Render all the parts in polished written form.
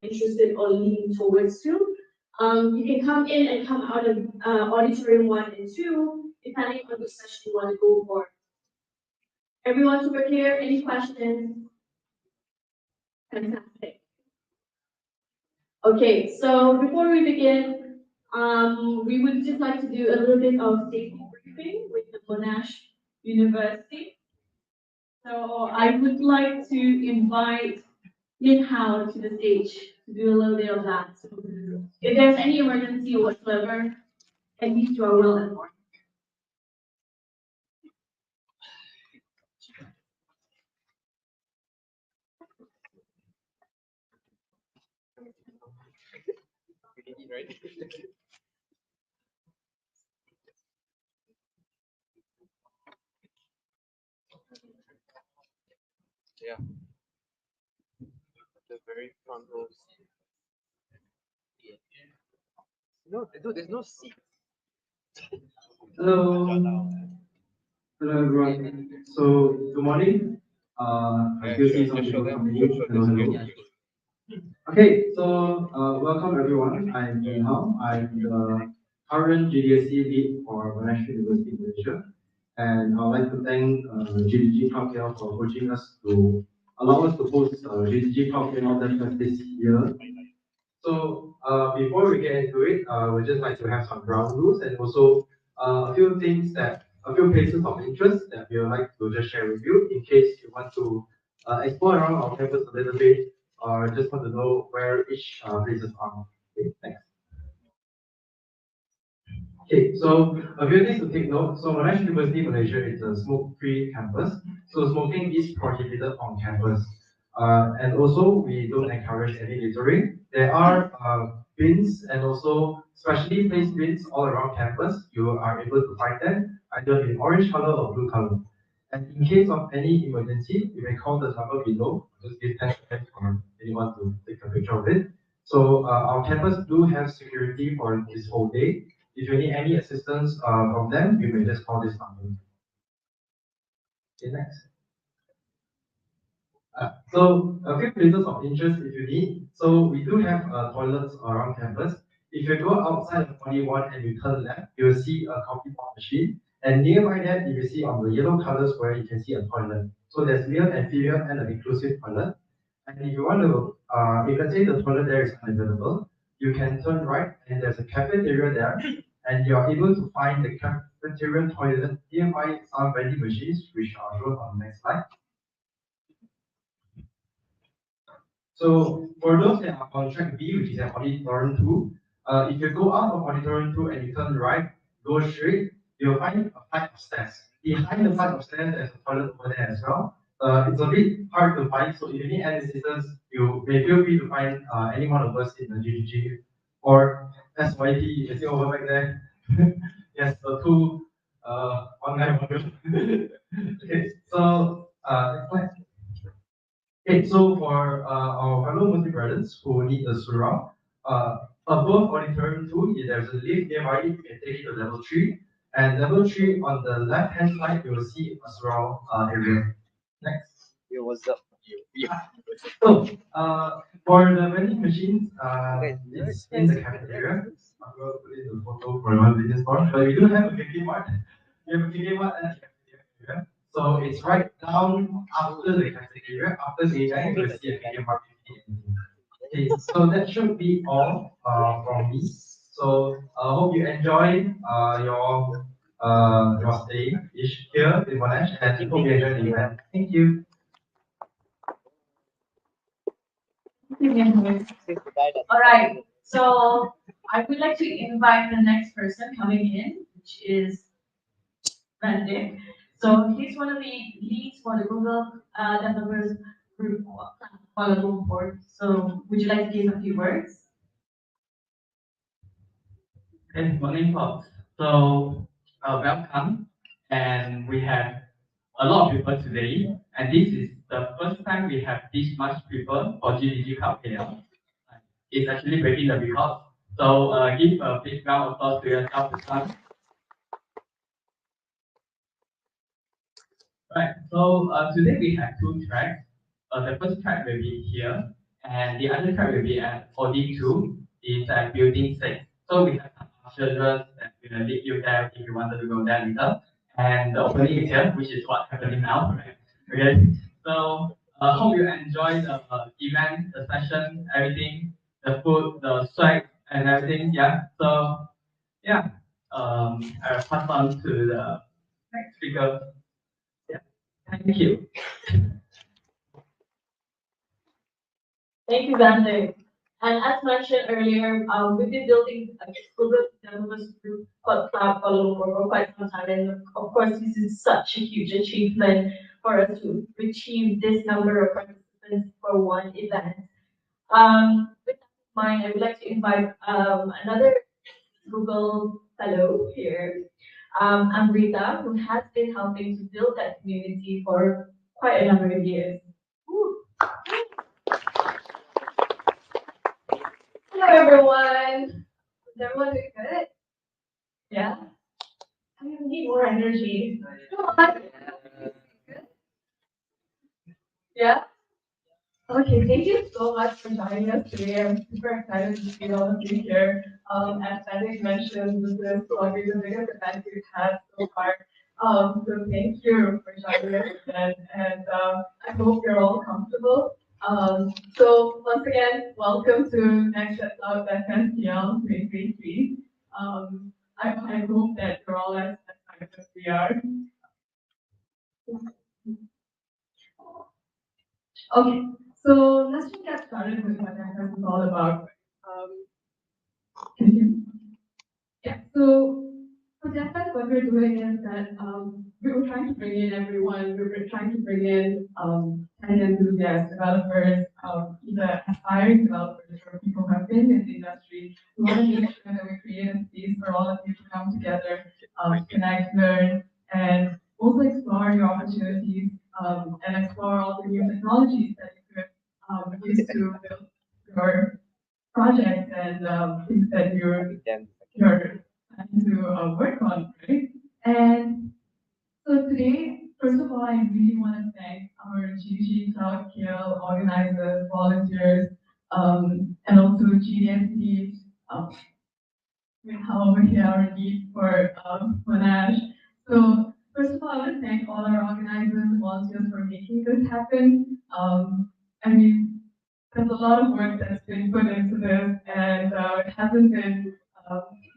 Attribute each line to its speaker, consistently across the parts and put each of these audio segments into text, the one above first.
Speaker 1: interested or lean towards to. You can come in and come out of Auditorium 1 and 2, depending on which session you want to go for. Everyone super clear? Any questions? Fantastic. Okay, so before we begin, we would just like to do a little bit of safety briefing with the Monash University. So I would like to invite Min Hao to the stage to do a little bit of that. So if there's any emergency whatsoever, at least you are well informed.
Speaker 2: Right? Yeah. The very front row seat. No, there's no seat.
Speaker 3: Hello. Hello everyone. So good morning. I still see some people coming in. Hello. Okay, so welcome everyone. I'm Minhao. I'm the current GDSC lead for Monash University Malaysia. And I'd like to thank GDG Cocktail for approaching us to allow us to host GDG Cocktail DevFest this year. So before we get into it, we'd just like to have some ground rules and also a few places of interest that we would like to just share with you in case you want to explore around our campus a little bit or just want to know where each places are. Okay, thanks. Okay, so a few things to take note. So Monash University Malaysia is a smoke-free campus. So smoking is prohibited on campus. And also, we don't encourage any littering. There are bins and also specially placed bins all around campus. You are able to find them either in orange color or blue color. And in case of any emergency, you may call the number below. Just give 10 seconds for anyone to take a picture of it. So our campus do have security for this whole day. If you need any assistance from them, you may just call this number. Okay, next. So a few places of interest if you need. So we do have toilets around campus. If you go outside of 41 and you turn left, you will see a coffee pot machine. And nearby that, you will see on the yellow colors where you can see a toilet. So there's male and female and an inclusive toilet. And if you want to, if let's say the toilet there is unavailable, you can turn right and there's a cafeteria there. And you're able to find the cafeteria toilet nearby some vending machines, which are shown on the next slide. So for those that are on track B, which is an Auditorium 2, if you go out of Auditorium 2 and you turn right, go straight, you'll find a flight of stairs. Behind the flight of stairs, there's a toilet over there as well. It's a bit hard to find, so if you need any assistance, you may feel free to find any one of us in the GDG or SYT, you can see over back there. Yes, the two, one guy, one girl. Okay, so next slide. Okay, so for our fellow Muslim brothers who need the surah, above Auditorium 2, there's a lift nearby, you can take it to level 3. And level 3 on the left hand side, you will see a surah area. Next.
Speaker 2: Yo, what's up?
Speaker 3: So, for the vending machines, it's in the cafeteria. I'm going to put in the photo for one business store, but we do have a KK Mart. We have a KK Mart and a cafeteria. So it's right down after the cafeteria, after the event, you'll see a KK Mart. Okay, so that should be all from me. So I hope you enjoy your stay here in Monash and hope you enjoy the event. Thank you.
Speaker 1: All right, so I would like to invite the next person coming in, which is Benedict. So he's one of the leads for the Google developers group Kuala Lumpur. So would you like to give a few words?
Speaker 4: Good morning, folks. So welcome, and we have a lot of people today, and this is the first time we have this much people for GDG Cocktail. It's actually breaking the record. So give a big round of applause to yourself this time. Right, so today we have two tracks. The first track will be here, and the other track will be at Audi 2, is at Building 6. So we have some ushers that will lead you there if you wanted to go there later. And the opening is here, which is what's happening now, right? Okay, so hope you enjoy the event, the session, everything, the food, the swag, and everything. Yeah. So yeah, I'll pass on to the next speaker. Yeah. Thank you.
Speaker 1: Thank you, Xander. And as mentioned earlier, we've been building a global development group called Cloud for quite some time. And of course, this is such a huge achievement for us to achieve this number of participants for one event. With that in mind, I would like to invite another Google Fellow here, Amrita, who has been helping to build that community for quite a number of years. Woo.
Speaker 5: Hello everyone. Is everyone doing good? Yeah. I need more energy. Come on. Good? Yeah. Okay, thank you so much for joining us today. I'm super excited to see all of you here. As Sandy mentioned, this is probably the biggest event we've had so far. So thank you for joining us and I hope you're all comfortable. So once again, welcome to Next Cloud DevFest 2023. I hope that you're all as excited as we are. Okay, so let's just get started with what DevFest is all about. Yeah, so for DevFest, what we're doing is that we were trying to bring in everyone. We were trying to bring in tech enthusiasts, developers, either aspiring developers or people who have been in the industry. We want to make sure that we create a space for all of you to come together, connect, learn, and also explore your opportunities and explore all the new technologies that you could use to build your projects and things that you're trying to work on, right? And so today, first of all, I really want to thank our GDG Cloud KL organizers, volunteers, and also GDSC, we have over here our lead for Monash. So first of all, I want to thank all our organizers and volunteers for making this happen. I mean, there's a lot of work that's been put into this, and it hasn't been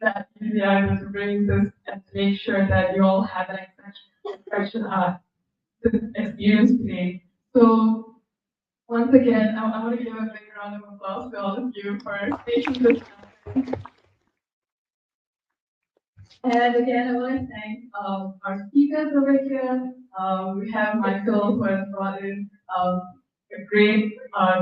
Speaker 5: that easy either to bring this and to make sure that you all have an expression this experience today. So once again, I want to give a big round of applause to all of you for making this happen. And again, I want to thank our speakers over here. We have Michael, who has brought in a great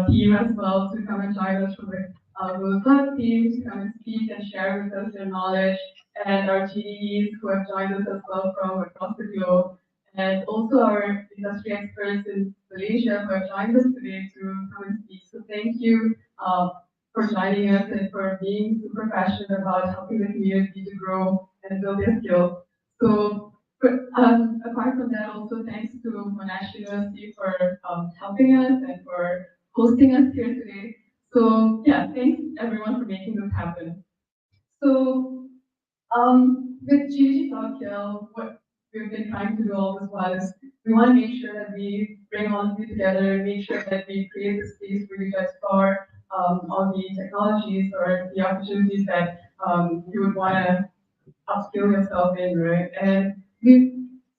Speaker 5: team as well to come and join us from the Google Cloud team to come and speak and share with us their knowledge, and our GDEs who have joined us as well from across the globe, and also our industry experts in Malaysia who have joined us today to come and speak. So thank you for joining us and for being super passionate about helping the community to grow and build their skills. So apart from that, also thanks to Monash University for helping us and for hosting us here today. So yeah, thanks everyone for making this happen. So with GDG Talk, what we've been trying to do all this while is we want to make sure that we bring all of you together, make sure that we create a space for you to explore all the technologies or the opportunities that you would want to upskill yourself in, right? And we've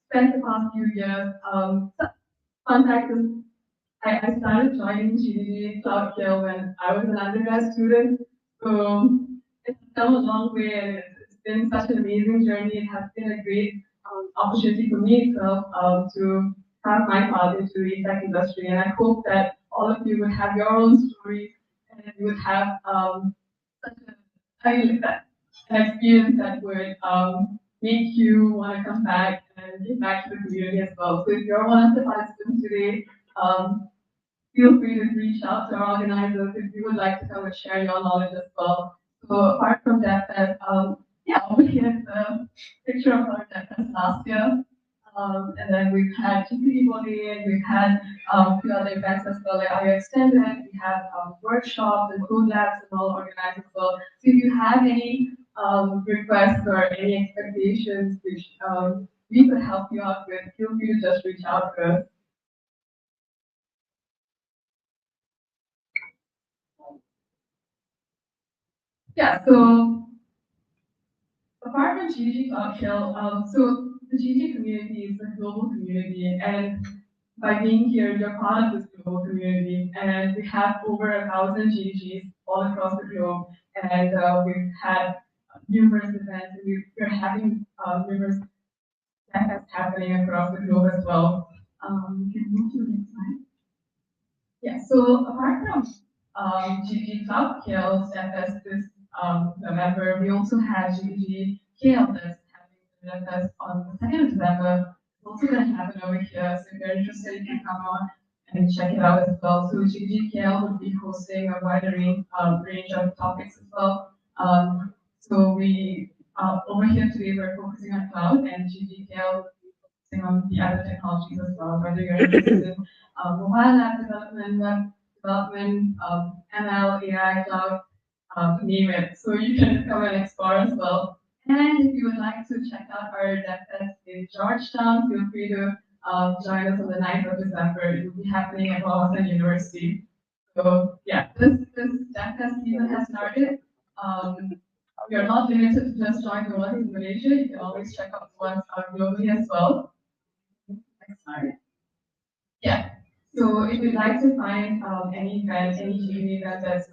Speaker 5: spent the past few years, fun fact is, I started joining GDG Cloud Kill when I was an undergrad student. So it's come a long way and it's been such an amazing journey. It has been a great opportunity for me itself to have my path into the tech industry. And I hope that all of you would have your own stories and you would have such an experience that would make you want to come back and give back to the community as well. So if you're one of the participants today, feel free to reach out to our organizers if you would like to come and share your knowledge as well. So apart from that, yeah, over here is a picture of our DevFest last year. And then we've had GDG body, we've had a few other events as well, like Audio Extended, we have workshops and code labs and all organized as well. So if you have any requests or any expectations which we could help you out with, feel free to just reach out to us. Yeah, so apart from GDG Cloud Hill, so the GDG community is a global community, and by being here, you're part of this global community, and we have over 1,000 GDGs all across the globe, and we've had numerous events, and we're having numerous events happening across the globe as well. Can you move to the next slide? Yeah, so apart from GDG Cloud KL DevFest this November, we also have GDG KL that's happening in DevFest on the 2nd of December. It's also going to happen over here, so if you're interested, you can come on and check it out as well. So GDG KL will be hosting a wider range of topics as well. So we over here today we're focusing on cloud, and GDG KL on the other technologies as well, whether you're interested in mobile app development, web development, ML, AI, cloud, name it. So you can come and explore as well. And if you would like to check out our DevFest in Georgetown, feel free to join us on the 9th of December. It will be happening at Boston University. So yeah, this DevFest season has started. You're not limited to just join the ones in Malaysia. You can always check out the ones globally as well. Next slide. Yeah. So if you'd like to find any event, any GDG event that's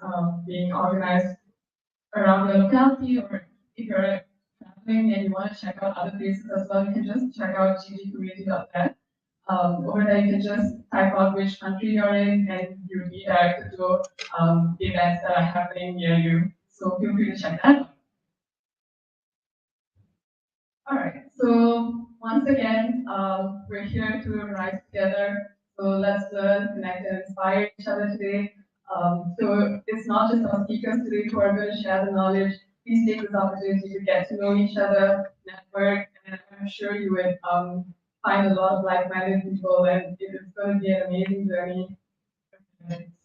Speaker 5: being organized around your locality, or if you're traveling and you want to check out other places as well, you can just check out gdcommunity.net. Over there, you can just type out which country you're in, and you'll be directed to the events that are happening near you. So feel free to check that out. All right, so once again, we're here to rise together. So let's learn, connect, and inspire each other today. So it's not just our speakers today who are going to share the knowledge. Please take this opportunity to get to know each other, network, and I'm sure you would find a lot of like-minded people, and it's going to be an amazing journey.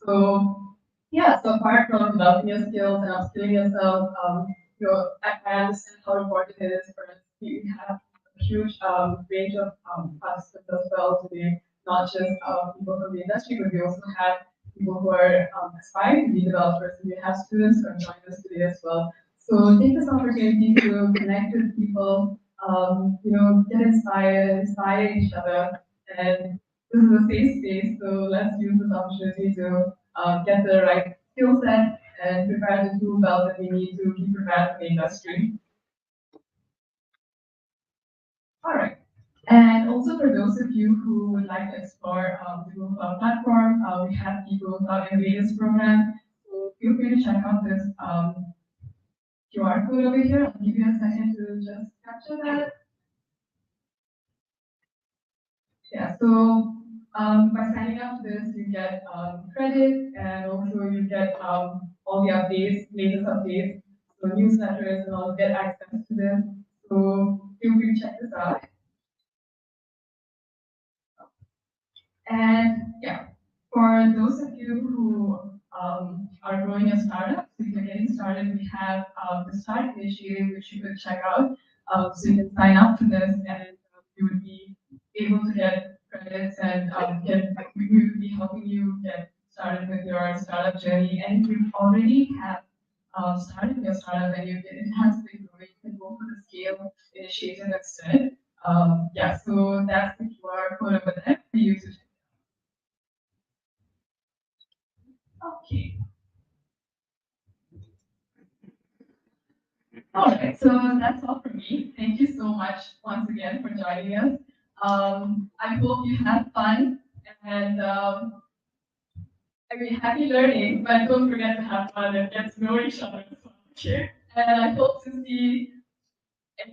Speaker 5: So yeah, so apart from developing your skills and upskilling yourself, I understand how important it is for us. We have a huge range of participants as well today, not just people from the industry, but we also have people who are aspiring to be developers, and we have students who are joining us today as well. So take this opportunity to connect with people, get inspired, inspire each other, and this is a safe space, so let's use this opportunity to get the right skill set and prepare the tool belt that we need to be prepared for the industry. All right. And also for those of you who would like to explore the Google Cloud platform, we have the Google Cloud Innovators program. So feel free to check out this QR code over here. I'll give you a second to just capture that. Yeah, so by signing up to this, you get credit, and also you get all the updates, latest updates, so newsletters, and all, get access to them. So feel free to check this out. And yeah, for those of you who are growing a startup, so if you're getting started, we have the Start Initiative, which you could check out. So you can sign up to this, and you would be able to get credits, and we will be helping you get started with your startup journey. And if you already have started your startup and it has been growing, you can go for the Scale Initiative instead. Yeah, so that's the QR code over there for you to check. Okay. All right, so that's all from me. Thank you so much once again for joining us. I hope you had fun, and I mean, happy learning, but don't forget to have fun and get to know each other. Okay. And I hope to see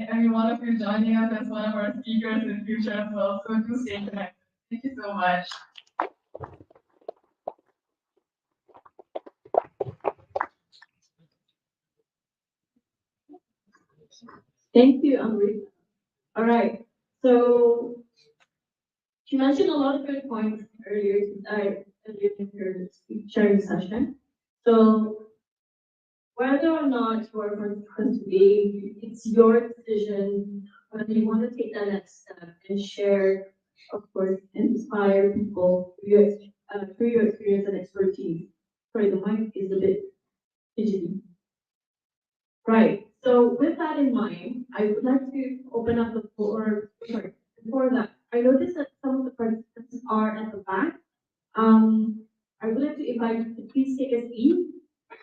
Speaker 5: every one of you joining us as one of our speakers in the future as well. So do stay connected. Thank you so much.
Speaker 1: Thank you, Amrit. All right. So She mentioned a lot of good points earlier, earlier in her sharing session. So whether or not you are participant today, it's your decision whether you want to take that next step and share, of course, inspire people through your experience and expertise. Sorry, the mic is a bit fidgety. Right. So with that in mind, I would like to open up the floor. Sorry, before that, I noticed that some of the participants are at the back. I would like to invite you to please take a seat,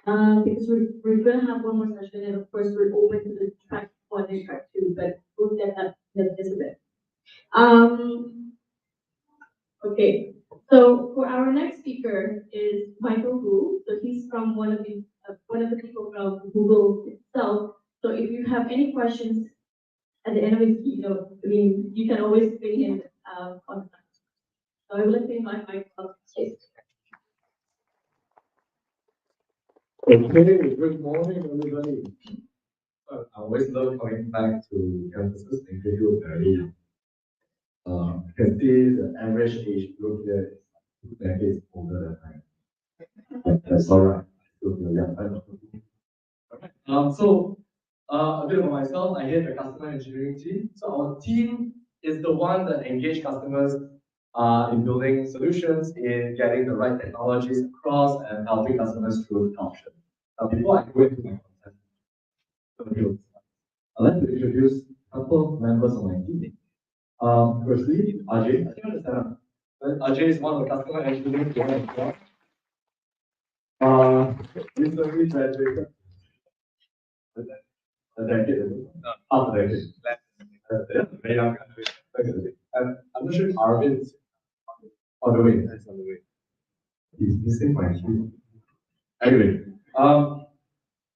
Speaker 1: because we're gonna have one more session, and of course we're open to the track one and track two, but we'll get that in just a bit. Okay. So for our next speaker is Michael Wu. So he's from one of the people from Google itself. So if you have any questions at the end of his keynote, I mean, you can always bring him on the side. So I would like to invite Michael up to stage.
Speaker 6: Okay, good morning, everybody. I always love coming back to campuses and give you very, you can see the average age group here is 2 decades older than I am. But that's all right. Still feel young. A bit about myself. I head the customer engineering team. So our team is the one that engage customers in building solutions, in getting the right technologies across, and helping customers through adoption. Now, before I go into my content, I'd like to introduce a couple of members of my team. Firstly, Ajay. I think understand. Ajay is one of the customer engineers behind the club. Recently graduated a decade ago. Half a decade. Very young. And I'm not sure if Arvin is on the way. That's on the way. He's missing my key. Anyway,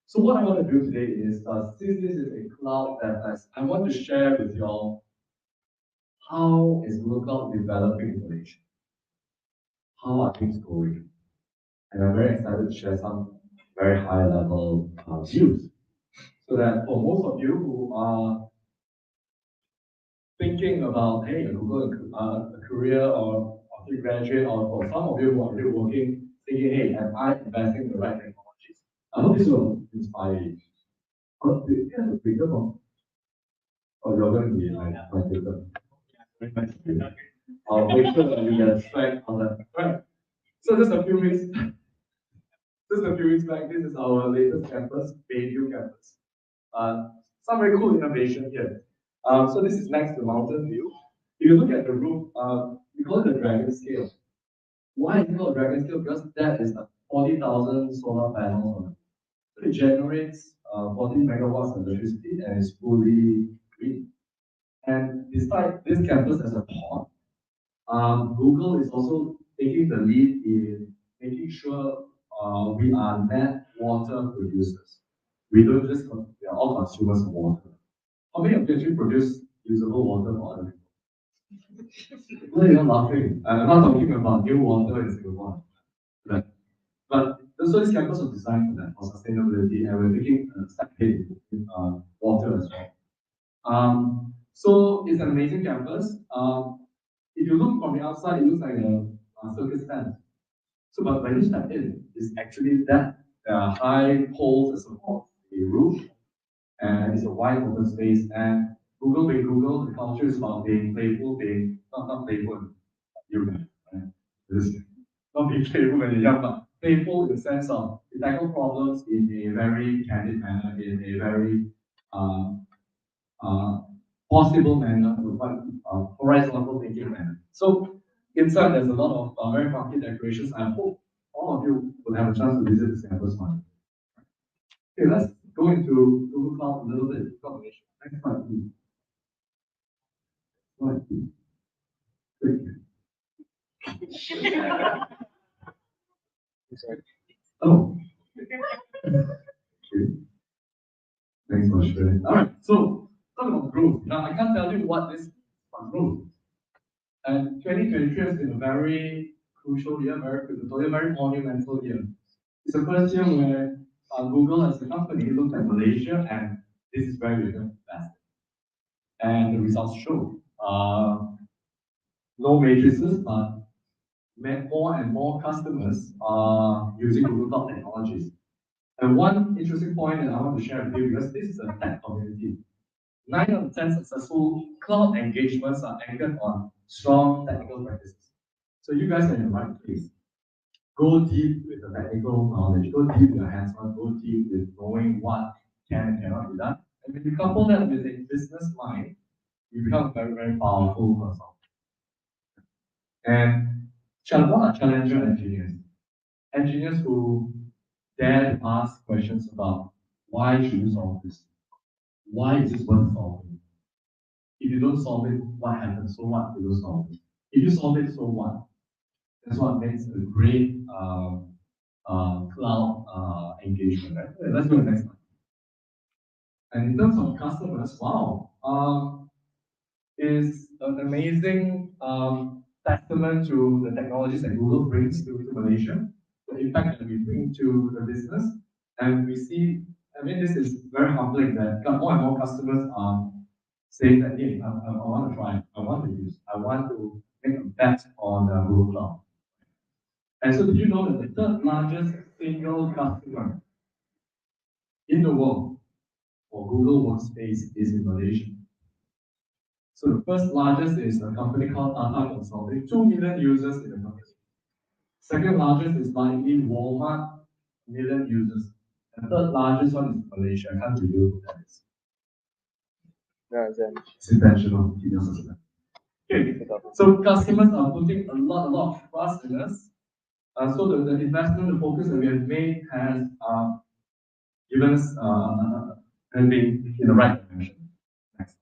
Speaker 6: so what I want to do today is, since this is a cloud DevFest, I want to share with y'all how is Google Cloud developing in Malaysia? How are things going? And I'm very excited to share some very high level views. So that for most of you who are thinking about, hey, Google a career or after graduate, or for some of you who are already working, thinking, hey, am I investing in the right technologies? I hope this will inspire you. Oh, do you have a bigger one? Oh, you're going to be like my bigger. I'll make sure that you get a track on that. Right. So just a few weeks back, this is our latest campus, Bayview campus. Some very cool innovation here. So this is next to Mountain View. If you look at the roof, we call it the dragon scale. Why is it called dragon scale? Because that is a 40,000 solar panels on it. So it generates 40 megawatts of electricity and is fully green. And despite this campus as a pod, Google is also taking the lead in making sure we are net water producers. We don't just, we are all consumers of water. How many of you actually produce usable water for other people? Why are you laughing? I'm not talking about new water in Singapore. Right. But so this campus was designed for that, for sustainability, and we're taking a step ahead in water as well. So it's an amazing campus. If you look from the outside, it looks like a circus tent. So, but when you step in, it's actually that high poles that support the roof, and it's a wide open space. And Google being Google, the culture is about being playful, being not playful, you're right? Not being playful when you're young, but playful in the sense of you tackle problems in a very candid manner, in a very possible manner, but horizontal thinking manner. So inside there's a lot of very funky decorations. I hope all of you will have a chance to visit this campus one. Okay, let's go into Google Cloud a little bit. Next slide, please. Slide, please. Oh. Okay. Thanks for sharing. All right, so talk about growth. Now I can't tell you what this is about growth. And 2023 has been a very crucial year, very pivotal year, very monumental year. It's the first year where Google as a company looked at Malaysia, and this is where we're going to invest. And the results show. no matrices, but more and more customers are using Google Cloud technologies. And one interesting point that I want to share with you, because this is a tech community, 9 out of 10 successful cloud engagements are anchored on strong technical practices. So you guys are in the right place. Go deep with the technical knowledge, go deep with the hands-on, go deep with knowing what can and cannot be done. And when you couple that with a business mind, you become very, very powerful consultant. And what are challenger engineers? Engineers who dare to ask questions about why should you solve this? Why is this worth solving? If you don't solve it, what happens? So what if you don't solve it? If you solve it, so what? That's what makes a great cloud engagement. Right? Let's go to the next slide. And in terms of customers, wow, is an amazing testament to the technologies that Google brings to Malaysia, the impact that we bring to the business. And we see, I mean, this is very humbling that more and more customers are saying that, hey, I want to try, I want to use, I want to make a bet on Google Cloud. And so did you know that the third largest single customer in the world for Google Workspace is in Malaysia? So the first largest is a company called Tata Consulting, 2 million users in the company. Second largest is likely Walmart, million users. And third largest one is Malaysia. I can't reveal who that is.
Speaker 2: Yeah, then
Speaker 6: It's intentional. Okay. So customers are putting a lot of trust in us. So the investment, the focus that we have made has given us has been in the right direction. Next.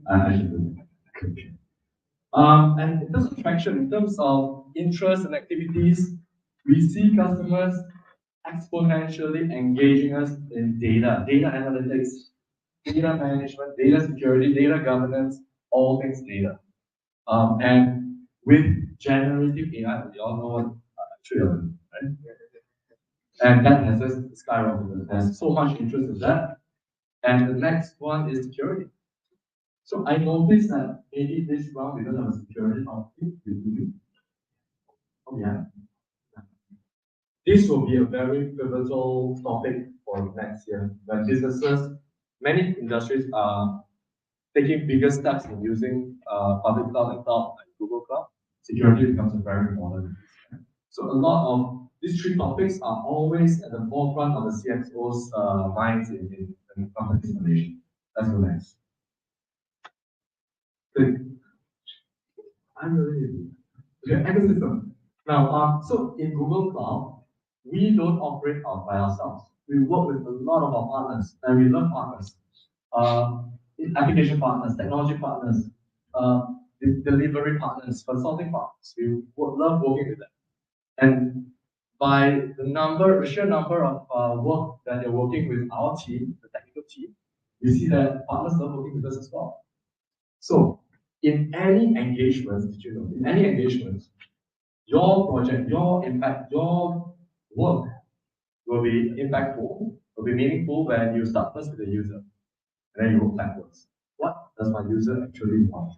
Speaker 6: I should do that. Okay. And in terms of traction, in terms of interest and activities, we see customers exponentially engaging us in data analytics, data management, data security, data governance, all things data. And with generative AI, we all know what trillion, right? And that has just skyrocketed. There's so much interest in that. And the next one is security. So I noticed that maybe this round, because of a security topic with you. Oh yeah. This will be a very pivotal topic for next year when businesses, many industries are taking bigger steps in using public cloud and cloud like Google Cloud. Security becomes a very important. So a lot of these 3 topics are always at the forefront of the CXO's minds in companies in Malaysia. Let's go next. I'm really okay, ecosystem. Now, so in Google Cloud, we don't operate by ourselves. We work with a lot of our partners, and we love partners. Application partners, technology partners, delivery partners, consulting partners. We love working with them. And by the sheer number of work that they're working with our team, the technical team, we see that partners love working with us as well. So in any engagement, did you know, in any engagement, your project, your impact, your work will be impactful, will be meaningful when you start first with the user, and then you work backwards. What does my user actually want?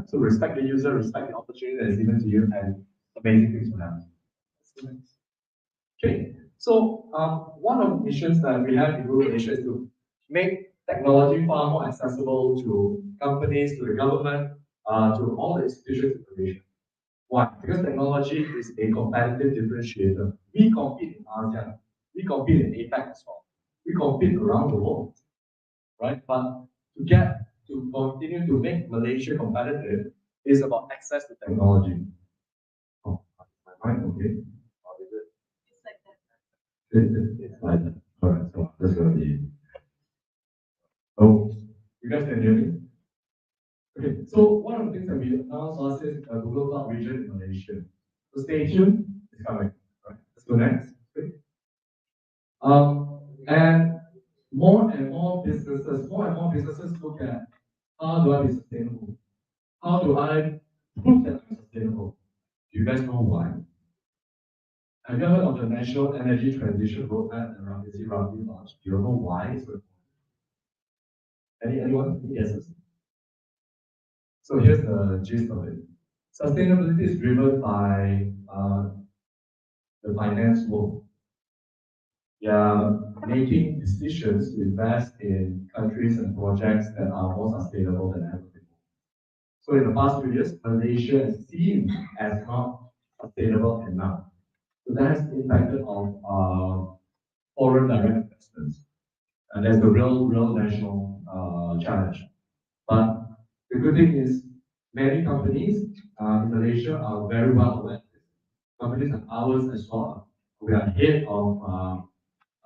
Speaker 6: So respect the user, respect the opportunity that is given to you, and amazing things will happen. Okay, so one of the missions that we have in Google Malaysia is to make technology far more accessible to companies, to the government, to all the institutions in Malaysia. Why? Because technology is a competitive differentiator. We compete in ASEAN, we compete in APAC as well, we compete around the world, right? But to continue to make Malaysia competitive is about access to technology. Oh, my mind, okay. It's like that. All right, so that's gonna be. Oh, you guys can hear me? Okay, so one of the things that we announced last year is a Google Cloud region in Malaysia. So stay tuned, it's coming. All right, let's go next. Okay. And more and more businesses look at how do I be sustainable? How do I prove that I'm sustainable? Do you guys know why? Have you heard of the National Energy Transition Roadmap around is it roughly launched? Do you know why it's important? Anyone? Any guesses? So here's the gist of it. Sustainability is driven by the finance world. They are making decisions to invest in countries and projects that are more sustainable than ever before. So in the past few years, Malaysia is seen as not sustainable enough. So that has impacted on foreign direct investments. And that's the real national challenge. But the good thing is, many companies in Malaysia are very well aware of this. Companies like ours as well. We are ahead of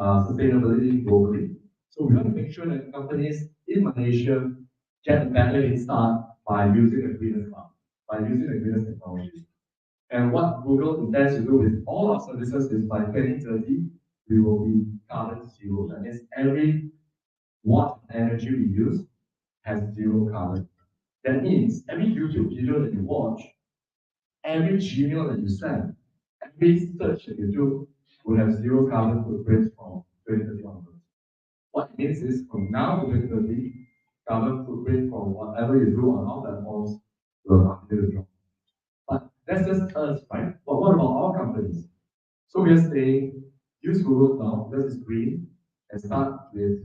Speaker 6: sustainability globally. So we want to make sure that companies in Malaysia get a better head start by using the greenest cloud, by using the greenest technologies. And what Google intends to do with all our services is by 2030, we will be carbon zero. That means every watt of energy we use has zero carbon. That means every YouTube video that you watch, every Gmail that you send, every search that you do will have zero carbon footprint from 2030 onwards. What it means is from now to 2030, carbon footprint from whatever you do on our platforms will continue to drop. But that's just us, right? But what about our companies? So we are saying use Google Cloud because it's green and start with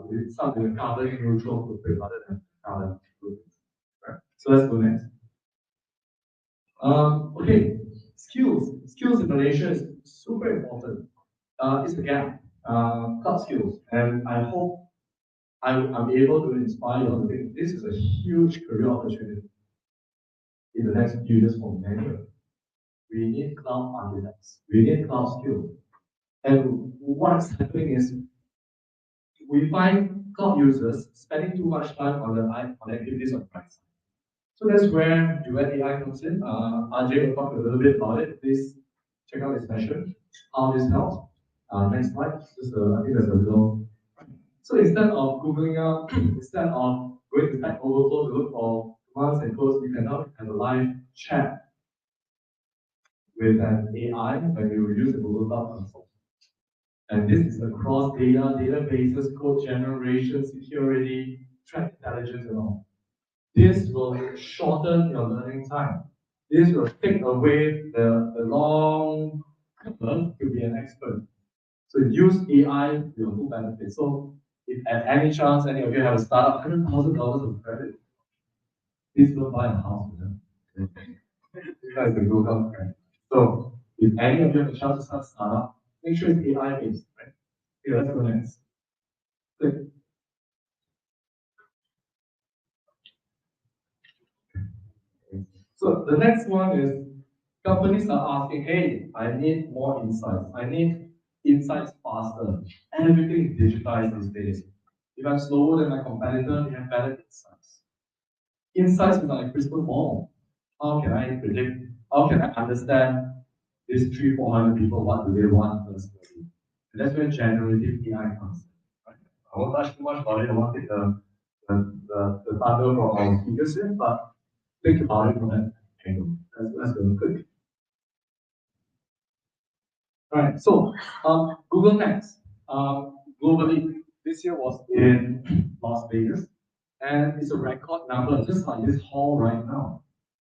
Speaker 6: we start with a carbon neutral footprint rather than carbon footprint. Right? So let's go next. Okay, skills in Malaysia is super important. It's a gap. Cloud skills, and I hope I'm able to inspire you to think this is a huge career opportunity in the next few years for many. We need cloud architects. We need cloud skills. And what's happening is we find cloud users spending too much time on activities on the right side. So that's where Duet AI comes in. RJ will talk a little bit about it. Please check out his session, how this helps. Next slide. I think there's a little. So instead of Googling up, instead of going to Stack Overflow to look for commands and codes, you can now have a live chat with an AI when you use the Google Cloud Console. And this is across databases, code generation, security, threat intelligence, and all. This will shorten your learning time. This will take away the long effort to be an expert. So use AI to your full benefit. So if at any chance any of you have a startup, $100,000 of credit, please don't buy a house with them. That's the Google credit. So if any of you have a chance to start a startup, make sure it's AI based, right? Okay, let's go next. Click. So the next one is companies are asking, hey, I need more insights. I need insights faster. Everything is digitized these days. If I'm slower than my competitor, they have better insights. Insights without a crystal ball. How can I predict? How can I understand these 300-400 people? What do they want personally? And that's where generative AI comes in. Right? I won't touch too much about it. I won't take the thunder from our speakers here, but think about it from that angle. Let's go quick. All right, so Google Next globally this year was in Las Vegas, and it's a record number, just like this hall right now,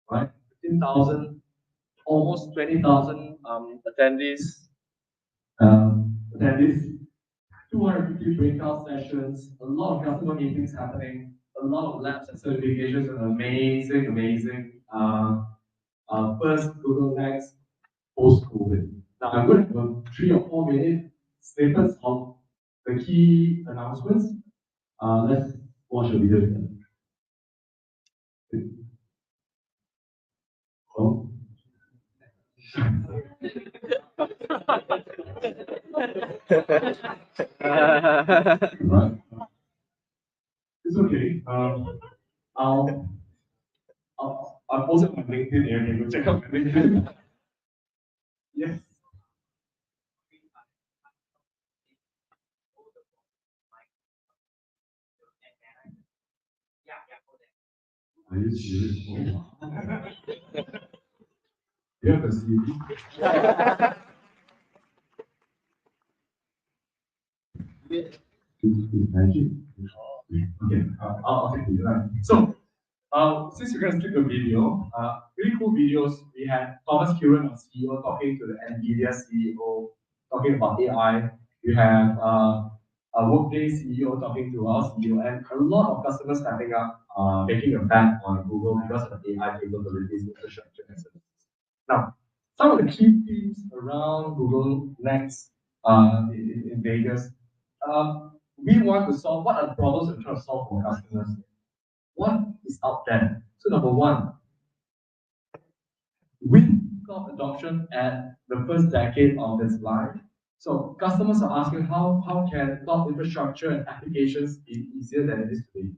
Speaker 6: right? 15,000, almost 20,000 attendees. Attendees, 250 breakout sessions, a lot of customer meetings happening, a lot of labs and certifications, and amazing. First Google Next post-COVID. Now I'm going to have 3 or 4 minute snippets of the key announcements. Let's watch a video together. Oh. Right. It's okay. I'll post it on LinkedIn here. You can check out my LinkedIn. Yes. Are you serious? Oh. You have a CV? Imagine. Okay, I'll take it. Right. So, since you're going to take a video, really cool videos. We had Thomas Curran, our CEO, talking to the NVIDIA CEO, talking about AI. We have a Workday CEO talking to our CEO, and a lot of customers stepping up, making a bet on Google because of AI capabilities, infrastructure, and services. Now, some of the key themes around Google Next in Vegas. We want to solve what are the problems we're trying to solve for customers. What is out there? So number one, with cloud adoption at the first decade of its life, so customers are asking how can cloud infrastructure and applications be easier than it is today?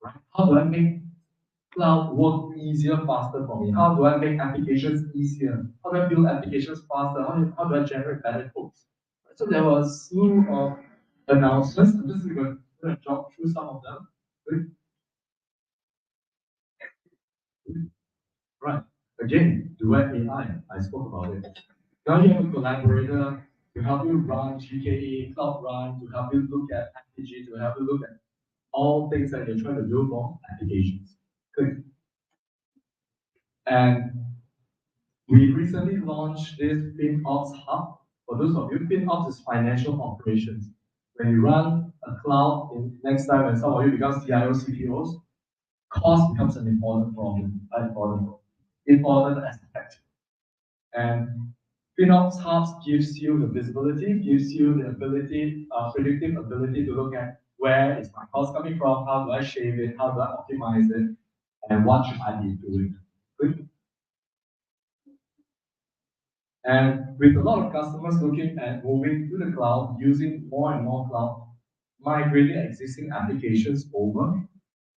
Speaker 6: Right? How do I make cloud work easier, faster for me? How do I make applications easier? How do I build applications faster? How do I generate better codes? So there was a slew of announcements. I'm just going to jog through some of them. Right. Again, Duet AI, I spoke about it. Now you have a collaborator to help you run GKE, Cloud Run, to help you look at packaging, to help you look at all things that you're trying to do for applications. Good. And we recently launched this FinOps Hub. For those of you, FinOps is financial operations. When you run a cloud, next time when some of you become CIOs, CTOs, cost becomes an important problem, important aspect. And FinOps Hubs gives you the visibility, gives you the ability, predictive ability to look at where is my cost coming from, how do I shave it, how do I optimize it, and what should I be doing. Good. And with a lot of customers looking at moving to the cloud, using more and more cloud, migrating existing applications over.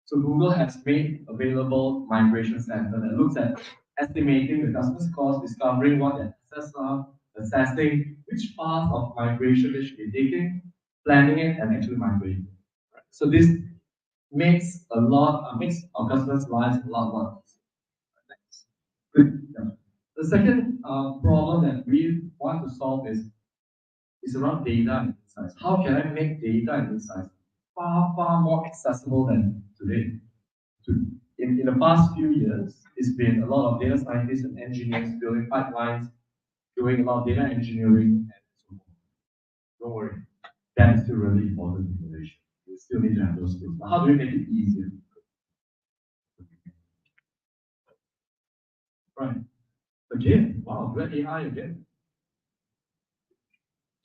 Speaker 6: So Google has made available migration center that looks at estimating the customer's cost, discovering what their assets are, assessing which path of migration they should be taking, planning it, and actually migrating. So this makes makes our customers' lives a lot easier. Good. Yeah. The second problem that we want to solve is around data and insights. How can I make data and insights far more accessible than today? In the past few years, it's been a lot of data scientists and engineers building pipelines, doing a lot of data engineering, and so on. Don't worry, that is still really important in Malaysia. You still need to have those skills. But how do we make it easier? Right. Again, wow, red AI again.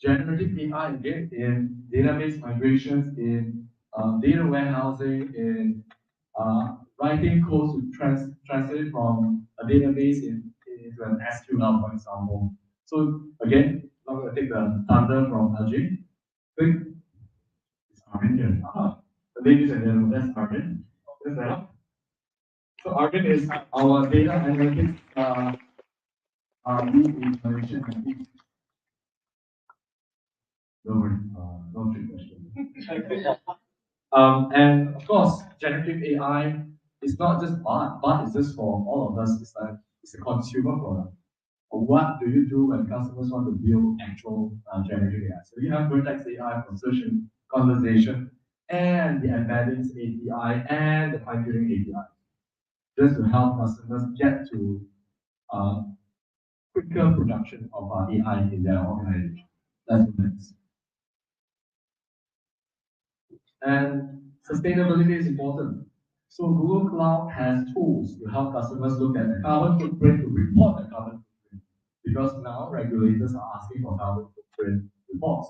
Speaker 6: Generative AI again in database migrations, in data warehousing, in writing codes to translate from a database into an SQL, for example. So again, I'm going to take the thunder from LG. Quick, it's Arvin here. Ladies and gentlemen, that's Arvin. That's that. So Arvin is our data analytics lead in Malaysia. Don't worry, no trick question. And of course, generative AI is not just art. Art is just for all of us. It's a consumer product. What do you do when customers want to build actual generative AI? So you have Vertex AI for search and conversation, and the embeddings API and the fine-tuning API, just to help customers get to quicker production of AI in their organization. That's what next. And sustainability is important. So Google Cloud has tools to help customers look at the carbon footprint, to report the carbon footprint. Because now regulators are asking for carbon footprint reports.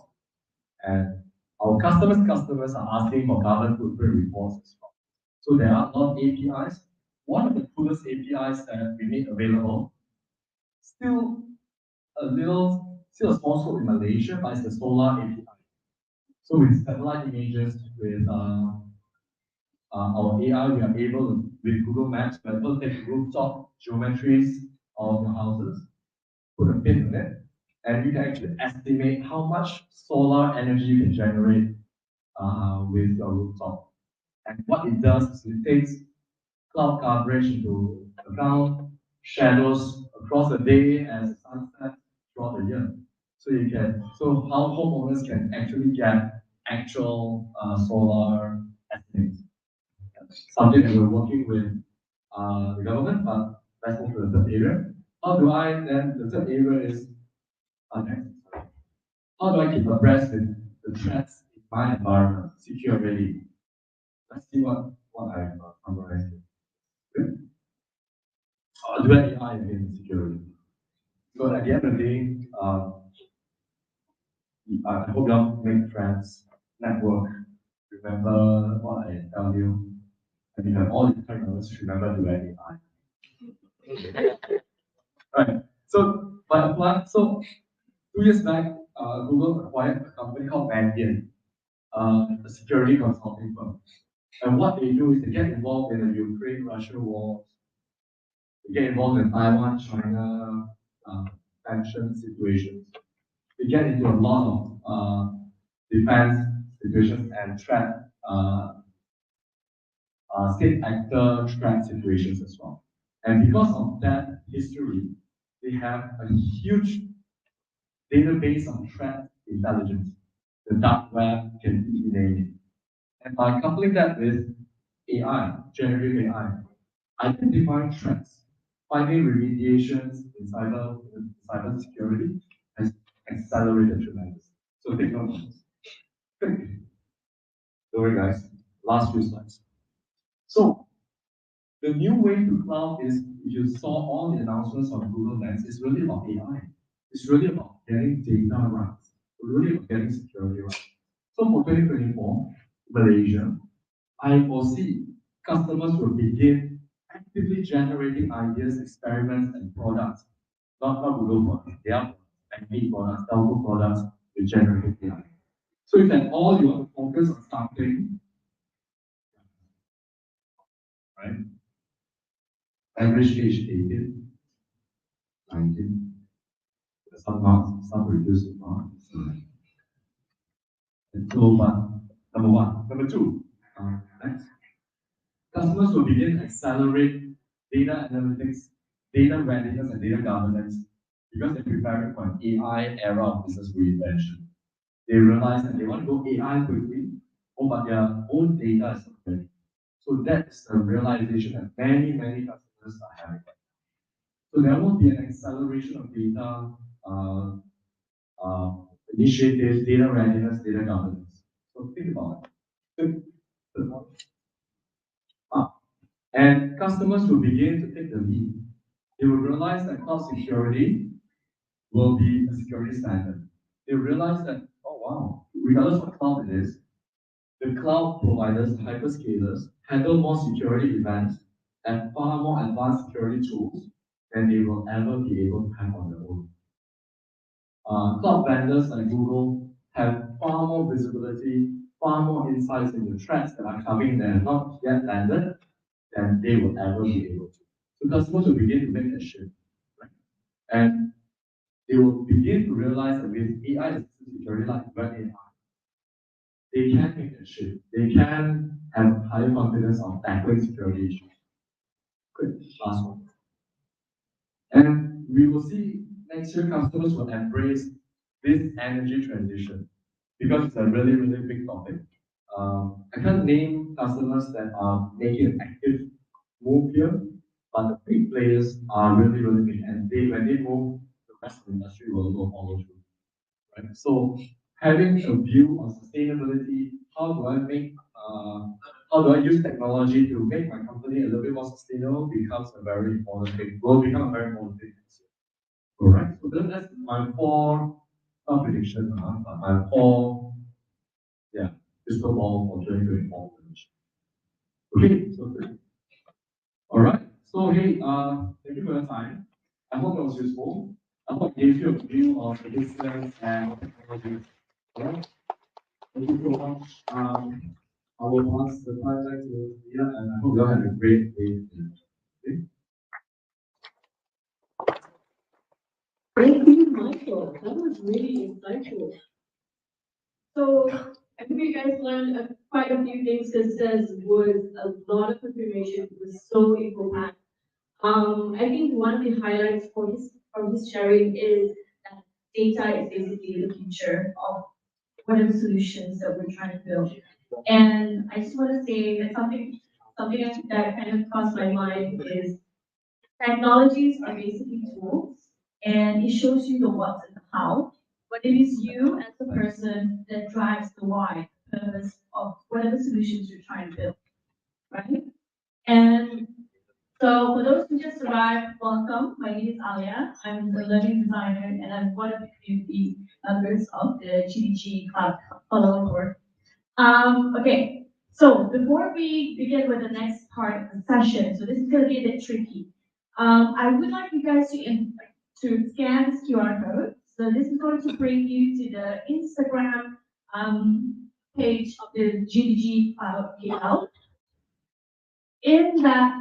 Speaker 6: And our customers are asking for carbon footprint reports as well. So there are a lot of APIs. One of the coolest APIs that we made available, still a small scope in Malaysia, but it's the solar API. So with satellite images, with our AI, we are able to, with Google Maps, we are able to take rooftop geometries of your houses, put a pin in it, and you can actually estimate how much solar energy you can generate with your rooftop. And what it does is it takes cloud coverage into account, shadows across the day and sunset throughout the year. So how homeowners can actually get actual solar estimates. Something that we're working with the government, but let's move to the third area. How do I then, the third area is, next. How do I keep abreast with the threats in my environment, security? Let's see what I've summarized here. Good. Do AI in security. So at the end of the day, I hope you all make friends, network. Remember what I tell you. And you have all the terminals, remember to AI. Right. So, so 2 years back, Google acquired a company called Mandiant, a security consulting firm. And what they do is they get involved in the Ukraine-Russia war, they get involved in Taiwan, China, tension situations. They get into a lot of defense situations and threat, state actor threat situations as well. And because of that history, they have a huge database of threat intelligence. The dark web can be named. And by coupling that with AI, generative AI, identifying threats, finding remediations in cyber security has accelerated tremendously. So take note of this. Don't worry, guys. Last few slides. So the new way to cloud is, if you saw all the announcements on Google Next, it's really about AI. It's really about getting data right. Really about getting security right. So for 2024, Malaysia, I foresee customers will begin actively generating ideas, experiments, and products. Not Google products, they are banking products, telco products with generative AI. So if at all you want to focus on something, right? Average age 18, 19. Some marks, some reduced marks. And so, number one. Number two, next. Customers will begin to accelerate data analytics, data readiness, and data governance because they're preparing for an AI era of business reinvention. They realize that they want to go AI quickly, but their own data is not ready. So that's the realization that many customers are having. So there will be an acceleration of data initiatives, data readiness, data governance. So think about it. And customers will begin to take the lead. They will realize that cloud security will be a security standard. They realize that, oh wow, regardless of what cloud it is, the cloud providers, the hyperscalers, handle more security events and far more advanced security tools than they will ever be able to have on their own. Cloud vendors like Google have far more visibility, far more insights into threats that are coming that have not yet landed than they will ever be able to. So customers will begin to make that shift, right? And they will begin to realize that with AI assisted security like web AI, they can make that shift. They can have higher confidence of tackling security issues. Good, last one. And we will see next year customers will embrace this energy transition because it's a really big topic. I can't name customers that are making an active move here, but the big players are really big, and when they move, the rest of the industry will follow through. Right? So having a view on sustainability, how do I use technology to make my company a little bit more sustainable becomes a very important thing. Will become a very important thing this year. All right. So that's my four prediction. My four, crystal ball for 2024 prediction. Okay. So all right. So hey, thank you for your time. I hope it was useful. I hope it gave you a view of the business and technology. All right. Thank you so much. I will pass the time back to Leah, and I hope you all have a great day. Okay?
Speaker 1: Thank you, Michael. That was really insightful. So I think you guys learned quite a few things because this was a lot of information. It was so info-packed. I think one of the highlights from his sharing is that data is basically the future of what are the solutions that we're trying to build. And I just want to say that something that kind of crossed my mind is technologies are basically tools, and it shows you the what and the how, but it is you as the person that drives the why, the purpose of what are the solutions you're trying to build, right? And so for those who just arrived, welcome. My name is Alia. I'm the learning designer, and I'm one of the community members of the GDG Cloud Follower. Okay, so before we begin with the next part of the session, so this is going to be a bit tricky. I would like you guys to scan this QR code. So this is going to bring you to the Instagram page of the GDG PL. In that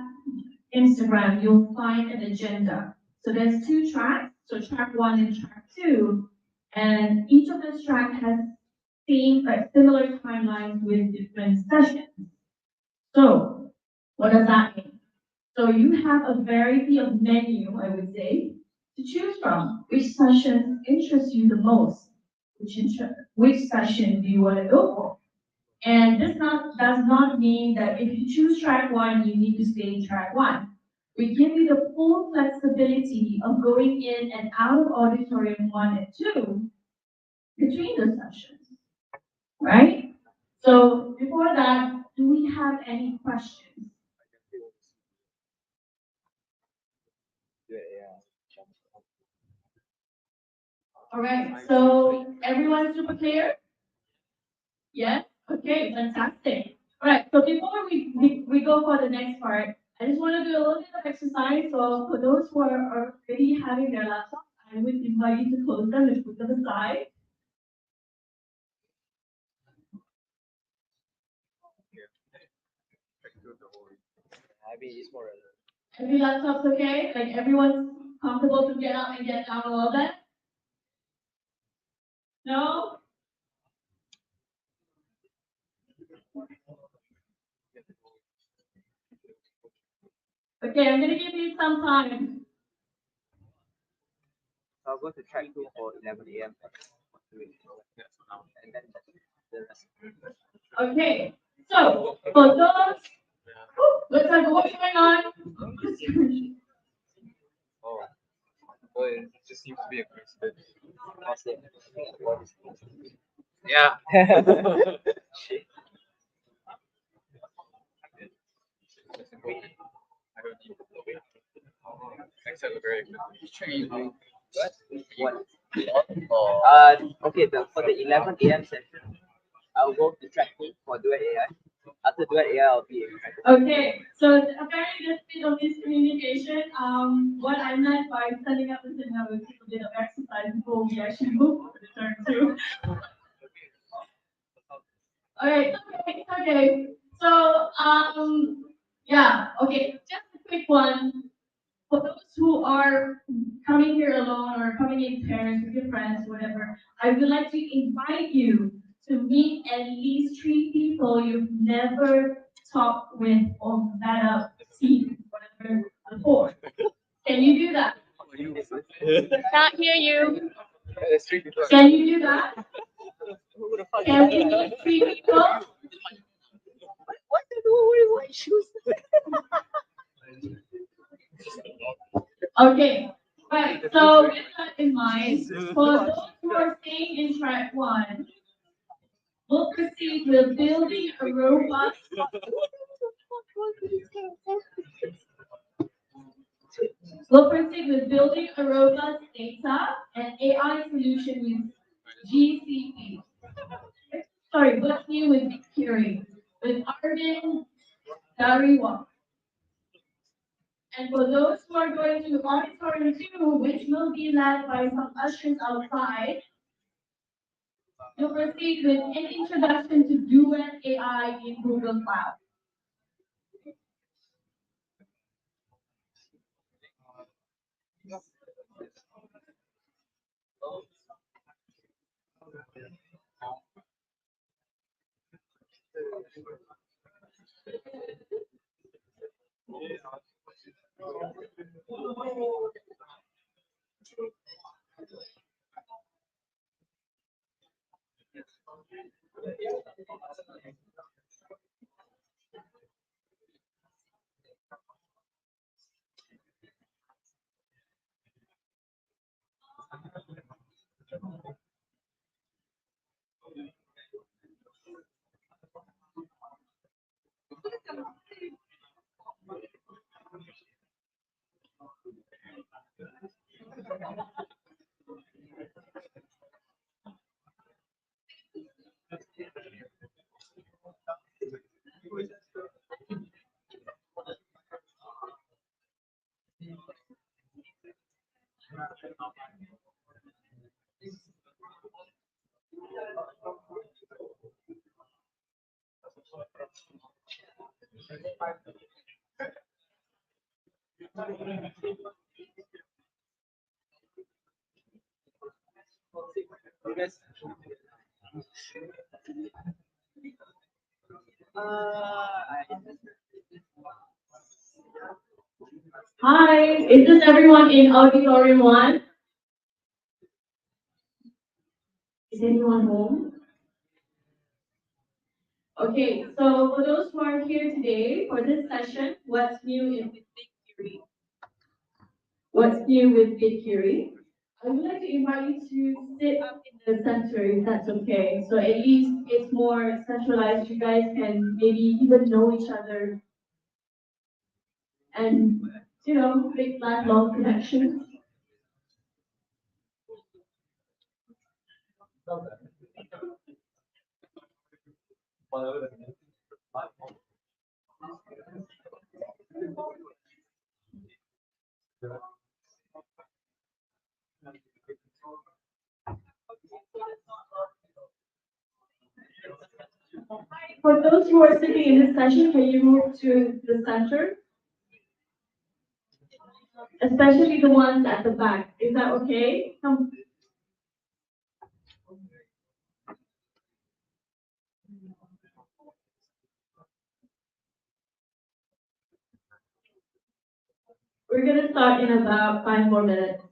Speaker 1: Instagram, you'll find an agenda. So there's 2 tracks, so track 1 and track 2, and each of those tracks has similar timelines with different sessions. So what does that mean? So you have a variety of menu, I would say, to choose from. Which session interests you the most? Which session do you want to go for? And this does not mean that if you choose track 1, you need to stay in track 1. We give you the full flexibility of going in and out of Auditorium 1 and 2 between the sessions, right? So before that, do we have any questions? All right, so everyone's super clear? Yes? Okay, fantastic. All right, so before we go for the next part, I just want to do a little bit of exercise. So for those who are already having their laptops, I would invite you to close them and put them aside. Every laptop's okay? Like everyone's comfortable to get up and get down a little bit? No? Okay, I'm gonna give you some time.
Speaker 2: I'll go to track 2 for 11 a.m. And then
Speaker 1: Okay, so for those, let's have what's going on.
Speaker 2: oh, well, it just seems to be a coincidence. Yeah. Shit. Thanks, I look very good. What? Okay, for the 11 a.m. session, I'll go to track 2 for Duet AI. After Duet AI, I'll be in track 2.
Speaker 1: Okay, so apparently there's been of miscommunication. What I meant by setting up this agenda was a bit of exercise before we actually move to the turn 2. Okay, okay. So, yeah, okay, just a quick one. For those who are coming here alone or coming in pairs with your friends, whatever, I would like to invite you to meet at least 3 people you've never talked with or met up, seen, whatever, before. Can you do that? Can't hear you. Can you do that? Can we meet 3 people? What to do with white shoes? Okay, right. So with that in mind, for those who are staying in track 1, we'll proceed with building a robust. We'll proceed with building a robust data and AI solution with GCP. Sorry, what's new with BigQuery? With Arvind Dariwa. And for those who are going to Auditorium 2, which will be led by some ushers outside, you'll proceed with an introduction to Duet AI in Google Cloud. Hi, is this everyone in Auditorium 1? Is anyone home? Okay, so for those who are here today for this session, what's new in BigQuery? What's new with BigQuery? I would like to invite you to sit up in the center if that's okay. So at least it's more centralized. You guys can maybe even know each other and, make lifelong connections. For those who are sitting in this session, can you move to the center? Especially the ones at the back. Is that okay? We're gonna start in about 5 more minutes.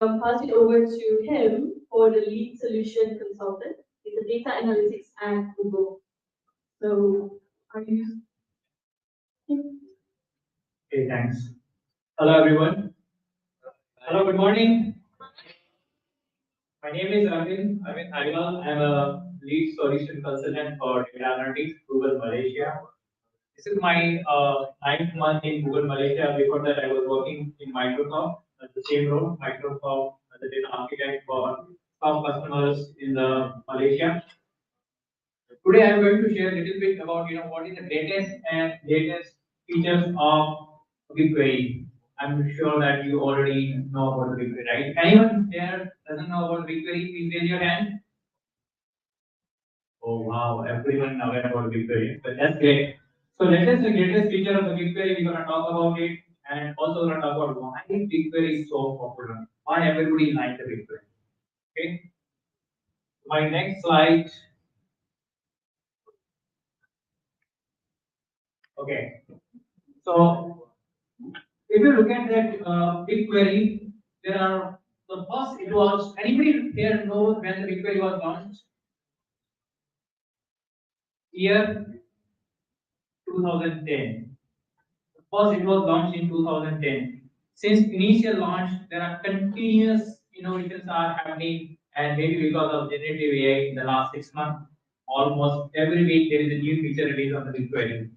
Speaker 1: pass it over to him for the lead solution consultant in the data analytics at Google. So, are you?
Speaker 7: Okay, thanks. Hello, everyone. Hello, good morning. My name is Arvind Agarwal. I'm a lead solution consultant for data analytics, Google Malaysia. This is my ninth month in Google Malaysia. Before that, I was working in Microsoft at the same role, Microsoft as a data architect for some customers in the Malaysia. Today, I'm going to share a little bit about what is the latest features of BigQuery. I'm sure that you already know about the BigQuery, right? Anyone here doesn't know about BigQuery? Please raise your hand. Oh wow, everyone aware about BigQuery, but that's great. So latest the greatest feature of the BigQuery, we're gonna talk about it, and also we're gonna talk about why BigQuery is so popular, why everybody likes the BigQuery. Okay. My next slide. Okay. So if you look at that BigQuery, there are the first it was anybody here know when the BigQuery was launched? Year 2010. First, it was launched in 2010. Since initial launch, there are continuous innovations are happening, and maybe because of generative AI in the last 6 months, almost every week there is a new feature released on the BigQuery.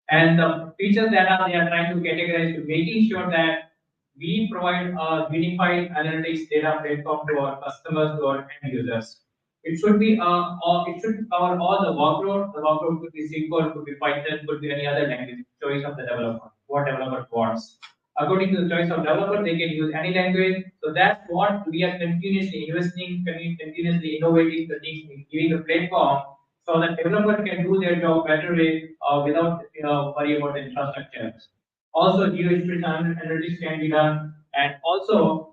Speaker 7: And the features that are they are trying to categorize to making sure that we provide a unified analytics data platform to our customers, to our end users. It should be or it should cover all the workload. The workload could be SQL, could be Python, could be any other language, choice of the developer, what developer wants. According to the choice of developer, they can use any language. So that's what we are continuously investing, continuously innovating the things, giving the platform so that developer can do their job better way without worry about the infrastructure. Also, geospatial analytics can be done, and also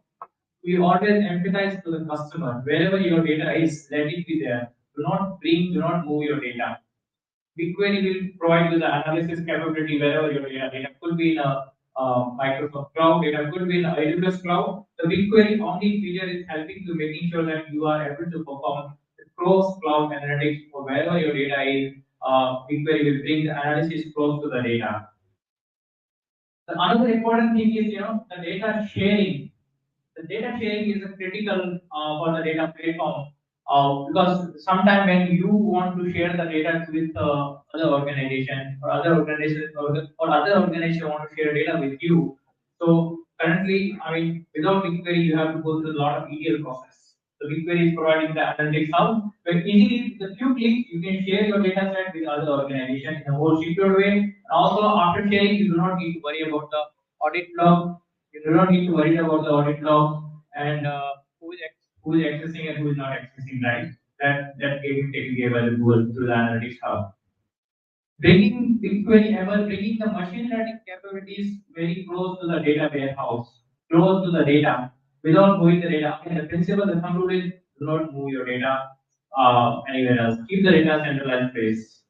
Speaker 7: we always emphasize to the customer wherever your data is, let it be there. Do not move your data. BigQuery will provide you the analysis capability wherever your data could be in a Microsoft Cloud, data could be in a AWS Cloud. The BigQuery only feature is helping to making sure that you are able to perform the cross cloud analytics for wherever your data is. BigQuery will bring the analysis close to the data. The another important thing is the data sharing. The data sharing is a critical for the data platform because sometimes when you want to share the data with other organization or other organization or other organization want to share data with you. So currently, I mean, without BigQuery, you have to go through a lot of ETL process. So BigQuery is providing the analytics hub where easily the few clicks you can share your data set with other organization in a more secure way. And also after sharing, you do not need to worry about the audit log. You do not need to worry about the audit log and who is accessing and who is not accessing, right? That getting taken care by the Google through the analytics hub. Bringing BigQuery ever bringing the machine learning capabilities very close to the data warehouse, close to the data, without moving the data. And the principle, the thumb rule is do not move your data anywhere else. Keep the data centralized place.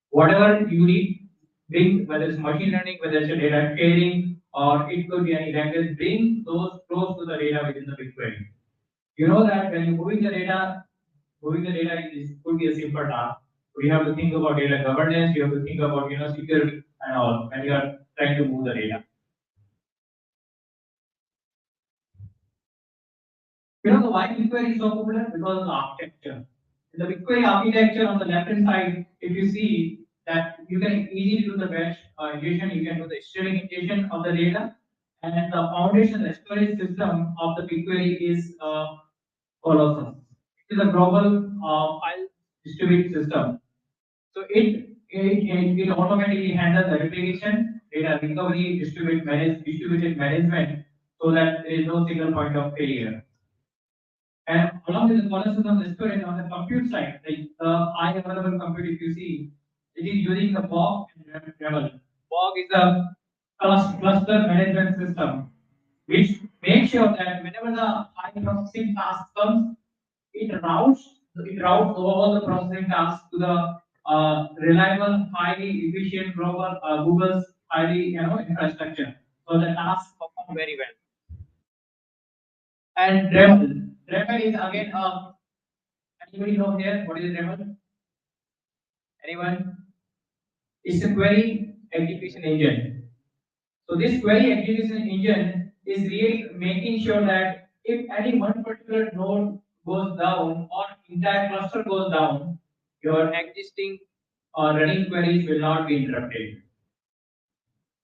Speaker 7: Whatever you need, bring whether it's machine learning, whether it's a data sharing, or it could be any language, bring those close to the data within the BigQuery. You know that when you're moving the data is could be a simple task. We have to think about data governance, you have to think about security and all when you are trying to move the data. The why BigQuery is so popular? Because of the architecture. In the BigQuery architecture on the left hand side, if you see that you can easily do the batch ingestion, you can do the streaming ingestion of the data, and the foundation, the storage system of the BigQuery is Colossus. It is a global file distributed system. So it automatically handles the replication, data recovery, distributed management, so that there is no single point of failure. And along with the policies of the storage on the compute side, like the high available compute, if you see, it is using the Fog and Rebel. Fog is a cluster management system, which makes sure that whenever the high processing task comes, it routes all the processing tasks to the reliable, highly efficient global Google's highly infrastructure. So the tasks perform very well. And Dremel. Dremel is again anybody know here what is Dremel? Anyone? It's a query execution engine. So this query execution engine is really making sure that if any one particular node goes down or entire cluster goes down, your existing running queries will not be interrupted.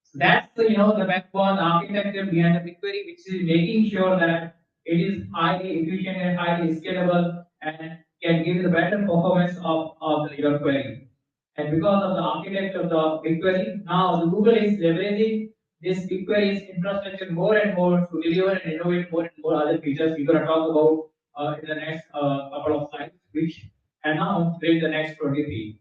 Speaker 7: So that's the the backbone architecture behind the BigQuery, which is making sure that it is highly efficient and highly scalable and can give the better performance of your query. And because of the architecture of the BigQuery, now the Google is leveraging this BigQuery's infrastructure more and more to deliver and innovate more and more other features we're going to talk about in the next couple of slides, which announced during the next 23.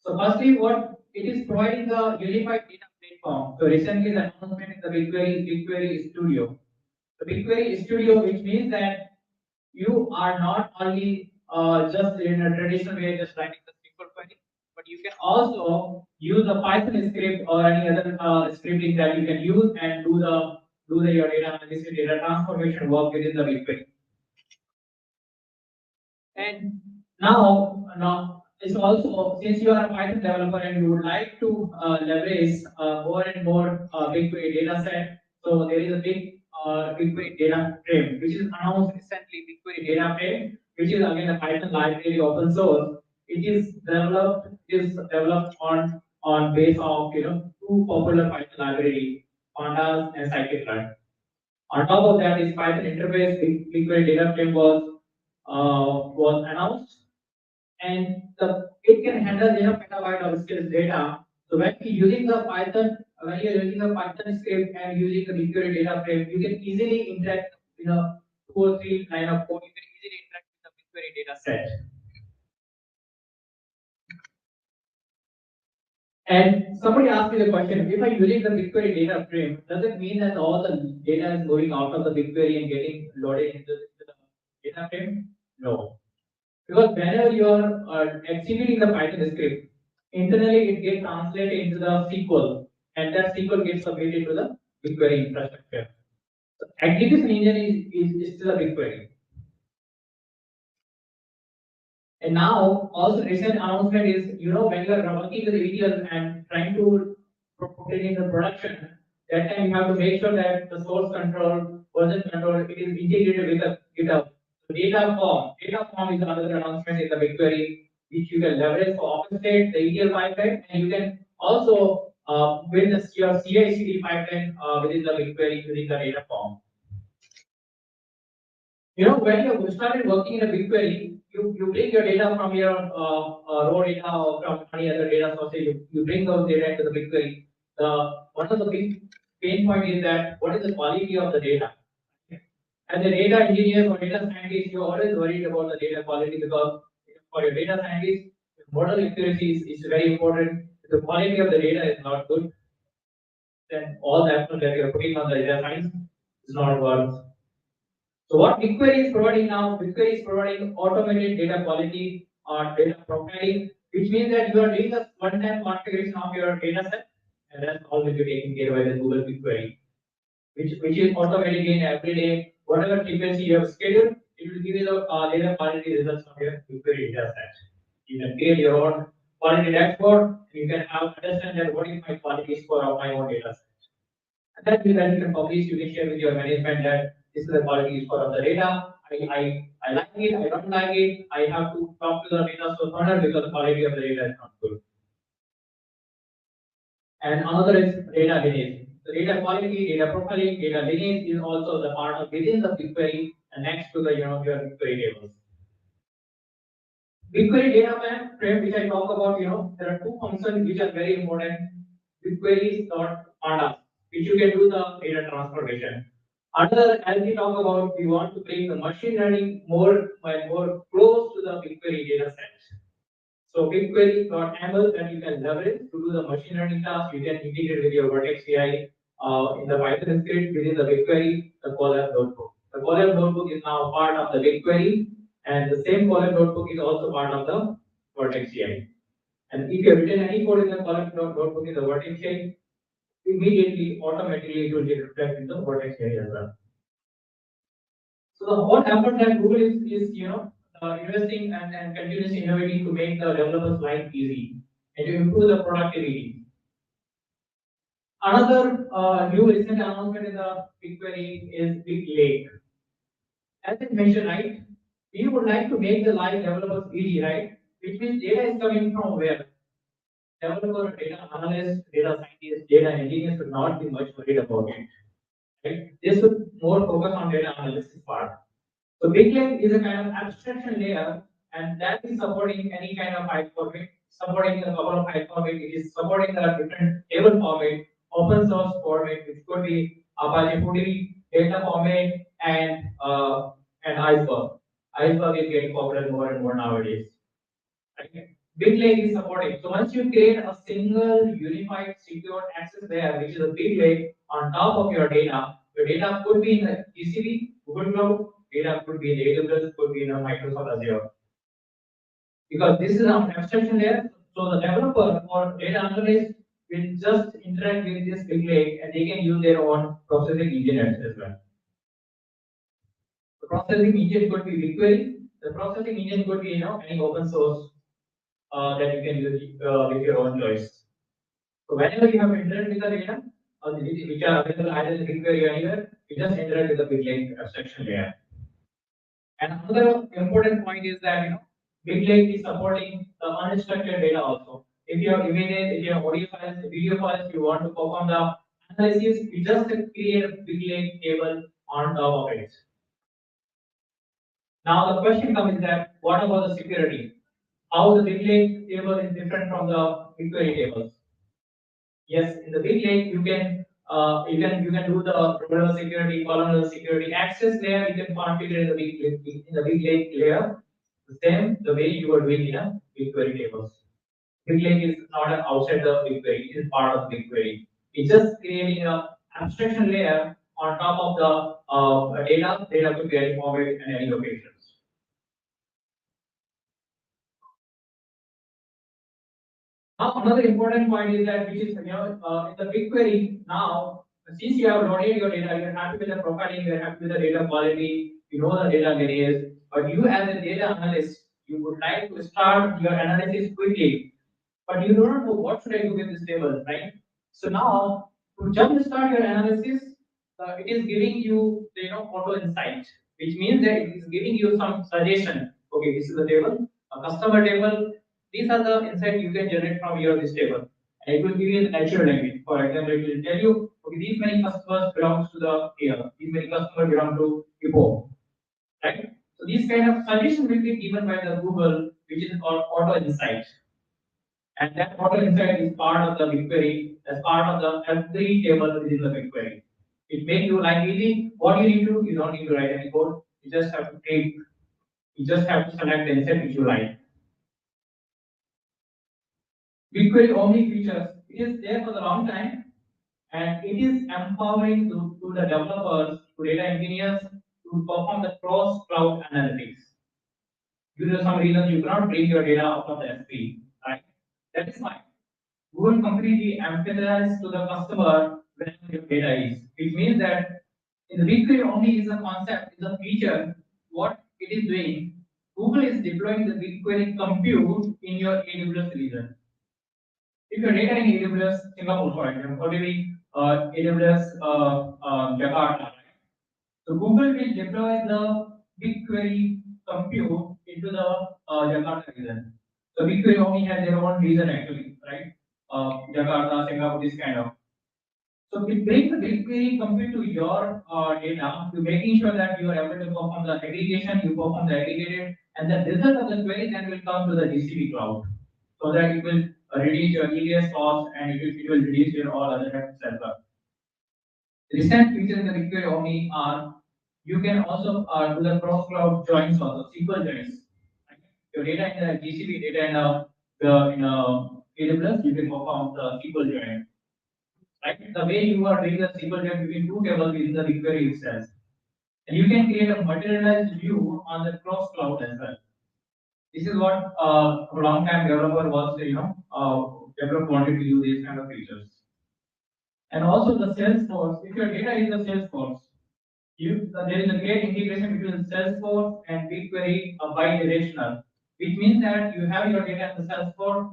Speaker 7: So firstly, what it is providing the unified data platform. So recently the announcement is the BigQuery Studio. The BigQuery Studio, which means that you are not only just in a traditional way just writing the SQL query, but you can also use a Python script or any other scripting that you can use and do the your data analysis, data transformation work within the BigQuery. And now it's also, since you are a Python developer and you would like to leverage more and more BigQuery data set, so there is a big BigQuery data frame, which is announced recently. BigQuery data frame, which is again a Python library, open source. It is developed on base of two popular Python library, pandas and scikit-learn. On top of that, this Python interface BigQuery data frame was announced, and it can handle petabyte of skills data. So when you're using the Python, when you're using a Python script and using the BigQuery data frame, you can easily interact, 2 or 3 line of code. You can easily interact with the BigQuery data set. And somebody asked me the question: if I'm using the BigQuery data frame, does it mean that all the data is going out of the BigQuery and getting loaded into the data frame? No. Because whenever you are executing the Python script, internally it gets translated into the SQL, and that SQL gets submitted to the BigQuery infrastructure. So execution engine is still a BigQuery. And now, also recent announcement is, when you are working with the ETL and trying to put it in the production, that time you have to make sure that the source control, version control, it is integrated with the GitHub. So data form is another announcement in the BigQuery, which you can leverage for orchestrate the ETL pipeline, and you can also build your CI/CD pipeline within the BigQuery using the data form. When you started working in a BigQuery, you bring your data from your raw data or from any other data sources. You bring those data into the BigQuery. One of the big pain point is that what is the quality of the data? As a data engineer or data scientist, you're always worried about the data quality because for your data scientist, model accuracy is very important. If the quality of the data is not good, then all the effort that you're putting on the data science is not worth. So what BigQuery is providing now, BigQuery is providing automated data quality or data profiling, which means that you are doing a one-time configuration of your data set, and that's all will be taken care of by the Google BigQuery, which is automatically every day, whatever frequency you have scheduled, it will give you the data quality results from your BigQuery data set. You can create your own quality dashboard, you can understand that what is my quality score of my own data set. And that you can publish, you can share with your management that this is the quality score of the data. I like it, I don't like it, I have to talk to the data source owner because the quality of the data is not good. And another is data lineage. The data quality, data profiling, data lineage is also the part of within the BigQuery and next to the your BigQuery tables. BigQuery data frame, which I talk about, there are 2 functions which are very important. BigQuery.pandas, which you can do the data transformation. Another, as we talk about, we want to bring the machine learning more close to the BigQuery data set. So BigQuery.ml that you can leverage to do the machine learning task. You can integrate with your Vertex AI in the Python script within the BigQuery, the Colab notebook. The Colab notebook is now part of the BigQuery, and the same Colab notebook is also part of the Vertex AI. And if you have written any code in the Colab notebook in the Vertex AI, immediately, automatically, it will get reflected in the vertex area as well. So the whole effort that Google is investing and continuously innovating to make the developers' life easy and to improve the productivity. Another new recent announcement in the BigQuery is Big Lake. As I mentioned, right, we would like to make the life developers easy, right? Which means data is coming from where? Developer, data analyst, data scientist, data engineers should not be much worried about it. Right? They should more focus on data analysis part. So Big Lake is a kind of abstraction layer, and that is supporting any kind of file format, supporting a couple of file format. It is supporting the different table format, open source format, which could be Apache Hudi, data format, and Iceberg. Iceberg is getting popular more and more nowadays. Right? Big Lake is supporting. So once you create a single unified secure access layer, which is a Big Lake on top of your data could be in the GCP, Google Cloud, data could be in AWS, could be in a Microsoft Azure. Because this is an abstraction layer, so the developer or data analyst will just interact with this Big Lake and they can use their own processing engine as well. The processing engine could be BigQuery. The processing engine could be any open source that you can use with your own choice. So whenever you have interact with the data, which are available either in BigQuery or anywhere, you just interact with the Big Lake abstraction layer. And another important point is that Big Lake is supporting the unstructured data also. If you have images, if you have audio files, video files, you want to perform the analysis, you just create a Big Lake table on top of it. Now the question comes is that what about the security? How the Big Lake table is different from the BigQuery tables? Yes, in the Big Lake you can do the row security, columnar security, access layer you can configure in the Big Lake layer, the same the way you are doing in a BigQuery tables. Big Lake is not outside the BigQuery; it is part of BigQuery. It's just creating a abstraction layer on top of the data. Data could be any format and any locations. Now, another important point is that which is in the BigQuery now, since you have loaded your data, you're happy with the profiling, you're happy with the data quality, you know the data lineage, but you as a data analyst, you would like to start your analysis quickly, but you don't know what should I do with this table, right? So now to jumpstart your analysis, it is giving you the auto insight, which means that it is giving you some suggestion. Okay, this is the table, a customer table. These are the insights you can generate from your this table. And it will give you the natural language. For example, it will tell you, okay, these many customers belongs to the here, these many customers belong to Hippo. Right? So these kind of suggestions will be given by the Google, which is called auto insight. And that auto insight is part of the BigQuery, as part of the every table within the BigQuery. It makes you life easy. What you need to do, you don't need to write any code. You just have to take, you just have to select the insight which you like. BigQuery Omni features is there for a long time, and it is empowering to the developers, to data engineers to perform the cross-cloud analytics. Due to some reason, you cannot bring your data out of the S3, right? That is fine. Google completely emphasizes to the customer where your data is. It means that in the BigQuery Omni is a concept, is a feature. What it is doing, Google is deploying the BigQuery compute in your AWS region. If your data in AWS Singapore, for example, or maybe AWS Jakarta, right? So Google will deploy the BigQuery compute into the Jakarta region. So BigQuery only has their own region actually, right? Jakarta, Singapore, this kind of. So we bring the BigQuery compute to your data, to making sure that you are able to perform the aggregation, you perform the aggregated, and the result of the query then will come to the GCP cloud, so that it will reduce your EDS cost and it will reduce your all other efforts as well. Recent features in the BigQuery Omni are you can also do the cross-cloud joins also, SQL joins. Right? Your data in the GCP, data in AWS, you can perform the SQL join. Right? The way you are doing the SQL join between two tables in the BigQuery itself. And you can create a materialized view on the cross-cloud as well. This is what a long time developer was, developer wanted to use these kind of features. And also the Salesforce, if your data is a Salesforce, there is a great integration between Salesforce and BigQuery bi-directional, which means that you have your data in the Salesforce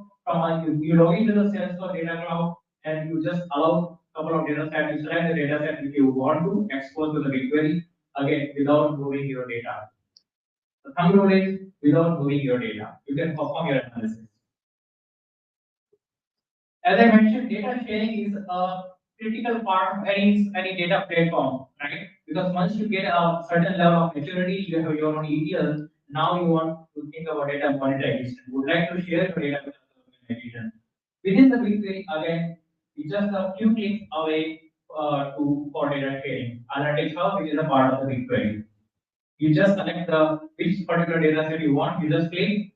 Speaker 7: you log into the Salesforce data cloud and you just allow a couple of data sets, you select the data set if you want to export to the BigQuery again without moving your data. The thumb rule is without moving your data, you can perform your analysis. As I mentioned, data sharing is a critical part of any data platform, right? Because once you get a certain level of maturity, you have your own ETL. Now you want to think about data monetization. Would like to share your data with the organization. Within the BigQuery, again, it's just a few clicks away for data sharing. Analytics Hub, which is a part of the BigQuery. You just select the which particular data set you want. You just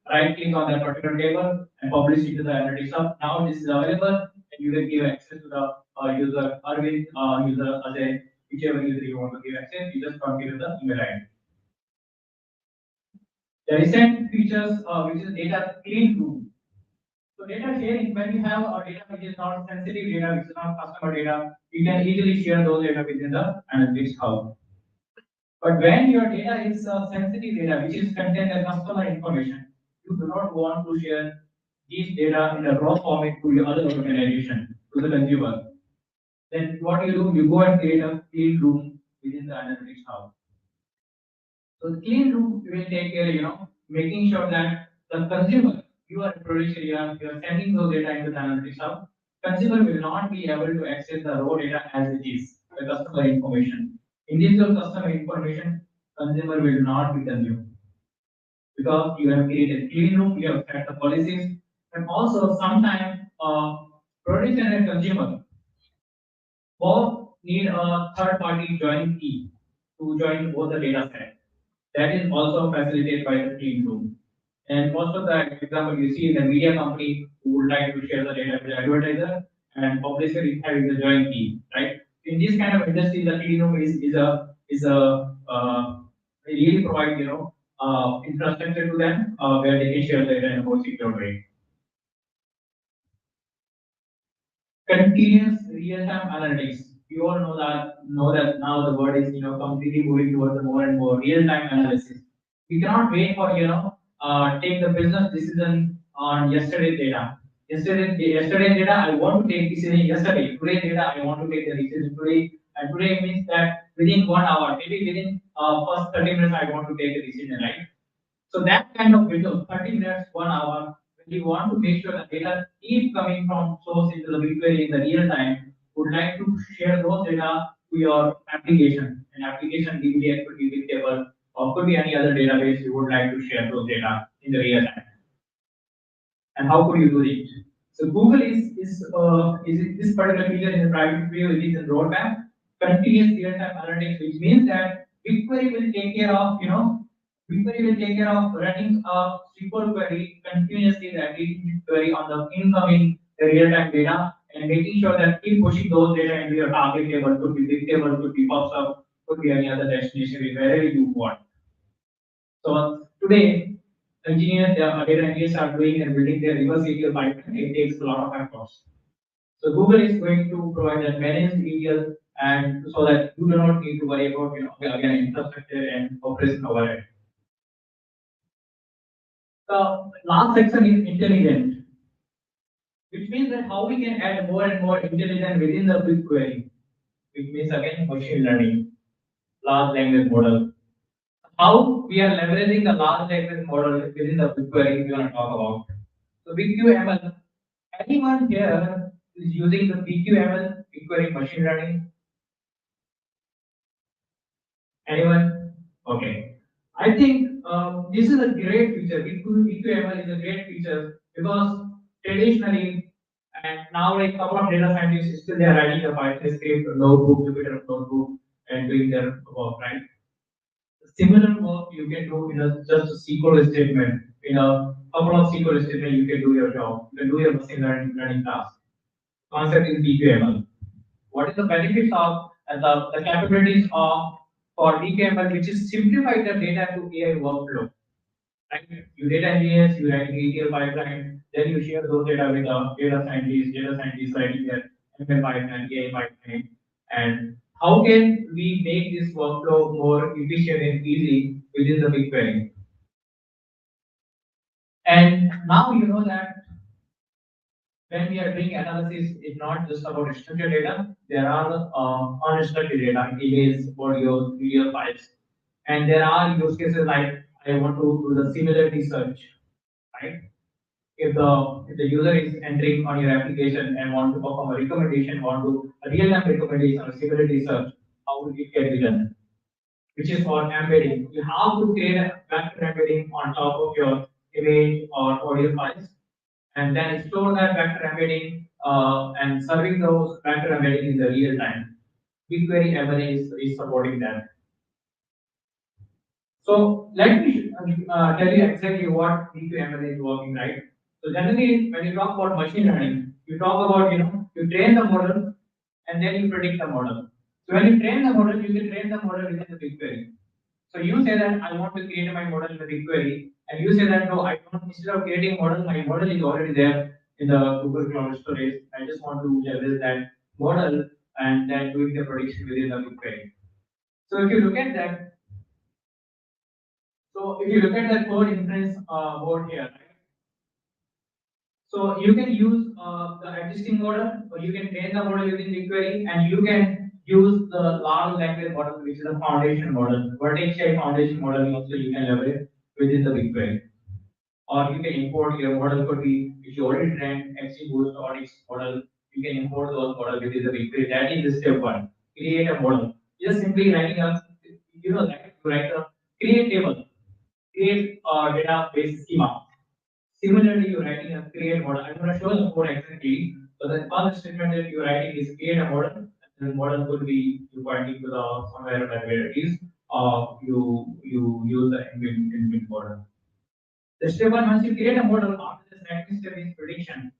Speaker 7: right click on that particular table and publish it to the analytics hub. Now this is available and you can give access to the user Arvind, user Ajay, whichever user you want to give access. You just configure the email ID. The recent features, which is data clean room. So data sharing, when you have a data which is not sensitive data, which is not customer data, you can easily share those data within the analytics hub. But when your data is sensitive data, which is contain the customer information, you do not want to share these data in a raw format to your other organization, to the consumer. Then what you do, you go and create a clean room within the analytics hub. So the clean room will take care, making sure that the consumer, you are a producer, you are sending those data into the analytics hub. Consumer will not be able to access the raw data as it is, the customer information. Individual customer information, consumer will not be consumed because you have created clean room, you have set the policies, and also sometimes producer and consumer both need a third party join key to join both the data set. That is also facilitated by the clean room. And most of the example you see in the media company who would like to share the data with the advertiser and publisher is having the joint key, right? In this kind of industry, the clean room is really provide infrastructure to them where they can share the data in a more secure way. Continuous real-time analytics. We all know that now the world is completely moving towards the more and more real-time analysis. We cannot wait for take the business decision on yesterday's data. Yesterday's data I want to take decision yesterday. Today's data I want to take the decision today. And today means that within 1 hour, maybe within first 30 minutes I want to take a decision, right? So that kind of window, 30 minutes, 1 hour, when you want to make sure the data keep coming from source into the BigQuery in the real time, would like to share those data to your application. An application DBA could be Bigtable or could be any other database you would like to share those data in the real time. And how could you do it? So Google is this particular feature in the private view, it is in roadmap, continuous real-time analytics, which means that BigQuery will take care of, BigQuery will take care of running a SQL query continuously, the application query on the incoming real-time data and making sure that keep pushing those data into your target table, could be Bigtable, could be PubSub, could be any other destination, wherever you want. So today, engineers, data engineers are doing and building their reverse ETL pipeline. It takes a lot of efforts. So Google is going to provide that managed ETL, and so that you do not need to worry about again infrastructure and operation overhead. The last section is intelligent, which means that how we can add more and more intelligence within the BigQuery, which means again machine learning, large language model. How we are leveraging the large language model within the BigQuery we want to talk about. So BigQML, anyone here is using the BigQML, BigQuery machine learning? Anyone? Okay. I think this is a great feature. BigQML is a great feature because traditionally, and now like a couple of data scientists still they are writing a Python script, notebook, Jupyter notebook, and doing their work, right? Similar work you can do in just a SQL statement. In a couple of SQL statements, you can do your job. You can do your machine learning task. Concept is BQML. What is the benefits of and the capabilities of for BQML, which is simplify the data to AI workflow. Right? You data engineers, you write ETL pipeline, then you share those data with data scientists writing their ML pipeline, AI pipeline, and how can we make this workflow more efficient and easy within the BigQuery? And now you know that when we are doing analysis, it's not just about structured data. There are unstructured data, images, audio, video files, and there are use cases like I want to do the similarity search, right? If the user is entering on your application and want to perform a recommendation, want to a real-time recommendation or similarity search, how would it get done? Which is for embedding. You have to create a vector embedding on top of your image or audio files, and then store that vector embedding and serving those vector embedding in the real time. BigQuery ML is supporting that. So let me tell you exactly what BigQuery is working, right? So generally, when you talk about machine learning, you talk about you train the model and then you predict the model. So when you train the model, you can train the model within the BigQuery. So you say that I want to create my model in the BigQuery, and you say that no, I don't. Instead of creating a model, my model is already there in the Google Cloud storage. I just want to leverage that model and then doing the prediction within the BigQuery. So if you look at that, the code inference board here, right? So you can use the existing model, or you can train the model using BigQuery, and you can use the large language model, which is a foundation model. Vertex foundation model also you can leverage within the BigQuery. Or you can import your model could be if you already trained XGBoost or X model, you can import those models within the BigQuery. That is the step one. Create a model. Just simply writing a write a create table, create a database schema. Similarly, you're writing a create model. I'm going to show the code exactly. So the first statement that you're writing is create a model. And the model could be you pointing to the somewhere where it is, or you use the inbuilt model. The step one, once you create a model, after the second step is prediction.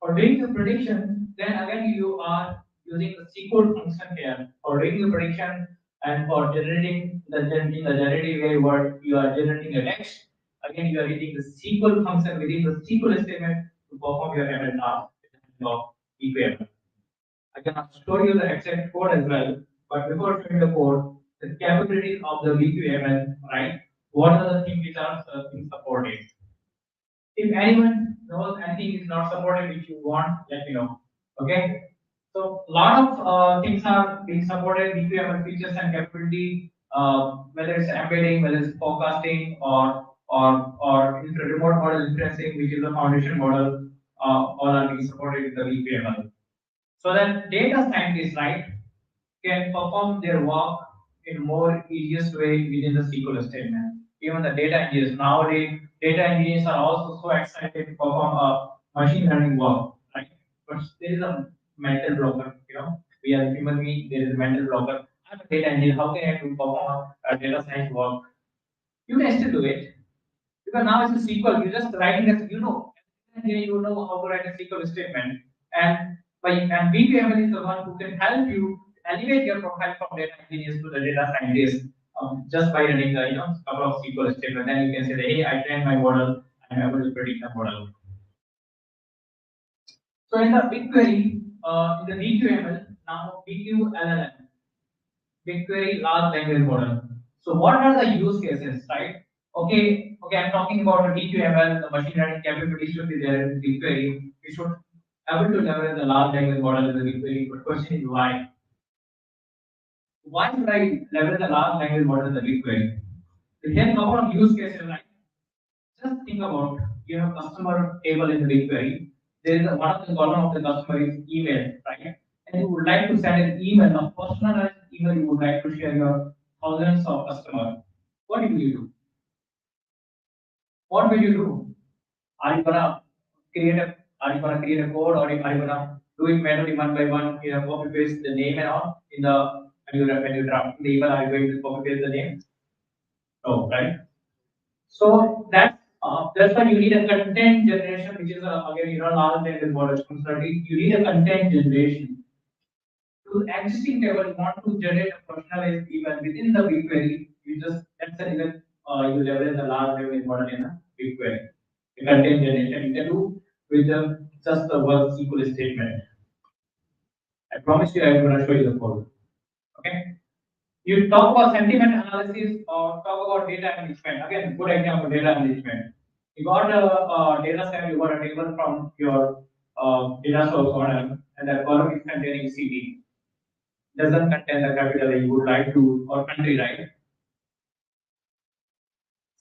Speaker 7: For doing the prediction, then again you are using the SQL function here. For doing the prediction and for generating the generative AI word, you are generating a text. Again, you are using the SQL function within the SQL statement to perform your ML task of EPM. I can show you the exact code as well, but before showing the code, the capabilities of the VQML, right? What are the things which are being supported? If anyone knows anything is not supported which you want, let me know. Okay. So a lot of things are being supported. VQML features and capability, whether it's embedding, whether it's forecasting, or remote model inferencing, which is a foundation model, all are being supported with the VQML. So that data scientists, right, can perform their work in more easiest way within the SQL statement. Even the data engineers nowadays, data engineers are also so excited to perform a machine learning work, right? But there is a mental blocker. We are human beings. There is a mental blocker. I'm a data engineer. How can I do perform a data science work? You can still do it because now it's a SQL. You're just writing as and then you know how to write a SQL statement. And BPML is the one who can help you elevate your profile from data engineers to the data scientist just by running the couple of SQL statements. Then you can say, that, hey, I trained my model, I'm able to predict the model. So in the BigQuery, in the BQML, now BQLLM, BigQuery large language model. So what are the use cases, right? Okay, I'm talking about the BQML, the machine learning capability should be there in BigQuery. We should able to leverage the large language model in the BigQuery. But question is why? Why should I leverage the large language model in the BigQuery? Then couple of use cases, right? Just think about you have customer table in the BigQuery. There is one of the column of the customer is email, right? And you would like to send an email, a personalized email you would like to share your thousands of customers. What will you do? What will you do? Are you gonna create a code, or are you gonna do it manually one by one? Copy paste the name and all in the when you draft the email. Are you going to copy paste the name? No, right? So that's why you need a content generation, which is again large language model functionality. You need a content generation. To existing table, you want to generate a personalized email within the BigQuery. That's the reason you leverage the large language model in a BigQuery. The content generation you can do with just the word SQL statement. I promise you, I'm going to show you the code. Okay. You talk about sentiment analysis or talk about data enrichment. Again, good example, data enrichment. You got a data set, you got a table from your data source model, and that column is containing city. Doesn't contain the capital that you would like to, or country, right?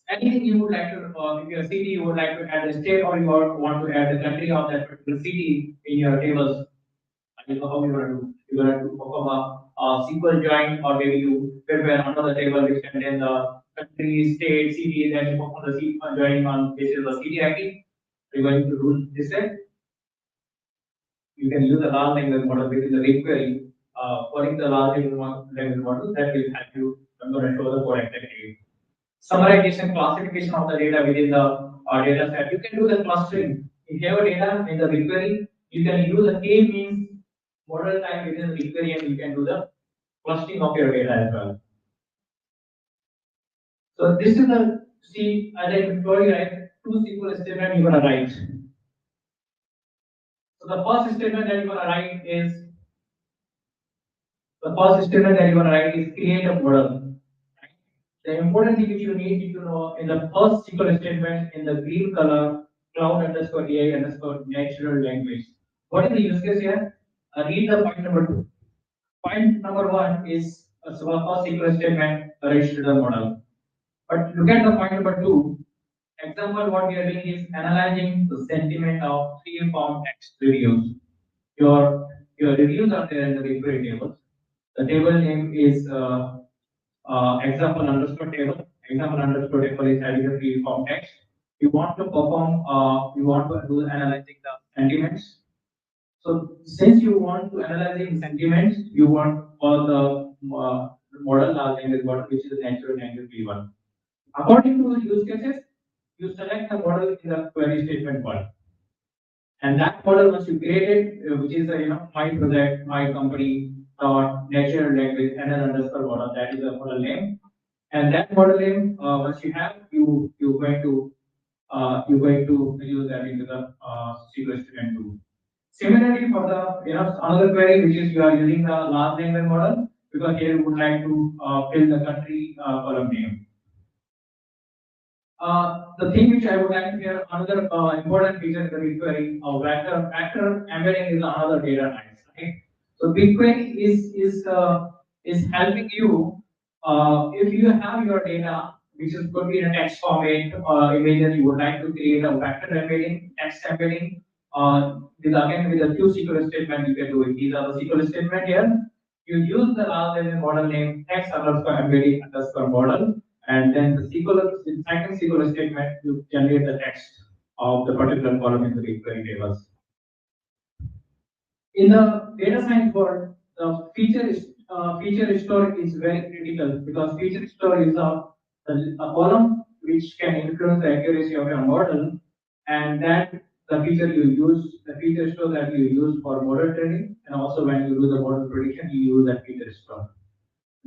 Speaker 7: Anything you would like to, if you're a city, you would like to add a state, or you want to add the country of that particular city in your tables. And how you're going to do? You're going to perform a SQL join, or maybe you prepare another table which contains the country, state, city, then you perform the joining on basis of the city ID. You're going to do this way. You can use a large language model within the BigQuery. Calling the large language model that will help you. I'm going to show the code exactly. Summarization, classification of the data within the data set. You can do the clustering. If you have a data in the BigQuery, you can use the k-means model type within the BigQuery, and you can do the clustering of your data as well. So this is the as I told you, right, two SQL statements you're gonna write. So the first statement that you're gonna write is create a model. The important thing which you need to know in the first SQL statement in the green color, cloud underscore AI underscore natural language. What is the use case here? Read the point number 2. Point number 1 is a first SQL statement, register the model. But look at the point number 2. Example, what we are doing is analyzing the sentiment of free-form text reviews. Your reviews are there in the BigQuery table. The table name is example underscore table. Example underscore table is having a free-form text. You want to perform, you want to do analyzing the sentiments. So since you want to analyzing sentiments, you want for the model large language model, which is a natural language V1. According to the use cases, you select the model in the query statement 1. And that model once you create it, which is my project, my company, natural language, and an underscore model, that is the model name. And that model name, once you have, you're going to use that into the SQL statement 2. Similarly, for the another query, which is you are using the large language model, because here you would like to fill the country column name. The thing which I would like to hear, another important feature in the BigQuery, vector embedding is another data type. Right? So BigQuery is helping you if you have your data which is could be in a text format, images you would like to create a vector embedding, text embedding. Again with a few SQL statements you can do it. These are the SQL statement here. You use the large language model name text underscore embedding underscore model. And then the second SQL statement, you generate the text of the particular column in the BigQuery tables. In the data science world, the feature store is very critical because feature store is a column which can influence the accuracy of your model, and that the feature store that you use for model training, and also when you do the model prediction, you use that feature store.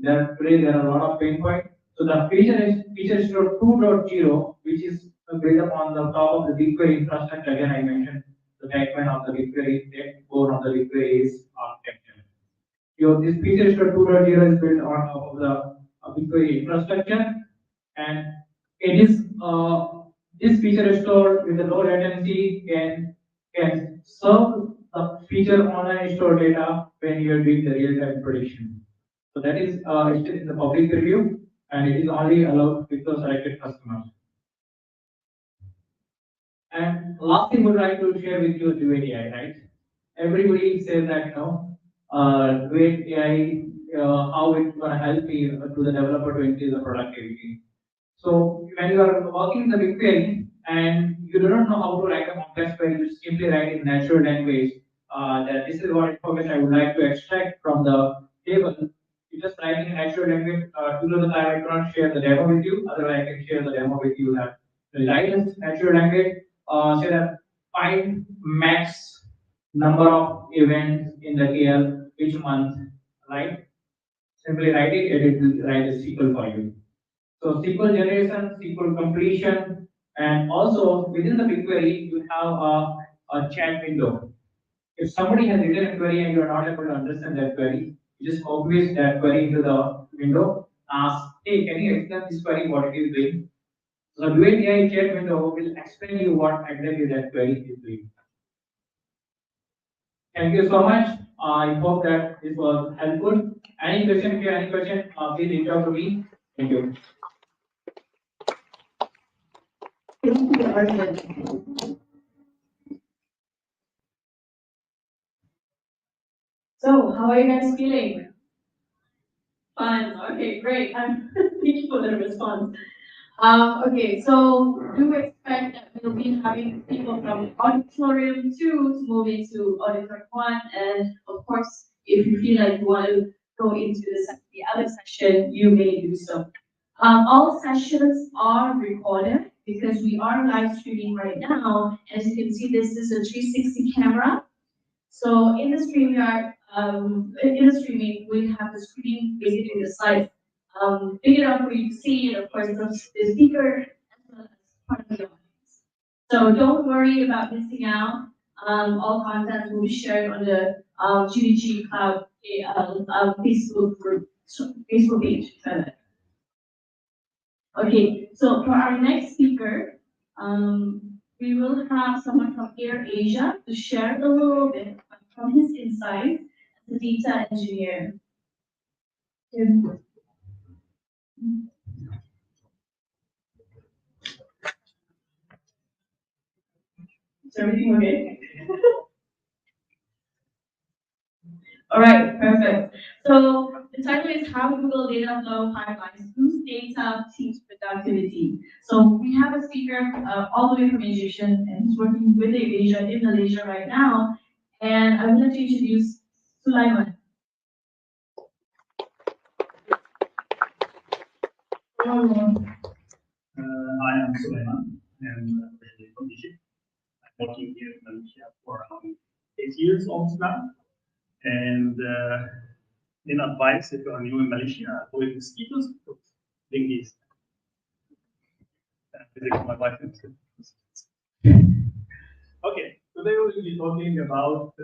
Speaker 7: Today there are a lot of pain points. So the feature store 2.0, which is built up on the top of the BigQuery infrastructure. Again, I mentioned the backbone of the BigQuery, the core of the BigQuery is architecture. This feature store 2.0 is built on top of the BigQuery infrastructure, and it is this feature store with the low latency can serve the feature online store data when you are doing the real-time prediction. So that is still in the public review, and it is only allowed with the selected customers. And last thing would like to share with you is Duet AI, right? Everybody says that Duet AI, how it's gonna help me to the developer to increase the productivity. So when you are working in the BigQuery and you do not know how to write a complex query, you simply write in natural language. That this is what information I would like to extract from the table. You just write in natural language. To the time I cannot share the demo with you. Otherwise, I can share the demo with you. That write in natural language. Say that find max number of events in the year each month. Right? Simply write it. It will write a SQL for you. So SQL generation, SQL completion, and also within the BigQuery you have a chat window. If somebody has written a query and you are not able to understand that query, you just copy paste that query into the window, ask, hey, can you explain this query, what it is doing? So Duet AI chat window will explain you what exactly that query is doing. Thank you so much. I hope that this was helpful. Any question, if you have any question, please reach out to me. Thank you.
Speaker 1: So, how are you guys feeling? Fine. Okay, great. Thank you for the response. Okay, so do expect that we'll be having people from Auditorium 2 to move into Auditorium 1, and of course, if you feel like you want to go into the other session, you may do so. All sessions are recorded because we are live streaming right now. As you can see, this is a 360 camera. So in the StreamYard, in the streaming, we have the screen basically the slide big enough for you to see, and of course the speaker as well as part of the audience. So don't worry about missing out. All content will be shared on the GDG Cloud Facebook group, Facebook page. Okay, so for our next speaker, we will have someone from Air Asia to share a little bit from his insights as a data engineer. Is everything okay? All right, perfect. So the title is How Google Data Flow Pipelines Boost Data Teams Productivity. So we have a speaker all the way from Egyptian, and he's working with Asia in Malaysia right now. And I would like to introduce Sulaiman.
Speaker 8: Hello everyone. I am Sulaiman, and I'm originally from Egypt. I'm working here in Malaysia for around 8 years almost now. And in advice, if you are new in Malaysia, avoid mosquitoes, dengue is. My wife is. Okay, today we will be talking about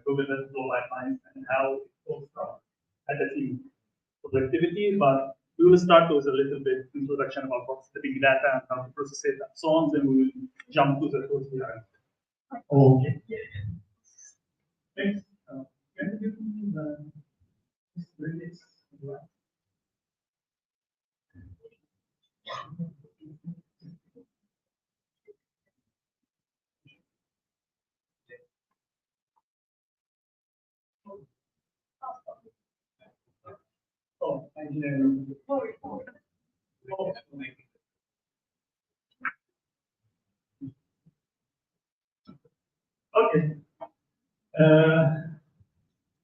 Speaker 8: Google Data Flow Pipelines and how it goes from at the team productivity, but we will start with a little bit introduction about what's the big data and how to process it and so on, then we will jump to the tools we are. Okay. Next. Can you give me the release? Oh, engineering. Okay.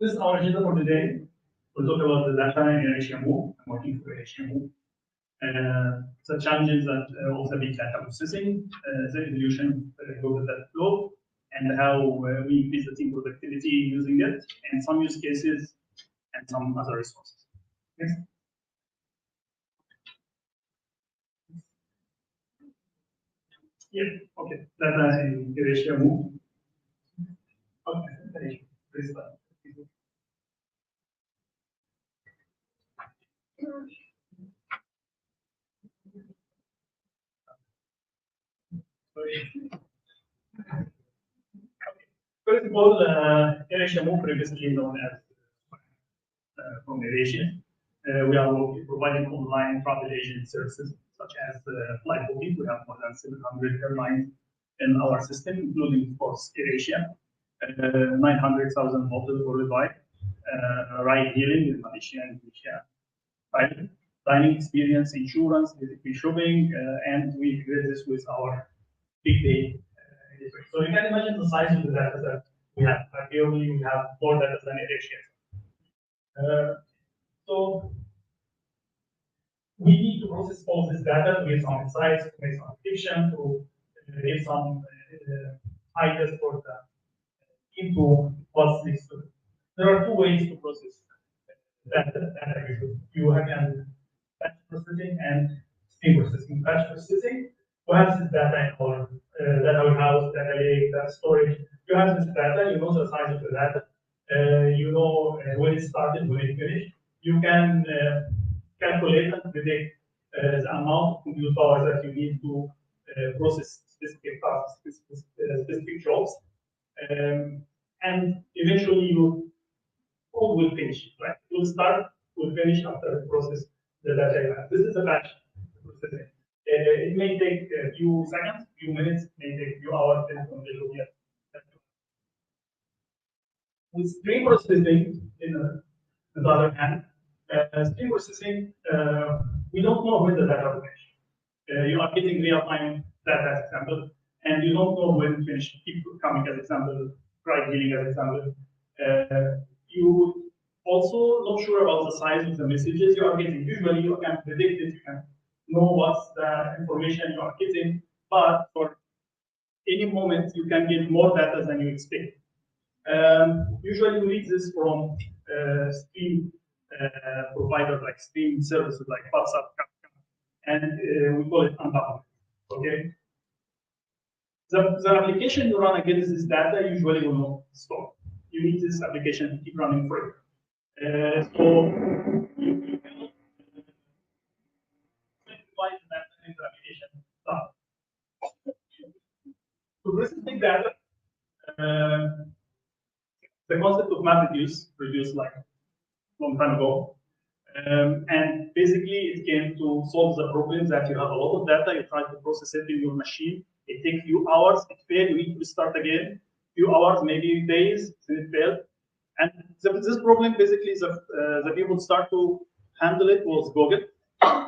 Speaker 8: This is our agenda for today. We'll talk about the data in Asia Move. I'm working for Asia Move. The challenges that of the big data processing, the evolution of Google Data Flow, and how we increase the team productivity using it, and some use cases and some other resources. Next. Yeah, okay. Data in Asia Move. Okay, please start. First of all, AirAsia Move, previously known as from AirAsia, we are providing online travel agent services such as flight booking. We have more than 700 airlines in our system, including, of course, AirAsia, 900,000 hotels worldwide, ride hailing in Malaysia and Indonesia, dining experience, insurance, duty-free shopping, and we integrate this with our big data. So you can imagine the size of the data that we have. Ideally, we have more data than AirAsia. So we need to process all this data to get some insights, to make some prediction, to give some ideas for the into what's next to it. There are two ways to process data. You have batch processing and stream processing. Batch processing, we have this data in our data warehouse, data lake, data storage. You have this data, you know the size of the data, you know when it started, when it finished. You can calculate and predict the amount of compute power that you need to process specific tasks, specific jobs. And eventually your code will finish, right? It will start, will finish after the process the data you have. This is a batch processing. It may take a few seconds, few minutes, may take a few hours, depending on the location. With stream processing, on the other hand, stream processing, we don't know when the data will finish. You are getting real-time data as example, and you don't know when to finish. Keep coming as example, try healing as example. You also not sure about the size of the messages you are getting. Usually you can predict it, you can know what's the information you are getting, but for any moment you can get more data than you expect. Usually we read this from stream provider like stream services like WhatsApp, and we call it unbound. Okay. The application you run against this data usually will not stop. You need this application to keep running forever. So you cannot simplify the data in the application stop. To processing data, the concept of MapReduce produced like a long time ago. And basically it came to solve the problem that you have a lot of data, you try to process it in your machine, it takes few hours, it failed, you need to start again, few hours, maybe days, then it failed. And this problem basically the people start to handle it was Google.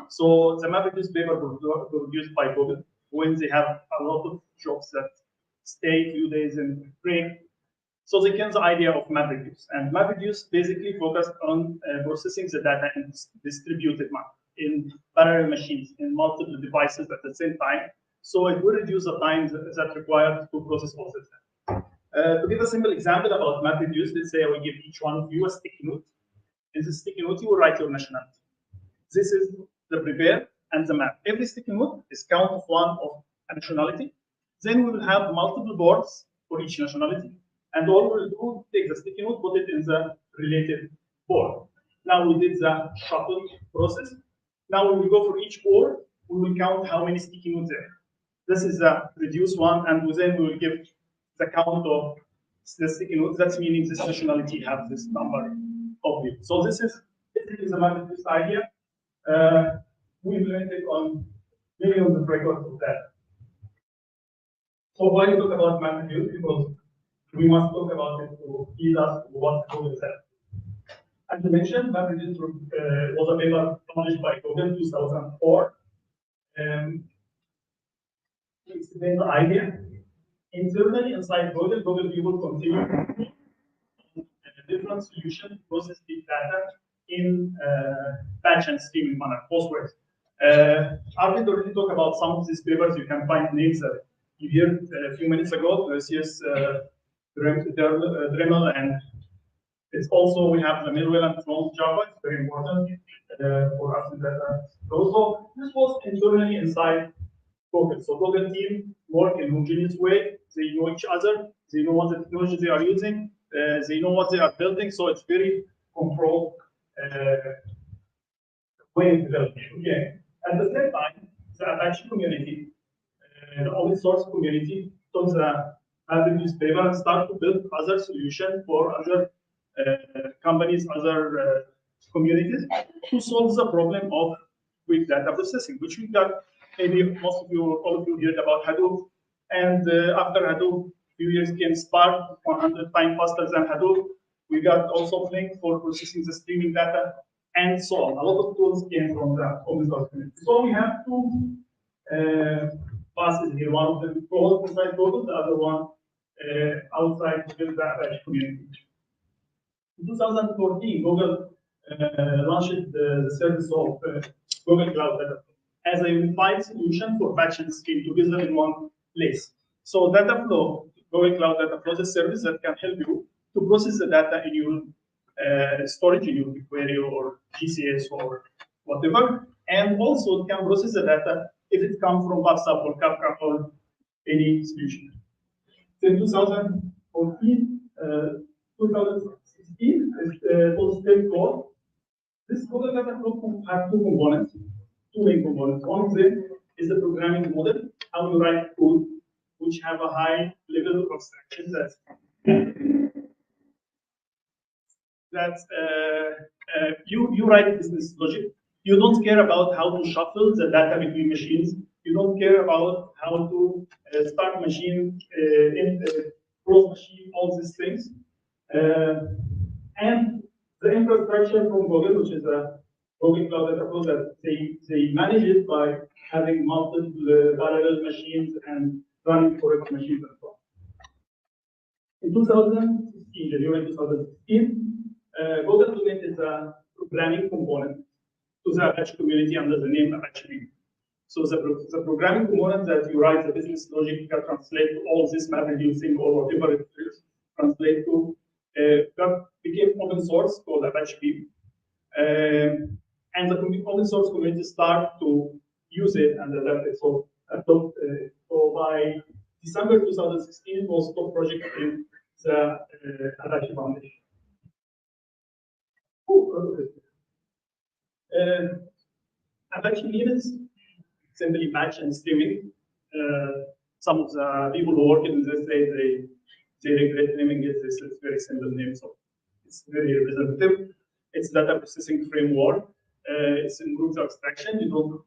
Speaker 8: So the MapReduce paper produced by Google when they have a lot of jobs that stay a few days and break. So they came the idea of MapReduce, and MapReduce basically focused on processing the data in distributed map in parallel machines in multiple devices at the same time. So it will reduce the time that required to process all this data. To give a simple example about MapReduce, let's say I will give each one of you a sticky note. In this sticky note, you will write your nationality. This is the prepare and the map. Every sticky note is count of one of a nationality. Then we will have multiple boards for each nationality. And all we'll do, take the sticky note, put it in the related board. Now we did the shuffle process. Now we will go for each board, we will count how many sticky notes there. This is the reduced one, and then we will give the count of the sticky notes. That's meaning this nationality have this number of it. So this is the MapReduce idea. We implemented on millions of records of that. So why we talk about MapReduce? Because we must talk about it to lead us to what Google said. As I mentioned, MapReduce was a paper published by Google in 2004. To explain the idea, internally inside Google, Google people continue a different solution to process big data in batch and streaming manner, postgres. Arvind already talked about some of these papers. You can find names that you heard a few minutes ago. CS Dremel, and it's also we have the middleware and small Java. It's very important for us in data. Also, this was internally inside Google. So Google team work in a homogeneous way. They know each other. They know what the technology they are using. They know what they are building. So it's very controlled way of developing. Okay. At the same time, the Apache community, the open source community, took the MapReduce paper and start to build other solutions for other companies, other communities to solve the problem of quick data processing, which we got. Maybe most of you, all of you heard about Hadoop, and after Hadoop, few years came Spark, 100 times faster than Hadoop. We got also Flink for processing the streaming data, and so on. A lot of tools came from the open source community. So we have two classes here. One of them called inside Google, the other one outside the Apache community. In 2014, Google launched the service of Google Cloud DevFest as a unified solution for batch and stream together in one place. So Dataflow, Google Cloud Dataflow is a service that can help you to process the data in your storage, in your BigQuery or GCS or whatever, and also it can process the data if it comes from WhatsApp or Kafka or any solution. Then 2014, 2016 is the full-scale code. This model data flow has two components, two main components. One of them is the programming model, how you write code which have a high level of abstraction you write business logic. You don't care about how to shuffle the data between machines. You don't care about how to start machine, close machine, all these things. And the infrastructure from Google, which is a Google Cloud Data Flow, that they manage it by having multiple parallel machines and running forever machines and so on. In 2016, January 2016, Google implemented a programming component to the Apache community under the name Apache Beam. So the programming component that you write the business logic, you can translate to all this map reducing or whatever it is, translate to, that became open source called Apache Beam. And the open source community started to use it and adapt it. So by December 2016, it was top project in the Apache Foundation. Apache means simply batch and streaming. Some of the people who work in this they regret naming it. This is very simple name, so it's very representative. It's data processing framework. It improves abstraction. You don't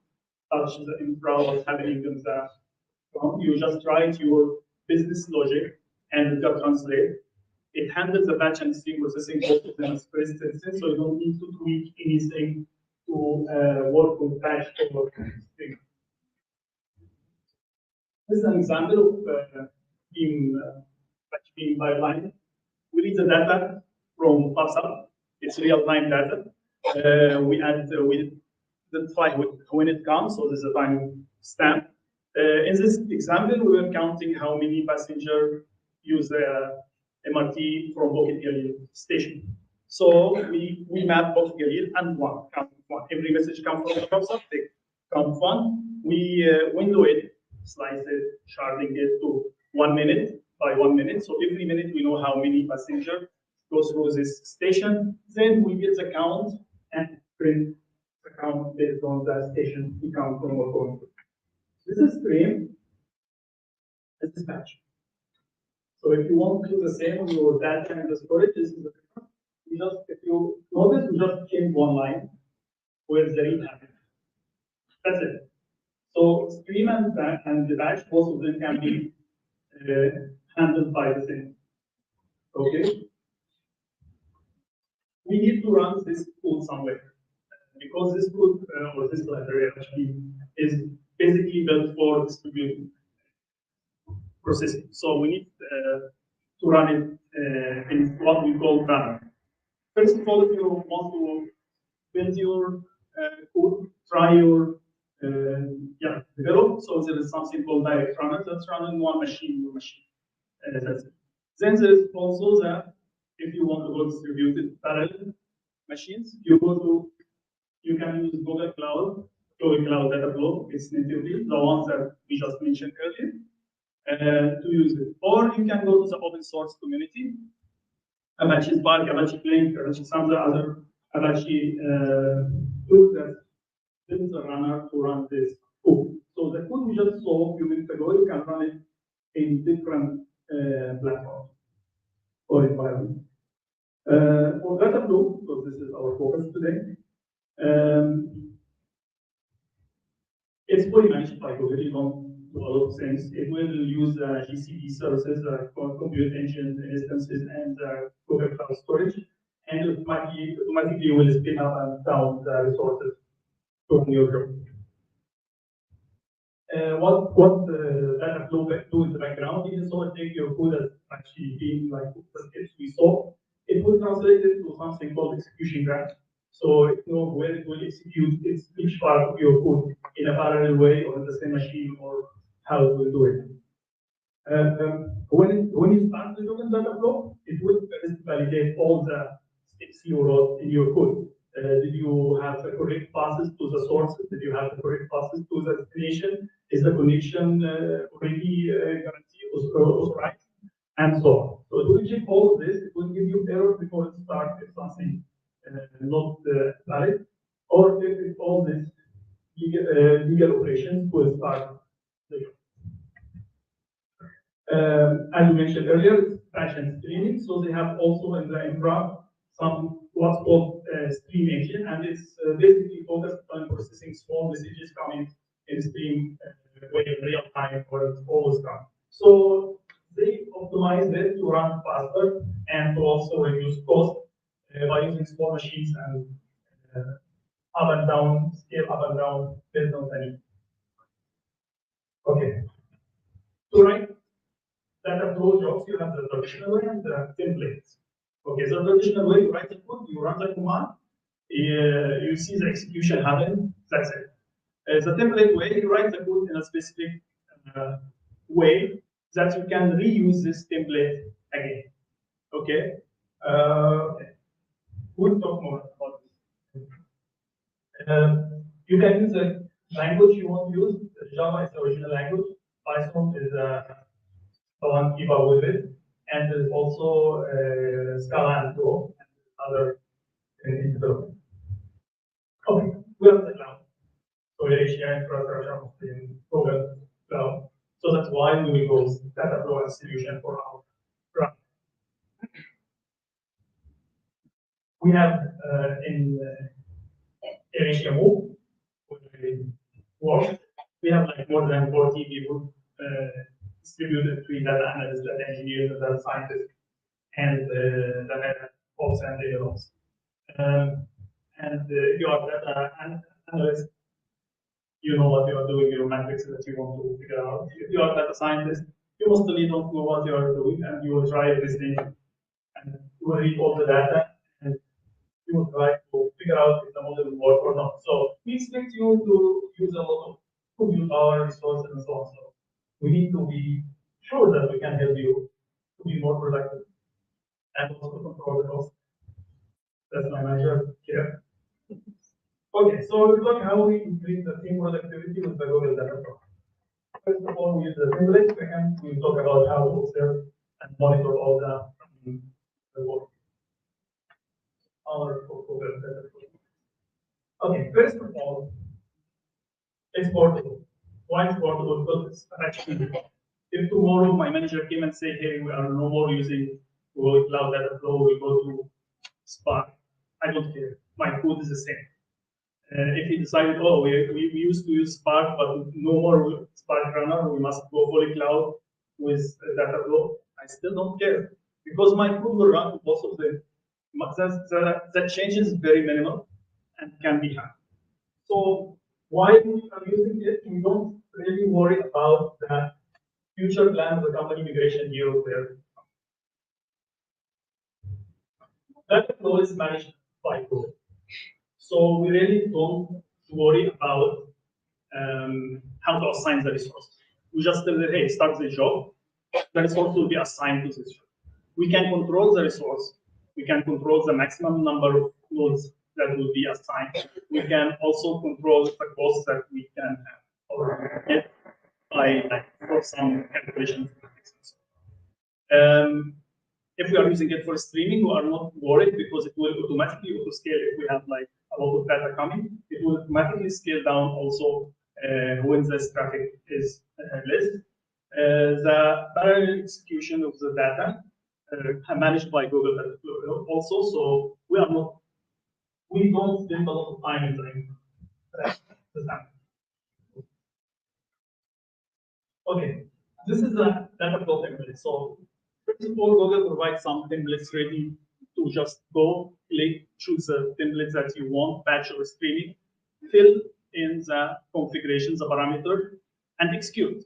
Speaker 8: touch the infra what's happening in the front. You just write your business logic and it will translate. It handles the batch and stream processing both of them as first instance, so you don't need to tweak anything to work with batch or stream. This is an example of batch beam pipeline. We read the data from PubSub. It's real-time data. We identify when it comes, so there's a time stamp. In this example, we were counting how many passengers use the MRT from Bukit Jalil station. So we map Bukit Jalil and count one. Every message comes from the PubSub, they count one. We window it, slice it, sharding it to 1 minute by 1 minute. So every minute we know how many passengers go through this station. Then we get the count and print the count based on the station we count from or going to. This is stream. This is batch. So if you want to do the same on your data and the storage, this is the difference. If you notice, we just change one line where the read happens. That's it. So stream and the batch, both of them can be handled by the same. Okay. We need to run this code somewhere because this code or this library actually is basically built for distributed processing. So we need to run it in what we call runner. First of all, if you want to build your code, try your develop. So there is something called direct runner that's running one machine, your machine. That's it. Then there is also that if you want to go distributed parallel machines, you can use Google Cloud Data Flow. It's natively the ones that we just mentioned earlier to use it. Or you can go to the open source community, Apache Spark, Apache Flink, or some of the other Apache tools that builds a runner to run this code. So the code we just saw a few minutes ago, you can run it in different platforms or environments. For data flow, so this is our focus today. It's fully managed by Google. You don't do a lot of things. It will use GCP services, compute engine instances, and Google Cloud Storage, and automatically will spin up and down the resources from your job. What data flow do in the background is so take your code as actually being like the steps we saw. It will translate it to something called execution graph. So it knows where it will execute each part of your code in a parallel way or in the same machine or how it will do it. When you start the token data flow, it will validate all the steps you wrote in your code. Did you have the correct passes to the sources? Did you have the correct passes to the destination? Is the connection already guaranteed or authorized? And so on. So it will check all of this. It will give you error before it starts if something not valid, or if all this legal operations will start. As we mentioned earlier, it's batch and streaming. So they have also in the infra some what's called stream engine, and it's basically focused on processing small messages coming in stream way in real time or it's always come. So they optimize it to run faster and to also reduce cost by using small machines and up and down, scale up and down based on the need. Okay. So right, data flow jobs, you have the traditional way and the templates. Okay, so the traditional way, you write the code, you run the command, you see the execution happen, that's it. The template way, you write the code in a specific way that you can reuse this template again. Okay. We'll talk more about this. You can use the language you want to use. Java is the original language. Python is the one keep up with it, and there's also Scala and Go and other in development. Okay, we have the cloud. So we share infrastructure in Google Cloud. So that's why we will go data flow as solution for our run. We have in Asia Move, we have like more than 40 people distributed between data analysts, data engineers, and data scientists, and data ops and data ops. And if you are data analyst, you know what you are doing, your metrics that you want to figure out. If you are data scientist, you mostly don't know what you are doing, and you will try everything, and you will read all the data, and you will try to figure out if the model will work or not. So we expect you to use a lot of compute power, resources, and so on. So we need to be sure that we can help you to be more productive and also control the cost. That's my measure here. Okay, so we'll look how we increase the team productivity with the Google Data Flow. First of all, we use the template. Second, we'll talk about how to observe and monitor all the work. Our Google Data Flow. Okay, first of all, it's portable. Why is portable? Because it's actually, if tomorrow my manager came and said, hey, we are no more using Google Cloud Data Flow, we go to Spark, I don't care. My code is the same. If he decided, oh, we used to use Spark, but no more Spark runner, we must go fully cloud with data flow, I still don't care because my code will run both of them. That change is very minimal and can be handled. So why we are using it, we don't really worry about the future plans of the company migration here or there. Data flow is managed by code. So we really don't worry about how to assign the resource. We just tell them, hey, start the job. The resource will be assigned to this job. We can control the resource. We can control the maximum number of nodes that will be assigned. We can also control the costs that we can have or get by for some calculations. If we are using it for streaming, we are not worried because it will automatically auto-scale if we have like a lot of data coming. It will automatically scale down also when this traffic is less. The parallel execution of the data managed by Google also, so we don't spend a lot of time in the Okay, this is the data flow template. So first of all, Google provides some templates ready to just go, click, choose the templates that you want, batch or streaming, fill in the configurations, the parameter, and execute.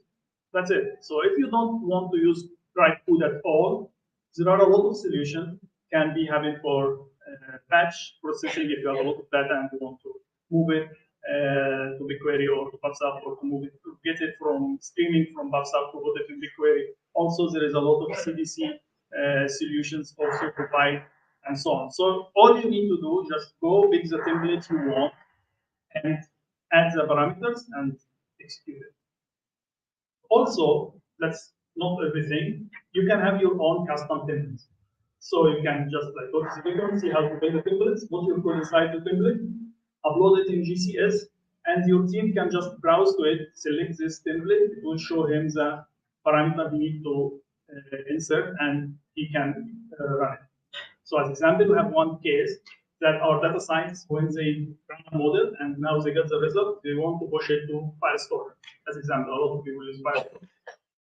Speaker 8: That's it. So if you don't want to use write code at all, there are a lot of solutions can be having for batch processing if you have a lot of data and you want to move it to BigQuery or to PubSub or to move it to get it from streaming from PubSub to put it in BigQuery. Also, there is a lot of CDC solutions also provide and so on. So all you need to do, just go pick the template you want and add the parameters and execute it. Also, that's not everything. You can have your own custom templates. So you can just like go to the video, see how to build the templates, put your code inside the template, upload it in GCS, and your team can just browse to it, select this template, it will show him the parameter he needs to insert, and he can run it. So as example, we have one case that our data science, when they run a model and now they get the result, they want to push it to Firestore. As example, a lot of people use Firestore.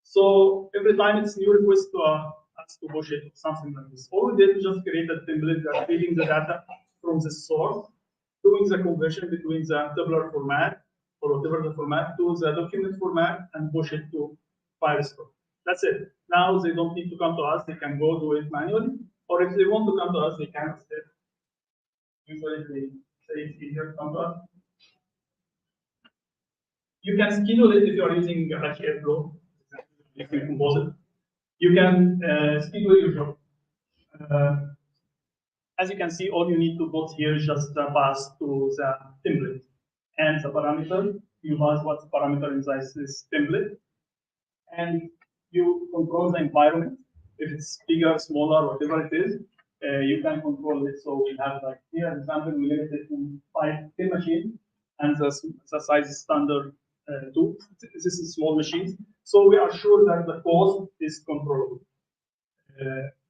Speaker 8: So every time it's new request to us to push it, something like this. All we did was just create a template that feeding the data from the source, doing the conversion between the tabular format or whatever the format to the document format and push it to Firestore. That's it. Now they don't need to come to us, they can go do it manually. Or if they want to come to us, they can instead. Usually they say it's easier to come to us. You can schedule it if you are using Apache Airflow. You can compose it. You can schedule your job. As you can see, all you need to put here is just pass to the template and the parameter. You pass what's parameter inside this template, and you control the environment. If it's bigger, smaller, whatever it is, you can control it. So we have like here, example, we limit it to 10 machines, and the size is standard 2. This is small machines. So we are sure that the cost is controllable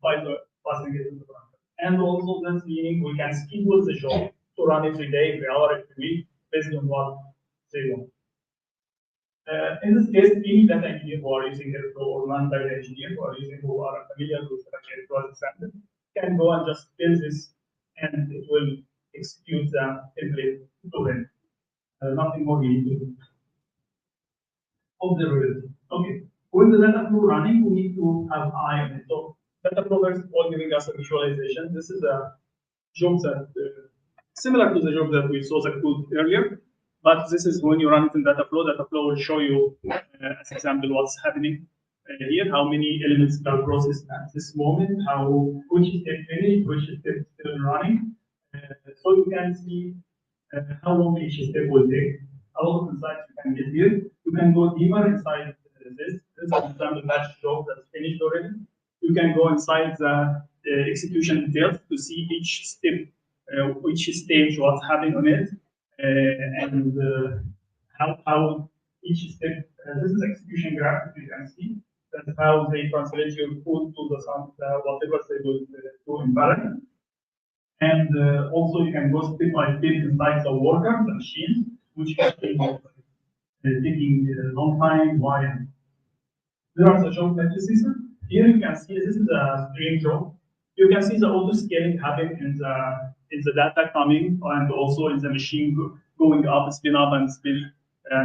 Speaker 8: by the passing it to the parameter. And also that's meaning we can schedule the job to run every day, every hour, every week, based on what they want. In this case, any data engineer who are using Airflow or non-data engineer who are familiar with Airflow as example can go and just build this, and it will execute the template to them. Nothing more you need to do. Observability. Okay. With the data flow running, we need to have eye on it. So data flow is all giving us a visualization. This is a job that similar to the job that we saw the code earlier. But this is when you run it in Dataflow. Dataflow will show you, as example, what's happening here, how many elements are processed at this moment, which step finished, which step still running. So you can see how long each step will take. A lot of insights you can get here. You can go deeper inside this. This is an example batch job that's finished already. You can go inside the execution details to see each step, each stage, what's happening on it. And how each step, this is execution graph, you can see. That's how they translate your code to the whatever they will do in parallel. And also you can go step by step inside the worker, the machine, which is taking a long time, why. There are the job matrices. Here you can see this is a stream job. You can see the auto scaling happening in the data coming, and also in the machine going up, spin up, and spin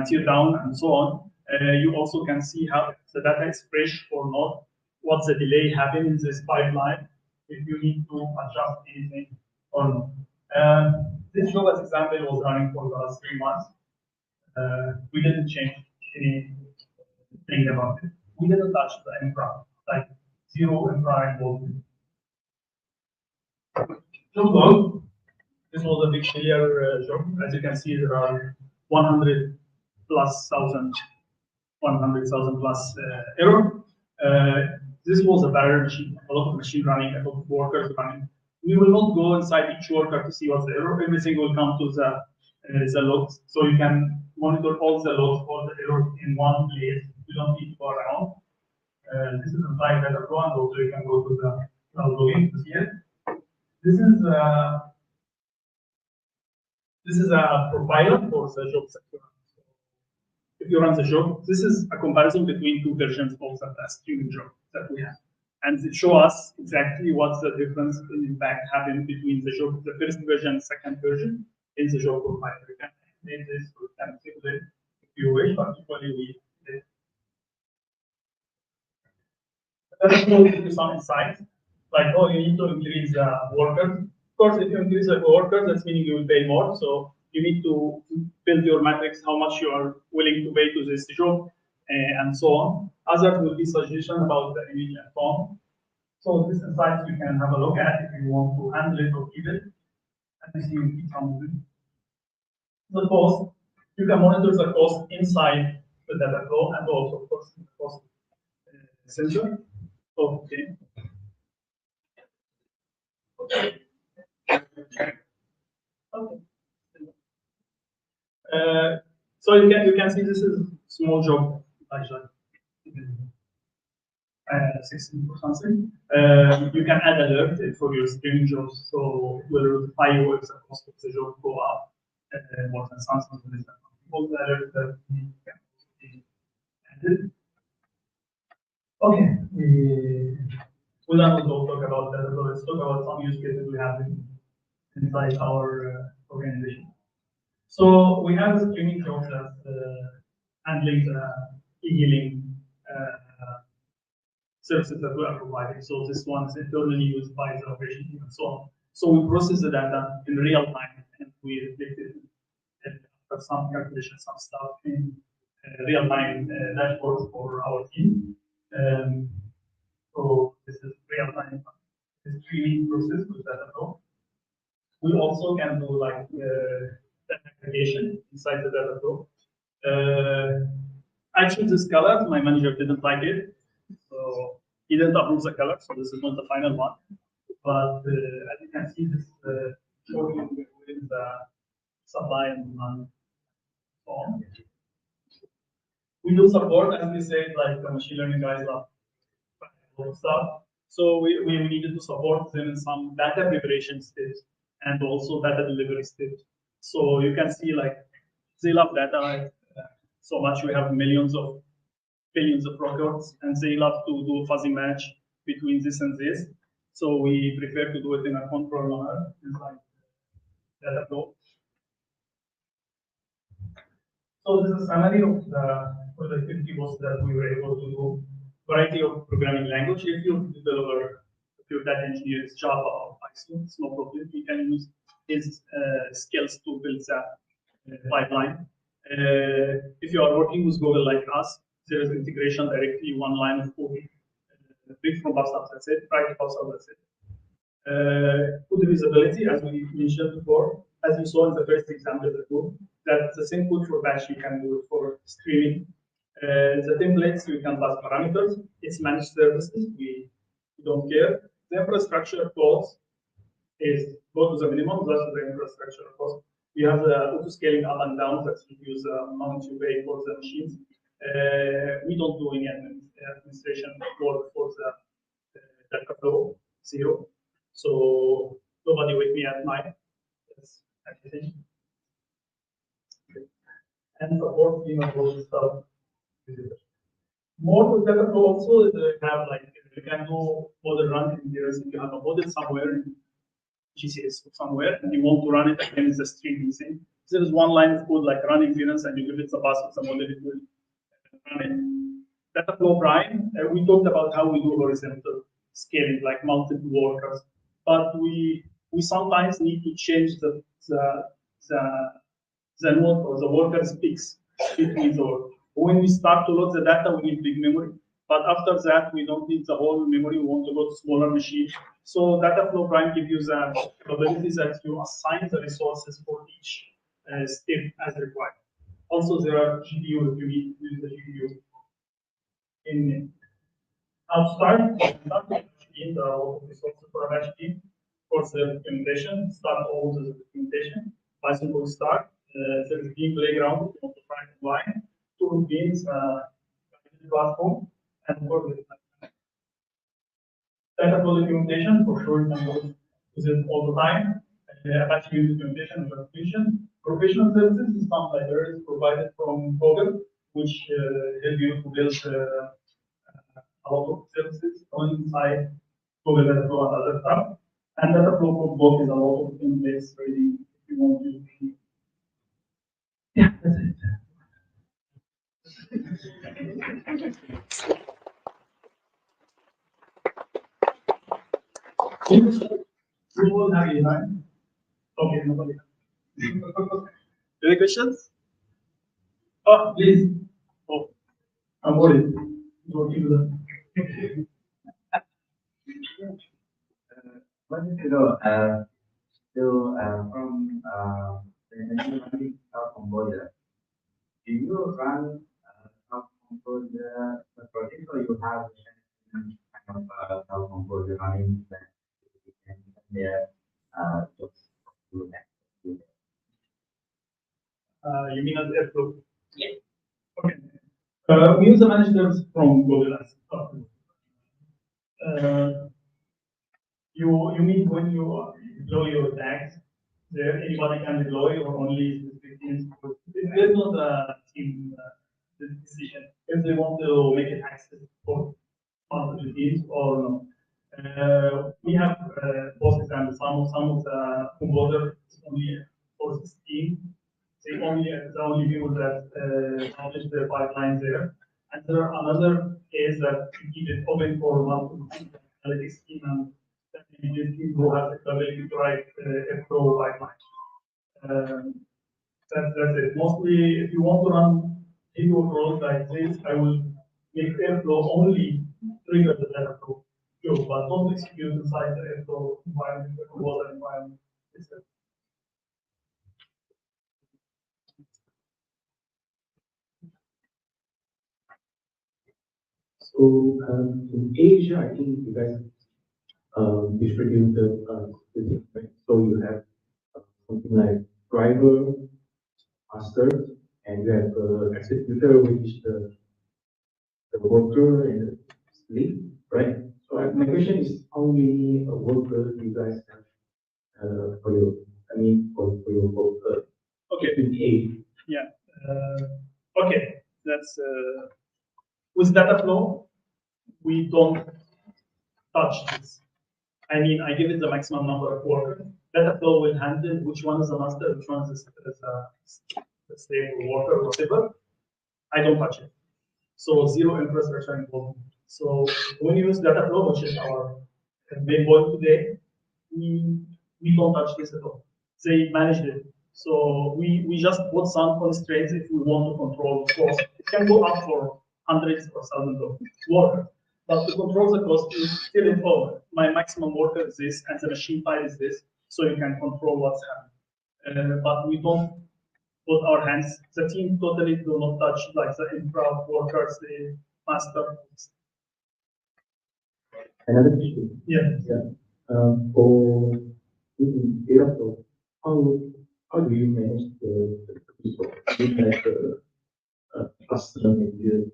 Speaker 8: tear down, and so on. You also can see how the data is fresh or not, what's the delay happening in this pipeline, if you need to adjust anything or not. This job, as example, was running for the last 3 months. We didn't change anything about it. We didn't touch the infra, like zero infra involvement. Job log. This was a big failure job. As you can see, there are 100,000 plus error. This was a barrier machine, a lot of machine running, a lot of workers running. We will not go inside each worker to see what's the error. Everything will come to the logs. So you can monitor all the logs, all the errors in one place. You don't need to go around. This is inside Dataflow, and also you can go to the cloud logging to see it. This is a profiler for the job sector. If you run the job, this is a comparison between 2 versions of the student job that we have. And it shows us exactly what's the difference in impact happened between the job, the first version and second version in the job profiler. You can name this, or you can simulate if you wish, but usually we did. Let's go into some insights, like, oh, you need to increase the workers. Of course, if you increase the workers, that's meaning you will pay more. So you need to build your matrix, how much you are willing to pay to this job, and so on. Others will be suggestions about the image and font. So this insights you can have a look at if you want to handle it or keep it. And this you keep on the cost. You can monitor the cost inside the data flow and also of course the cost sensor. Okay. Okay. So you can see this is small job actually. 16 or something. You can add alert for your streaming jobs, so it will notify you if the cost of the job go up more than something like that. All the alert that can be added. Okay, we don't talk about that, so let's talk about some use cases we have inside our organization. So we have a streaming job that's handling the e-healing services that we are providing. So this one is internally used by the operation team and so on. So we process the data in real time and we reflect it after some calculation, some stuff in real time dashboards for our team. So this is real time streaming process with data flow. We also can do like aggregation inside the data flow. Actually, this color, my manager didn't like it. So he didn't approve the color, so this is not the final one. But as you can see, this showing with the supply and demand. We do support, as we said, like the machine learning guys love stuff. So we needed to support them in some data preparation stage and also data delivery stage. So you can see like they love data so much. We have billions of records, and they love to do fuzzy match between this and this. So we prefer to do it in a control manner inside data flow. So this is a summary of the productivity was that we were able to do variety of programming language. If you're a developer, if you're data engineer, it's Java or Python, it's no problem. You can use his skills to build that pipeline. If you are working with Google like us, there is integration directly, one line of code. Big from PubSub, that's it. Private PubSub, that's it. Code visibility, as we mentioned before, as you saw in the first example of the code, that's the same code for batch you can do it for streaming. The templates, you can pass parameters. It's managed services, we don't care. The infrastructure cost is go to the minimum, that's the infrastructure cost. You have the auto scaling up and down, that's reduce the amount you pay for the machines. We don't do any administration for the data flow, zero. So nobody wake me at night. That's everything. And support team of all stuff. More with data flow also have like you can do model run in there. If you have a model somewhere in GCS somewhere and you want to run it against the streaming thing, there is one line of code like run inference and you give it the pass of the model, it will run it. Data flow prime, we talked about how we do horizontal scaling, like multiple workers, but we sometimes need to change the node or the workers peaks between the work. When we start to load the data, we need big memory. But after that, we don't need the whole memory. We want to go to smaller machines. So data flow prime gives you the capabilities that you assign the resources for each step as required. Also, there are GPU if you need to use the GPU. In outside, in the resources for a batch team for the documentation, start all the documentation. Python will start. There is beam playground, you want to find line, two beams, platform, and work with it. Data flow documentation, for sure, you can use it all the time. Apache use documentation and verification. Professional services is some libraries provided from Google, which help you to build a lot of services inside Google Data Flow and other stuff. And Data Flow Cookbook is a lot of templates ready if you want to. Yeah, that's it. You all have a line? Okay, nobody. Any questions? Oh, please. Oh, I'm worried. Working with them.
Speaker 9: Wanted to know, from when you're running Cloud Composer, do you run Cloud Composer project or you have kind of Cloud Composer running that you can there just do that?
Speaker 8: You mean as Airflow?
Speaker 7: Yeah.
Speaker 8: Okay. We use the managers from Google as you mean when you deploy your tags, there anybody can deploy or only specific teams? There's not a team decision if they want to make it access for multiple teams or no. We have both examples. Some of the composer is only for 16. They only the only people that publish the pipeline there. And there are another case that we keep it open for multiple analytics team and this team who has the ability to write a pro pipeline. That's it. Mostly, if you want to run video flows like this, I will make Airflow only trigger the data flow, but don't execute inside the Airflow environment, the composer environment.
Speaker 6: So in Asia, I think you guys distribute the thing, right? So you have something like driver, master, and you have executor, which is the worker and the slave, right? So my question is, how many workers do you guys have for your, I mean, for your worker?
Speaker 8: Okay.
Speaker 6: 28.
Speaker 8: Yeah. Okay. That's with data flow, we don't touch this. I mean, I give it the maximum number of workers. Data flow will handle which one is the master, which one is the slave or worker or whatever. I don't touch it. So zero infrastructure involved. So when you use data flow, which is our main point today, we don't touch this at all. They manage it. So we just put some constraints if we want to control cost. It can go up for hundreds or thousands of workers. But to control the cost, you still involve my maximum worker is this, and the machine type is this, so you can control what's happening. But we don't put our hands. The team totally do not touch like the infra workers, the master.
Speaker 6: Another question.
Speaker 8: Yeah.
Speaker 6: For data flow, how do you manage the people? Do you have a cluster manager?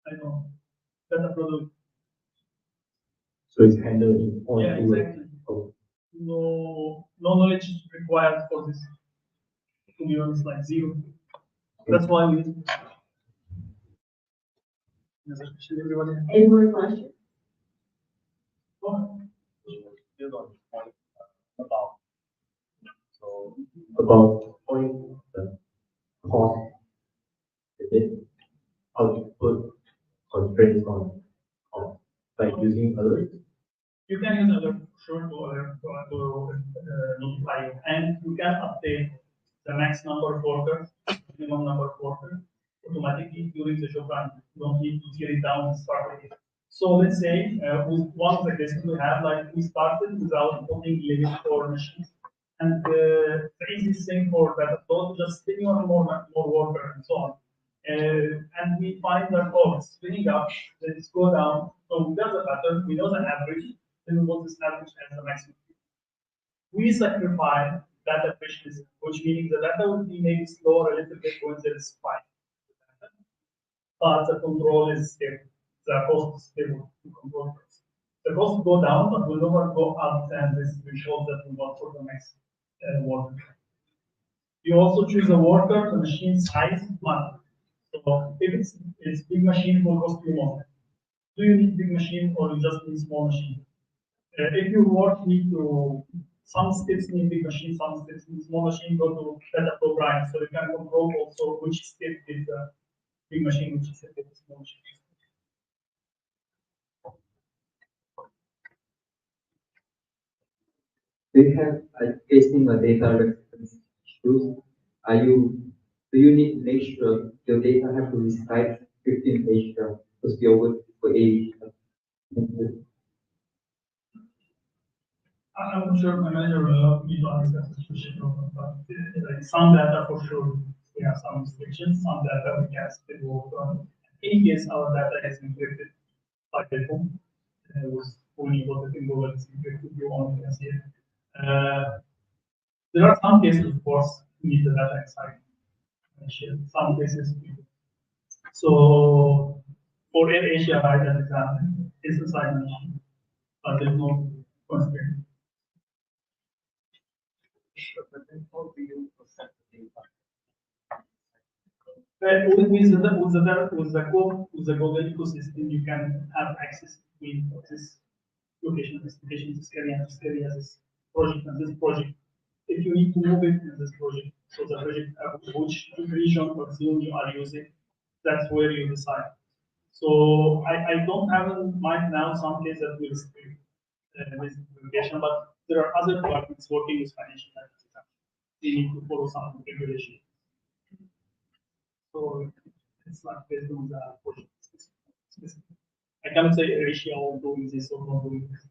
Speaker 8: I know. Data flow.
Speaker 6: So it's handled in all.
Speaker 8: Yeah, exactly.
Speaker 6: Oh.
Speaker 8: No knowledge required for this. To be honest, like zero. That's why we.
Speaker 1: Any more questions?
Speaker 6: Build on this point about point the cost. Is it how to put constraints on like using alerts?
Speaker 8: You can use alert sure to alert to notify you, and you can update the max number of workers, minimum number of workers automatically during the job run. You don't need to tear it down and start again. So let's say with one of the cases we have, like we started without putting limit for machines. And the easiest thing for data flow is just spinning on more worker and so on. And we find that, oh, it's spinning up, let's go down. So we got the pattern, we know the average, then we want this average as the maximum. We sacrifice data efficiency, which means the data will be maybe slower a little bit when there is spike. But the control is stable. The cost is stable to control this. The cost will go down, but will never go up, and this threshold that we want for the next worker. You also choose a worker, the machine size matters. So if it's big machine, it will cost you more. Do you need big machine or you just need small machine? If your work need to, some steps need big machine, some steps need small machine, go to data program, so you can control also which step is a big machine, which step is a small machine.
Speaker 9: Do you have facing a data reference issues? Do you need to make sure your data have to reside 15 Asia because you're working for Asia?
Speaker 8: I'm not sure my manager will need to answer this question, but like some data for sure, we have some restrictions, some data we can still work on. In case our data is encrypted by default, with only what the Google is encrypted, you only can see it. There are some cases, of course, we need the data inside. Some cases we do. So for Air Asia, right, as example, it's inside machine, but there's no constraint. With the Google ecosystem, you can have access between this location, this location, this area, this project, and this project. If you need to move it in this project, so the project, which region or zone you are using, that's where you decide. So I don't have in mind now some case that will restrict this implementation, but there are other departments working with financial data. They need to follow some regulation. So it's not based on the project. I cannot say Asia or doing this or not doing this.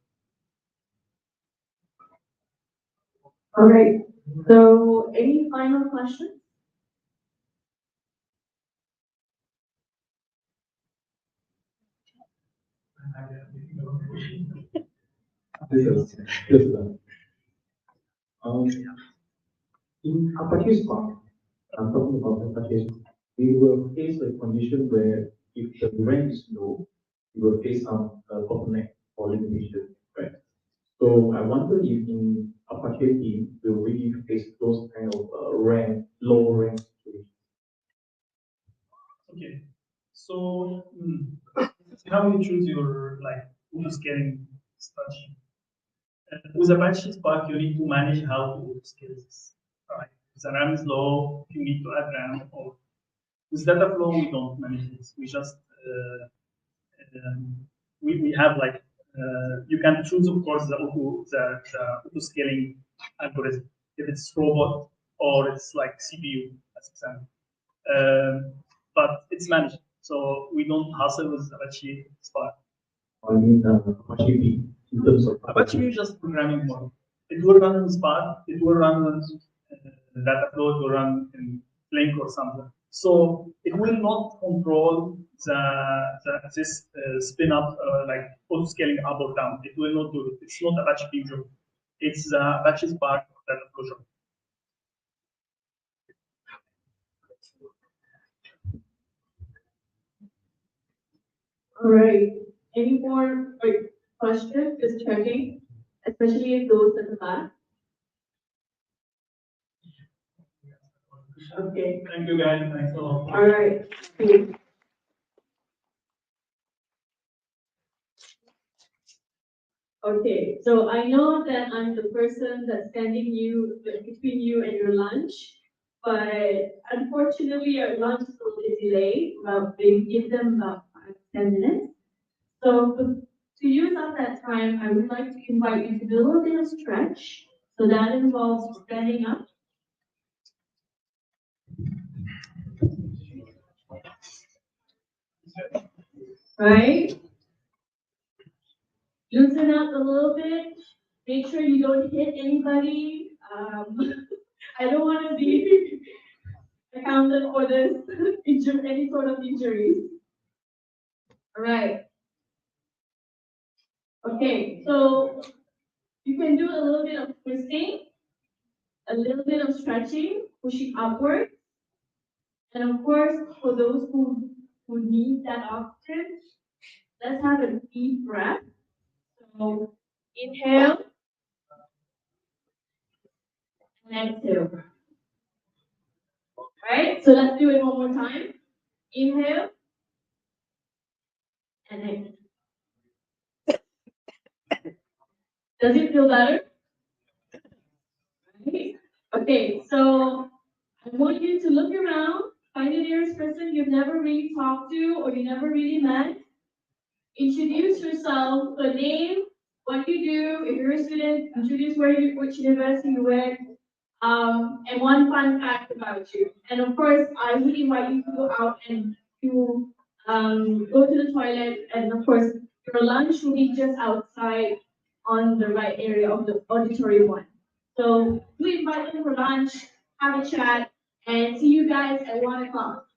Speaker 1: All right. So, any final questions?
Speaker 6: In Apache Spark, I'm talking about Apache, we will face a condition where if the rank is low, we will face some bottleneck or limitation, right? So I wonder if in Apache team, will we face those kind of low rank situations?
Speaker 8: Okay. So how you choose your auto scaling strategy? With Apache Spark, you need to manage how to auto scale this. Right. If the RAM is low, you need to add RAM. Or with data flow, we don't manage this. We just we have you can choose, of course, the auto scaling algorithm. If it's robot or it's like CPU, as example. But it's managed, so we don't hassle with Apache Spark.
Speaker 6: I mean, Apache B in terms of
Speaker 8: Apache is just programming model. It will run in Spark, it will run on data flow, it will run in Flink or something. So it will not control this spin up like auto scaling up or down. It will not do it. It's not Apache Beam job. It's Apache Spark data flow job.
Speaker 1: All right. Any more questions? Just checking, especially those at the back. Okay.
Speaker 8: Thank you, guys. Thanks a lot.
Speaker 1: All right. Thank you. Okay, so I know that I'm the person that's standing between you and your lunch, but unfortunately our lunch is a little delayed. Well, they give them about 5-10 minutes. So to use up that time, I would like to invite you to do a little bit of stretch. So that involves standing up. Right? Loosen up a little bit. Make sure you don't hit anybody. I don't want to be accounted for this any sort of injuries. All right. Okay, so you can do a little bit of twisting, a little bit of stretching, pushing upward. And of course, for those who need that often, let's have a deep breath. So inhale and exhale. Right? So let's do it one more time. Inhale and exhale. Does it feel better? Right? Okay, so I want you to look around, find the nearest person you've never really talked to or you never really met. Introduce yourself, the name, what you do. If you're a student, introduce which university you went, and one fun fact about you. And of course, I would invite you to go out and to go to the toilet. And of course, your lunch will be just outside on the right area of the auditorium one. So we invite them for lunch, have a chat, and see you guys at 1 o'clock.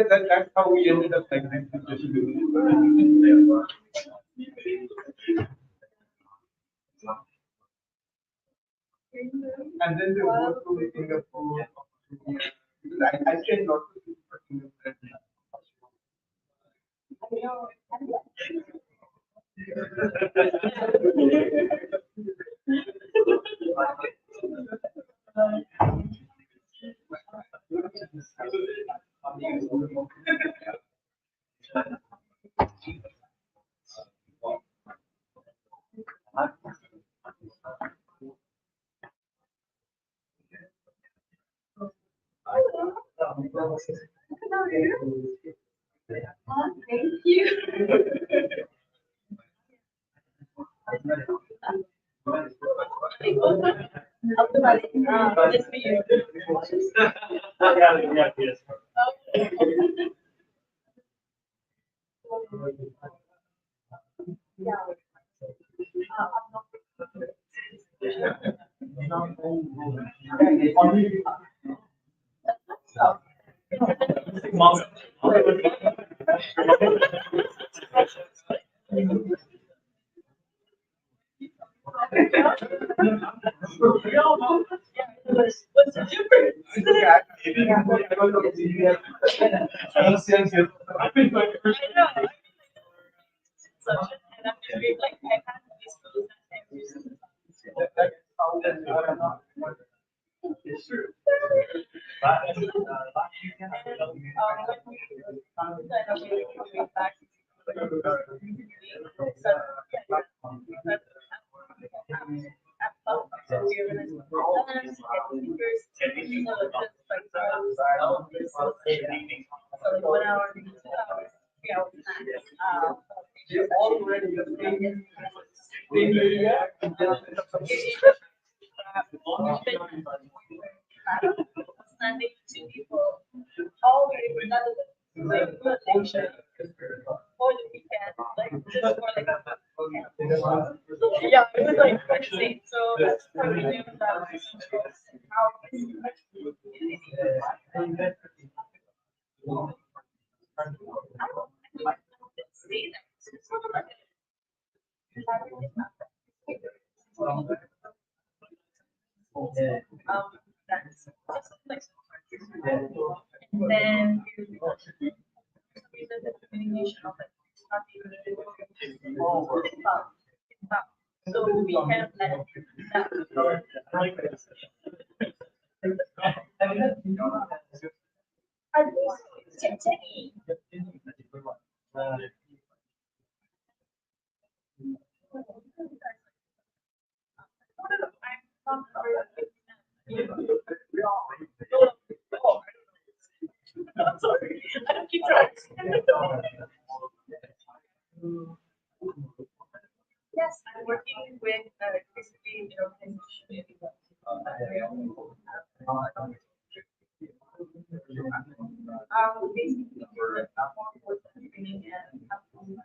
Speaker 6: That's how we ended up like this situation. And then they go to Singapore. I can not to Singapore.
Speaker 5: Thank you. This for you.
Speaker 8: Yeah, yes.
Speaker 5: What's the difference? I know. So, and I'm just being like, I had these schools that
Speaker 6: It's true.
Speaker 5: Standing to people all day rather than like lecture or the weekend, like just for like yeah, it was like insane. So that's what we knew about how see that. It's sort of like that's just like and then the communication of it. Not even so we kind of let I'm sorry, I don't keep track. Yes, I'm working with basically the organization. Basically, the platform was training and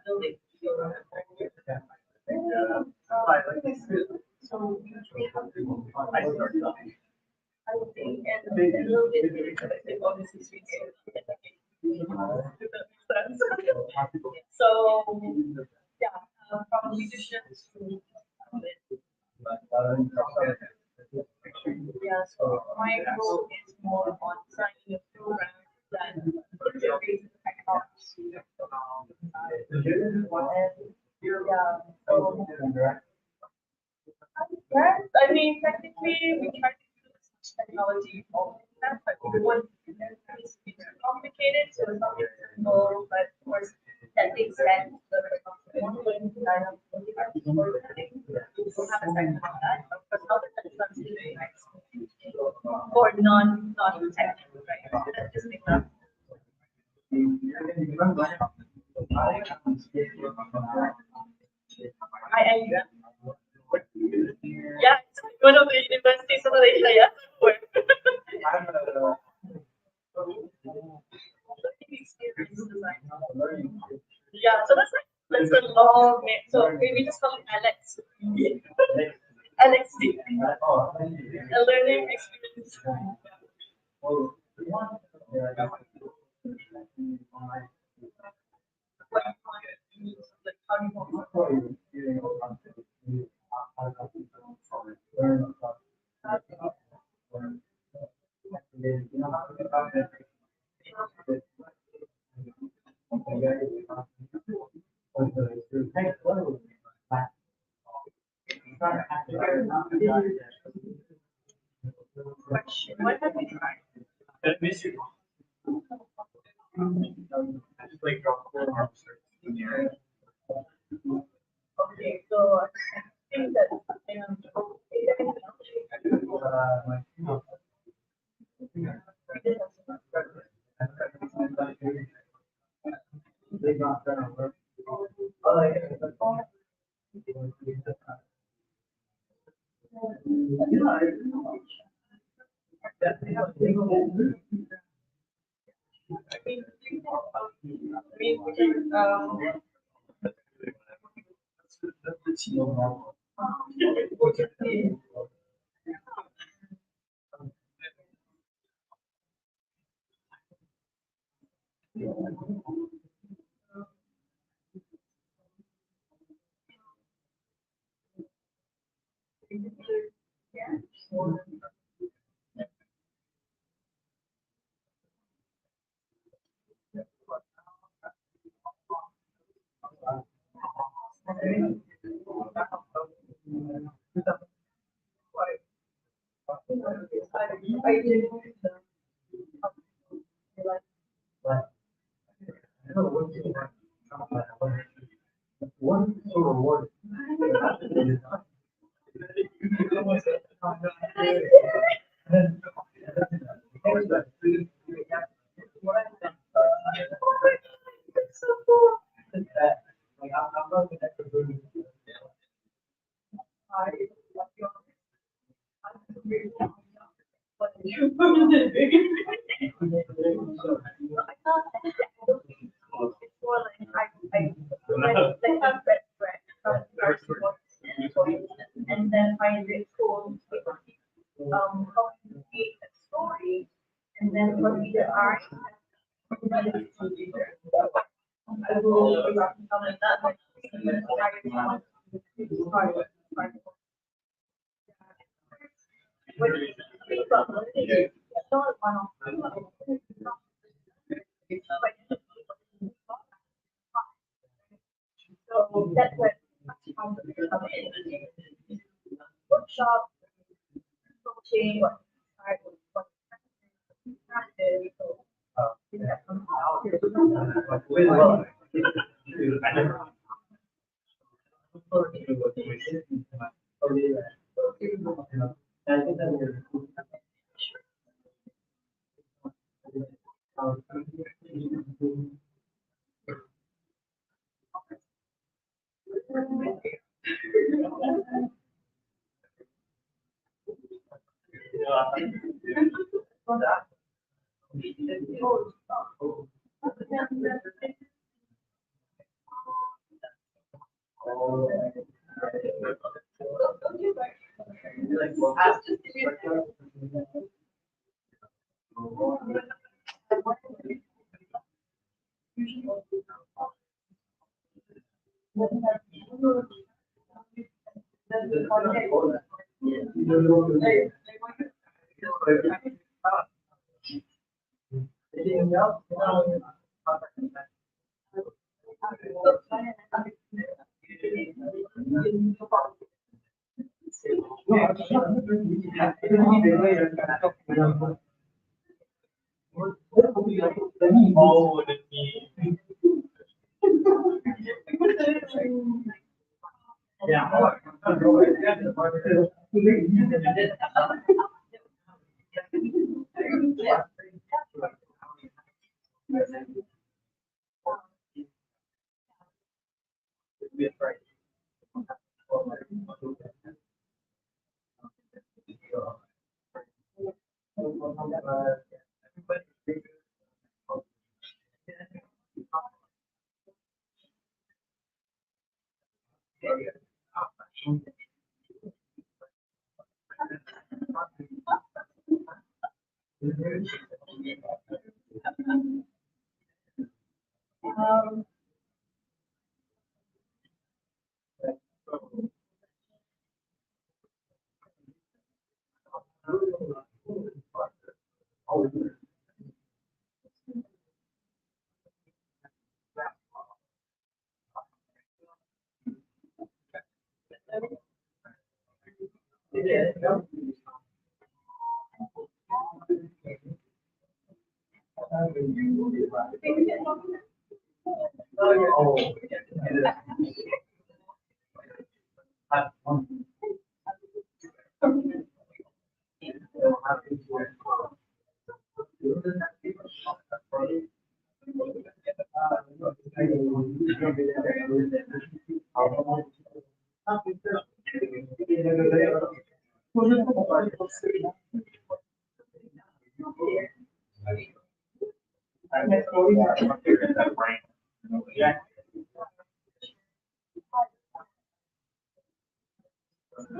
Speaker 5: building. So usually I would think and a little bit about this is so yeah, from leadership to yeah, so my role is more on designing a program that integrates technology. And yeah, so yes, I mean technically we try to do as much technology all the time, but we want it needs to be too complicated, so it's not simple, but of course that makes sense. We'll have a second on that, but other than that, or non-technical, right? That just makes sense. Yeah, it's one of the universities of Malaysia, yeah. Yeah, so that's a long name. So maybe just call it Alex. LXD. A learning experience. What have you tried?
Speaker 8: That miss you. Just like drop 4 arms in the air.
Speaker 5: Okay, so I think that I did. And then I read told how to create a story, and then what we are. I will be like that. So that's what workshop, coaching, what practice.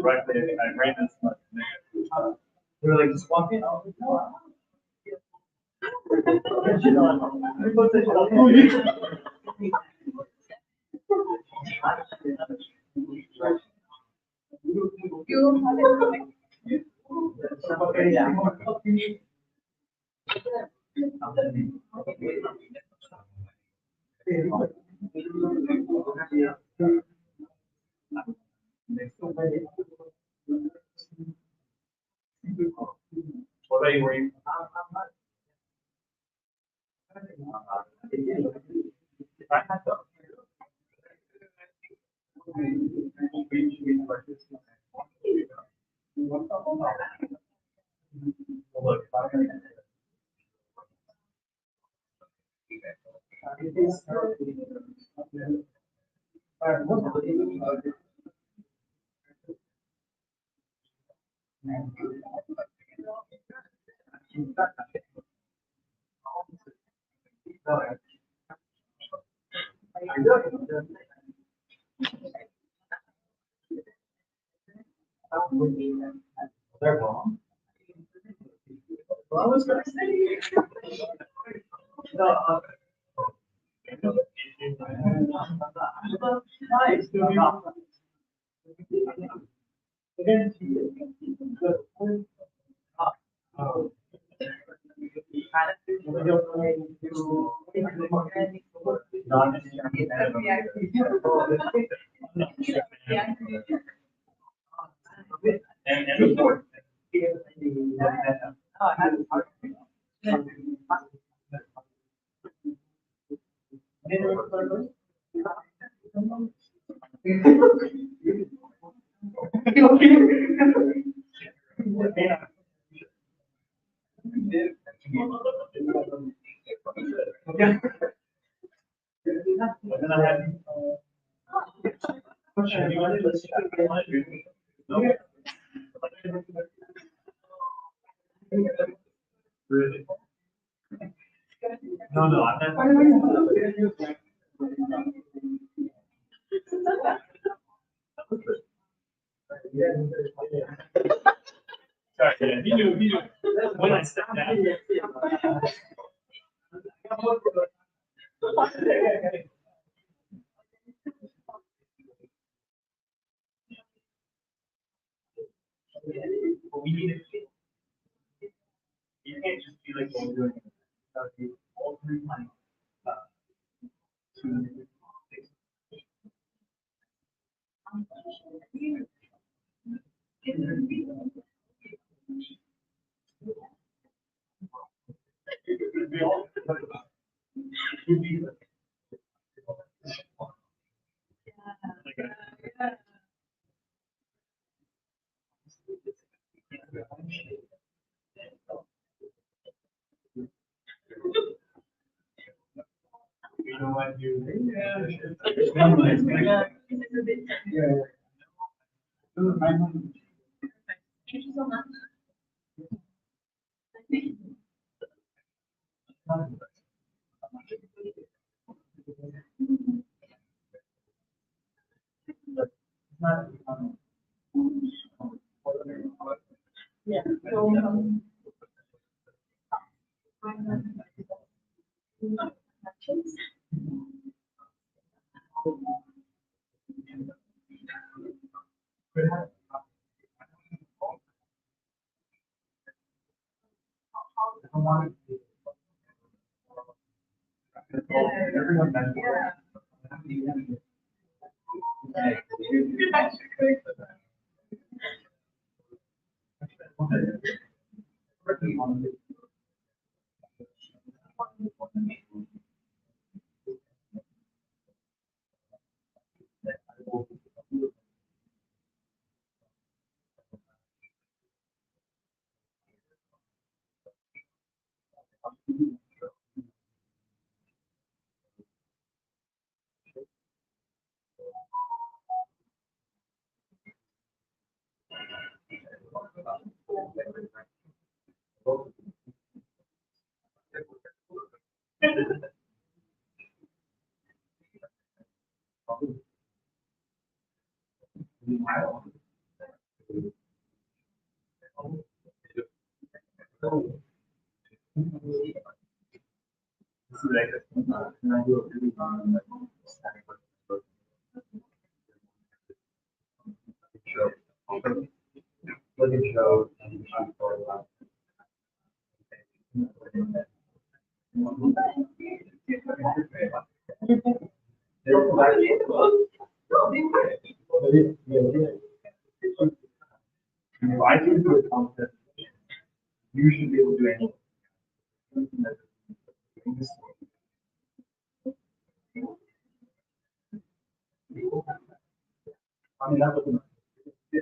Speaker 6: Right there, I ran this much. We were like, just walk in. What are you wearing? They're wrong. Well, I was gonna say. No, nice. And Really? No, no, I'm not. Sorry, yeah, he knew. When I stepped down. We need it. You can't just be like, what we're doing. All three money. You know what you?
Speaker 1: Thank you so much. Yeah.
Speaker 6: I think to a concept, you should be able to do anything. I mean, that was yeah,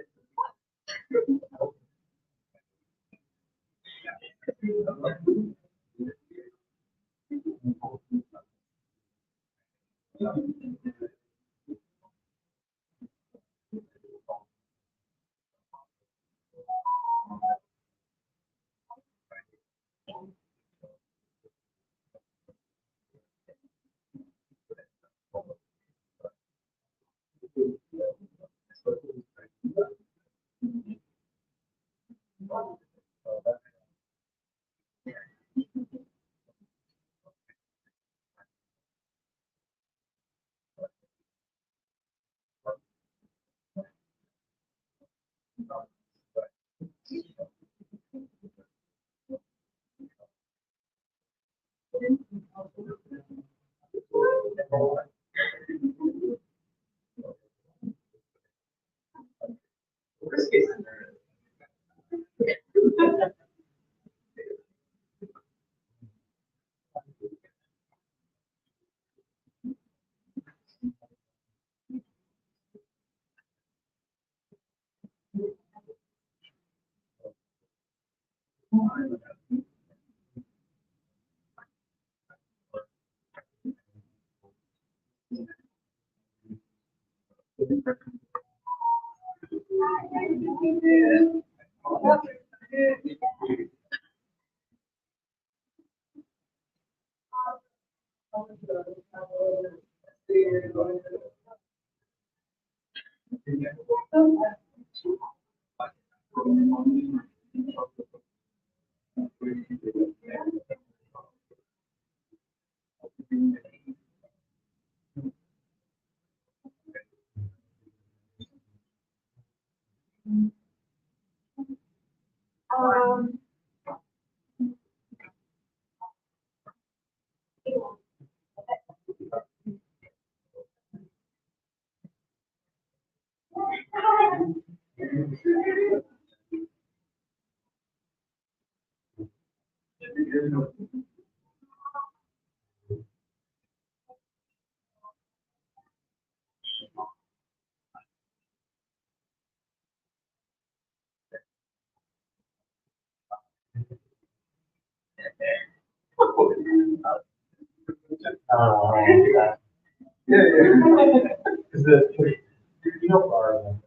Speaker 6: yeah. Is it, you know,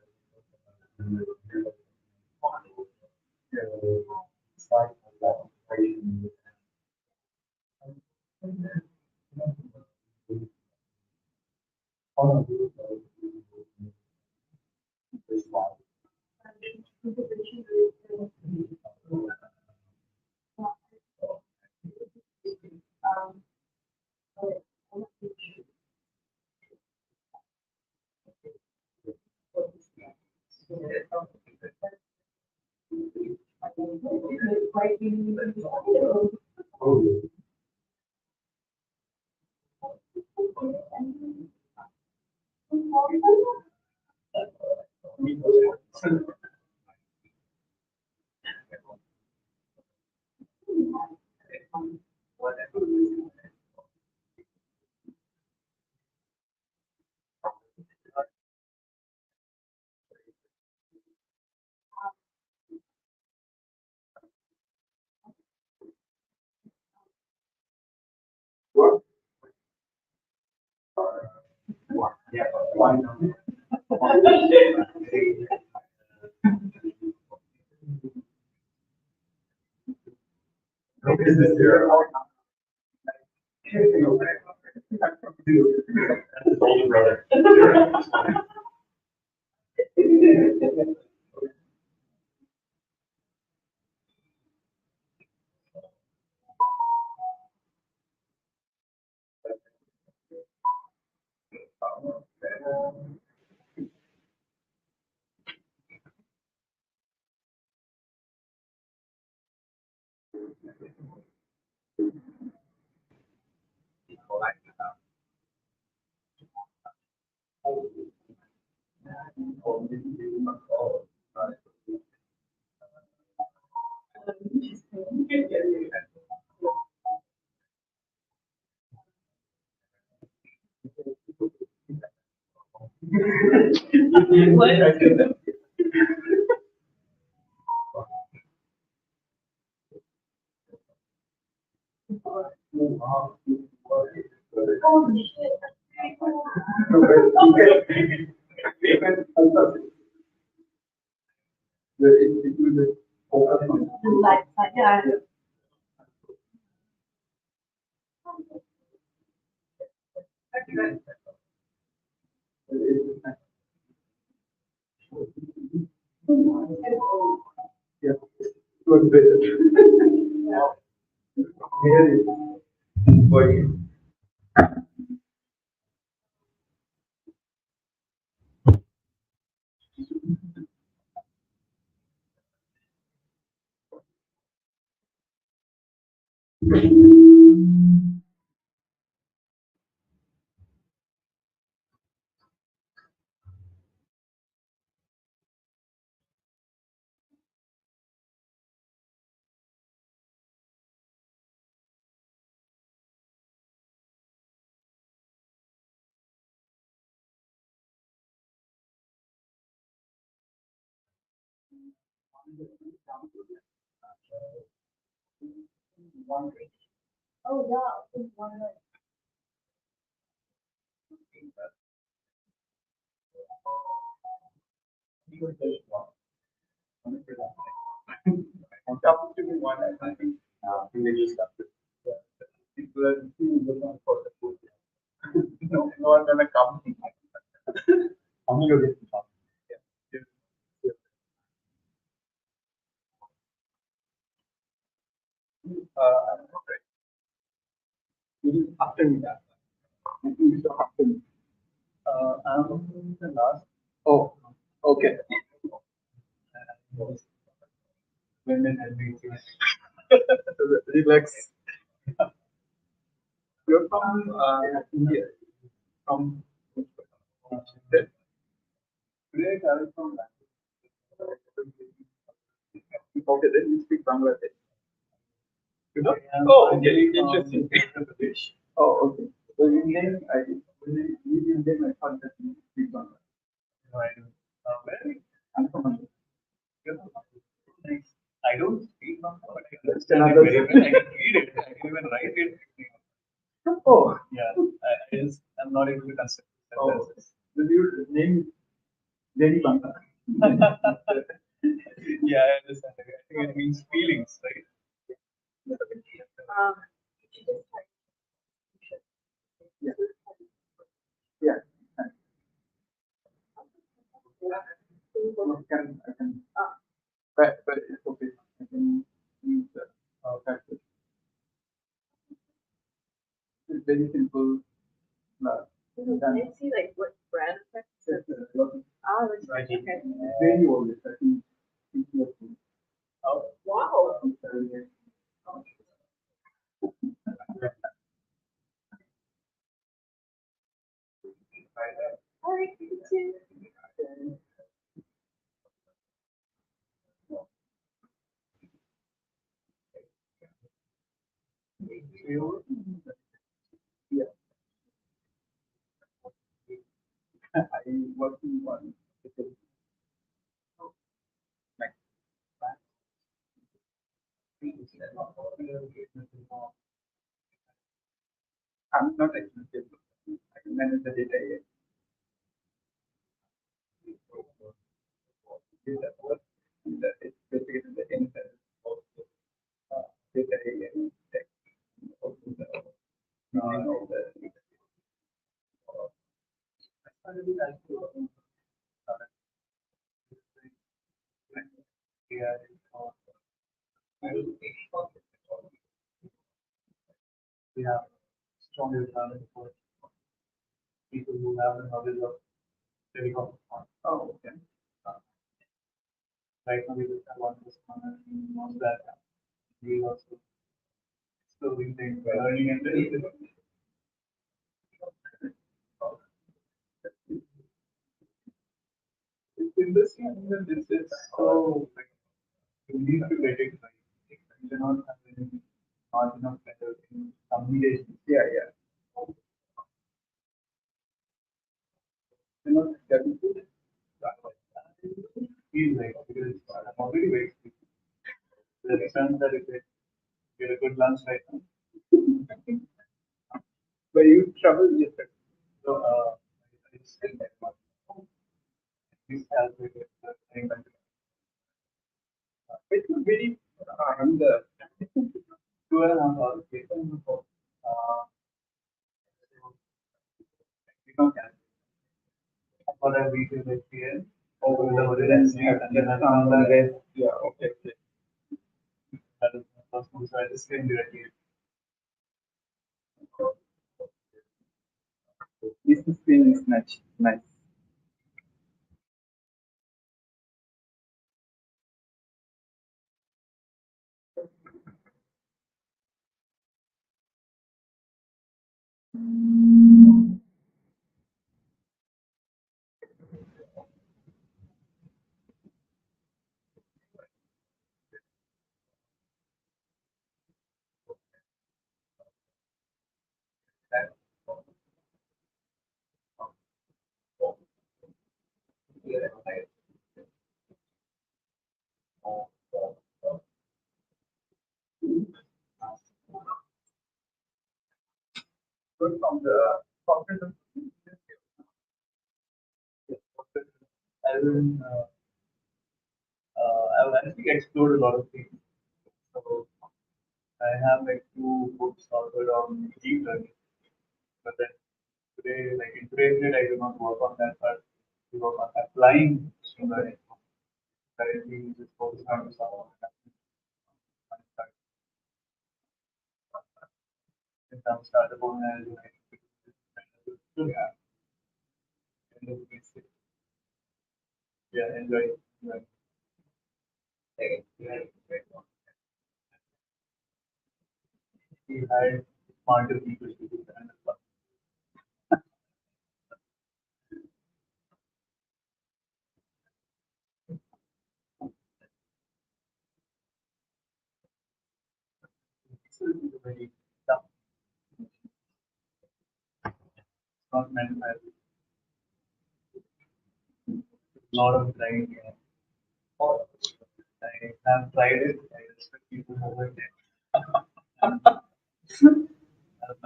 Speaker 6: Older brother.
Speaker 9: Yeah. I working on next class. I'm not expensive. I can manage the data here. Data work, and it's basically the intel of data here and text. Also the meaning of the data. We have strong requirement for people who have the knowledge of telecom. Oh, okay. Right now, we just have one person on that. We also exploring things by learning and learning. It's interesting that this is so like, you need to get it right. You cannot have any margin of error in communication. Yeah, yeah. You know, that is good. Feel like because I'm already very sick. The chance that if I get a good lunch right now. But you travel different. So, I still get one. This has been the same. It was very, the 2.5 hours. We don't have for a week in experience over the residency and then I found that yeah, okay. That is the first one, so I just came directly. This screen is nice. Nice. Good from the corporate. I will. I've actually explored a lot of things. So I have like 2 books ordered on deep learning, but then today, like in today's date, I do not work on that part. We work on applying machine learning. Currently, just focus on some of the in some startup organization. Yeah, yeah, enjoy. Enjoy. Yeah, we hired smarter people to do that as well. So it's very tough. Not meant by a lot of trying. I have tried it. I respect people who have it.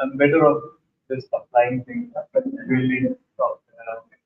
Speaker 9: I'm better off just applying things, but really talk around it.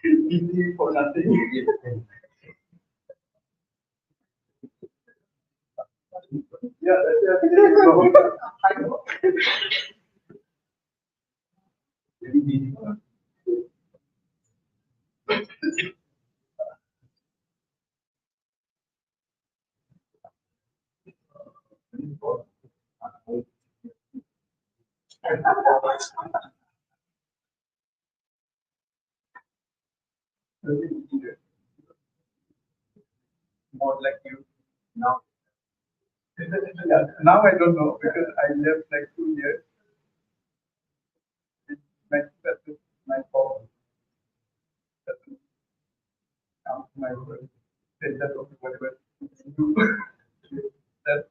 Speaker 6: Easy for nothing. Yeah, I know. More like you now. Yeah, now I don't know because I left like 2 years. That's my fault. That's my word. That's whatever. That's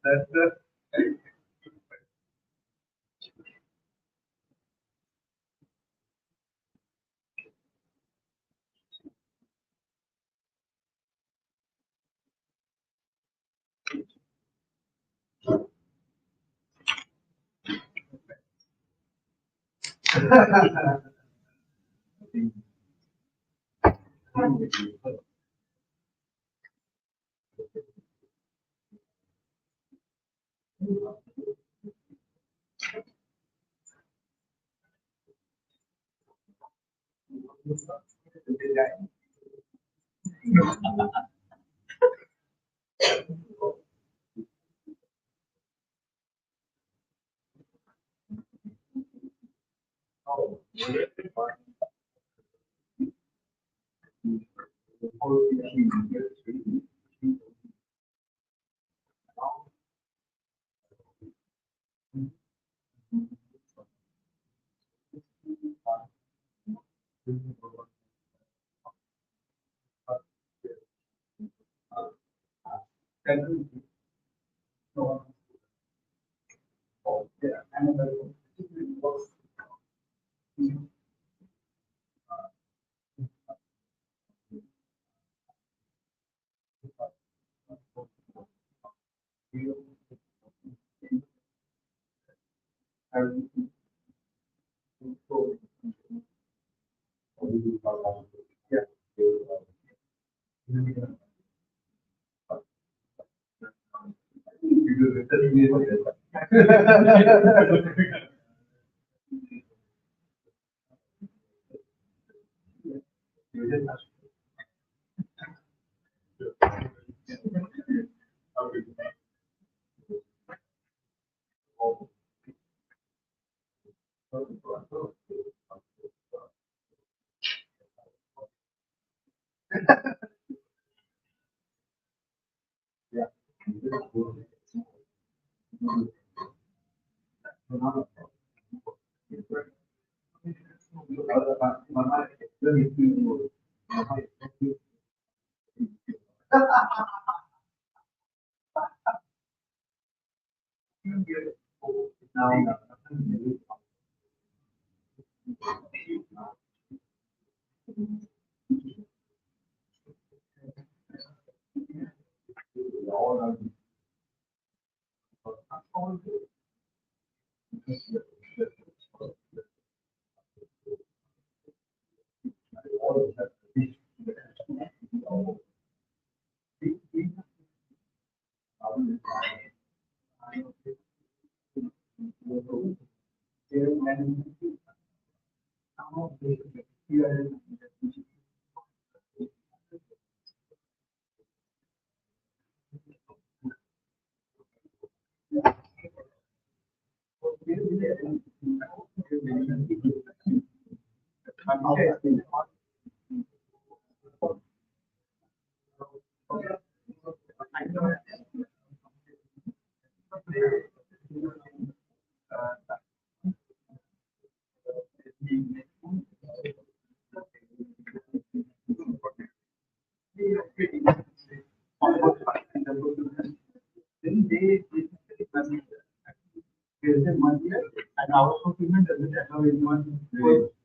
Speaker 6: And our document doesn't allow anyone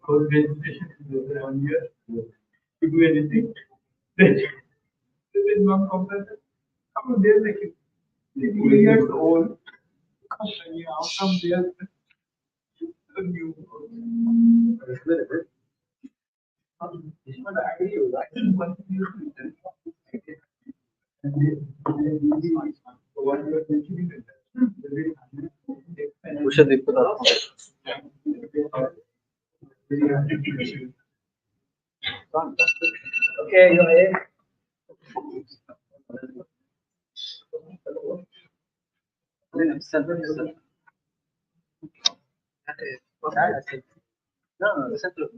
Speaker 6: for registration in 1 year to do anything. This is not compressive. Come on, they're like 2 years old. And you how come they're so new? This one actually was actually one
Speaker 2: We should be put up. Okay, you're here. No, the center.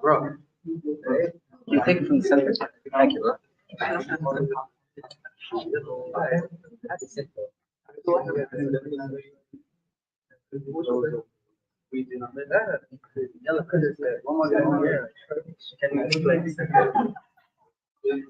Speaker 2: Bro, you take it from the center. Thank you, bro. That's simple. We do not live that. Yellow critters there. One more guy here. Can you explain? Yeah.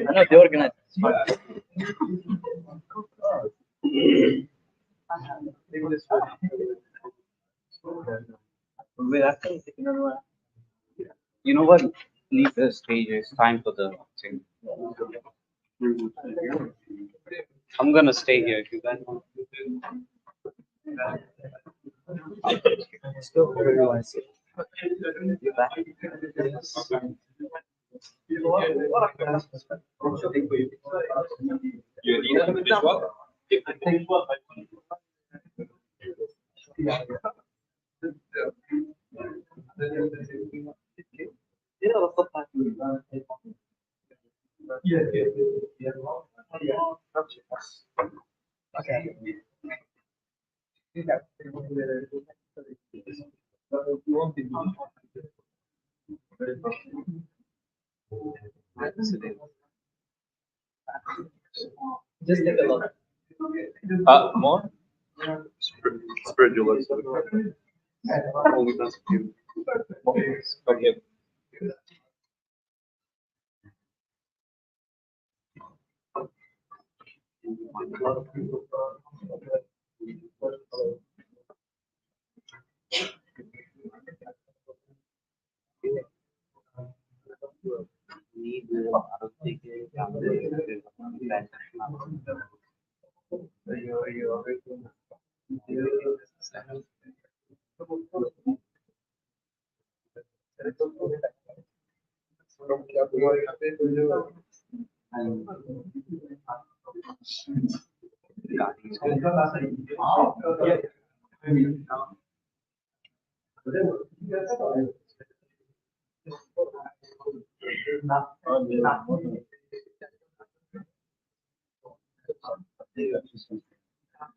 Speaker 2: I know they organize.
Speaker 10: Wait, after you take another one. You know what? Leave the stage. It's time for the thing. I'm gonna stay here if you guys want.
Speaker 2: Let's go for everyone. You're back. Okay. Just take a look.
Speaker 6: More? Spread your legs. Only that's you. Okay.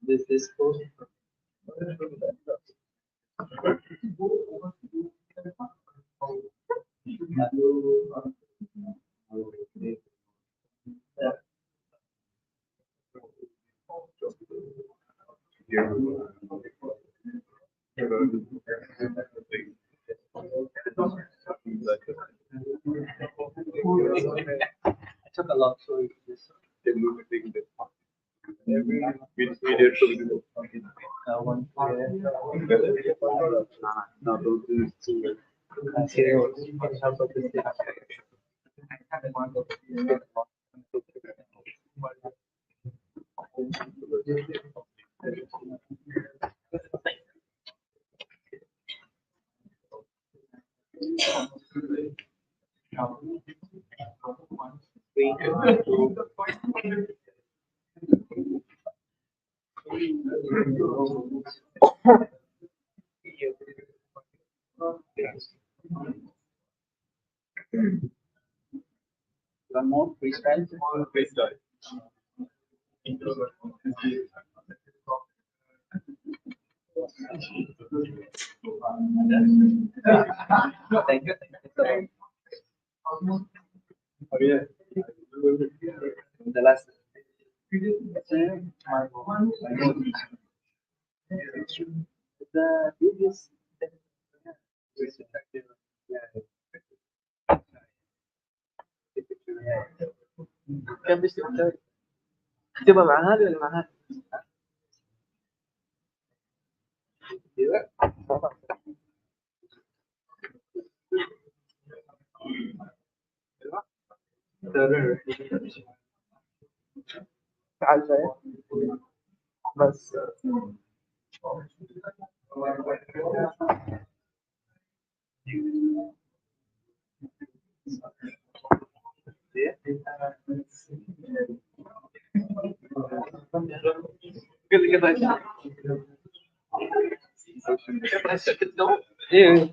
Speaker 6: This goes. I took a lot, so it's just one no, those do two. One more freestyle. Freestyle. Thank you. Oh, yeah. The last. The biggest. كم باستمتاع تبقى مع هذا ولا مع هذا؟ تعال شوية بس ايه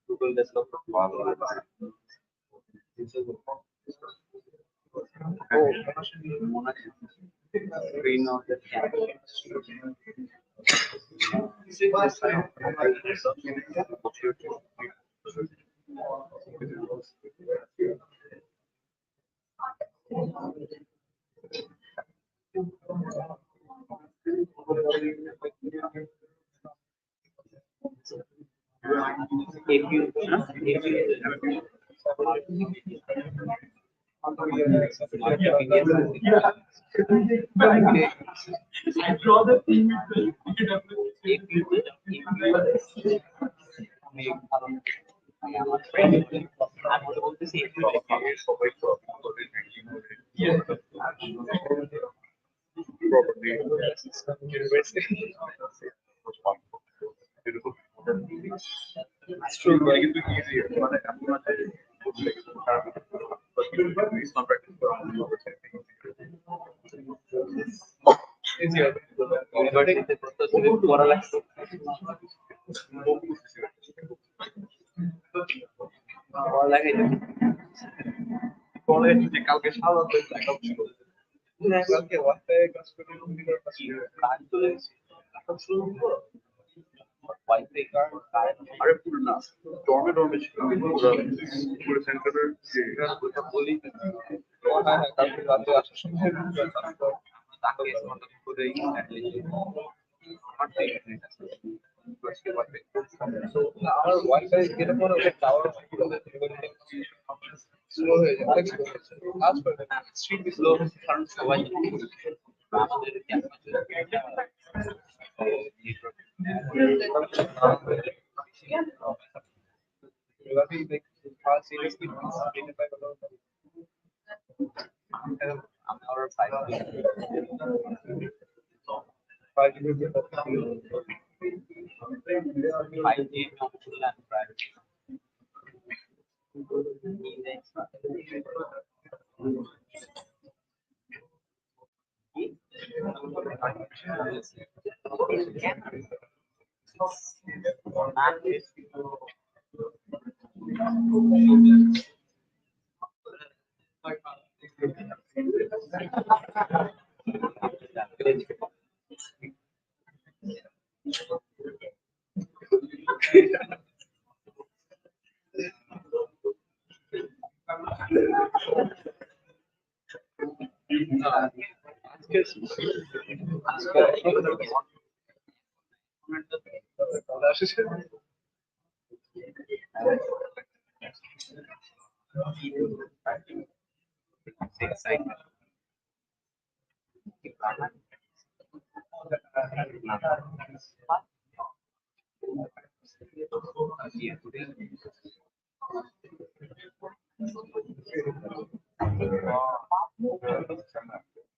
Speaker 2: Google Desktop. Screen of the camera.
Speaker 8: I draw the thing. Yeah.
Speaker 6: It's true, but it's easier. Easier. কালকে সারা backup ছিল কালকে wifi কাজ করে
Speaker 2: Wi-Fi card,
Speaker 6: আরে পুরো না ডর্মে ডর্মে ছিল পুরো সেন্টারের
Speaker 2: কথা বলি
Speaker 6: হ্যাঁ হ্যাঁ কালকে রাতে আসার সময়
Speaker 2: তাকে মতো করেই আমার তো ইন্টারনেট আছে
Speaker 6: আমার ওয়াইফাই যেটা পরে ওটা টাওয়ার স্লো হয়ে যায় অনেক স্লো হয়েছে কাজ করে
Speaker 2: স্ট্রিট স্লো কারণ সবাই আমাদের আমার 5G ছিলাম প্রায়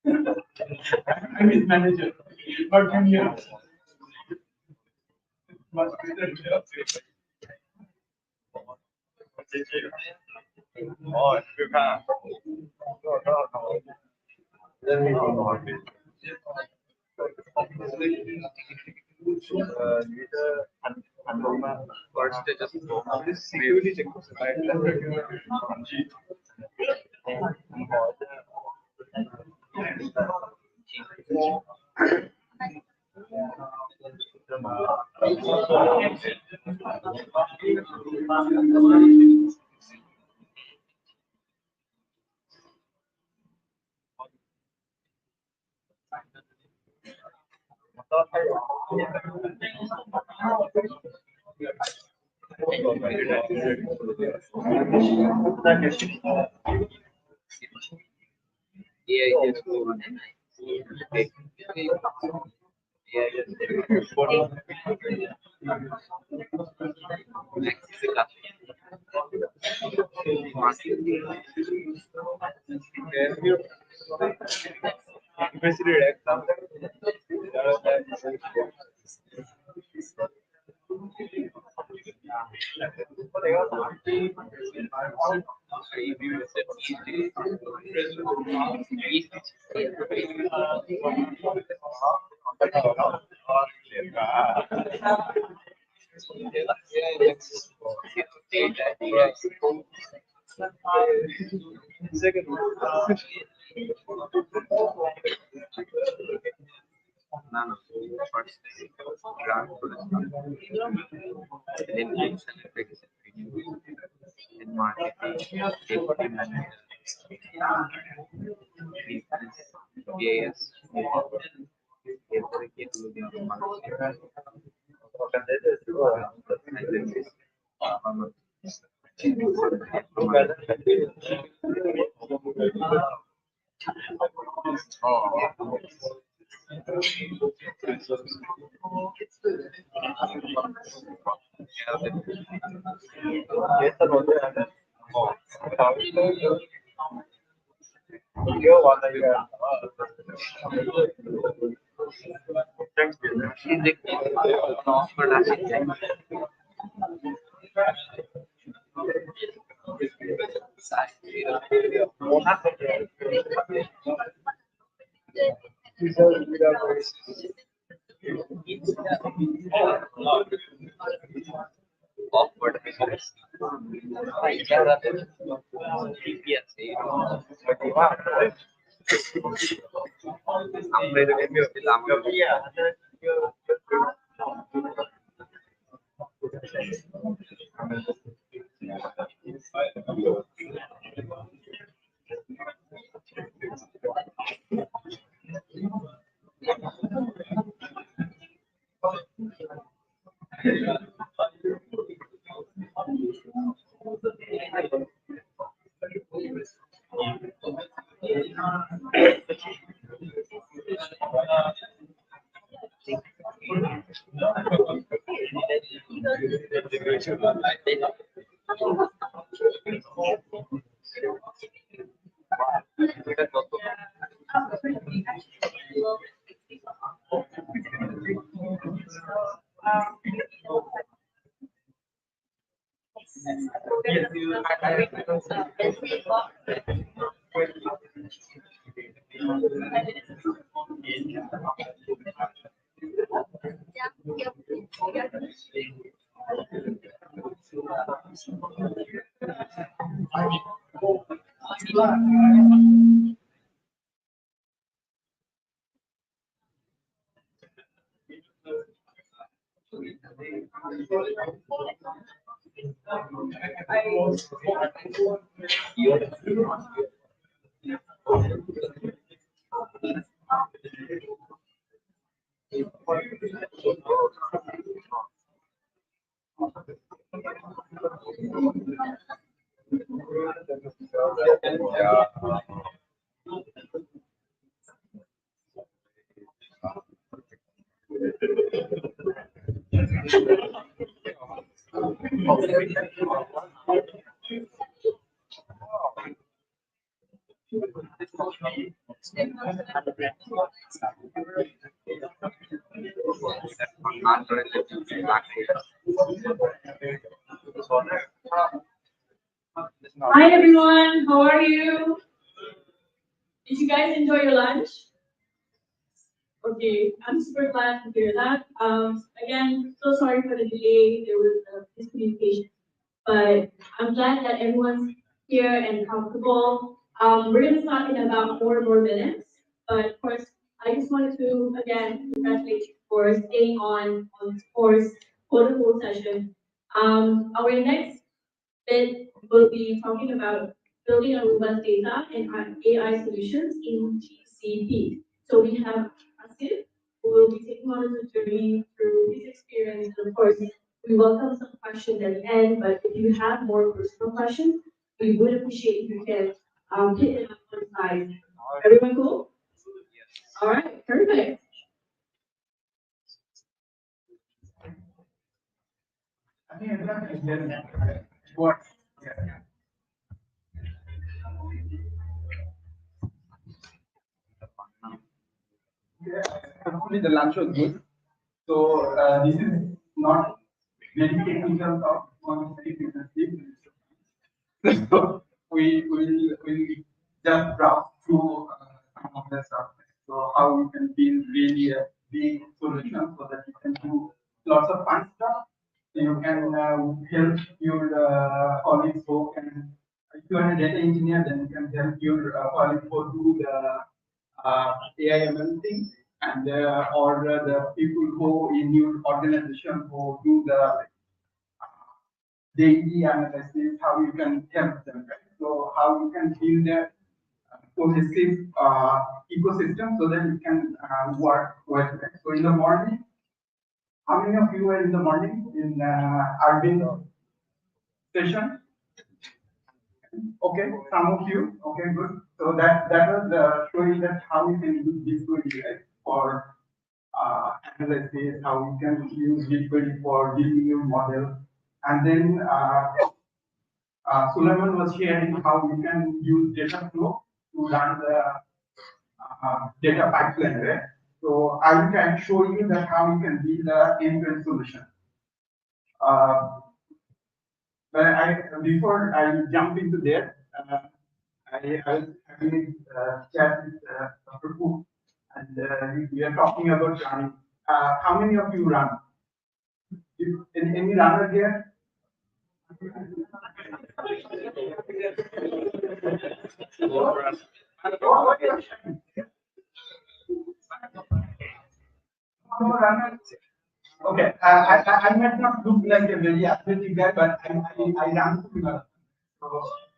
Speaker 8: I'm his manager, but junior. Much better job.
Speaker 6: Oh, it's good kind. This security check was
Speaker 2: AI just go on okay. AI just next is the class. No, no. First, grant for the then next application in marketing, implement business, BAS, every kid will be on the market. Awkward business. Not related to
Speaker 1: Hi everyone, how are you? Did you guys enjoy your lunch? Okay, I'm super glad to hear that. Again, so sorry for the delay. There was a miscommunication, but I'm glad that everyone's here and comfortable. We're gonna start in about 4 more minutes, but of course, I just wanted to again congratulate you for staying on this course for the whole session. Our next bit will be talking about building a robust data and AI solutions in GCP. So we have Asif, who will be taking on the journey through his experience, and of course, We welcome some questions at the end, but if you have more personal questions, we would appreciate if you can hit it on one side. Everyone cool? All right, perfect.
Speaker 3: I think everyone can hear me. What? Yeah. Hopefully the lunch was good. So this is not very technical talk on technical things. So we will just browse through some of the stuff. So how we can build really a big solution so that you can do lots of fun stuff. You can help your colleagues who can, if you are a data engineer, then you can help your colleagues who do the AI ML thing, and or the people who in your organization who do the daily analysis, how you can help them, right? So how you can build a cohesive ecosystem so that it can work well. Right? So in the morning, how many of you were in the morning in Arvind session? Okay, some of you. Okay, good. So that was showing that how you can use BigQuery, right, for analysis, how you can use BigQuery for building your model, and then Suleiman was sharing how you can use data flow to run the data pipeline, right? So I will try to show you that how you can build the end-to-end solution. But before I jump into there, I was having a chat with Dr. Pu, and we are talking about running. How many of you run? Any runner here? No runners. Okay, I might not look like a very athletic guy, but I run to marathon. So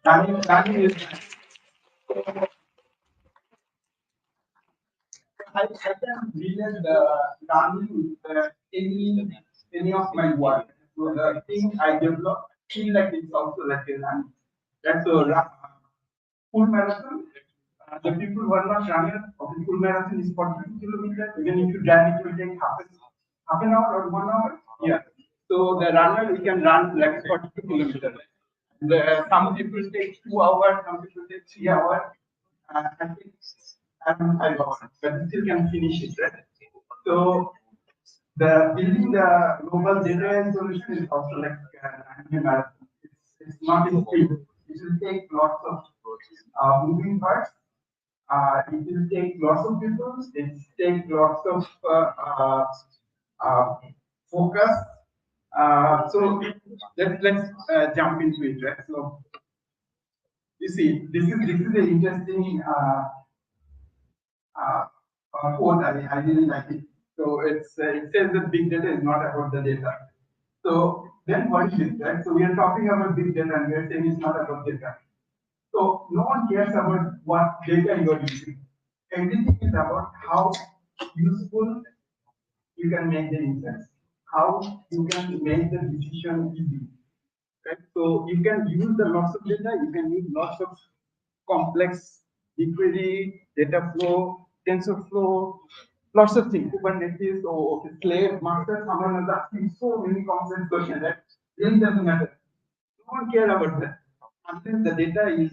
Speaker 3: running is. I can relate running with any of my work. So the thing I develop feel like it's also like a run. That's a full marathon. The people who are not runners of the full marathon is 42 kilometers. Even if you drive, it will take half an hour or 1 hour. Yeah. So the runner, we can run like 42 kilometers. Some people take 2 hours, some people take 3 hours. I think I'm 5 hours, but still can finish it, right? So the building the global data solution is also like marathon. It's not in speed. It will take lots of moving parts. It will take lots of people. It takes lots of focus. So let's jump into it, right? So you see, this is an interesting quote. I really like it. So it says that big data is not about the data. So then what is it, right? So we are talking about big data and we are saying it's not about data. So no one cares about what data you are using. Everything is about how useful you can make the insights, how you can make the decision easy. Right? So you can use the lots of data, you can use lots of complex BigQuery, data flow, TensorFlow, lots of things. Kubernetes or slave, master, someone is asking so many complex questions that really doesn't matter. No one cares about that. Unless the data is,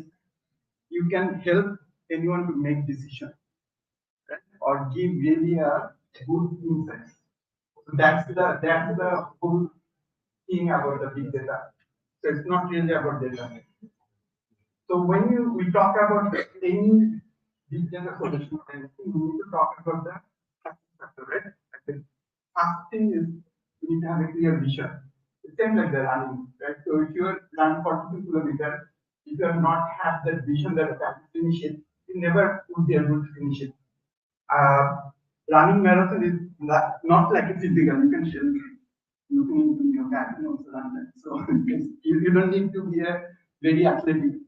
Speaker 3: you can help anyone to make decision, right? Or give really a good insights. So that's the whole thing about the big data. So it's not really about data. So when we talk about any big data solution, I think we need to talk about the factor, right? The first thing is we need to have a clear vision. It's same like the running, right? So if you run 42 kilometers, if you have not had that vision that you can finish it, you never would be able to finish it. Running marathon is not like a physical. You can still looking into your back and also run that. So you don't need to be a very athletic.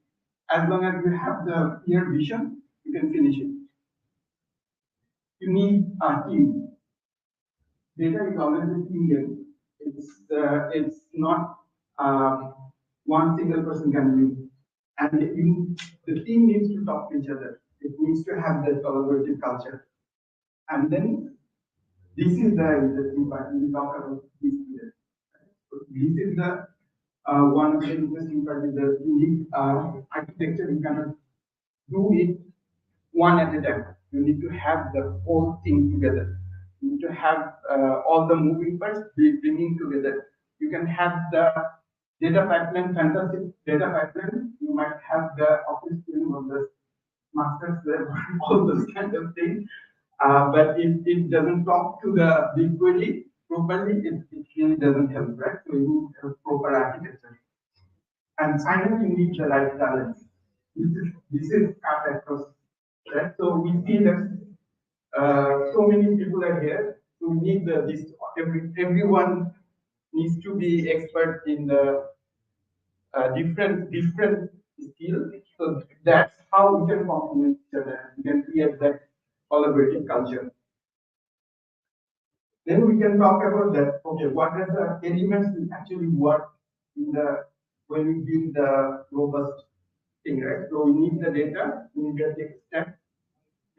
Speaker 3: As long as you have the clear vision, you can finish it. You need a team. Data is always a team game.
Speaker 11: it's not one single person can do. And the team needs to talk to each other. It needs to have that collaborative culture. And then this is the interesting part. We talk about this here. So this is the one of the interesting part is that you need architecture. You cannot do it one at a time. You need to have the whole thing together. You need to have all the moving parts bringing together. You can have the data pipeline, fantastic data pipeline. You might have the office stream or the masters web, all those kind of things. But if it doesn't talk to the BigQuery properly, it really doesn't help, right? So you need a proper architecture. And finally, you need the right talent. This is cut across, right? So we see that so many people are here. So we need this. Everyone needs to be expert in the different skills. So that's how we can complement each other. We can create that collaborative culture. Then we can talk about that. Okay, what are the elements that actually work in the when we build the robust thing, right? So we need the data, we need the tech stack,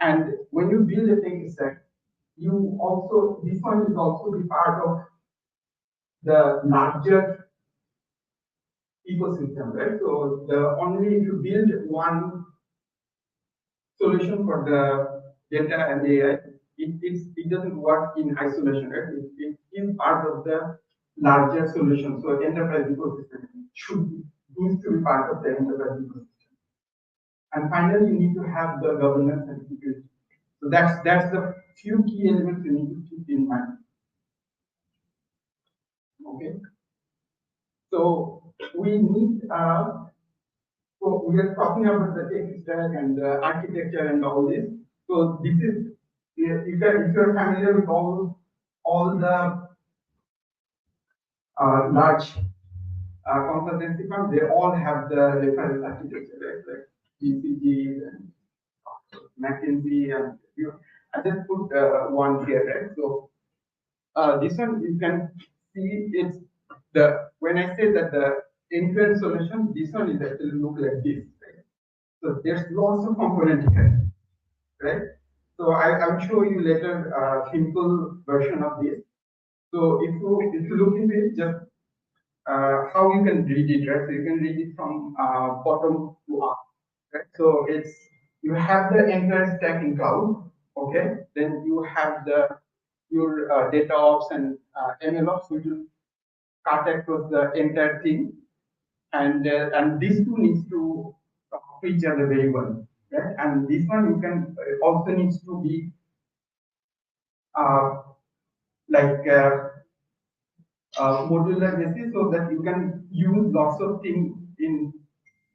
Speaker 11: and when you build a tech stack, you also this one is also the part of the larger ecosystem, right? So the only if you build one solution for the data and AI, it doesn't work in isolation, right? It is part of the larger solution. So enterprise ecosystem needs to be part of the enterprise ecosystem. And finally, you need to have the governance and security. So that's the few key elements you need to keep in mind. Okay. So we need so we are talking about the tech stack and the architecture and all this. So this is if you're familiar with all the large consultancy firms, they all have the reference architecture, right? Like GDG and McKinsey and I just put one here, right? So this one you can see it's when I say that the end-to-end solution, this one is actually look like this, right? So there's lots of components here, right? So I'll show you later a simple version of this. So if you look into it, just how you can read it, right? So you can read it from bottom to up, right? So it's you have the entire stack in cloud, okay? Then you have your data ops and ML ops, which will cut across the entire thing, and these two needs to talk to each other very well, right? And this one you can also needs to be like modular basis so that you can use lots of things in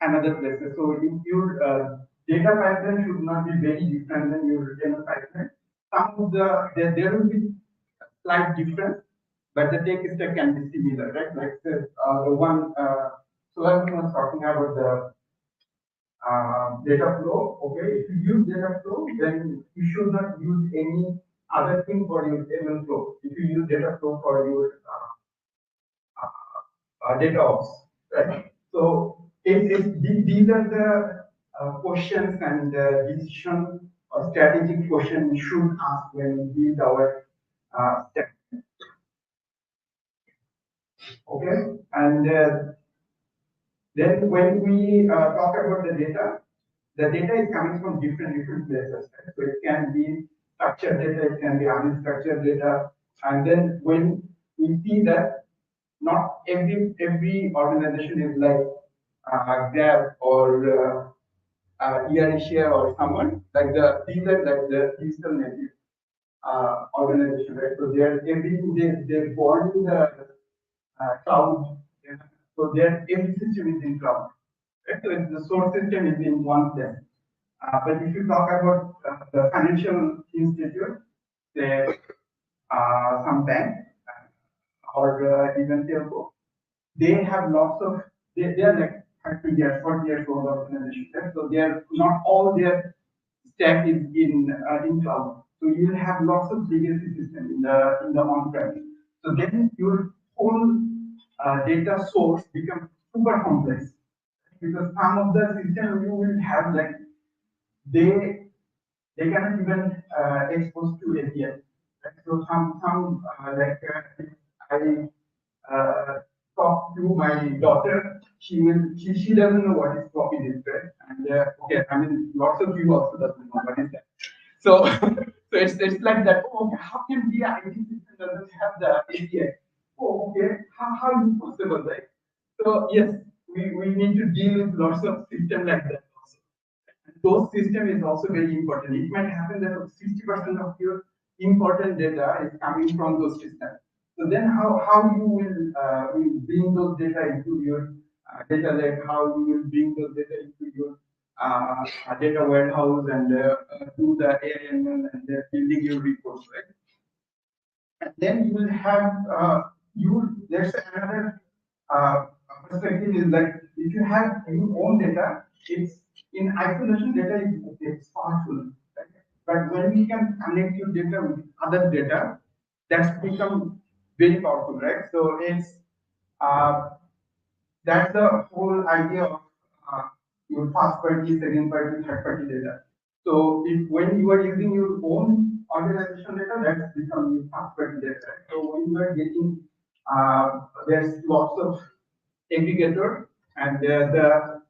Speaker 11: another places. So if your data pipeline should not be very different than your data pipeline. Some of there will be slight difference, but the tech stack can be similar, right? Like the one Sulaiman was talking about the data flow. Okay, if you use data flow, then you should not use any other thing for your ML flow. If you use data flow for your data ops, right? So these are the questions and decision or strategic question we should ask when we build our stack. Okay, and then when we talk about the data is coming from different places. Right? So it can be structured data, it can be unstructured data, and then when we see that not every organization is like Grab or Asia or someone like these are like the digital native organization, right? So they are they're born in the cloud, so their every system is in cloud. Right? So the source system is in one place. But if you talk about the financial institute, say some bank or even telco, they have lots of they are like 30 years, 40 years old organization. Right? So they are not all their stack is in cloud. So you will have lots of legacy system in the on-prem. So then your whole data source becomes super complex because some of the system you will have like they cannot even expose to API. Right? So I talk to my daughter, she doesn't know what is floppy disk, right? And okay, I mean lots of you also doesn't know what is that. So so it's like that. Oh, okay, how can the IT system doesn't have the API? Oh, okay, how is it possible, right? So yes, we need to deal with lots of system like that also. Those system is also very important. It might happen that 60% of your important data is coming from those systems. So then how you will bring those data into your data lake, how you will bring those data into your data warehouse and do the AIML and building your reports, right? And then you will have there's another uh, perspective is like if you have your own data, it's in isolation data is okay, it's powerful. Right? But when you can connect your data with other data, that's become very powerful, right? So it's uh, that's the whole idea of your first party, second party, third party data. So if when you are using your own organization data, that's become your first party data. Right? So when you are getting there's lots of aggregator and the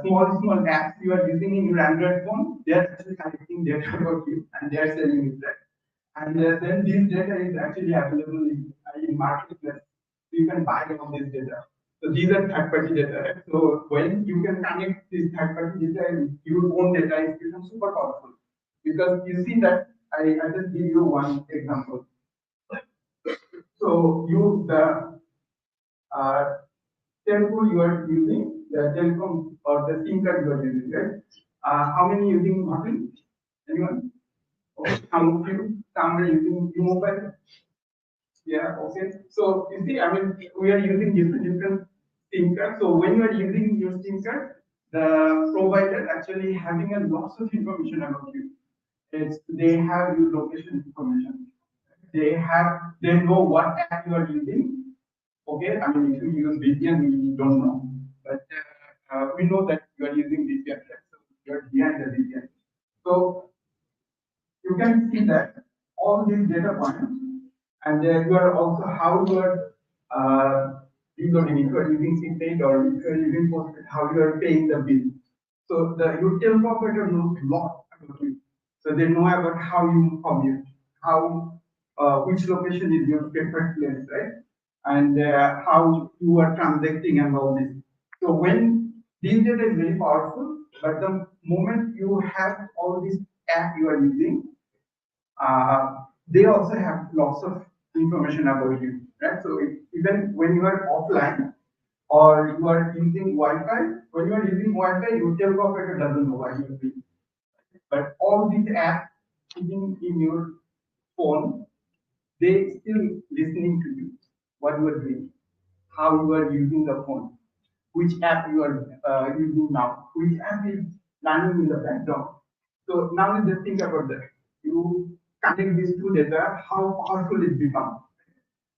Speaker 11: small apps you are using in your Android phone, they are actually collecting data about you and they are selling it, right? And then this data is actually available in marketplace. You can buy all this data. So these are third-party data. Right? So when you can connect this third-party data and your own data, it becomes super powerful. Because you see that I just give you one example. So the uh, telco you are using, the telecom or the SIM card you are using, right? How many using Martin? Anyone? Okay. Some of you, some are using mobile. Yeah, okay. So you see, I mean, we are using different SIM cards. So when you are using your SIM card, the provider actually having a lots of information about you. They have your location information. They know what app you are using. Okay, I mean, if you use VPN, we don't know, but we know that you are using VPN. Right? So you are behind the VPN. So you can see that all these data points, and you are also how you are reloading. If you are using prepaid or if you are using postpaid, how you are paying the bill. So the your telco operator knows a lot about you. So they know about how you commute, how which location is your preferred place, right? And how you are transacting and all this. So when this data is very powerful, but the moment you have all this app you are using, they also have lots of information about you, right? So even when you are offline or you are using Wi-Fi, when you are using Wi-Fi, your telco operator doesn't know what you are doing. But all these apps sitting in your phone, they still listening to you, what you are doing, how you are using the phone, which app you are using now, which app is running in the background. So now you just think about that. You connect these two data, how powerful it becomes.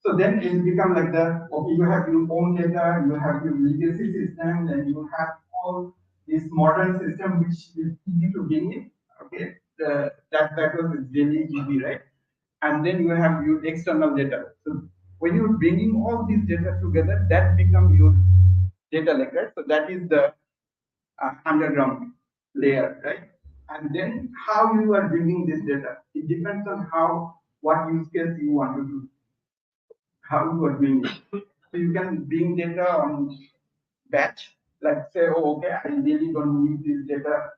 Speaker 11: So then it become like the okay, you have your own data, you have your legacy system, and you have all this modern system which is easy to bring in. Okay, that was really easy, right? And then you have your external data. So when you're bringing all these data together, that becomes your data lake, right? So that is the underground layer, right? And then how you are bringing this data, it depends on how what use case you want to do, how you are doing it. So you can bring data on batch, like say, oh, okay, I really don't need this data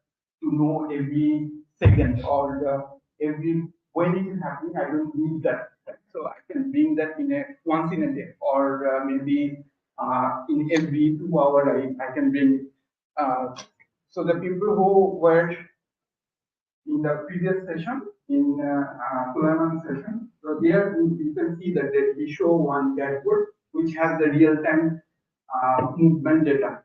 Speaker 11: to know every second or every when it is happening. I don't need that. Right? So I can bring that in a once in a day, or maybe in every 2 hour I can bring it. So the people who were in the previous session, in Sulaiman session, so there you can see that we show one dashboard which has the real-time movement data.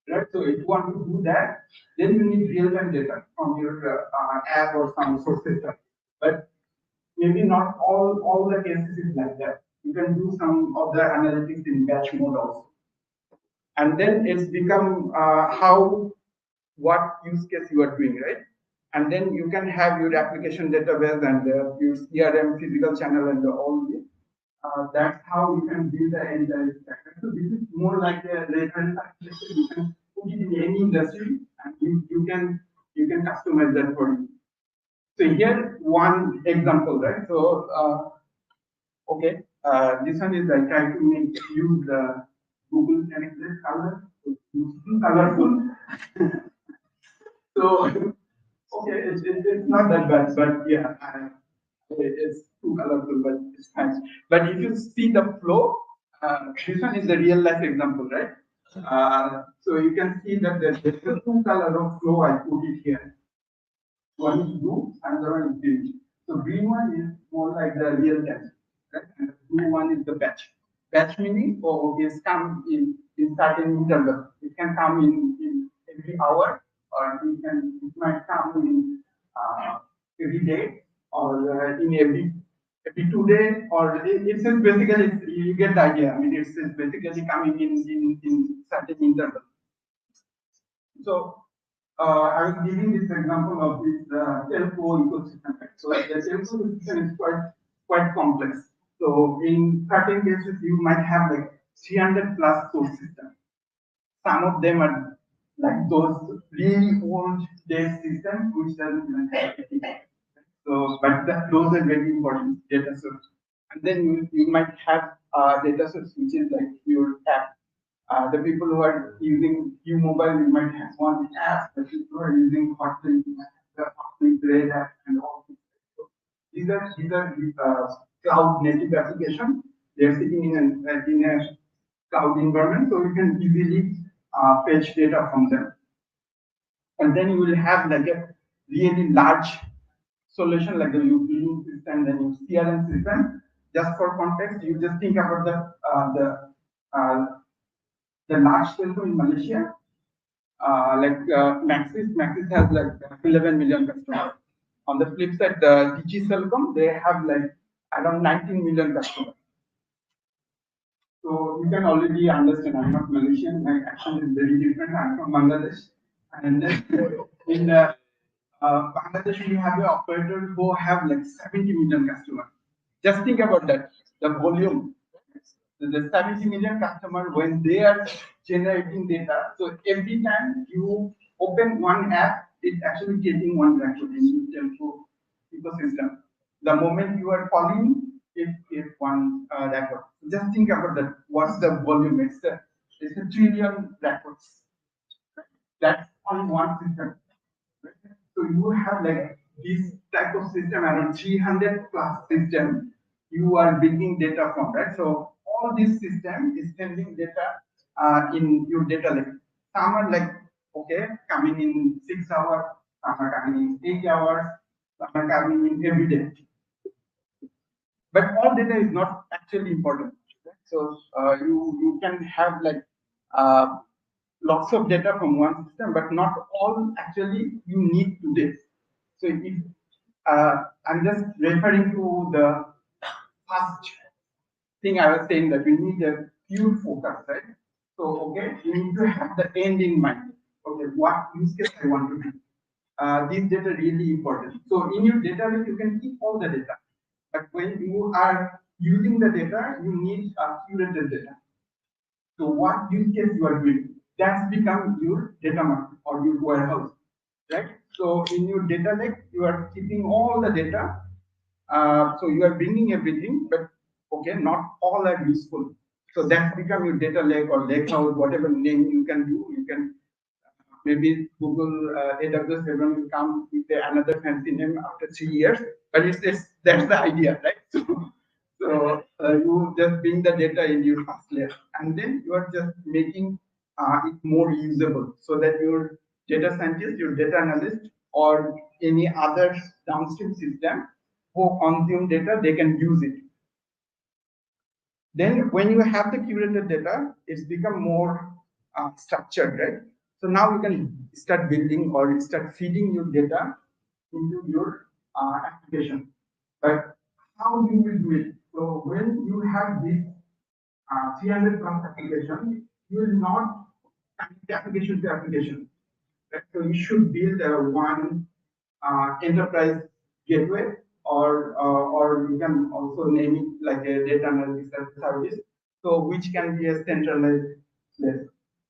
Speaker 11: Right? So if you want to do that, then you need real-time data from your app or some source system. But maybe not all the cases is like that. You can do some of the analytics in batch mode also. And then it's become what use case you are doing, right? And then you can have your application database and your CRM, physical channel, and all this. That's how you can build the entire stack. So this is more like a reference architecture. You can put it in any industry, and you can customize that for you. So here one example, right? So okay, this one is I try to use the Google Connect color, so colorful. So okay, it's not that bad, but yeah, it's too colorful, but it's nice. But if you see the flow, this one is the real life example, right? So you can see that there's two color of flow I put it here. One is blue, another one is green. So green one is more like the real time, right? And the blue one is the batch. Batch meaning is come in certain interval. It can come in every hour, or it might come in every day, or in every 2 days, or it's basically you get the idea. I mean, it's basically coming in certain interval. So I was giving this example of this telco ecosystem. So the telco ecosystem is quite complex. So in certain cases, you might have like 300 plus source systems. Some of them are like those really old days systems which doesn't even have anything. So, but those are very important data source. And then you might have data source which is like your app. The people who are using Mobile, you might have one app. The people who are using Kotlin, the Kotlin Red app, and all these. So these are cloud native applications. They're sitting in a cloud environment, so you can easily fetch data from them. And then you will have like a really large solution like the billing system and your CRM system. Just for context, you just think about the large telco in Malaysia, Maxis has like 11 million customers. On the flip side, the DG Celcom, they have like around 19 million customers. So you can already understand, I'm not Malaysian, my accent is very different. I'm from Bangladesh. And in Bangladesh, we have an operator who have like 70 million customers. Just think about that, the volume. The 70 million customer, when they are generating data, so every time you open one app, it's actually getting one record in the telco ecosystem. The moment you are calling, it's one record. Just think about that. What's the volume? It's a trillion records. That's on one system. So you have like this type of system around 300 plus system you are bringing data from, right? So all this system is sending data in your data lake. Some are like, okay, coming in 6 hours, some are coming in 8 hours, some are coming in every day. But all data is not actually important. Right? So you can have like lots of data from one system, but not all actually you need today. So if I'm just referring to the first thing I was saying, that we need a pure focus, right? So okay, you need to have the end in mind. Okay, what use case I want to do. These data really important. So in your data lake, you can keep all the data, but when you are using the data, you need curated data. So what use case you are doing, that's become your data mart or your warehouse, right? So in your data lake, you are keeping all the data. So you are bringing everything, but okay, not all are useful. So that's become your data lake or lake house, whatever name you can do. You can maybe Google AWS everyone will come with another fancy name after 3 years, but that's the idea, right? So you just bring the data in your first layer, and then you are just making it more usable, so that your data scientist, your data analyst, or any other downstream system who consume data, they can use it. Then when you have the curated data, it's become more structured, right? So now you can start building or start feeding your data into your application. But how you will do it? So when you have this 300 plus application, you will not connect application to application. Right? So you should build one enterprise gateway, or you can also name it like a data analytics service. So which can be a centralized place.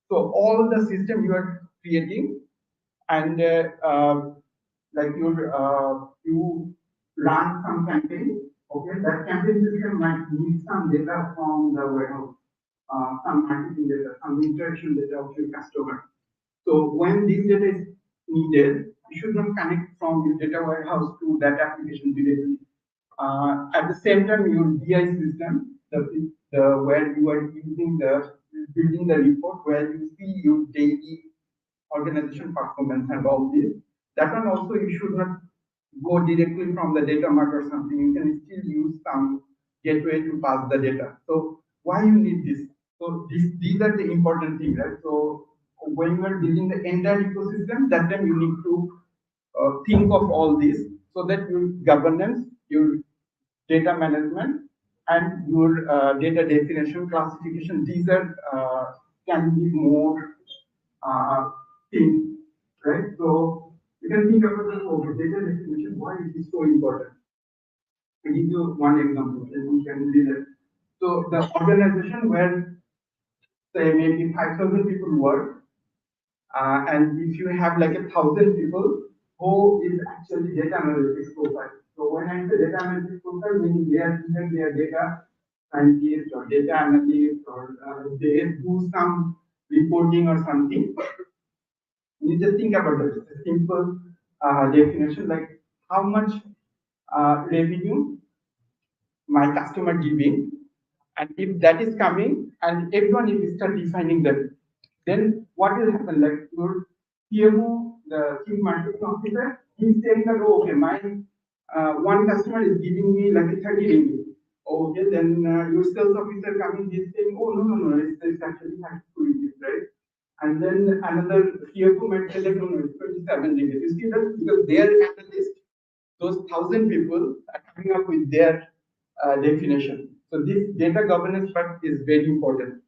Speaker 11: So all the system you are creating, and like you run some campaign. Okay, that campaign system might need some data from the warehouse, some marketing data, some interaction data of your customer. So when this data is needed, you should not connect from your data warehouse to that application directly. At the same time, your BI system, the where you are using the building the report, where you see your daily organization performance and all this. That one also you should not go directly from the data mart or something. You can still use some gateway to pass the data. So why you need this? So these are the important things, right? So when you are building the entire ecosystem, that time you need to think of all this so that your governance, your data management, and your data definition, classification, these are can be more things, right? So you can think about the data definition, why it is so important. I give you one example, and you can read it. So the organization where say maybe 5,000 people work, and if you have like 1,000 people who is actually data analytics profile. So when I say data analytics profile, meaning they are even their data scientists or data analysts, or they do some reporting or something. You just think about it. It's a simple definition, like how much revenue my customer giving, and if that is coming, and everyone if you start defining that, then what will happen? Like your CMO, the chief marketing officer, he's saying that, oh, okay, my one customer is giving me like a 30 ringgit. Okay, then your sales officer coming, he's saying, oh, no, it's actually 32 ringgit, right? And then another CFO might say, like, no, it's 27 ringgit. You see that because they are analysts, those 1,000 people are coming up with their definition. So this data governance part is very important.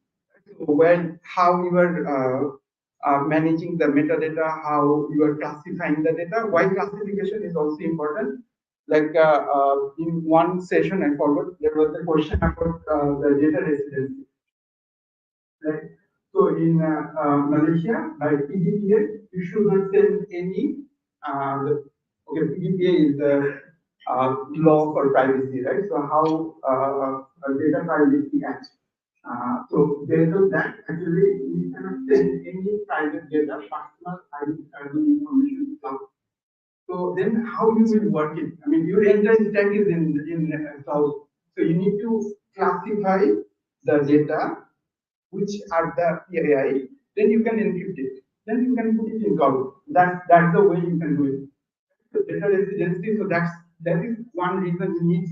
Speaker 11: So when how you are managing the metadata, how you are classifying the data, why classification is also important. Like in one session, I forgot, there was a question about the data residency. Right? So in Malaysia, by PDPA, you should not send any. Okay, PDPA is the law for privacy, right? So how data privacy act. So based on that, actually, we cannot send any private data, personal ID information to cloud. So then, how you will work it? I mean, your entire stack is in cloud. So you need to classify the data which are the PII, then you can encrypt it. Then you can put it in cloud. That's the way you can do it. So data residency, so that is one reason you need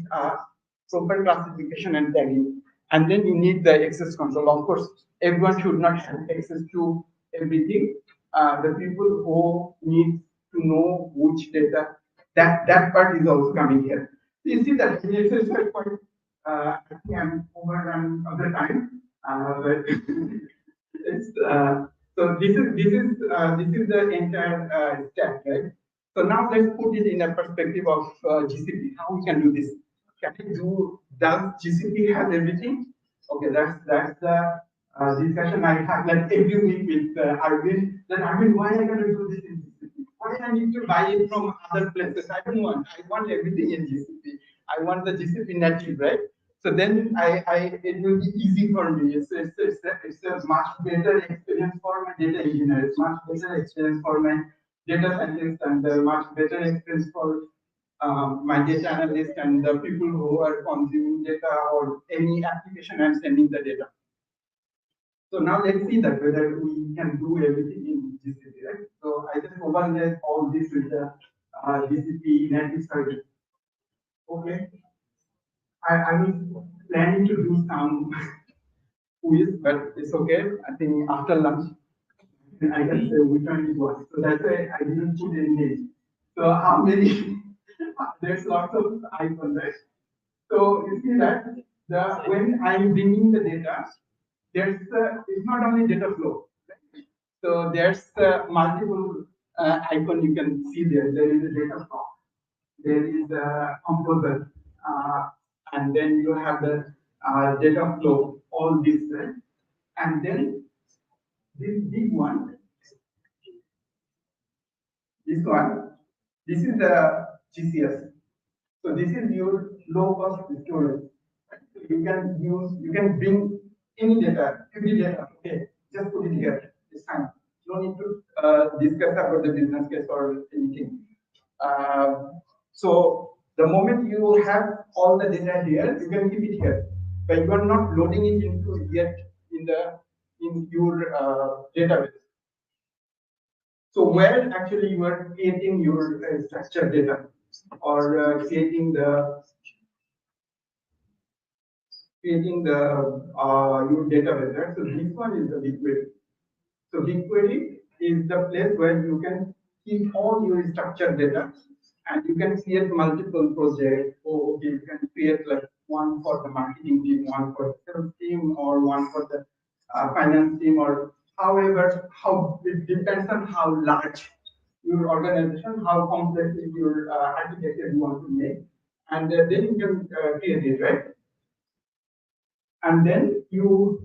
Speaker 11: proper classification and tagging. And then you need the access control. Of course, everyone should not have access to everything. The people who need to know which data, that part is also coming here. So you see that this is quite I think I'm overrun of the time. But it's so this is the entire stack, right? So now let's put it in a perspective of GCP. How we can do this? Can we do? Does GCP have everything? Okay, that's the discussion I have like every week with Arvind. That Arvind, why I cannot do this in GCP? Why I need to buy it from other places? I don't want. I want everything in GCP. I want the GCP native, right? So then it will be easy for me. It's a much better experience for my data engineer. It's much better experience for my data scientist, and much better experience for my data analyst and the people who are consuming data or any application I'm sending the data. So now let's see that whether we can do everything in GCP, right? So I just overlay all this with the GCP native service. Okay. I was planning to do some quiz, but it's okay. I think after lunch, I can say which one it was. So that's why I didn't put any name. So how many? There's lots of icons, right? So you see that when I'm bringing the data, it's not only data flow. Right? So there's multiple icon you can see there. There is a data flow. There is a composer, and then you have the data flow, all this, right? And then this big one, this is the GCS. So this is your low cost storage. So you can bring any data, every data. Okay, just put it here. It's fine. You don't need to discuss about the business case or anything. So the moment you have all the data here, you can keep it here, but you are not loading it into yet in your database. So where actually you are creating your structured data or creating the your database, right? So this one is the BigQuery. So BigQuery is the place where you can keep all your structured data, and you can create multiple projects. Or okay, you can create like one for the marketing team, one for the sales team, or one for the finance team, or how it depends on how large your organization, how complex is your architecture you want to make, and then you can create it, right? And then you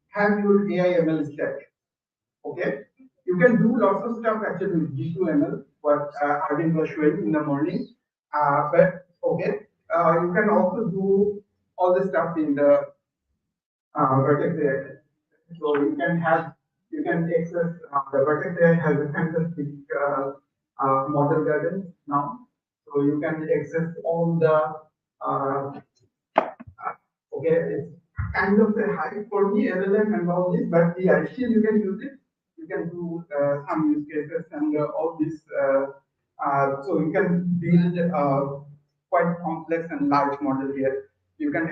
Speaker 11: have your AI ML stack. Okay, you can do lots of stuff actually with G2ML, what Arvind was showing in the morning. But okay, you can also do all the stuff in the Vertex AI. So you can access the Vertex AI has a fantastic model garden now. So you can access all the okay, it's kind of a hype for me, LLM and all this, but yeah, still you can use it. You can do some use cases and all this. So you can build quite complex and large model here. You can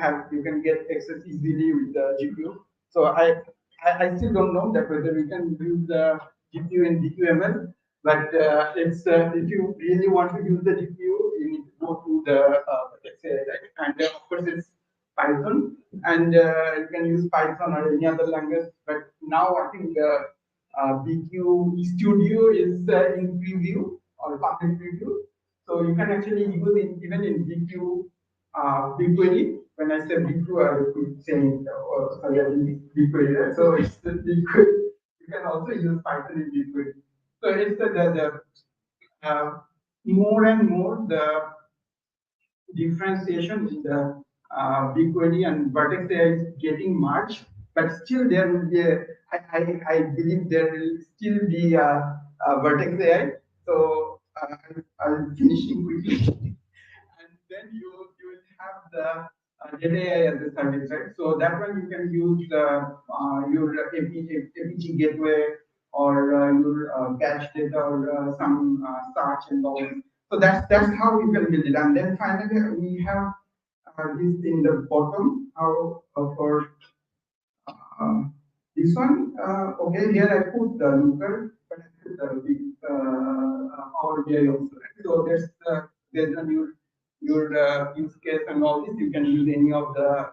Speaker 11: get access easily with the GPU. So I still don't know that whether we can use the GPU in DQML, but it's if you really want to use the GPU, you need to go to the let's say, and of course it's Python, and you can use Python or any other language. But now I think BQ Studio is in preview or public preview, so you can actually use it even in BQ BigQuery. When I say BQ, I could say sorry, I mean BigQuery. Right? So it's the BigQuery. You can also use Python in BigQuery. So it's more and more the differentiation in the BigQuery and Vertex AI is getting merged, but still there will be I believe there will still be a Vertex AI. So I'm finishing quickly, and then you will have the data AI as a service, right? So that one you can use your APG gateway or your cache data or some search and all. So that's how you can build it. And then finally we have this in the bottom how for this one. Okay, here I put the looker, but I put the big Power BI also. Right? So there's a your use case and all this. You can use any of the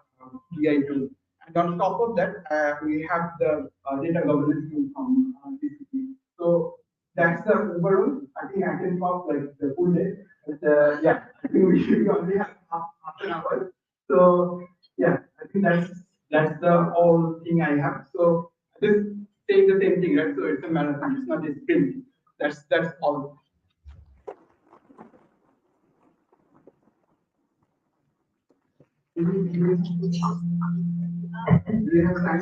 Speaker 11: BI tool. And on top of that, we have the data governance tool from GCP. So that's the overall. I think I can talk like the full day. But yeah, I think we only have half an hour. So yeah, I think that's the whole thing I have. So just saying the same thing, right? So it's a marathon, it's not a sprint. That's all. Do you have time?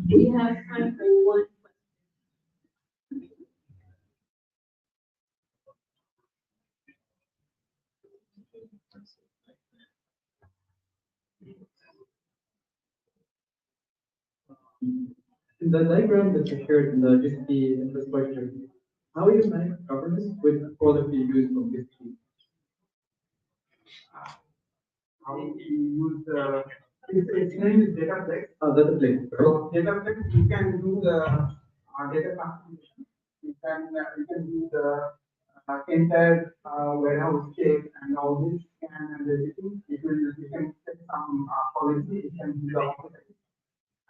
Speaker 1: We have time for one.
Speaker 3: In the diagram that you shared in the GCP infrastructure, how you manage governance with product you use from GCP?
Speaker 11: How we use its name is Dataplex.
Speaker 3: Dataplex, right?
Speaker 11: So Dataplex, you can do the data classification. You can do the entire warehouse check and all this scan and everything. You can set some policy, it can be the opposite.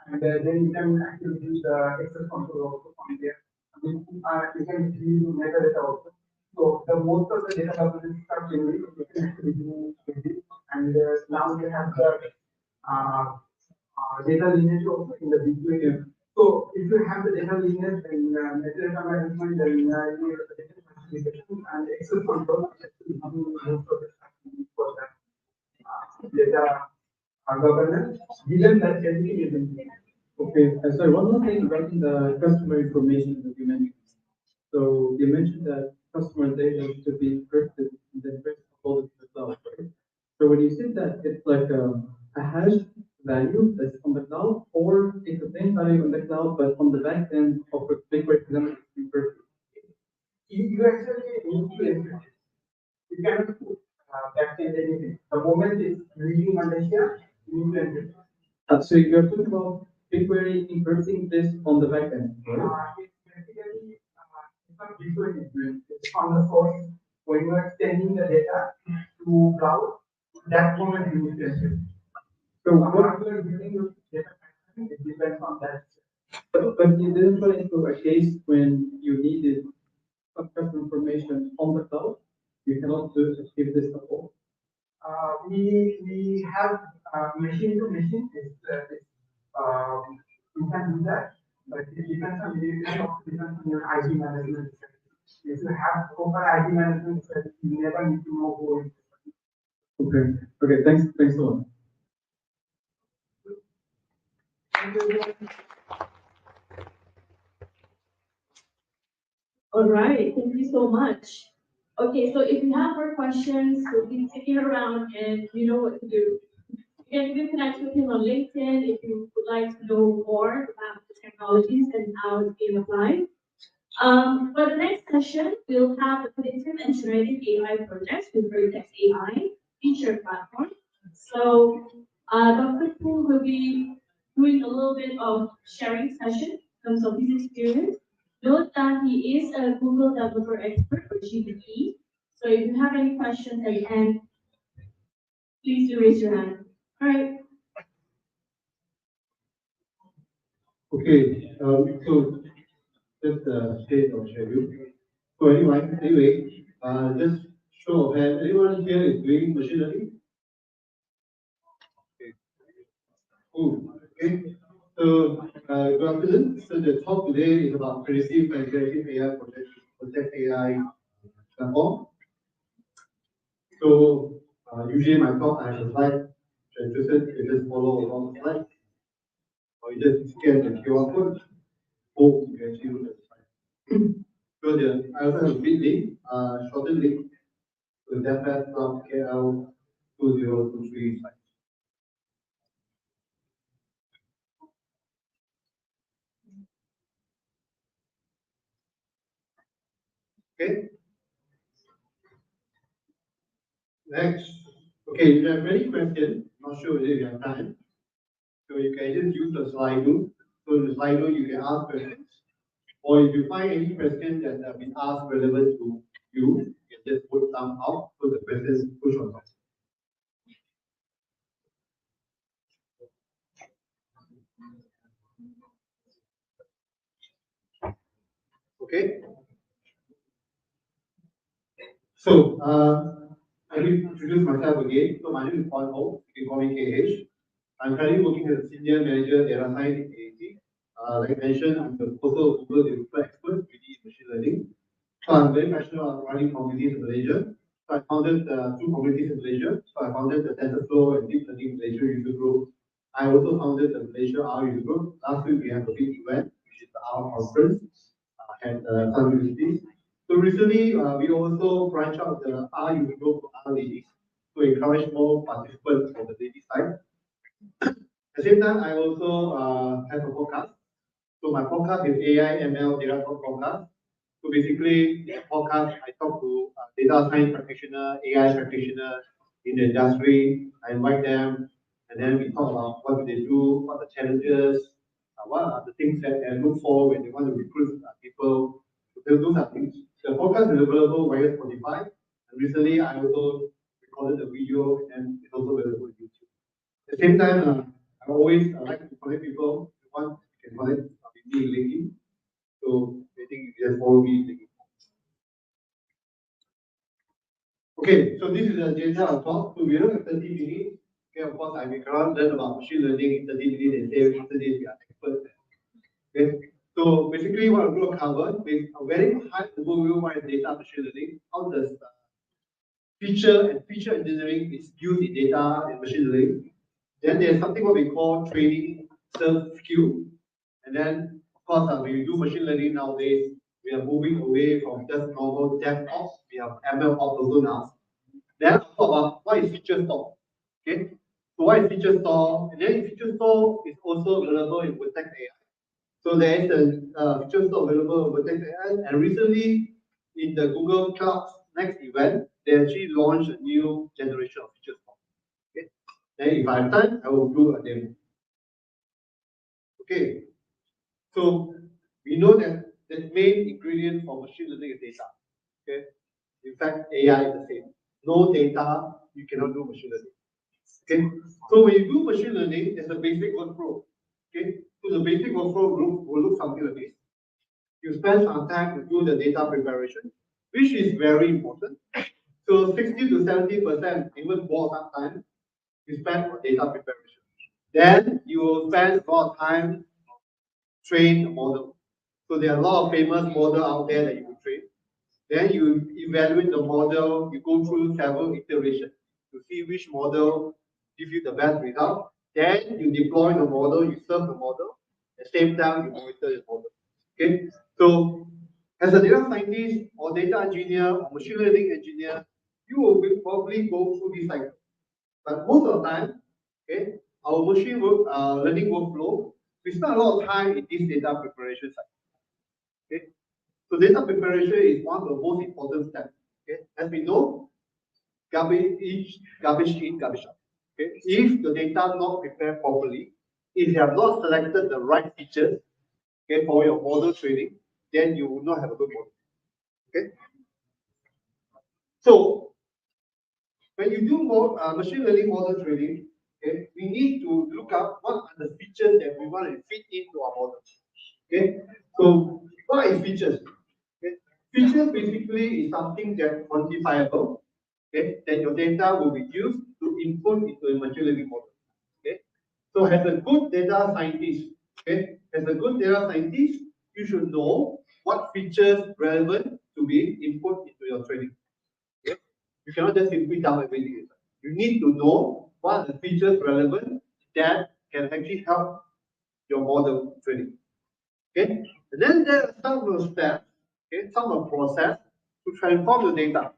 Speaker 11: And then you can actually use the access control also from there. I mean, you can use metadata also. So the most of the data governance stuff generally you can actually do with it. And now you have the data lineage also in the big way. So if you have the data lineage, then metadata management, then you have the data classification and access control actually do most of the stuff for that data governance, given that everything is in place.
Speaker 12: Okay, so one more thing regarding the customer information that you mentioned. So you mentioned that customer data should be encrypted and then first uploaded to the cloud, right? So when you said that it's like a hash value that's on the cloud, or it's the same value on the cloud, but on the back end of a BigQuery example, it's encrypted.
Speaker 11: You actually need to encrypt it. You cannot put backend anything. The moment it's reading Malaysia, you need to encrypt it.
Speaker 12: So you're talking about BigQuery encrypting this on the back end, right?
Speaker 11: It's basically it's not BigQuery, it's on the source. When you are sending the data to cloud, that moment you need to encrypt. So what you are using your data pipeline, it depends on that.
Speaker 12: But you didn't run into a case when you needed some customer information on the cloud. You cannot achieve this at all.
Speaker 11: We have machine to machine. You can do that, but it depends on your IT management. If you have proper IT management, you never need to know who it is.
Speaker 12: Okay. Okay. Thanks a lot.
Speaker 1: All right, thank you so much. Okay, so if you have more questions, so please stick around and you know what to do. You can connect with him on LinkedIn if you would like to know more about the technologies and how it's being applied. For the next session, we'll have the predictive and generative AI projects with Vertex AI feature platform. So Dr. Poo will be doing a little bit of sharing session in terms of his experience. Note that he is a Google Developer Expert or GDG. So if you have any questions at the end, please do raise your hand. All right.
Speaker 13: Okay, so just state or schedule. So anyway, just show of hands. Anyone here is doing machine learning? Okay. Cool. Okay. So good afternoon. So the talk today is about predictive and generative AI project AI platform. So usually my talk I have a slide. So interested, you just follow along the slide, or you just scan the QR code. Hope you can see the slide. So I also have a bit link, shortened link to DevFest from KL 2023 site. Okay. Next. Okay, if you have any questions, not sure whether you have time. So you can just use the Slido. So in the Slido, you can ask questions. Or if you find any question that have been asked relevant to you, you can just put some out, so the questions push on top. Okay. So I will introduce myself again. So my name is Paul Ho. You can call me KH. I'm currently working as a senior manager data science in AAT. Like I mentioned, I'm also a Google developer expert in machine learning. So I'm very passionate about running communities in Malaysia. So I founded two communities in Malaysia. So I founded the TensorFlow and Deep Learning Malaysia user group. I also founded the Malaysia R user group. Last week we had a big event, which is the R conference at some universities. So recently we also branched out the R user group to R ladies to encourage more participants on the lady side. At the same time, I also have a podcast. So my podcast is AI ML Data Talk Podcast. So basically, in the podcast, I talk to data science practitioner, AI practitioner in the industry. I invite them, and then we talk about what do they do, what are the challenges, what are the things that they look for when they want to recruit people. Those are things. The podcast is is available via Spotify. And recently, I also recorded a video and it's also available on YouTube. At the same time, I always like to connect people. Once you can connect with me in LinkedIn. So I think you can follow me in LinkedIn. Okay, so this is the agenda I'll talk. So we don't have 30 minutes. Okay, of course, I may cannot learn about machine learning in 30 minutes and say after this we are experts. Okay, so basically what I'm going to cover is a very high overview of data machine learning. How does feature engineering is used in data and machine learning. Then there's something what we call training self skill. And then of course when we do machine learning nowadays, we are moving away from just normal DevOps. We have ML ops also now. Then I'll talk about what is feature store. Okay, so what is feature store? And then feature store is also available in Vertex AI. So there is a feature store available in Vertex AI, and recently in the Google Cloud Next event, they actually launched a new generation of feature store. Okay, then if I have time, I will do a demo. Okay, so we know that the main ingredient for machine learning is data. Okay, in fact, AI is the same. No data, you cannot do machine learning. Okay, so when you do machine learning, there's a basic workflow. Okay, so the basic workflow will look something like this. You spend some time to do the data preparation, which is very important. So 60 to 70%, even more sometimes, you spend on data preparation. Then you will spend a lot of time train the model. So there are a lot of famous models out there that you can train. Then you evaluate the model, you go through several iterations to see which model gives you the best result. Then you deploy the model, you serve the model. At the same time, you monitor the model. Okay, so as a data scientist or data engineer or machine learning engineer, you will probably go through this cycle. But most of the time, okay, our learning workflow, we spend a lot of time in this data preparation cycle. Okay, so data preparation is one of the most important steps. Okay, as we know, garbage in, garbage out. Okay, if the data not prepared properly, if you have not selected the right features, okay, for your model training, then you will not have a good model. Okay, so when you do more machine learning model training, okay, we need to look up what are the features that we want to fit into our model. Okay, so what is features? Okay, features basically is something that quantifiable. Okay, then your data will be used to input into a machine learning model. Okay, so as a good data scientist, okay, as a good data scientist, you should know what features relevant to be input into your training. Okay, you cannot just simply dump everything inside. You need to know what are the features relevant that can actually help your model training. Okay, and then there are some of the steps, okay, some of the process to transform the data.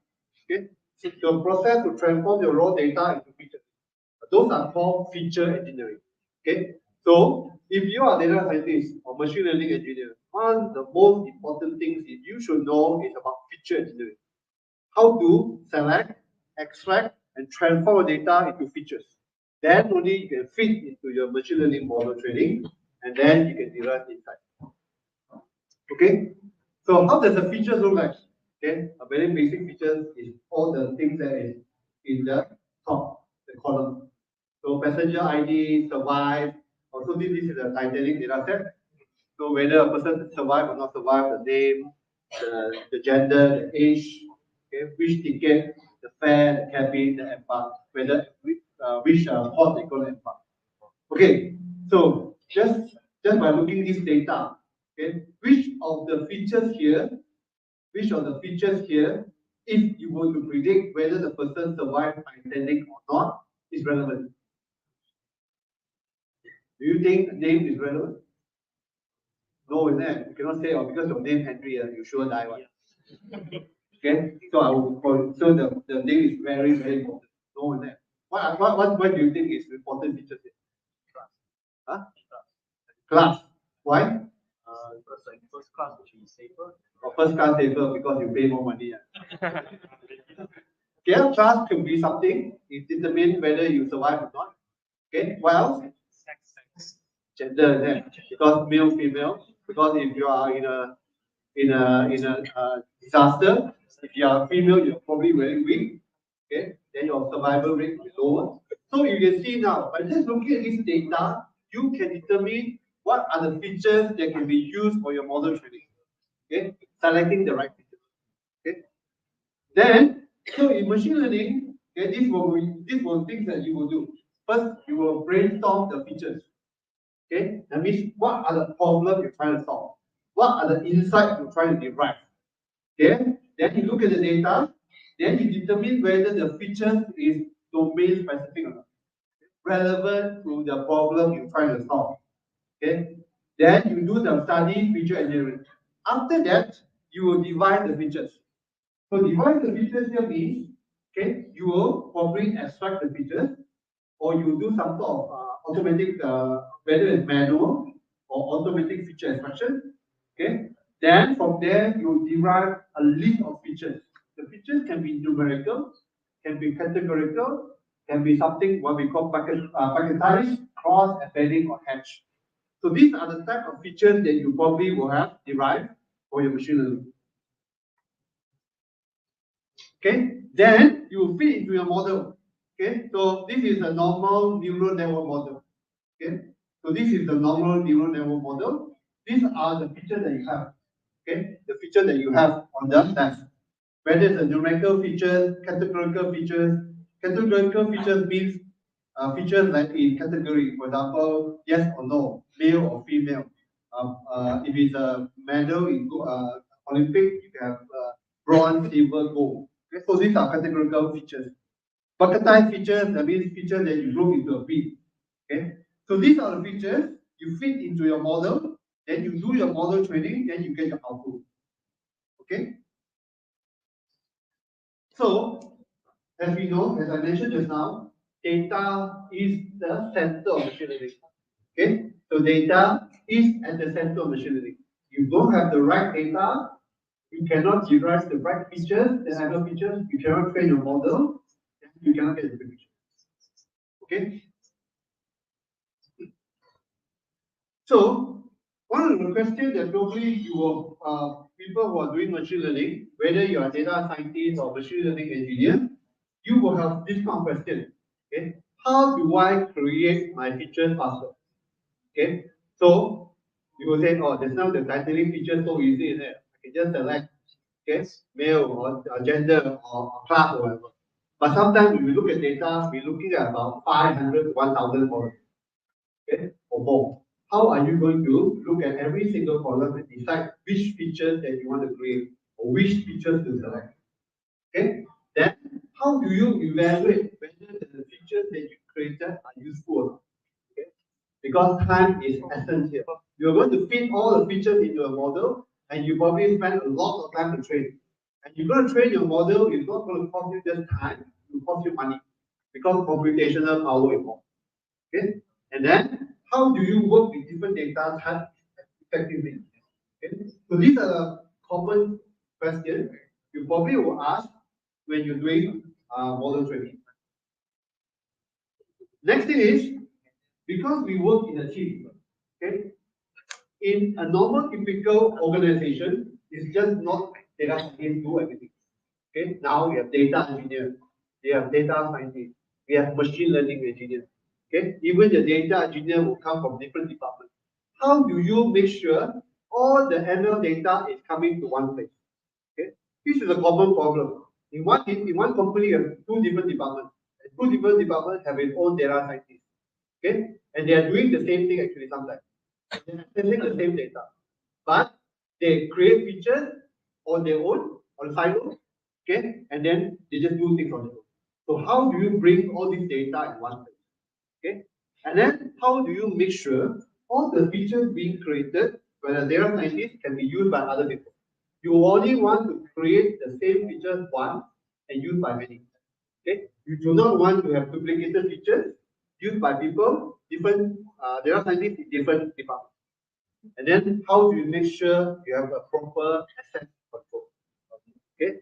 Speaker 13: Okay, so the process to transform your raw data into features. Those are called feature engineering. Okay, so if you are a data scientist or machine learning engineer, one of the most important things that you should know is about feature engineering. How to select, extract, and transform data into features. Then only you can fit into your machine learning model training, and then you can derive insight. Okay, so how does the features look like? Okay, a very basic feature is all the things that is in the top, the column. So passenger ID, survive. Also, this is a Titanic data set. So whether a person survive or not survive, the name, the gender, the age, okay, which ticket, the fare, the cabin, the embark, whether which port they going to embark. Okay, so just by looking at this data, okay, which of the features here, if you were to predict whether the person survived Titanic or not, is relevant. Do you think name is relevant? No, isn't it? You cannot say, oh, because your name Henry, you sure die one. Okay, so I will call, so the name is very, very important. No, isn't it? What do you think is important features here? Trust. Huh? Class. Why?
Speaker 2: Because like first class will be safer.
Speaker 13: Or first class safer because you pay more money. Okay, trust can be something. It determines whether you survive or not. Okay, what else? Sex. Gender, because male, female. Because if you are in a disaster. If you are female, you're probably very weak. Okay, then your survival rate will be lower. So you can see now, by just looking at this data, you can determine what are the features that can be used for your model training. Okay, selecting the right features. Okay, then so in machine learning, okay, these were things that you will do. First, you will brainstorm the features. Okay, that means what are the problems you're trying to solve? What are the insights you're trying to derive? Okay, then you look at the data, then you determine whether the feature is domain specific or not, relevant to the problem you're trying to solve. Okay, then you do the study feature engineering. After that, you will divide the features. So divide the features here means, okay, you will probably extract the features, or you do some sort of automatic, whether it's manual or automatic feature extraction. Okay, then from there you derive a list of features. The features can be numerical, can be categorical, can be something what we call packetized, cross, embedding, or hatch. So these are the type of features that you probably will have derived for your machine learning. Okay, then you will fit into your model. Okay, so this is a normal neural network model. Okay, so this is the normal neural network model. These are the features that you have. Okay, the feature that you have on the left. Whether it's a numerical features, categorical features. Categorical features means features like in category, for example, yes or no, male or female. If it's a medal in Olympic, you have bronze, silver, gold. Okay, so these are categorical features. Bucketized features, that means features that you group into a bit. Okay, so these are the features you fit into your model, then you do your model training, then you get your output. Okay, so as we know, as I mentioned just now, data is the center of machine learning. Okay, so data is at the center of machine learning. You don't have the right data, you cannot derive the right features, the other features, you cannot train your model, you cannot get the picture. Okay. So one of the questions that probably you will people who are doing machine learning, whether you are a data scientist or machine learning engineer, you will have this kind of question. Okay, how do I create my features faster? Okay, so you will say, oh, there's now the titling feature so easy there. I can just select, okay, male or gender or class or whatever. But sometimes when we look at data, we're looking at about 500 to 1,000 columns, okay, or more. How are you going to look at every single column and decide which features that you want to create or which features to select? Okay, then how do you evaluate whether the features that you created are useful or not? Okay, because time is essence here. You're going to fit all the features into a model, and you probably spend a lot of time to train. And you're going to train your model, it's not going to cost you just time, it will cost you money because computational power involved. Okay, and then how do you work with different data types effectively? Okay, so these are common questions you probably will ask when you're doing model training. Next thing is, because we work in a team, okay, in a normal typical organization, it's just not data scientists do everything. Okay, now we have data engineers, we have data scientists, we have machine learning engineers. Okay, even the data engineer will come from different departments. How do you make sure all the ML data is coming to one place? Okay, this is a common problem. In one company, you have two different departments. And two different departments have their own data scientists. Okay, and they are doing the same thing actually sometimes. They are sending the same data, but they create features on their own, on silo. Okay, and then they just do things on their own. So how do you bring all this data in one place? Okay, and then how do you make sure all the features being created by a data scientist can be used by other people? You only want to create the same features once and used by many. Okay, you do not want to have duplicated features used by people, different data scientists in different departments. And then how do you make sure you have a proper asset control? Okay,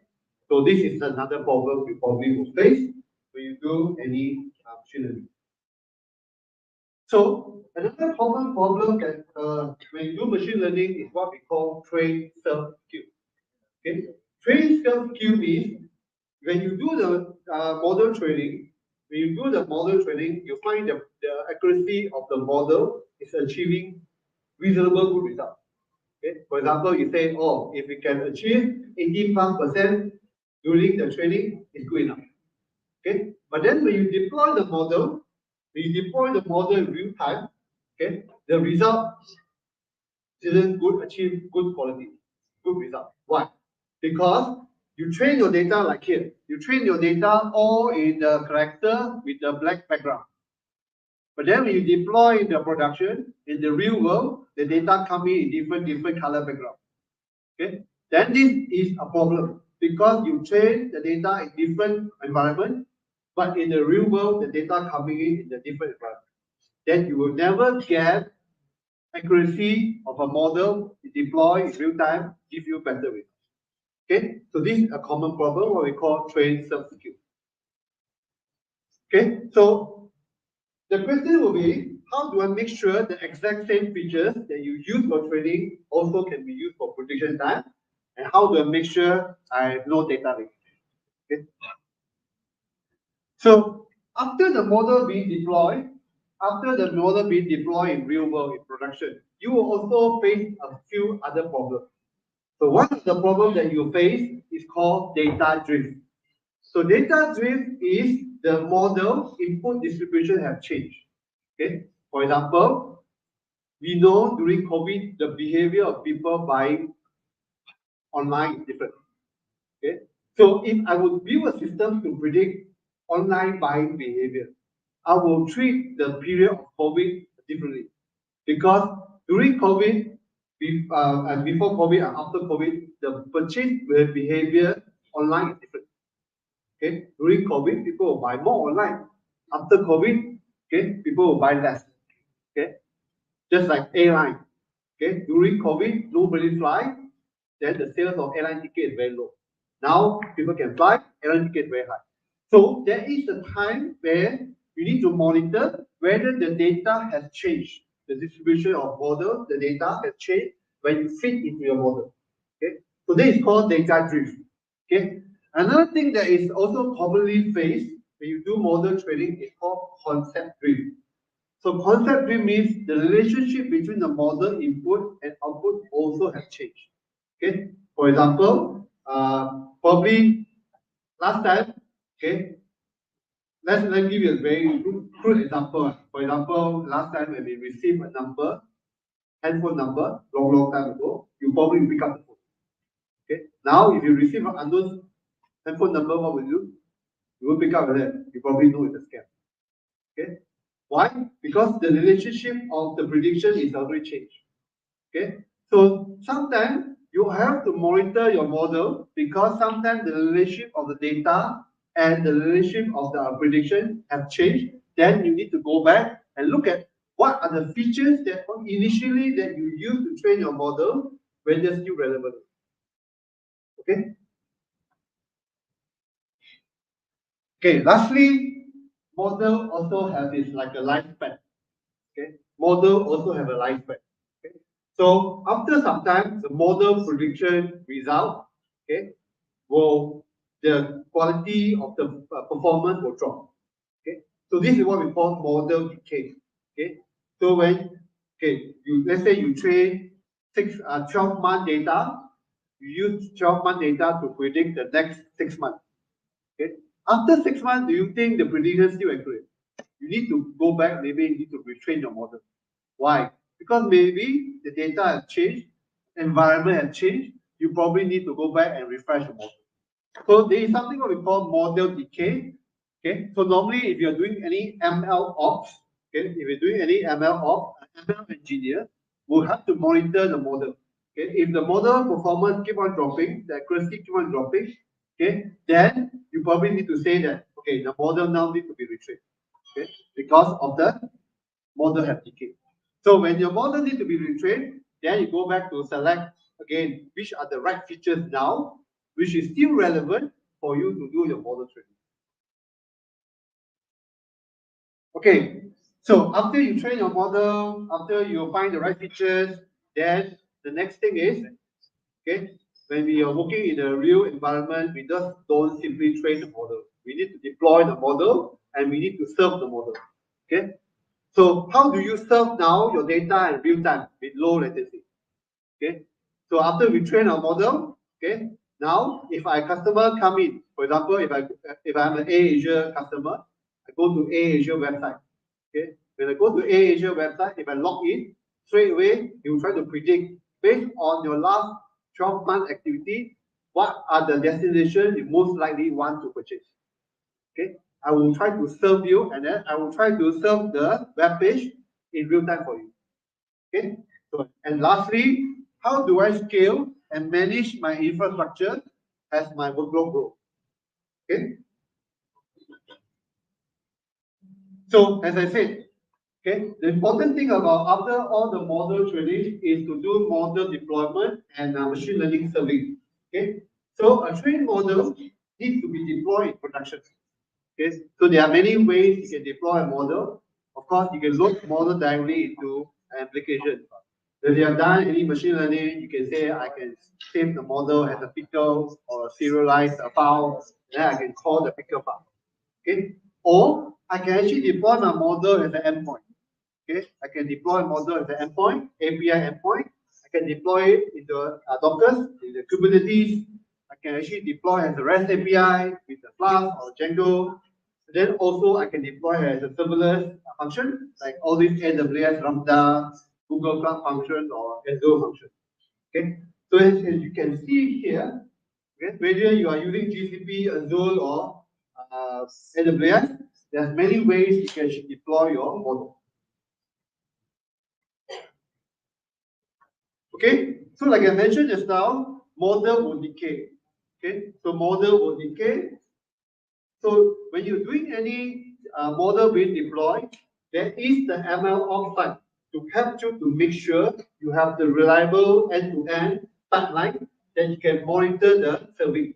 Speaker 13: so this is another problem you probably will face when you do any machine learning. So Another common problem that when you do machine learning is what we call train self-skew. Okay, train self-skew means when you do the model training, you find the accuracy of the model is achieving reasonable good result. Okay, for example, you say, oh, if we can achieve 80+% during the training, it's good enough. Okay, but then when you deploy the model, in real time, okay, the result didn't achieve good quality, good result. Why? Because you train your data like here. You train your data all in the character with the black background. But then when you deploy in the production, in the real world, the data come in different color background. Okay, then this is a problem because you train the data in different environment, but in the real world, the data coming in the different environment. Then you will never get accuracy of a model deploy in real time, give you better results. Okay, so this is a common problem, what we call train self-skew. Okay, so the question will be, how do I make sure the exact same features that you use for training also can be used for prediction time? And how do I make sure I have no data leakage? Okay. So after the model being deployed, in real world in production, you will also face a few other problems. So one of the problems that you face is called data drift. So data drift is the model input distribution have changed. Okay. For example, we know during COVID, the behavior of people buying online is different. Okay. So if I would build a system to predict online buying behavior, I will treat the period of COVID differently. Because during COVID, and before COVID and after COVID, the purchase behavior online is different. Okay. During COVID, people will buy more online. After COVID, okay, people will buy less. Okay. Just like airline. Okay. During COVID, nobody fly, then the sales of airline ticket is very low. Now people can fly, airline ticket very high. So there is a time where you need to monitor whether the data has changed. The distribution of model, the data has changed when you fit into your model. Okay. So this is called data drift. Okay. Another thing that is also commonly faced when you do model training is called concept drift. So concept drift means the relationship between the model input and output also has changed. Okay. For example, probably last time, okay, let's give you a very crude example. For example, last time when we received a number, handphone number, long time ago, you probably pick up the phone. Okay. Now, if you receive an unknown handphone number, what will you do? You will pick up that. You probably know it's a scam. Okay. Why? Because the relationship of the prediction is already changed. Okay. So sometimes you have to monitor your model because sometimes the relationship of the data and the relationship of the prediction have changed. Then you need to go back and look at what are the features that initially that you use to train your model when they're still relevant. Okay. Okay. Lastly, model also have this like a lifespan. Okay. Model also have a lifespan. Okay. So after some time, the model prediction result, okay, the quality of the performance will drop. Okay. So this is what we call model decay. Okay. So when let's say you train 12-month data, you use 12-month data to predict the next 6 months. Okay. After 6 months, do you think the prediction is still accurate? You need to go back, maybe you need to retrain your model. Why? Because maybe the data has changed, environment has changed, you probably need to go back and refresh the model. So there is something what we call model decay. Okay, so normally if you're doing any ML ops, okay, if you're doing any ML ops, an ML engineer will have to monitor the model. Okay, if the model performance keep on dropping, the accuracy keep on dropping, okay, then you probably need to say that okay, the model now needs to be retrained. Okay, because of the model have decayed. So when your model needs to be retrained, then you go back to select again which are the right features now, which is still relevant for you to do your model training. Okay, So after you train your model, after you find the right features, then the next thing is, okay, when we are working in a real environment, we just don't simply train the model. We need to deploy the model and we need to serve the model. Okay. So how do you serve now your data in real time with low latency? Okay. So after we train our model, okay, now if a customer come in, for example, if I'm an AirAsia customer, I go to AirAsia website. Okay. When I go to AirAsia website, if I log in, straight away it will try to predict based on your last 12-month activity, what are the destinations you most likely want to purchase. Okay. I will try to serve you, and then I will try to serve the web page in real time for you. Okay. So, and lastly, how do I scale and manage my infrastructure as my workload grows? Okay. So as I said, okay, the important thing about after all the model training is to do model deployment and machine learning serving. Okay. So a trained model needs to be deployed in production. Okay. So there are many ways you can deploy a model. Of course, you can load the model directly into an application. If you have done any machine learning, you can say I can save the model as a pickle or serialize a file, then I can call the pickle file. Okay. Or I can actually deploy my model as an endpoint. Okay. I can deploy a model as an endpoint, API endpoint. I can deploy it into Docker, in the Kubernetes. I can actually deploy as a REST API with the Flask or Django. Then also I can deploy as a serverless function, like all these AWS Lambda, Google Cloud function or Azure function. Okay. So as you can see here, okay, whether you are using GCP, Azure or AWS, there's many ways you can deploy your model. Okay, so like I mentioned just now, model will decay. Okay, so model will decay. So when you're doing any model being deployed, there is the ML offsite to help you to make sure you have the reliable end-to-end pipeline that you can monitor the serving.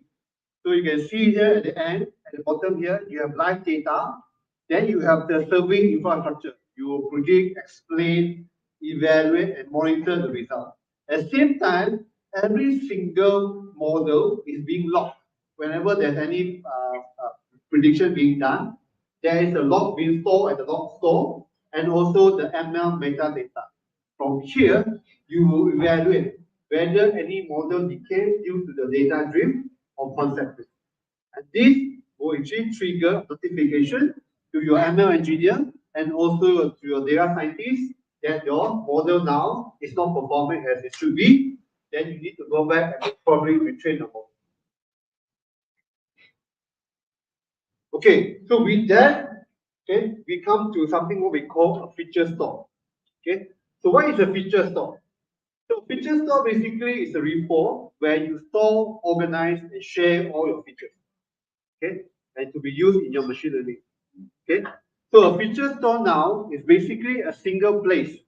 Speaker 13: So you can see here at the end, at the bottom here, you have live data. Then you have the serving infrastructure. You will predict, explain, evaluate, and monitor the result. At the same time, every single model is being logged. Whenever there's any prediction being done, there is a log being stored at the log store, and also the ML metadata. From here, you will evaluate whether any model decay due to the data drift or concept drift. And this will actually trigger notification to your ML engineer and also to your data scientist that your model now is not performing as it should be. Then you need to go back and probably retrain the model. Okay, so with that, okay, we come to something what we call a feature store. Okay, so what is a feature store? So feature store basically is a repo where you store, organize, and share all your features. Okay, and to be used in your machine learning. Okay, so a feature store now is basically a single place.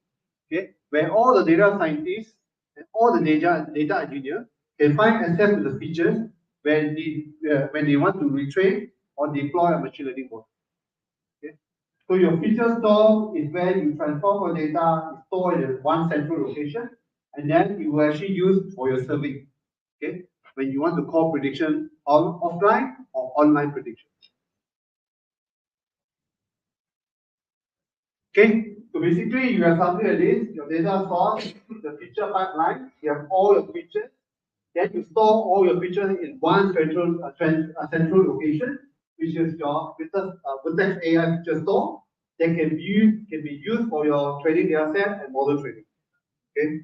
Speaker 13: Okay, where all the data scientists and all the data engineer can find access to the features when they want to retrain or deploy a machine learning model. Okay, so your feature store is where you transform your data, store it in one central location, and then you will actually use for your serving. Okay, when you want to call prediction offline or online prediction. Okay, so basically you have something like this, your data source, the feature pipeline, you have all your features, then you store all your features in one central location, which is your Vertex AI feature store that can be used for your training data set and model training. Okay.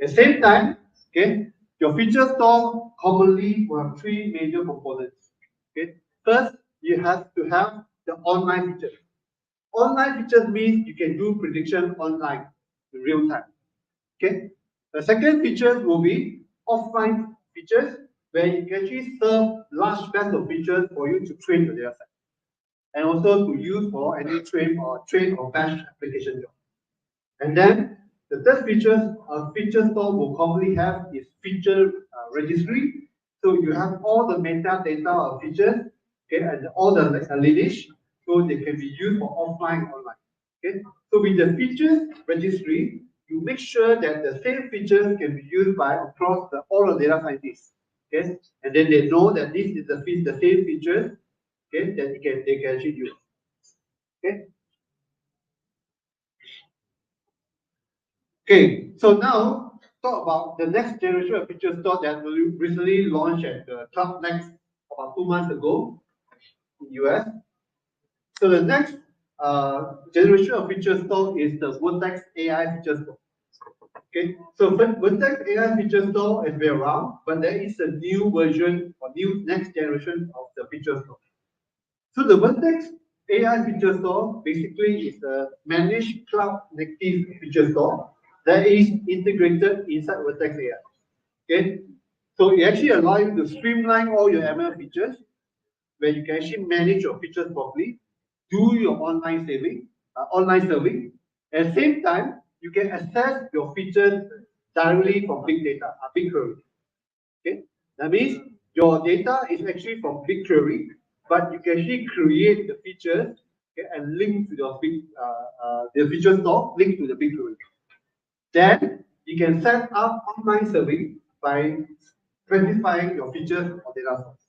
Speaker 13: At the same time, okay, your feature store commonly will have three major components. Okay. First, you have to have the online features. Online features means you can do prediction online in real time. Okay. The second feature will be offline features where you can actually serve large batch of features for you to train your data set, and also to use for any train or batch application job. And then the third feature store will commonly have is feature registry. So you have all the metadata of features, okay, and all the lineage, so they can be used for offline and online. Okay, so with the features registry, you make sure that the same features can be used by across all the data scientists. Okay, and then they know that this is the same features. Okay, that they can actually use. Okay. Okay, so now talk about the next generation of feature store that we recently launched at the Cloud Next about 2 months ago in US. So the next generation of feature store is the Vertex AI feature store. Okay, so Vertex AI feature store has been around, but there is a new version or new next generation of the feature store. So the Vertex AI feature store basically is a managed cloud native feature store that is integrated inside Vertex AI. Okay, so it actually allows you to streamline all your ML features, where you can actually manage your features properly, do your online serving. At the same time, you can access your features directly from big data, BigQuery. Okay, that means your data is actually from BigQuery, but you can actually create the features, okay, and link to your the feature store, link to the BigQuery. Then you can set up online serving by specifying your features or data source.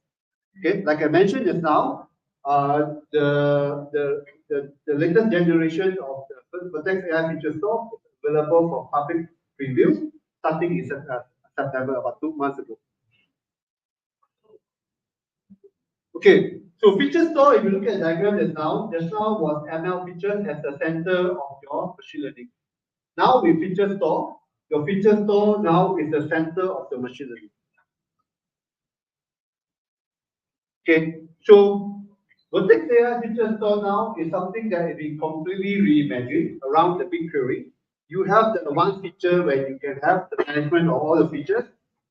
Speaker 13: Okay, like I mentioned just now, the latest generation of the Vertex AI feature store is available for public preview starting in September, about 2 months ago. Okay, so feature store, if you look at the diagram just now was ML features at the center of your machine learning. Now with feature store, your feature store now is the center of the machine learning. Okay, so Vertex AI feature store now is something that is being completely reimagined around the BigQuery. You have the advanced feature where you can have the management of all the features.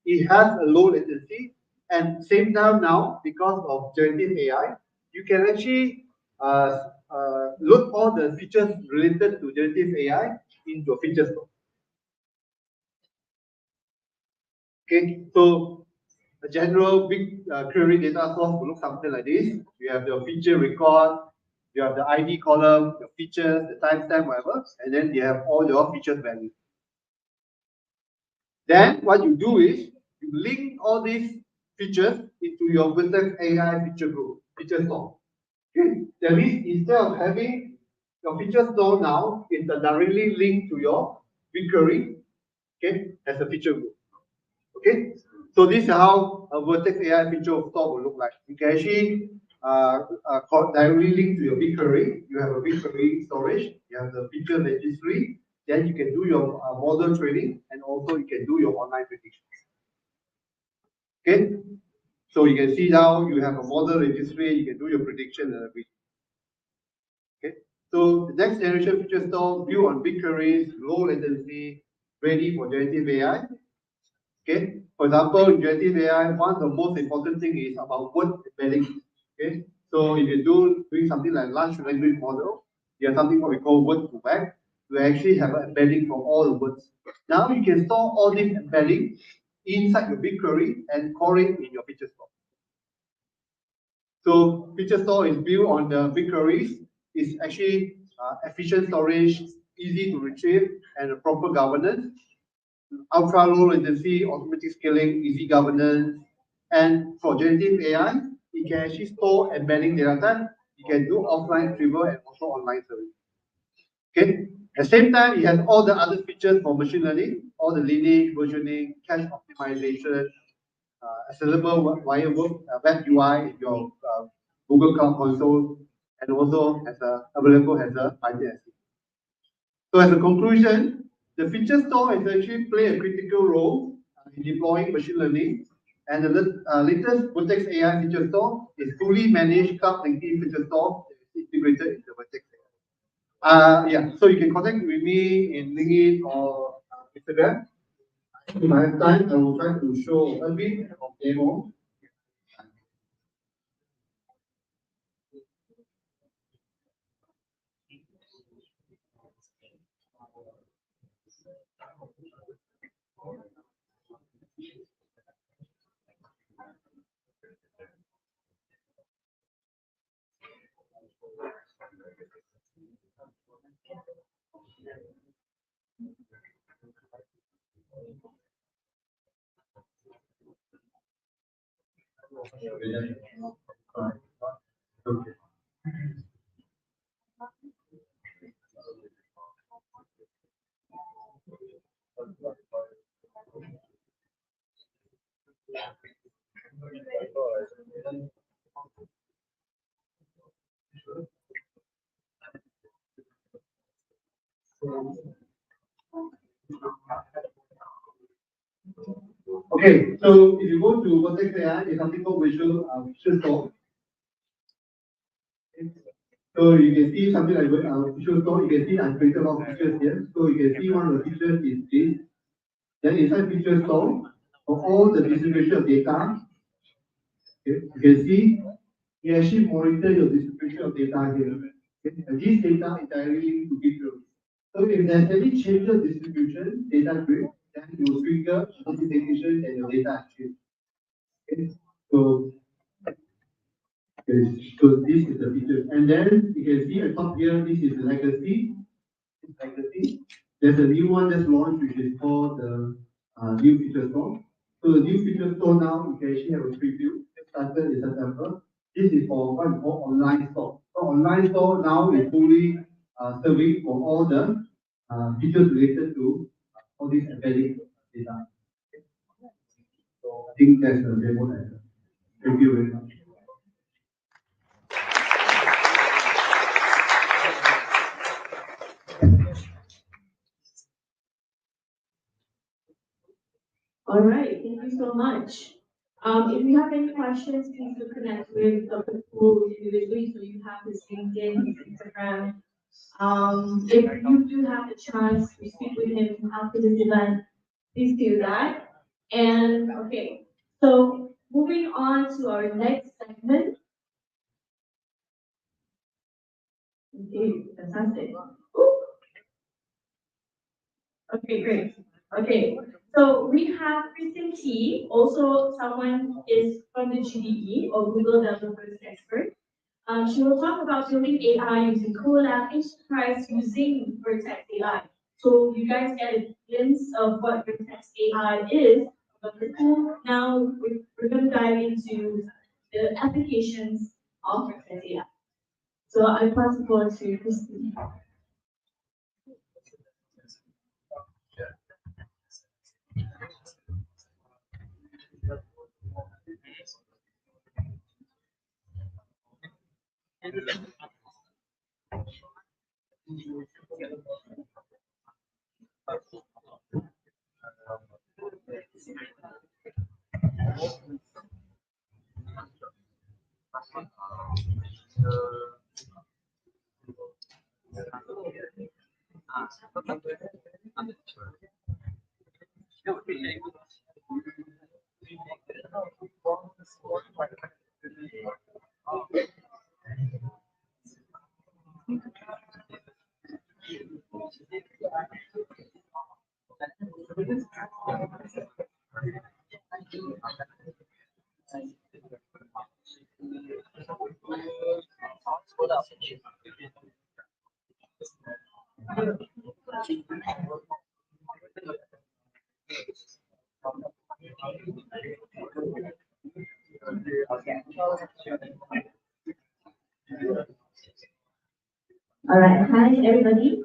Speaker 13: It has a low latency, and same time now, because of generative AI, you can actually load all the features related to generative AI into a feature store. Okay, so a general big query data source will look something like this. You have your feature record, you have the ID column, your features, the timestamp, whatever, and then you have all your features values. Then what you do is you link all these features into your Vertex AI feature group, feature store. Okay, that means instead of having your feature store now, it's directly linked to your BigQuery, okay, as a feature group. Okay, so this is how a Vertex AI feature store will look like. You can actually directly link to your BigQuery. You have a BigQuery storage. You have the feature registry. Then you can do your model training, and also you can do your online predictions. Okay, so you can see now you have a model registry. You can do your prediction and everything. Okay, so the next generation feature store built on BigQuery, low latency, ready for generative AI. Okay, for example, in generative AI, one of the most important thing is about word embedding. Okay, so if you doing something like large language model, you have something what we call word to vec. You actually have an embedding for all the words. Now you can store all this embedding inside your BigQuery and call it in your feature store. So feature store is built on the BigQueries. It's actually efficient storage, easy to retrieve, and a proper governance. Ultra low latency, automatic scaling, easy governance. And for generative AI, it can actually store embedding data type. You can do offline retrieval and also online serving. Okay. At the same time, it has all the other features for machine learning, all the lineage, versioning, cache optimization, accessible wire web UI in your Google Cloud Console, and also available as a IDSC. So as a conclusion, the feature store has actually played a critical role in deploying machine learning, and the latest Vertex AI feature store is fully managed cloud-native feature store integrated into Vertex AI. Yeah, so you can contact with me in LinkedIn or Instagram. If I have time, I will try to show a bit of demo. Okay. Okay, so if you go to Vertex AI, there's something called visual store. So you can see something like visual store. You can see I've created a lot of features here. So you can see one of the features is this. Then inside feature store, for all the distribution of data, okay, you can see you actually monitor your distribution of data here. Okay? And this data is directly linked to Bitbuild. So if there's any change of distribution, data grid, then you will trigger notification and your data change. Okay? So, okay, so this is the feature. And then you can see at top here, this is the legacy. Legacy. There's a new one that's launched, which is called the new feature store. So the new feature store now, you can actually have a preview. It started in September. This is for what we call online store. So online store now is fully serving for all the features related to all these embedding data. So I think that's the demo. Thank you very much.
Speaker 1: All right, thank you so much. If you have any questions, please do connect with Dr. Poole individually, so you have his LinkedIn, his Instagram. If you do have the chance to speak with him after this event, please do that. And okay, so moving on to our next segment. Okay, fantastic. Ooh. Okay, great. Okay, so we have Kristen T, also someone is from the GDE or Google Developers Expert. She will talk about building AI using Colab Enterprise using Vertex AI. So you guys get a glimpse of what Vertex AI is. But now we're going to dive into the applications of Vertex AI. So I pass the floor to Kristen. All right, hi everybody.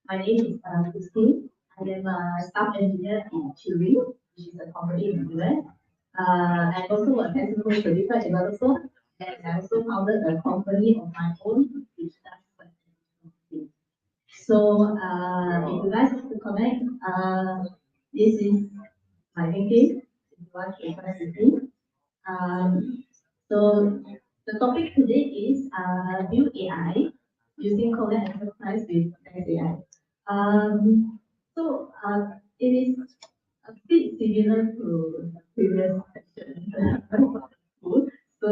Speaker 1: My name is Christine. I am a staff engineer in Chile, which is a company in the US. I'm also a technical certified developer, and I also founded a company of my own, which does something. So, if you guys want to comment, this is my LinkedIn. If you want to connect with me. So the topic today is build AI using Colab Enterprise with Next AI. It is a bit similar to the previous session. So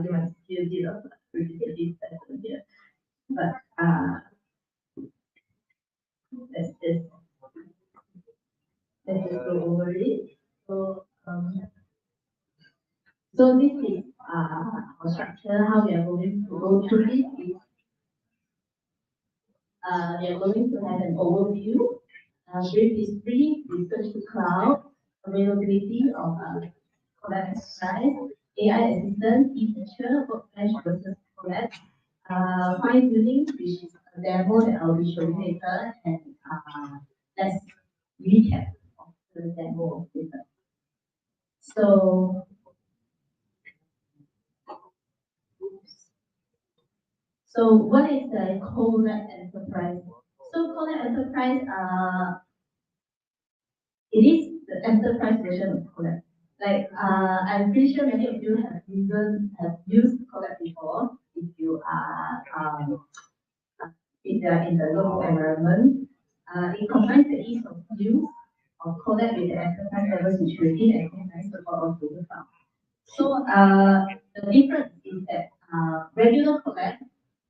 Speaker 1: you might see a bit of repetitive pattern here. But let's just go over it. So this is
Speaker 14: our structure, how we are going to go through this is we are going to have an overview, brief history, research to cloud, availability of Collab Enterprise, AI assistant, e-teacher, workbench versus Collab, fine-tuning, which is a demo that I'll be showing later, and let's recap of the demo later. So what is the Collab Enterprise? So Collab Enterprise, it is the enterprise version of Collab. Like I'm pretty sure many of you have used Collab before. If you are in the local environment, it combines the ease of use of Collab with the enterprise level security and enterprise support of Google Cloud. So the difference is that regular Collab,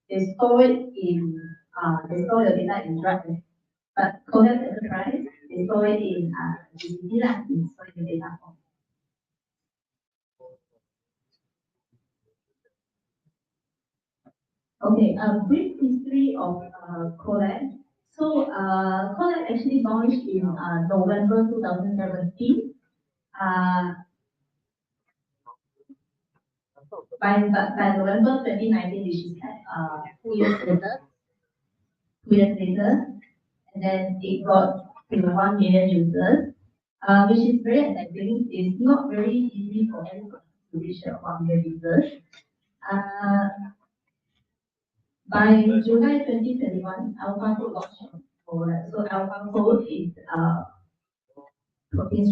Speaker 14: they store it in they store the data in drive, but Collab Enterprise, they store it in GDG, in storage data form. Okay, a brief history of Collab. So Collab actually launched in November 2017. By November 2019, which is like 2 years later, and then it got 1 million users, which is very exciting. It's not very easy for anyone to reach 1 million users. By July 2021, AlphaFold launched on Collab. So AlphaFold is protein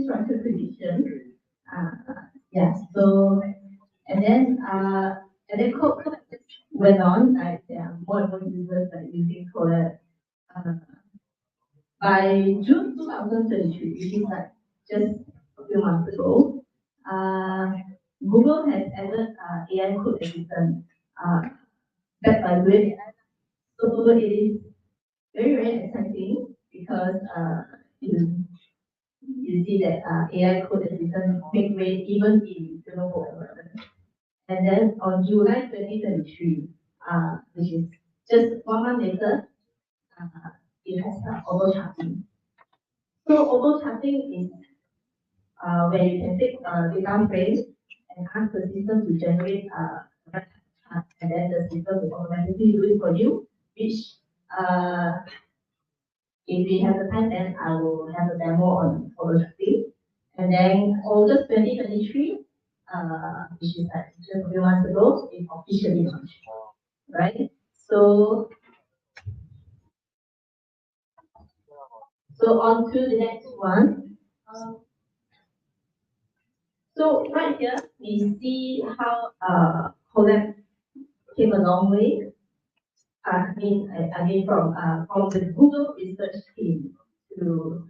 Speaker 14: structure prediction. Yeah. So and then Collab went on. Like there are more and more users like using Collab. By June 2023, which is like just a few months ago, Google has added AI code assistant backed by Google. So it is very, very exciting because you see that AI code assistant make way even in the local environment. And then on July 2023, which is just 1 month later, it has auto charting. So auto charting is where you can take data frames and ask the system to generate and then the system will automatically do it for you, which if we have the time, then I will have a demo on auto charting. And then August 2023, which is like just a few months ago, it officially launched, right? So on to the next one. So right here, we see how Collab came a long way. I mean from the Google research team to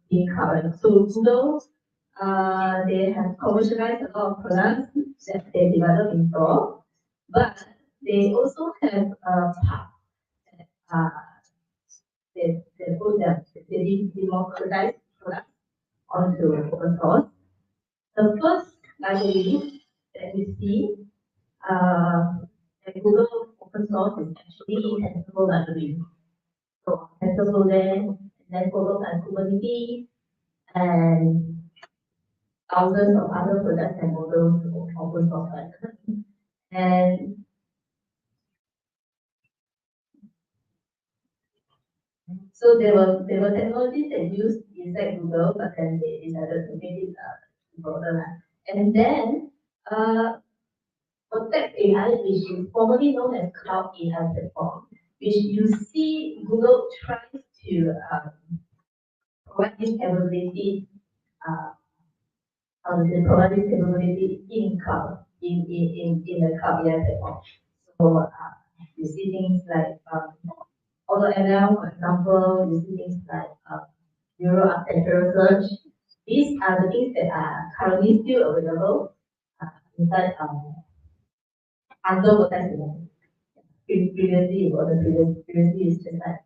Speaker 14: being covered. So Google, they have commercialized a lot of products that they develop in store, but they also have a part that they put them, they democratize products onto open source. The first library that we see Google open source is actually TensorFlow library. So TensorFlow then followed by Kubernetes and thousands of other products and models of open source library. And so there were technologies that used inside Google, but then they decided to make it broader. And then Protect AI, which is formerly known as Cloud AI platform, which you see Google tries to provide this capability, provide this capability in cloud, in the Cloud AI platform. So you see things like AutoML, for example, you see things like neural architecture research. These are the things that are currently still available inside under Vertex. Previously, it wasn't previously it's just like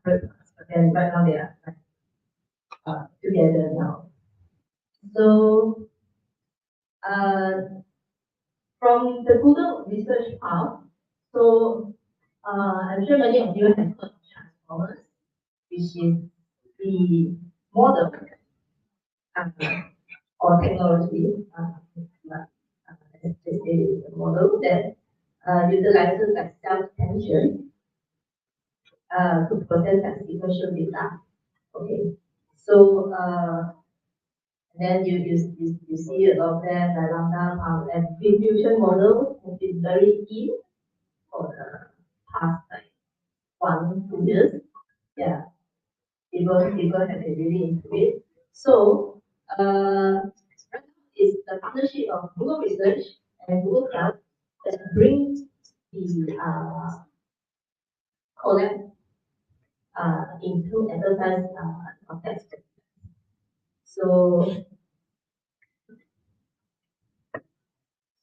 Speaker 14: but then right now they are together now. So From the Google research part, so I'm sure many of you have heard of transformers, which is the model or technology, a model that utilizes like self-attention to process like sequential data. Okay, so then you see a lot of them, the lambda and diffusion model has been very in for the past like 1-2 years. Yeah, people have been really into it. So is the partnership of Google Research and Google Cloud that brings the collab into enterprise context. So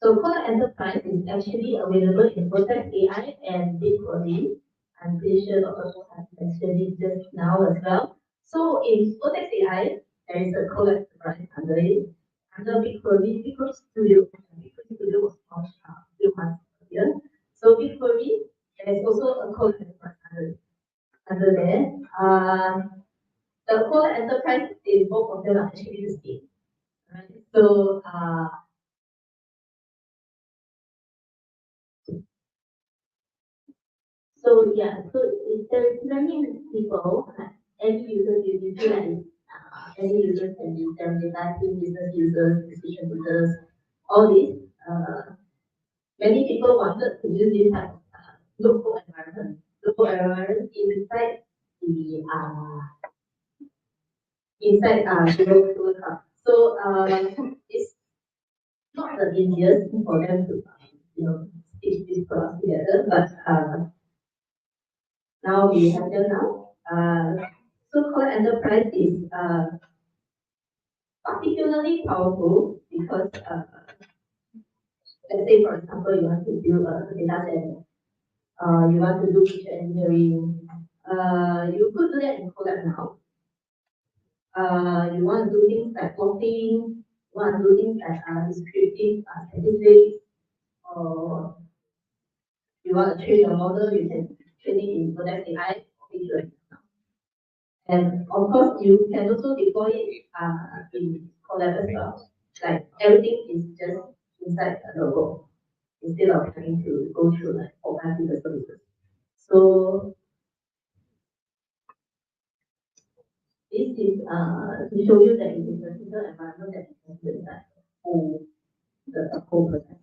Speaker 14: Collab Enterprise is actually available in Vertex AI and BigQuery. I'm pretty sure Dr. Ho has mentioned it just now as well. So in Vertex AI, there is a Collab Enterprise under it. Under BigQuery, BigQuery Studio was launched a few months earlier. So BigQuery, there is also a Collab Enterprise under there. The Collab Enterprise is both of them are actually the same. Right? So yeah, so there's many people, any user you feel like any users can use them, data team business users, decision users, all these. Many people wanted to use this type of local environment. Local environment inside the Google Cloud. So it's not the easiest for them to stitch these products together, but now we have them now. So Core Enterprise is particularly powerful because let's say for example you want to build a data set, you want to do feature engineering, you could do that in Colab now. You want to do things like plotting, you want to do things like descriptive statistics, or you want to train a model, you can train it in Codex AI. And of course, you can also deploy it in Colab as well. Like everything is just inside the logo instead of having to go through like all kinds of services. So this is to show you that it is a single environment that you can do that the whole process.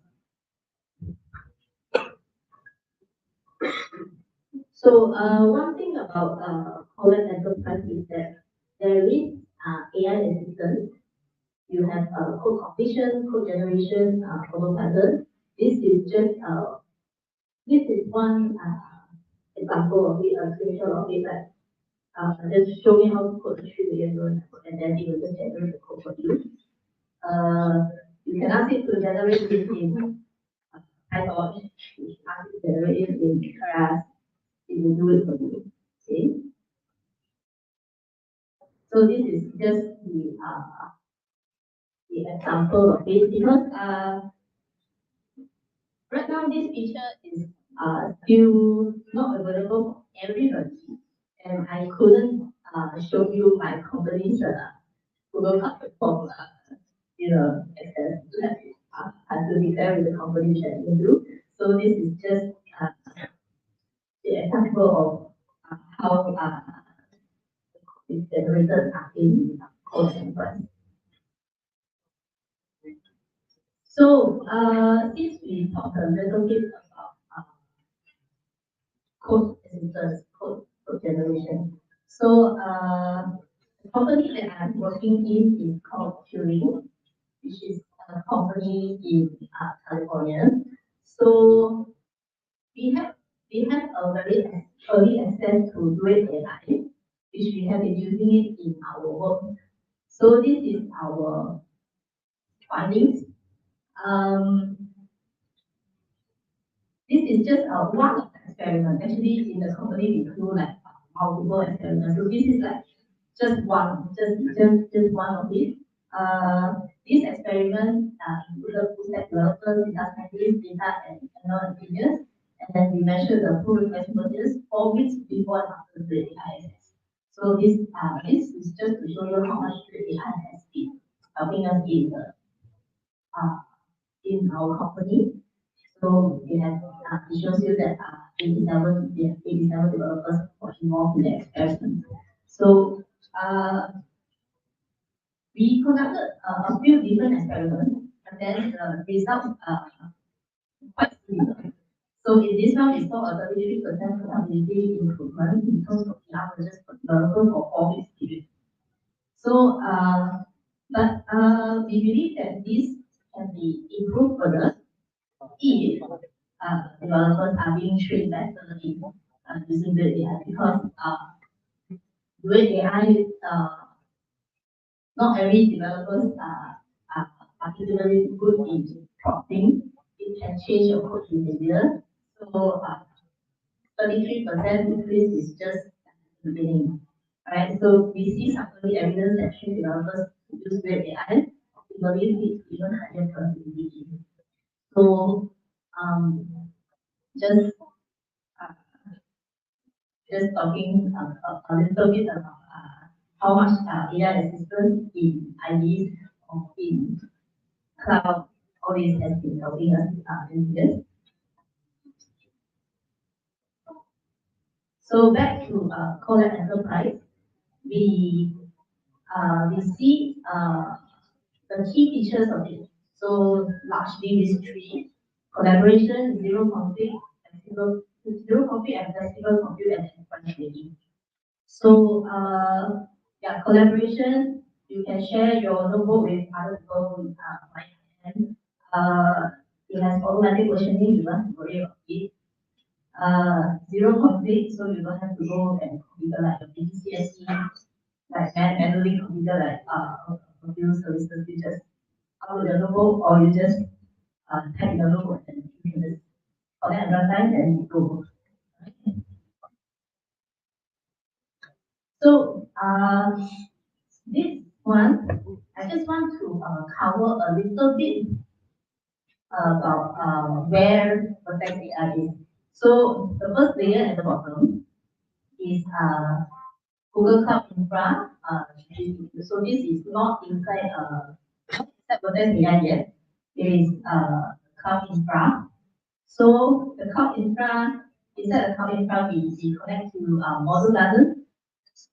Speaker 14: So one thing about Colab Enterprise is that there is AI assistance. You have code completion, code generation, autopilot. This is just this is one example of it, a screenshot of it that just show me how to code a 3 million neural network, and then it will just generate the code for you. You can ask it to generate it in Python. You can ask it to generate it in Keras. It will do it for you. Okay. So this is just the example of it because right now this feature is still not available for everybody, and I couldn't show you my company's Google Cloud platform, access to that. I have to declare with the company which I can do. So this is just the example of how it's generated in Code Enterprise. So since we talked a little bit about code assistance, code generation, so the company that I'm working in is called Turing, which is a company in California. So we have a very early access to Duet AI, which we have been using it in our work. So this is our findings. This is just one of the experiments. Actually, in the company, we do like multiple experiments. So this is like just one of it. This experiment included full stack developers, data scientists, data and ML engineers, and then we measured the pull request merges 4 weeks before and after the AI. So this is just to show you how much the AI has been helping us in our company. So we have it shows you that 87 developers were involved in the experiment. So we conducted a few different experiments, and then the results are quite similar. So in this one, we saw a 33% productivity improvement in terms of the averages per developer for 4 weeks period. So, we believe that this can be improved further if developers are being trained better in using the AI, because with AI, not every developers are particularly good in prompting. It can change your code behavior. So 33% increase is just the beginning. Right? So we see some early evidence that train developers use great AI. We believe it's even higher productivity. So just talking a little bit about how much AI assistance in IDs or in cloud, all this has been helping us in this. So back to Collab Enterprise, we see the key features of it. So largely these three: collaboration, zero conflict, and flexible compute and enterprise ready. So collaboration, you can share your notebook with other people by hand. It has automatic versioning, you don't have to worry about it. Zero conflict, so you don't have to go and configure like a GDSC, like manually configure like a few services. You just upload your notebook, or you just type your notebook and you can just connect at runtime and go. So this one, I just want to cover a little bit about where Vertex AI is. So the first layer at the bottom is Google Cloud Infra. So this is not inside Vertex AI yet. It is Cloud Infra. So the Cloud Infra, inside the Cloud Infra, we connect to Model Garden.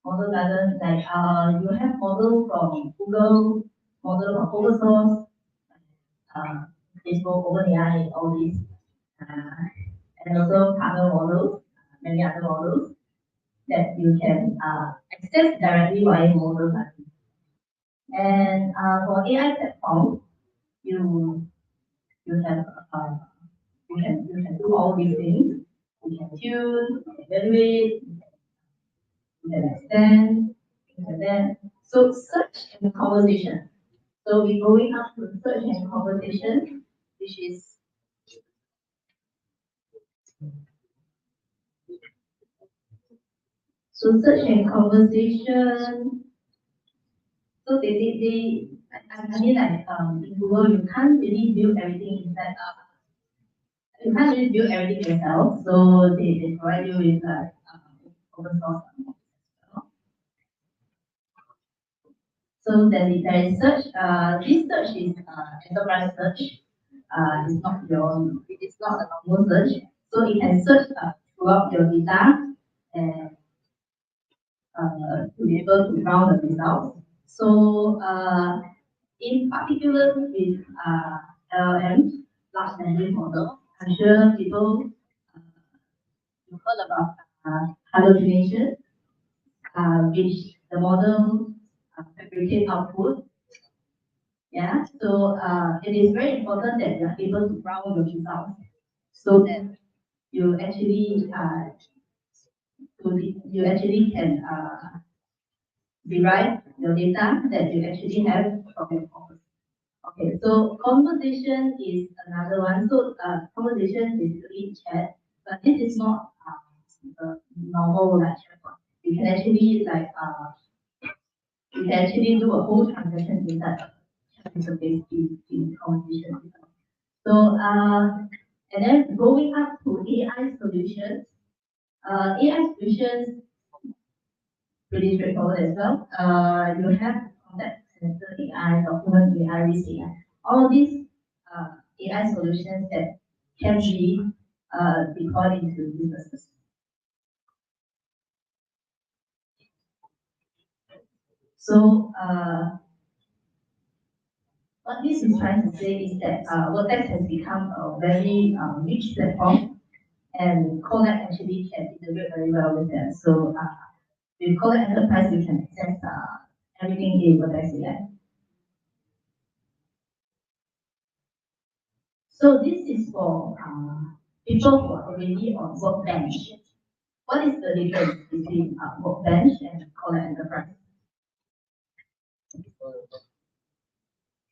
Speaker 14: Model Garden, like you have model from Google, model from open source, Facebook, OpenAI, all these, and also partner models, many other models that you can access directly via Model Garden. And for AI platform, you have you can do all these things. You can tune, you can evaluate, you can extend, you can then. So search and conversation. So we're going up to search and conversation, which is so search and conversation. So I mean like in Google you can't really build everything inside. You can't really build everything yourself. So they provide you with like open source. So there is search. This search is enterprise search. It's not a normal search. So it can search throughout your data and to be able to browse the results. So in particular with LLM, large language model, I'm sure people you've heard about hallucination, which the model fabricate output. Yeah, so it is very important that you're able to browse your results so that you actually can derive your data that you actually have from your corpus. Okay, so conversation is another one. So conversation is really chat, but this is not normal like chatbot. You can actually like you can actually do a whole transaction inside chat interface in conversation. So, and then going up to AI solutions. AI solutions pretty straightforward as well. You have contact center AI, document AI, risk AI. All these AI solutions that can be deployed into businesses. So what this is trying to say is that Vertex has become a very rich platform, and Collect actually can integrate very well with them. So with Collect Enterprise, you can access everything in Vertex AI. So this is for people who are already on Workbench. What is the difference between Workbench and Collect Enterprise?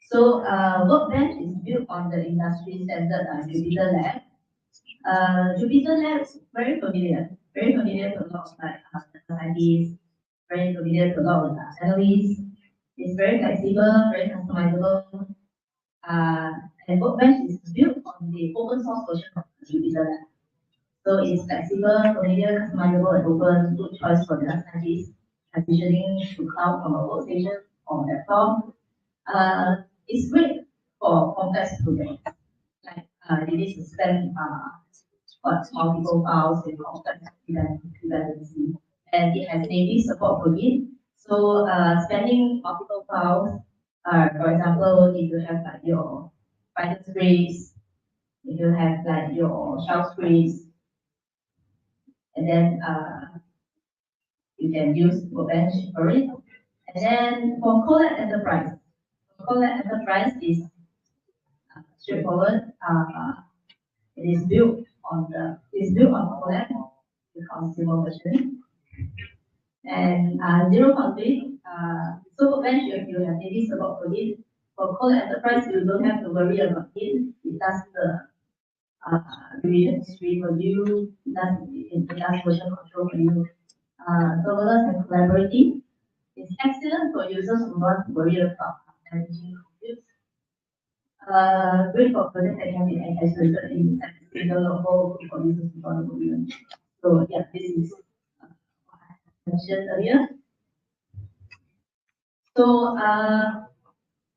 Speaker 14: So Workbench is built on the industry standard Jupyter Lab. Jupyter Lab is very familiar to a lot of scientists, very familiar to a lot of analysts. It's very flexible, very customizable. And Workbench is built on the open source version of Jupyter Lab. So it's flexible, familiar, customizable, and open, good choice for the scientists transitioning to cloud from a workstation or laptop. It's great for complex projects, like you need to spend multiple files in complex dependency, and it has native support for it. So spanning multiple files, for example, if you have like your Python scripts, if you have like your shell scripts, and then you can use Workbench for it. And then for Collect Enterprise, Collect Enterprise is straightforward. It is built on Collect, the consumer version, and zero conflict. So Workbench, you have native support for it. For Collect Enterprise, you don't have to worry about it. It does the revision history for you. It does version control for you. Serverless and collaborative. It's excellent for users who want to worry about managing compute. Great for projects that can be isolated in single local for users who want to worry. So yeah, this is what I mentioned earlier. So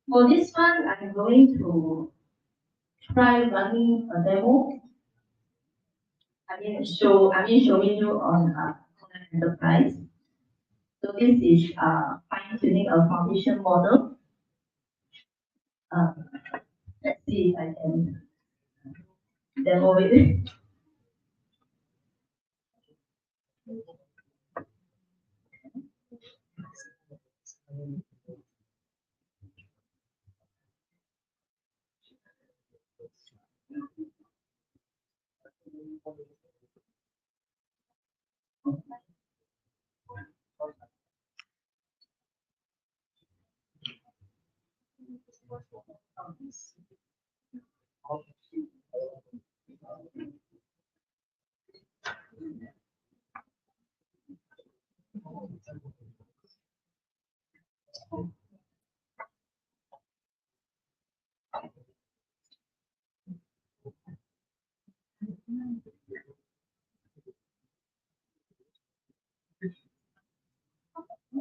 Speaker 14: for this one, I'm going to try running a demo. Showing you on Enterprise. So this is fine-tuning a foundation model. Let's see if I can demo it.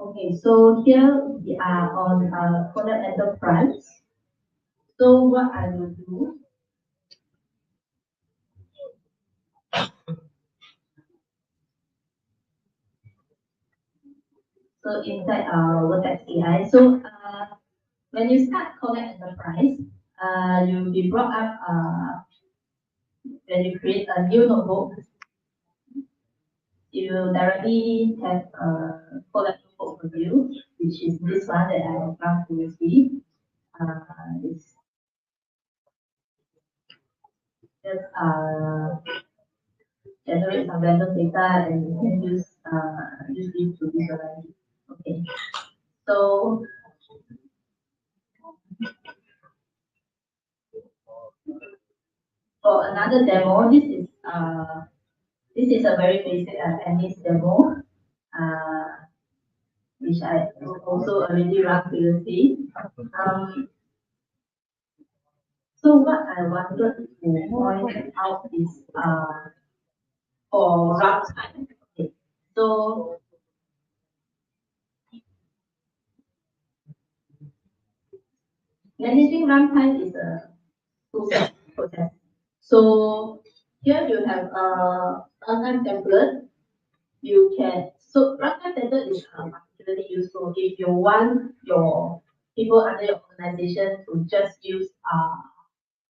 Speaker 14: Okay, so here we are on Collect Enterprise. So what I will do, so inside Vertex AI, so when you start Collect Enterprise, you'll be brought up when you create a new notebook, you will directly have a Collect notebook overview, which is this one that I have found previously. It's just generate some random data and you can use it to visualize it. Okay. So for another demo, this is a very basic NIST demo. which I also already run previously. So what I wanted to point out is for runtime. Okay. So managing runtime is a two-step process. So here you have a runtime template. You can, so runtime template is particularly useful if you want your people under your organization to just use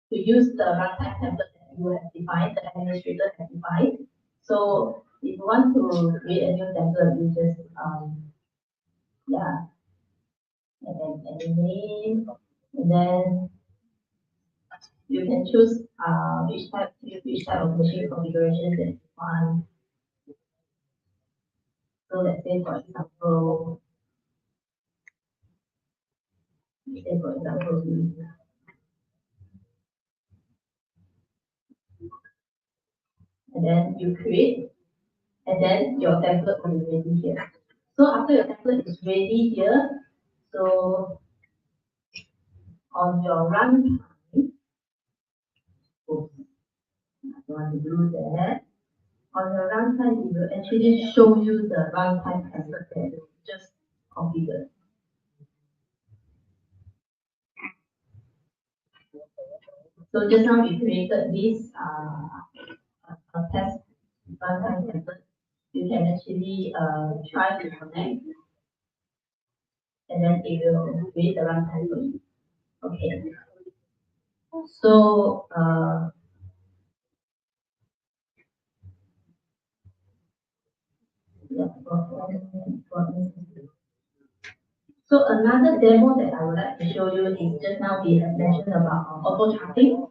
Speaker 14: the runtime template that you have defined, the administrator has defined. So if you want to create a new template, you just yeah, and then name, and then you can choose which type of machine configuration that you want. So let's say for example, and then you create, and then your template will be ready here. So after your template is ready here, so on your run time, oops, I don't want to do that. On your runtime, it will actually show you the runtime template that you just configured. So just now we created this test runtime template. You can actually try to connect, and then it will create the runtime for you. Okay. So yeah, so another demo that I would like to show you is just now we have mentioned about auto charting.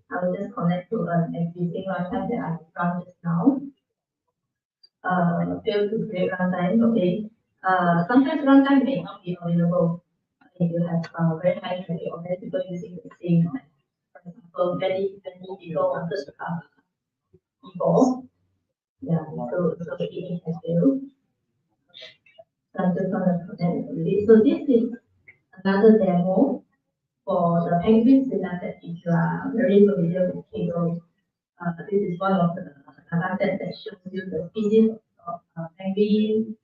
Speaker 14: I will just connect to an existing runtime that I run just now. Fail to create runtime. Okay. Sometimes runtime may not be available if you have very high traffic or many people using the same. For example, many people wanted people. Yeah. So it has failed. So I'm just gonna connect with it. So this is another demo for the penguin dataset. If you are very familiar with tables, this is one of the dataset that shows you the species of penguin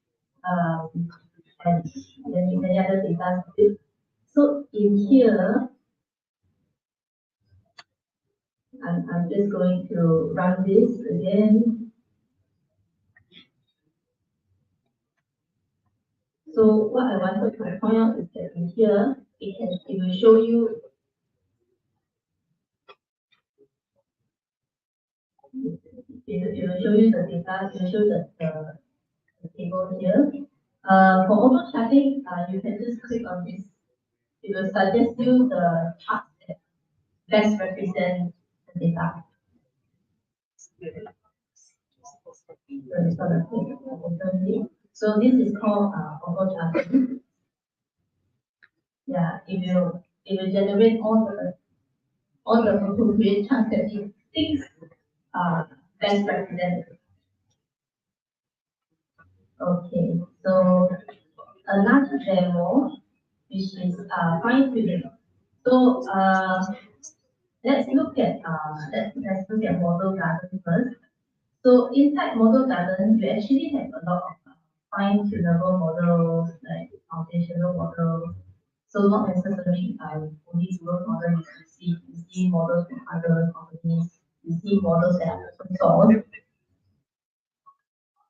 Speaker 14: and many other data. So in here, I'm just going to run this again. So what I wanted to point out is that in here, it will show you it will show you the data, it will show the table here. For auto charting, you can just click on this. It will suggest you the charts that best represent the data. So this is called auto charting. Yeah, it will generate all the appropriate charts that it thinks best represent. Okay, so another demo, which is fine tuning. So let's look at model garden first. So inside model garden, you actually have a lot of fine tunable models, like foundational models. So not necessarily only Google models. You see models from other companies. You see models that are open source.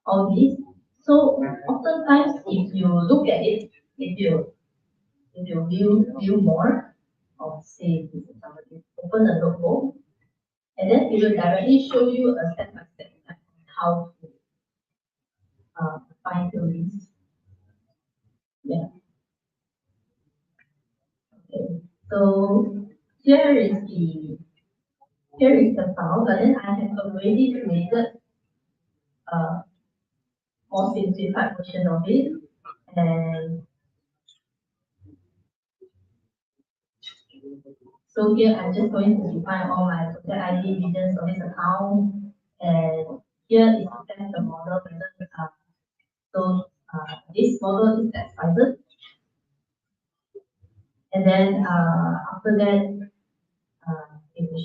Speaker 14: All these. So oftentimes, if you look at it, if you view more, or say open a notebook, and then it will directly show you a step by step how to fine tune this. Yeah. Okay. So here is the file, but then I have already created a more simplified version of it, and so here I'm just going to define all my project ID, region, service account, And here is to test the model whether this model is excited. And then after that, it will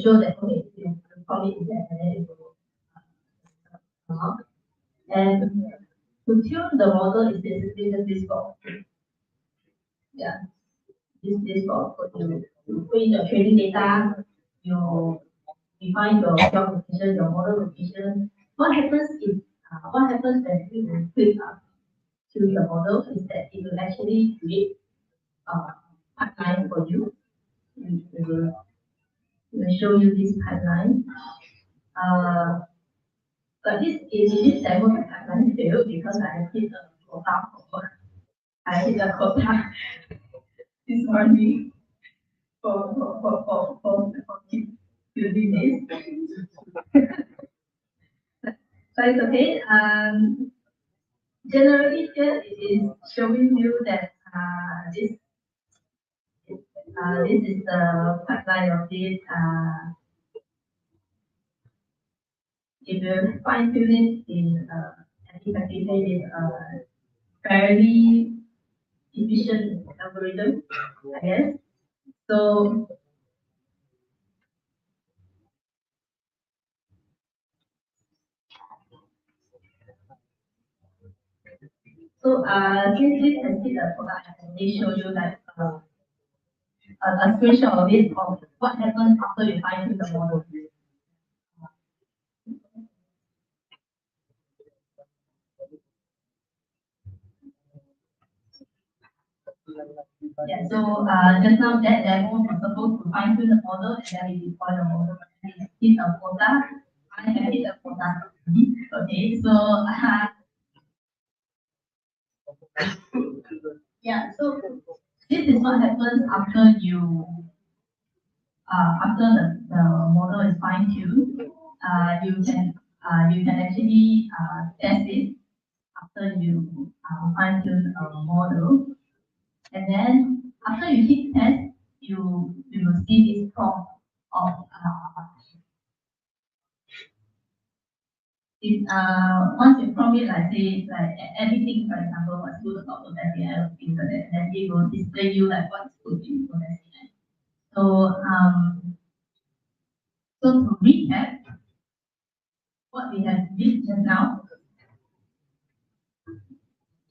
Speaker 14: show that okay, you probably is that, and then it will come out. And to tune the model is basically just this box. Yeah, this box. You put in your training data, you define your job location, your model location. What happens when you click to the model is that it will actually create a pipeline for you. It will show you this pipeline. But this demo pipeline failed because I hit a quota. I hit a quota this morning for keep building this. So it's okay. Generally here it is showing you that this is the pipeline of this. If you fine tune it in effectively with fairly efficient algorithm, I guess. So since this has been a product, I can show you like a screenshot of it of what happens after you fine tune the model. Yeah, so just now that demo was supposed to fine tune the model and then we deploy the model and it hit a quota. I have hit a quota. Okay, so yeah, so this is what happens after you after the model is fine tuned. You can actually test it after you fine tune a model. And then after you hit test, you will see this prompt of once you prompt it like say like everything, for example, what's good about the API of internet, then it will display you like what's good in the API. So so to recap what we have did just now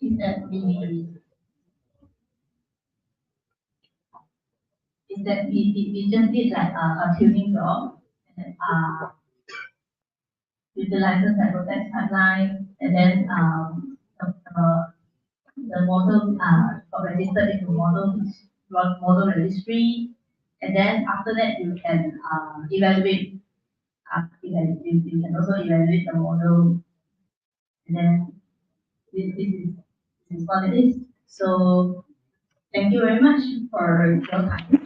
Speaker 14: is that we just did like a tuning job and with the license and protect pipeline, and then the model got registered into model registry, and then after that you can evaluate. You can also evaluate the model, and then this is what it is. So thank you very much for your time.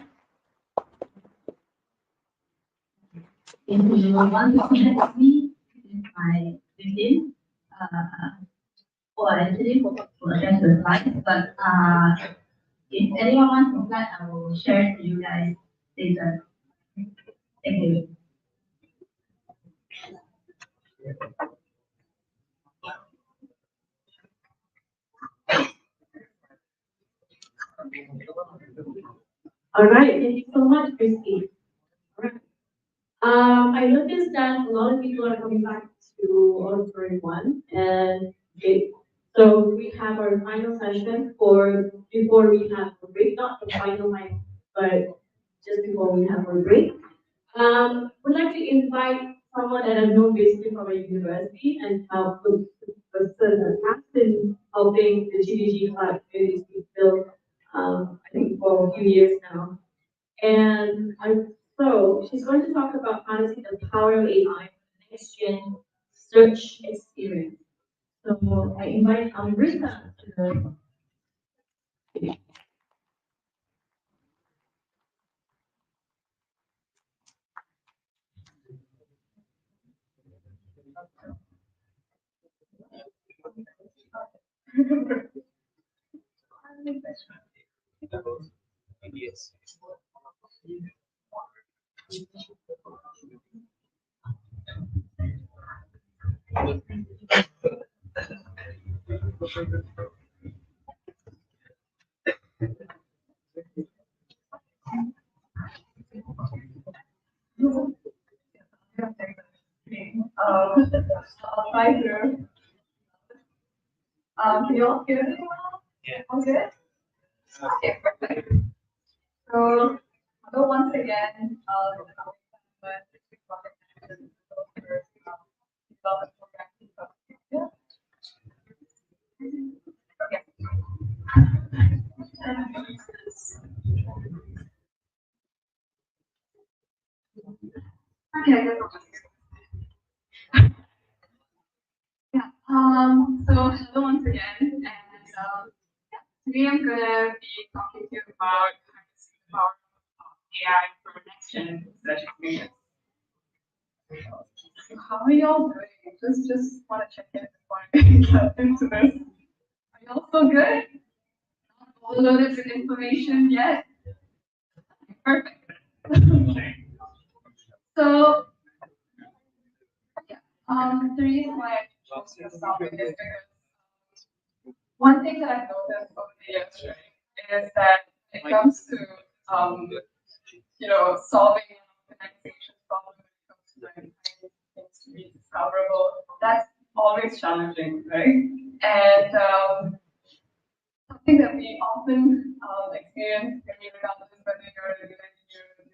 Speaker 14: If you want to connect with me, this is my LinkedIn. I actually forgot to attach the slides, but if anyone wants the slide, I will share it to you guys later. Thank you.
Speaker 1: All right, thank you so much, Christy. All right. I noticed that a lot of people are coming back to Auditorium 1, and so we have our final session before we have a break, not the final mic, but just before we have our break. Would like to invite someone that I've known basically from a university and help the person that has been helping the GDG cloud communities be built, I think for a few years now. And so she's going to talk about harnessing the power of AI for the next gen search experience. So I invite Amrita to the
Speaker 10: Yes.
Speaker 5: I'll try to. Can you all hear me well?
Speaker 7: Yeah.
Speaker 5: All good? Okay, perfect. So, hello once again. Okay, I guess I'll just yeah. So hello once again, and yeah, today I'm gonna be talking to you about the power of AI for next gen research experience. So how are y'all doing? Just want to check in before I get into this. Are y'all so good? Not overloaded with information yet? Perfect. So yeah, the reason why I chose this topic is because one thing that I've noticed over the years, right, is that when it comes to solving organization problems, when it comes to like finding things to be discoverable, that's always challenging, right? And something that we often experience, I mean, regardless whether you're a data engineer, you're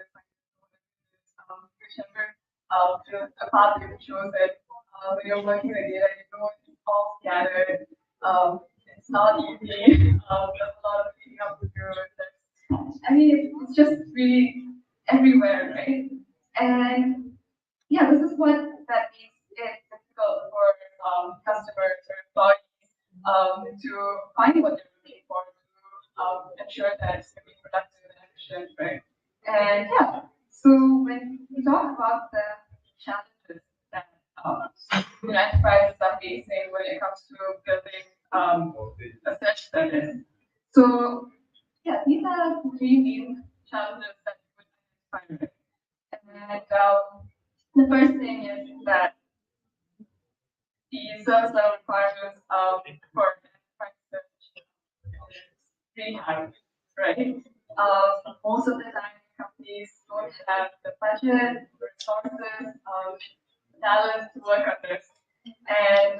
Speaker 5: whichever the path you choose it, when you're working with data, you know it's all scattered. It's not easy. There's a lot of cleaning up to do. I mean, it's just really everywhere, right? And yeah, this is what that makes it difficult for customers or employees to find what they're looking for to ensure that it's going to be productive and efficient, right? And yeah, so when we talk about the challenges that enterprises are facing when it comes to building a search service, so yeah, these are the three main challenges that we would identify. And the first thing is that the service level requirements for enterprise search is really high, right? Most of the time, companies don't have the budget, resources, talent to work on this. And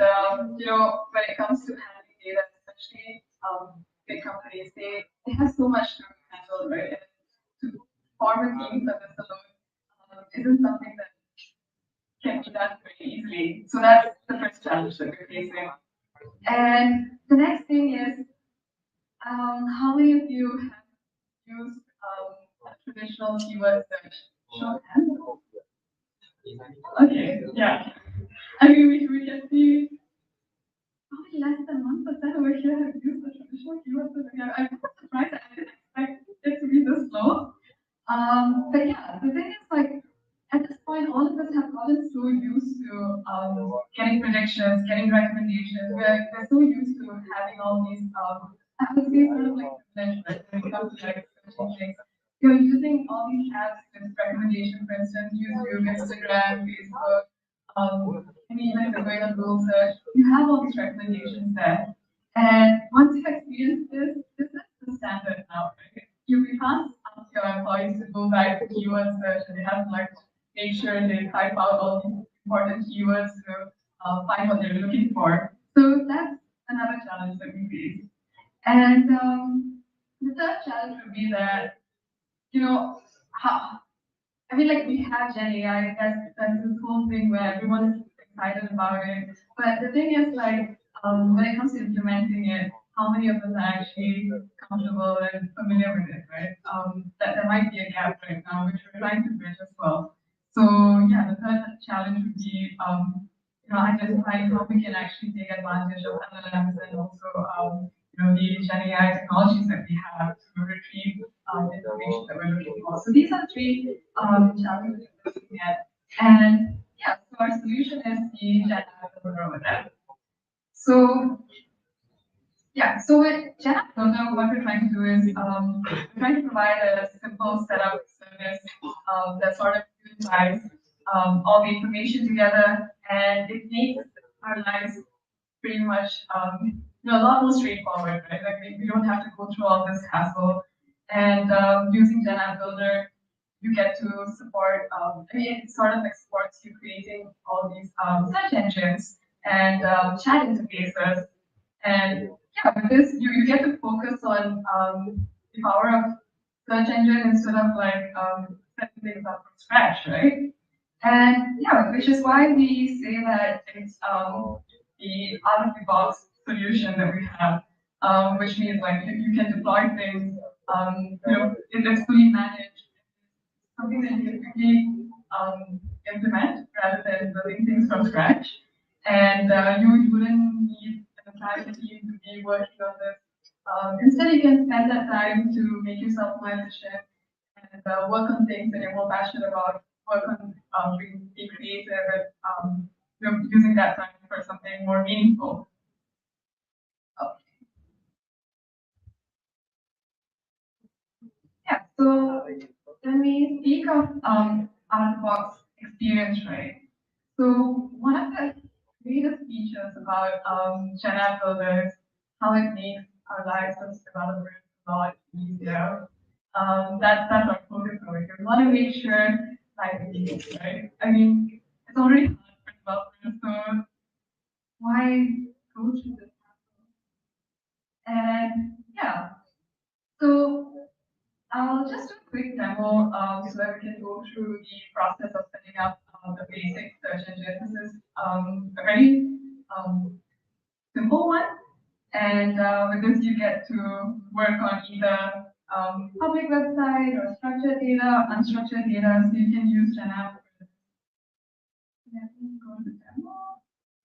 Speaker 5: when it comes to handling data, especially big companies, they have so much to handle, right? And to form a team for this alone isn't something that can be done very easily. So that's the first challenge that we're facing. And the next thing is, how many of you have used a traditional keyword search? Show of hands. Okay, yeah. I mean, we can see probably less than 1% over here have used the traditional keyword search. Yeah, I'm surprised. I didn't expect it to be this low. But yeah, the thing is, like, at this point, all of us have gotten so used to getting predictions, getting recommendations. We're so used to having all these, I would say, sort of like privilege, right, when it comes to like searching things. You're using all these apps with recommendation, for instance, YouTube, Instagram, Facebook, and even if you're going on Google search, you have all these recommendations there. And once you've experienced this is the standard now, right? You can't ask your employees to go back to keyword search and they have to like make sure they type out all these important keywords to find what they're looking for. So that's another challenge that we face. And the third challenge would be that, how, I mean, like we have Gen AI, that's this whole thing where everyone is excited about it. But the thing is, like, when it comes to implementing it, how many of us are actually comfortable and familiar with it, right? That there might be a gap right now, which we're trying to bridge as well. So yeah, the third challenge would be, identifying how we can actually take advantage of LLMs and also, the Gen AI technologies that we have to retrieve information that we're looking for. So these are three challenges we're looking at. And yeah, so our solution is the Gen AI Builder over there. So yeah, so with Gen AI Builder, what we're trying to do is we're trying to provide a simple setup service that sort of unifies all the information together, and it makes our lives pretty much a lot more straightforward, right? Like we don't have to go through all this hassle. And using Gen App Builder, you get to support, I mean, it sort of like supports you creating all these search engines and chat interfaces. And yeah, with this, you get to focus on the power of search engine instead of like setting things up from scratch, right? And yeah, which is why we say that it's the out of the box solution that we have, which means like you can deploy things, it's fully managed, something that you can quickly implement rather than building things from scratch. And you wouldn't need an entire team to be working on this. Instead, you can spend that time to make yourself more efficient and work on things that you're more passionate about, work on being creative and using that time for something more meaningful. Yeah, so when we speak of out-of-the-box experience, right? So one of the greatest features about Gen App Builder is how it makes our lives as developers a lot easier. That's our focus over here. We want to make sure life is easy, right? I mean, it's already hard for developers, so why go through this hassle? And yeah, so I'll just do a quick demo so that we can go through the process of setting up the basic search engine. This is a very simple one. And with this, you get to work on either public website or structured data, unstructured data. So you can use Gen App. Let me go to the demo.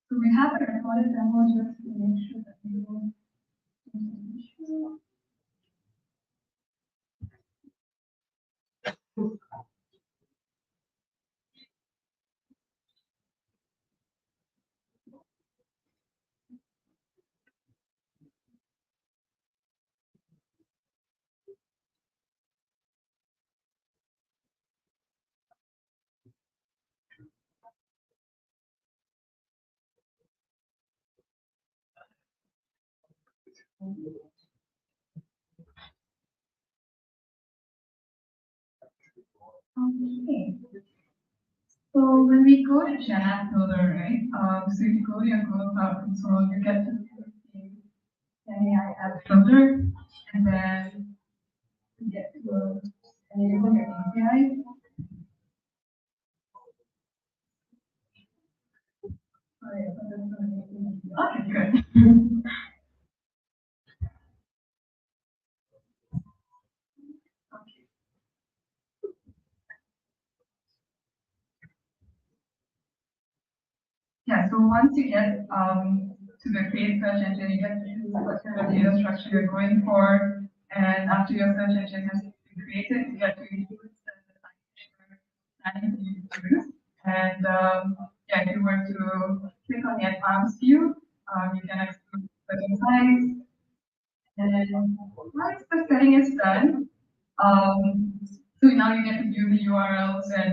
Speaker 5: So we have a recorded demo just to make sure that we don't lose the issue. Okay. So when we go to Gen App Builder, right? So if you go to your Google Cloud Console, you get to see AI App Builder, and then you get to enable your API. Sorry, I thought this was going to be okay, good. Yeah, so once you get to the create search engine, you get to choose what kind of data structure you're going for. And after your search engine has been created, you get to use the planning to use. And yeah, if you were to click on the advanced view, you can exclude certain size. And once the setting is done, so now you get to view the URLs and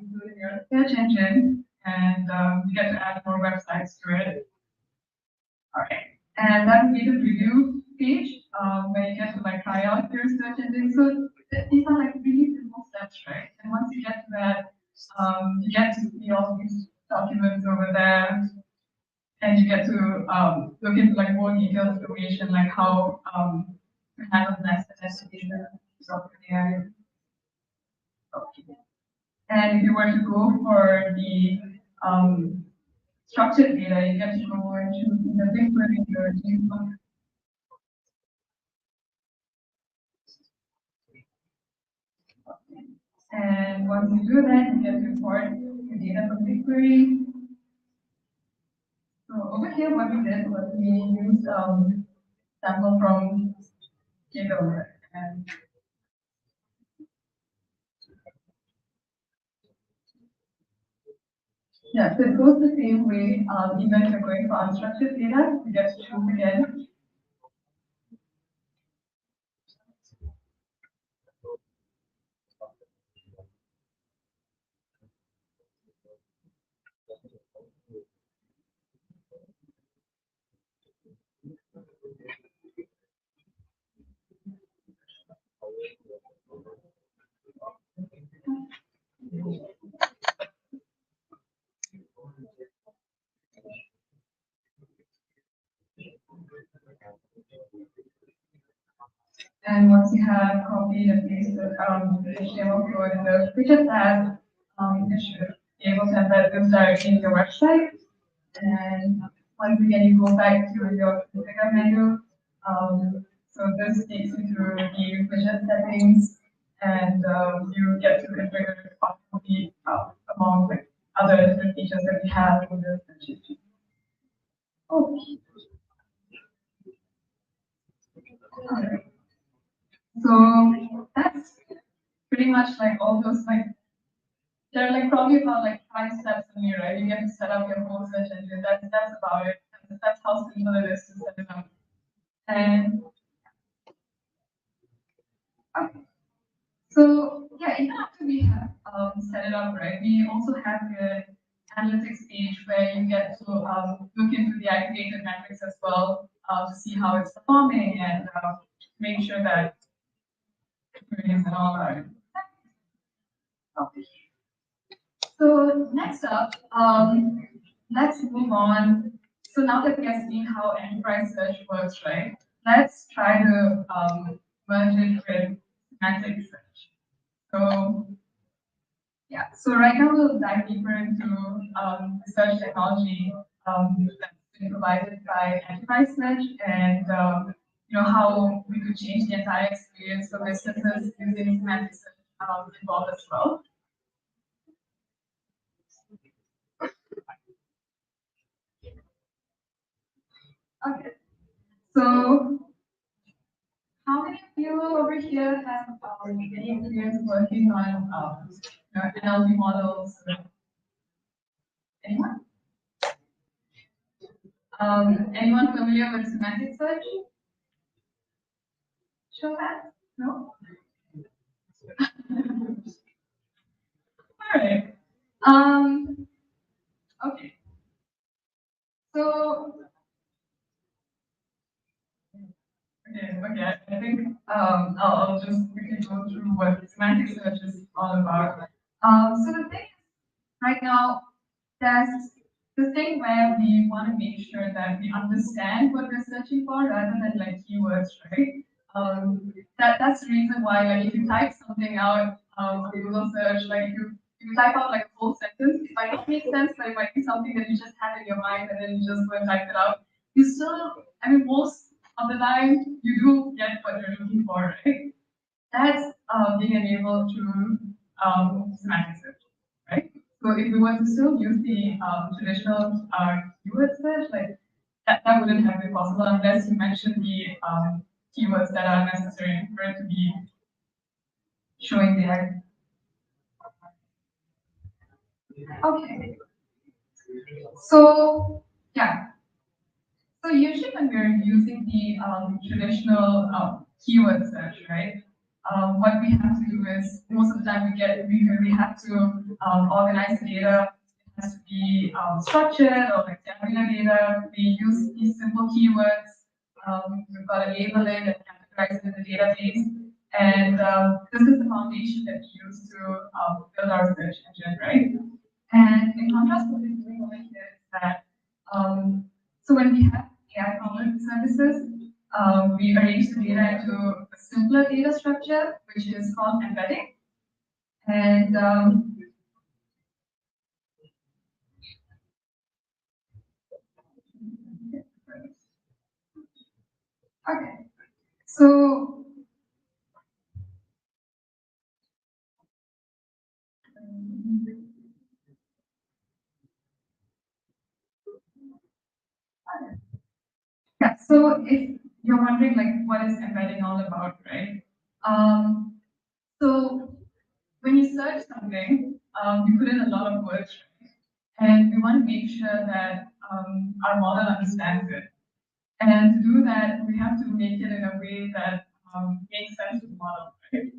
Speaker 5: include in your search engine, and you get to add more websites to it. All right, and that would be the preview page where you get to like try out your search engine. So these are like really simple steps, right? And once you get to that, you get to see all these documents over there, and you get to look into like more detailed information, like how to handle next investigation software. Okay. And if you were to go for the structured data, you get to go into the BigQuery or JSON. And once you do that, you get to import the data from BigQuery. So over here, what we did was we used sample from GitHub and yeah, so it goes the same way. Even if you're going for unstructured data, you get to choose again. And once you have copied and pasted the HTML code in the widget tab, you should be able to embed this directly in your website. And once again, you go back to your configure menu. So this takes you to the widget settings, and you get to configure the among like other different features that we have in the spreadsheet. Okay. Alright. So that's pretty much like all those like there are like probably about like 5 steps in here, right? You get to set up your whole search engine. That's about it. That's how simple it is to set it up. And okay. So yeah, even after we have set it up, right, we also have the analytics page where you get to look into the aggregated metrics as well to see how it's performing and make sure that queries and all are. Okay. So next up, let's move on. So now that we have seen how enterprise search works, right, let's try to merge it with semantic search. So yeah, so right now we'll dive deeper into the search technology that's been provided by enterprise search and you know how we could change the entire experience for businesses using semantic search involved as well. Okay, so how many of you over here have any experience working on you know, NLP models? Anyone? Anyone familiar with semantic search? Show that? No? All right. Okay. So okay. I think I'll just quickly go through what semantic search is all about. So the thing is, right now, there's the thing where we want to make sure that we understand what we're searching for rather than like keywords, right? That's the reason why like if you type something out on Google search, like if you type out like a whole sentence, it might not make sense, but it might be something that you just had in your mind and then you just go and type it out. You still, I mean, most of the time you do get what you're looking for, right? That's being enabled through semantic search, right? So if we were to still use the traditional keyword search, like that wouldn't have been possible unless you mention the keywords that are necessary for it to be showing there. Okay. So yeah. So usually when we're using the traditional keyword search, right? What we have to do is most of the time we have to organize the data. It has to be structured or like tabular data. We use these simple keywords. We've got to label it and categorize it in the database. And this is the foundation that we use to build our search engine, right? And in contrast, what we're doing over here is that so when we have AI-powered services, we arrange the data into a simpler data structure, which is called embedding. And okay, so yeah, so if you're wondering like what is embedding all about, right? So when you search something, you put in a lot of words, right? And we want to make sure that our model understands it. And to do that, we have to make it in a way that makes sense to the model, right?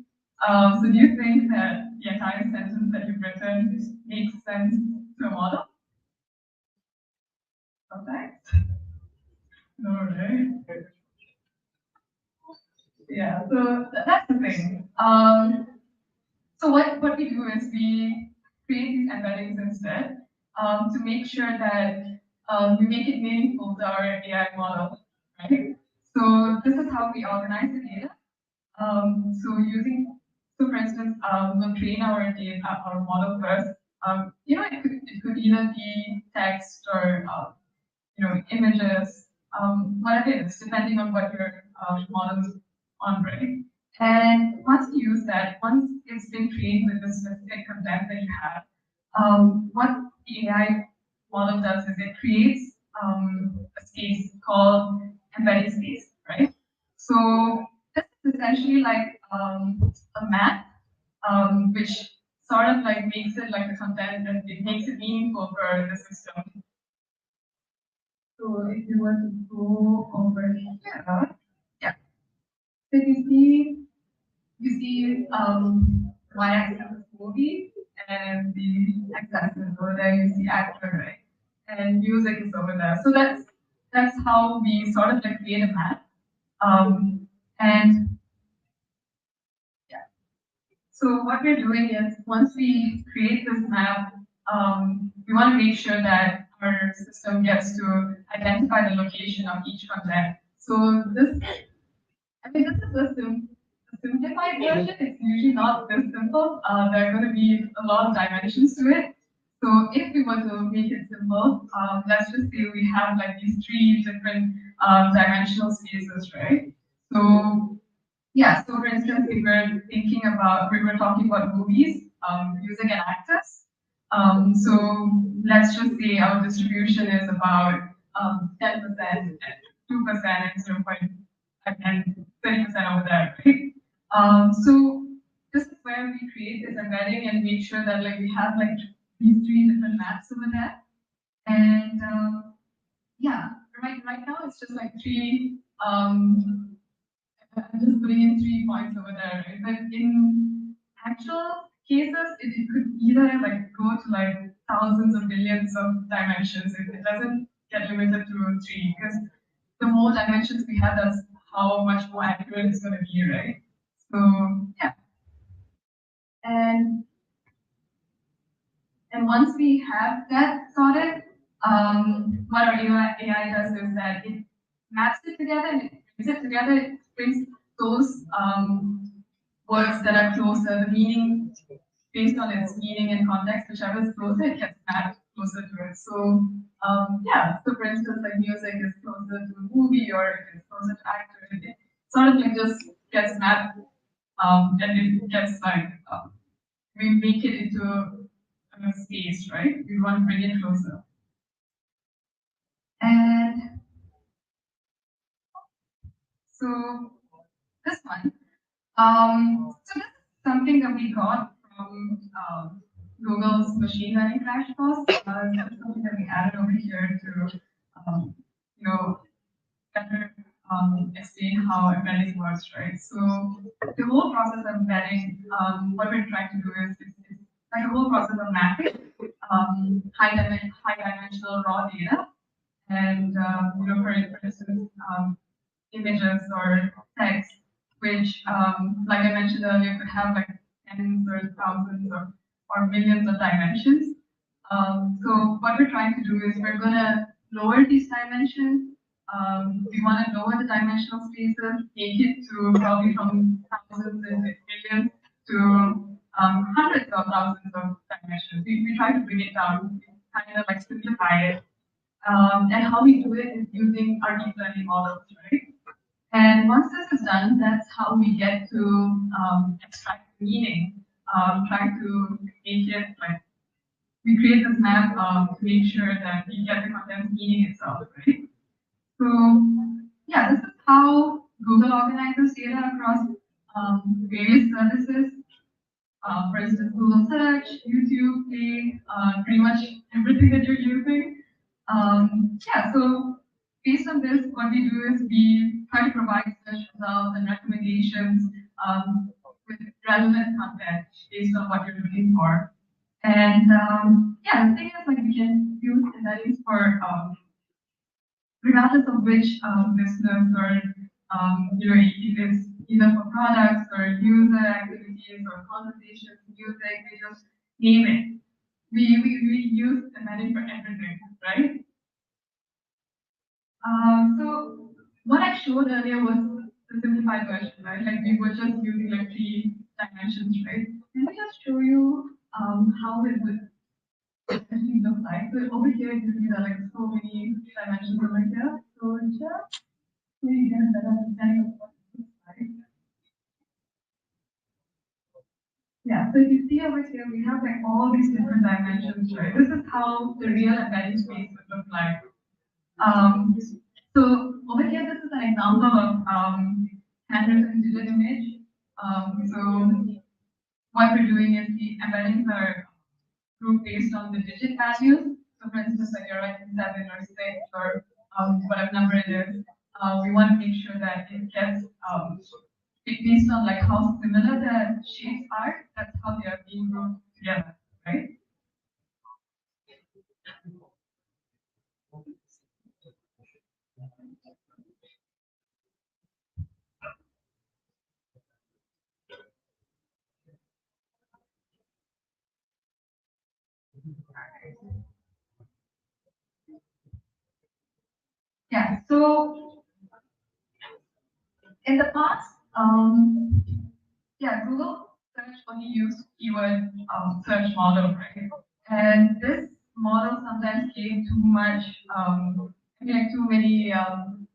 Speaker 5: So do you think that the entire sentence that you've written makes sense to a model? Okay. No, right? Yeah, so that's the thing. So what we do is we create these embeddings instead to make sure that we make it meaningful to our AI model. right? So this is how we organize the data. So for instance, we'll train our data, our model first. It could either be text or images, whatever it is, depending on what your model is on, right? And once you use that, once it's been trained with the specific content that you have, what the AI model does is it creates a space called embedding space, right? So this is essentially like a map, which sort of like makes it like a content and it makes it meaningful for the system. So if you were to go over here, yeah. So you see y-axis is movie and the x-axis over there you see actor, right? And music is over there. So that's how we sort of like create a map. And yeah. So what we're doing is once we create this map, we want to make sure that our system gets to identify the location of each content. So this is a simplified version. It's usually not this simple. There are going to be a lot of dimensions to it. So if we were to make it simple, let's just say we have like these three different dimensional spaces, right? So yeah, so for instance, if we were talking about movies, music and actors. So let's just say our distribution is about 10%, 2%, and 30% over there, right? So this is where we create this embedding and make sure that like we have like these three different maps over there. And yeah, right now it's just like three. I'm just putting in 3 points over there, right? But in actual cases, it could either like go to like thousands or billions of dimensions. It doesn't get limited to three because the more dimensions we have, that's how much more accurate it's going to be, right? So yeah, and once we have that sorted, what our AI does is that it maps it together and it brings it together. It brings those words that are closer, the meaning based on its meaning and context, whichever is closer, it gets mapped closer to it. So yeah, so for instance, like music is closer to a movie or it's closer to actor. It sort of like just gets mapped and it gets like we make it into a space, right? We want to bring it closer. And so this one, so this is something that we got from Google's machine learning crash course. That's something that we added over here to, better explain how embedding works, right? So the whole process of embedding, what we're trying to do is like a whole process of mapping high dimensional raw data, and for instance, images or text, which, like I mentioned earlier, could have like tens or thousands or millions of dimensions. So what we're trying to do is we're going to lower these dimensions. We want to lower the dimensional spaces, take it to probably from thousands and millions to hundreds of thousands of dimensions. We try to bring it down, kind of like simplify it. And how we do it is using our deep learning models, right? And once this is done, that's how we get to extract the meaning, trying to make it like, we create this map to make sure that we get the content meaning itself, right? So yeah, this is how Google organizes data across various services. For instance, Google Search, YouTube, Play, pretty much everything that you're using. Yeah, so based on this, what we do is we try to provide search results and recommendations with relevant content based on what you're looking for. And yeah, the thing is like we can use embeddings for regardless of which business or if it's either for products or user activities or conversations, music, videos, name it. We use embedding for everything, right? So what I showed earlier was the simplified version, right? Like we were just using like 3 dimensions, right? Let me just show you how it would actually look like. So over here, you see there are like so many dimensions over here. So just so you get a better understanding of what it looks like. Yeah, so you see over here, we have like all these different dimensions, right? This is how the real embedding space would look like. So over here, this is an example of handwritten digit image. So what we're doing is the embeddings are grouped based on the digit values. So for instance, when you're writing 7 or 6 or whatever number it is, we want to make sure that it gets based on like how similar the shapes are. That's how they are being grouped together, right? Yeah, so in the past, yeah, Google search only used keyword search model, right? And this model sometimes gave too much, I mean, like too many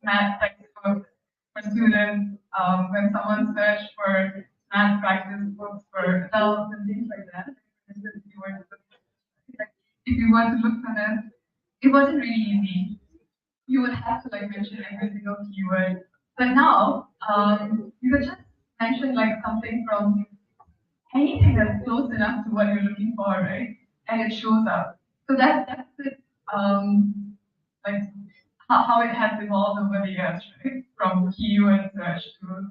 Speaker 5: math textbooks for students. When someone searched for math practice books for adults and things like that, if you were to look for this, it wasn't really easy. You would have to like mention every single keyword. But now, you could just mention like something from anything that's close enough to what you're looking for, right? And it shows up. So that's it, like how it has evolved over the years, right? From keyword search to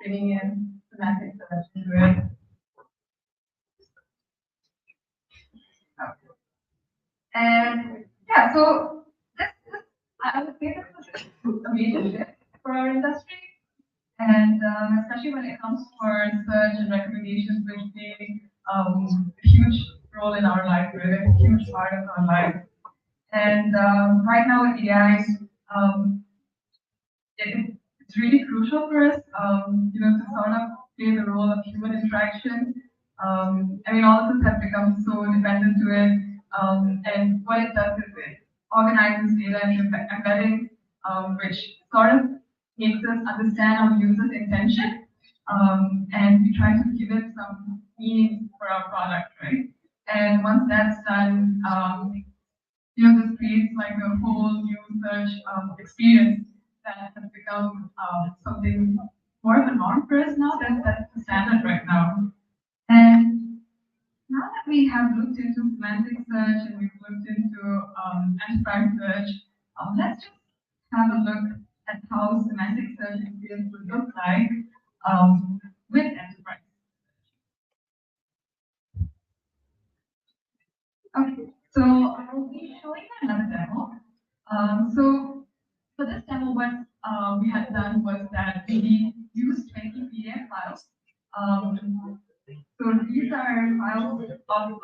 Speaker 5: bringing in semantic search into it. And yeah, so this I would say this was a major shift for our industry. And especially when it comes for search and recommendations, which play a huge role in our life, really, a huge part of our life. And right now with AI, um, it's really crucial for us, to sort of play the role of human interaction. I mean, all of us have become so dependent to it. And what it does is it organizes data into embedding, which sort of makes us understand our user's intention. And we try to give it some meaning for our product, right? And once that's done, this creates like a whole new search experience that has become something more of a norm for us now. That's the standard right now. And now that we have looked into semantic search and we've looked into enterprise search, let's just have a look at how semantic search experience would look like with enterprise. Okay, so I'll be showing another demo. So for this demo, what we had done was that we used 20 PDF files. So these are files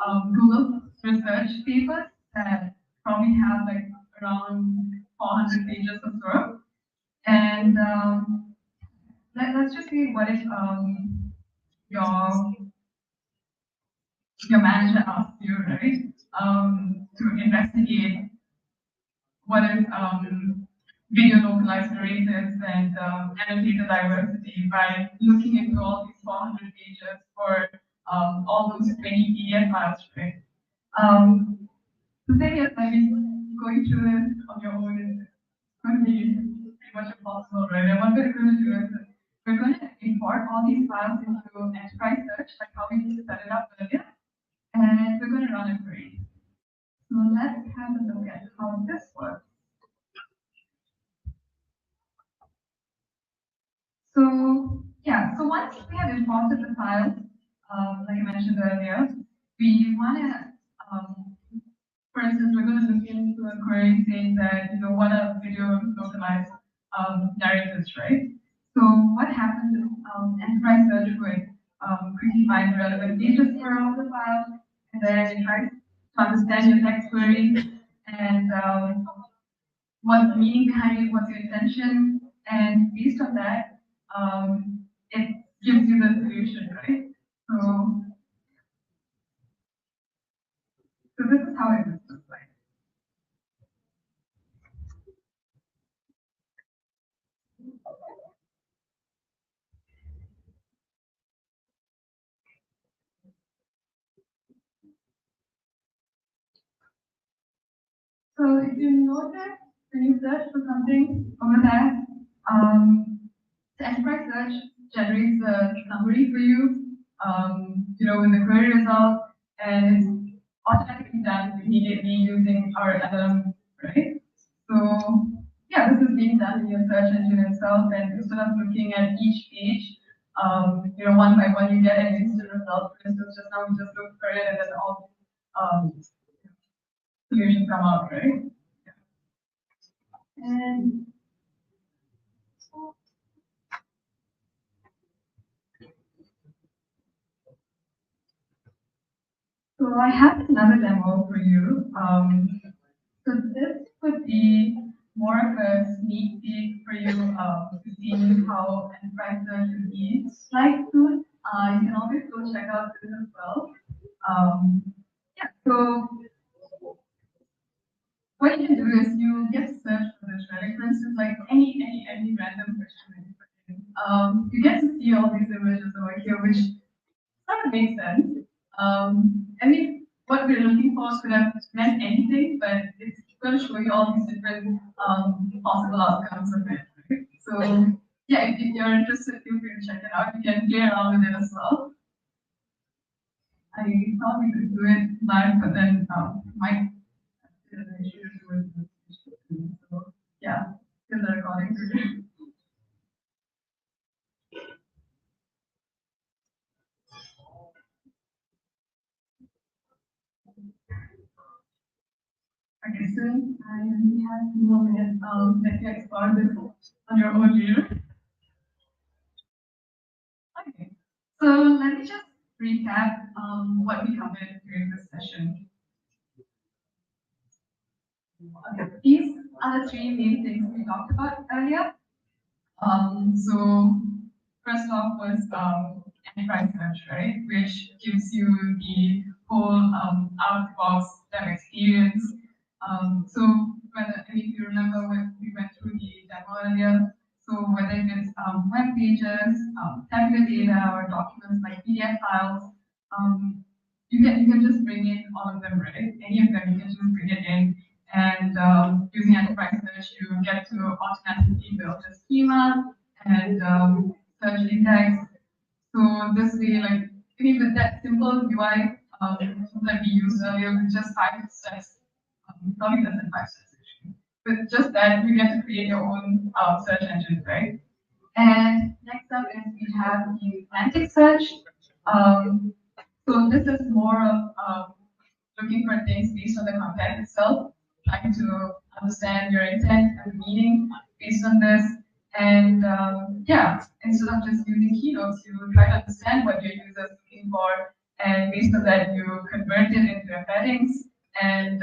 Speaker 5: of Google research papers that probably have like around 400 pages or so. And let's just see what if your manager asks you, right, to investigate what is video localized arrays and annotated diversity by looking into all these 400 pages for all those 20 PDF files, right? The thing is, I mean, going through this on your own is going to be pretty much impossible, right? And what we're going to do is we're going to import all these files into enterprise search, like how we set it up earlier, and we're going to run a query. So let's have a look at how this works. So yeah, so once we have imported the files, like I mentioned earlier, we want to, for instance, we're going to look into a query saying that, what are video localized narratives, right? So what happens is enterprise search would quickly find the relevant pages for all the files, and then it tries to understand your text query and what's the meaning behind it, what's your intention, and based on that, it gives you the solution, right? So this is how it looks like. So if you notice, when you search for something over there, the enterprise search generates a summary for you, with the query result, and it's automatically done immediately using our LLM, right? So yeah, this is being done in your search engine itself, and instead of looking at each page, one by one, you get an instant result. For instance, just now we just looked for it, and then all solutions come out, right? And so I have another demo for you. So this would be more of a sneak peek for you to see how enterprise search would be like soon. You can always go check out this as well. Yeah, so what you can do is you get to search for this, right? For instance, like any random question that you put in. You get to see all these images over here, which sort of makes sense. I mean, what we're looking for could have meant anything, but it's going to show you all these different possible outcomes of it. Right? So yeah, if you're interested, feel free to check it out. You can play around with it as well. I thought we could do it live, but then might have an issue with it. So yeah, still the recording today. Okay, so I only have 2 more minutes. Let me explore this on your own later. Okay, so let me just recap what we covered during this session. Okay, these are the 3 main things we talked about earlier. So first off was enterprise search, right, which gives you the whole out-of-the-box dev experience. So whether, if you remember when we went through the demo earlier, so whether it's web pages, tabular data, or documents like PDF files, you can just bring in all of them, right? Any of them, you can just bring it in. And using enterprise search, you get to automatically build a schema and search index. So this way, like, I mean, with that simple UI that we used earlier, with just 5 steps, probably less than 5 steps actually. With just that, you get to create your own search engine, right? And next up is we have the semantic search. So this is more of looking for things based on the content itself, trying to understand your intent and meaning based on this. And yeah, instead of just using keynotes, you try to understand what your user is looking for, and based on that, you convert it into embeddings. And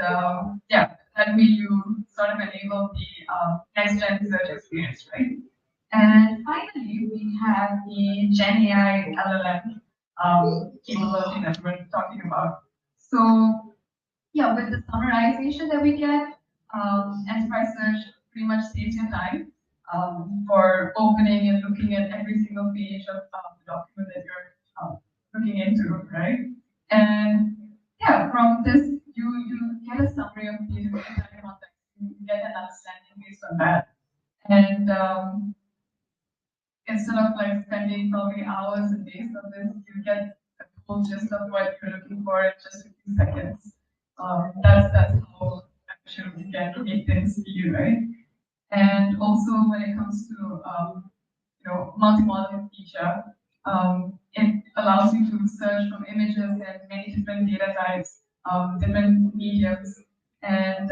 Speaker 5: yeah, that way you sort of enable the next gen search experience, right? And finally, we have the Gen AI LLM capability that we're talking about. So yeah, with the summarization that we get, enterprise search pretty much saves your time for opening and looking at every single page of the document that you're looking into, right? And yeah, from this, you get a summary of the entire context. You get an understanding based on that. And instead of like spending probably hours and days on this, you get a full gist of what you're looking for in just a few seconds. That's how actually we can make things for you, right? And also when it comes to multimodal feature, it allows you to search from images and many different data types, different mediums, and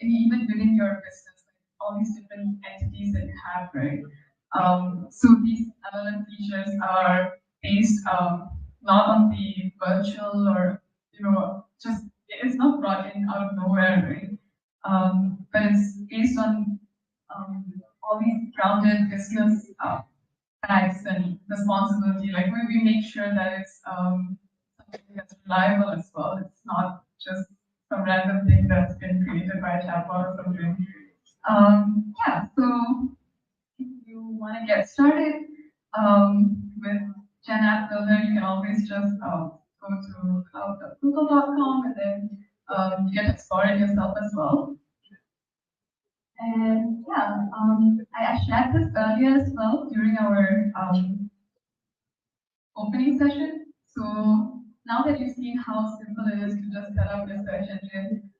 Speaker 5: even within your business, like all these different entities that you have, right? So these LLM features are based not on the virtual or just it's not brought in out of nowhere, right? But it's based on all these grounded business facts and responsibility. Like we make sure that it's something that's reliable as well. It's not just some random thing that's been created by a chatbot or something. Yeah, so if you want to get started with Gen App Builder, you can always just go to cloud.google.com and then you get to explore it yourself as well. And yeah, I shared this earlier as well during our opening session. So now that you've seen how simple it is to just set up your search engine,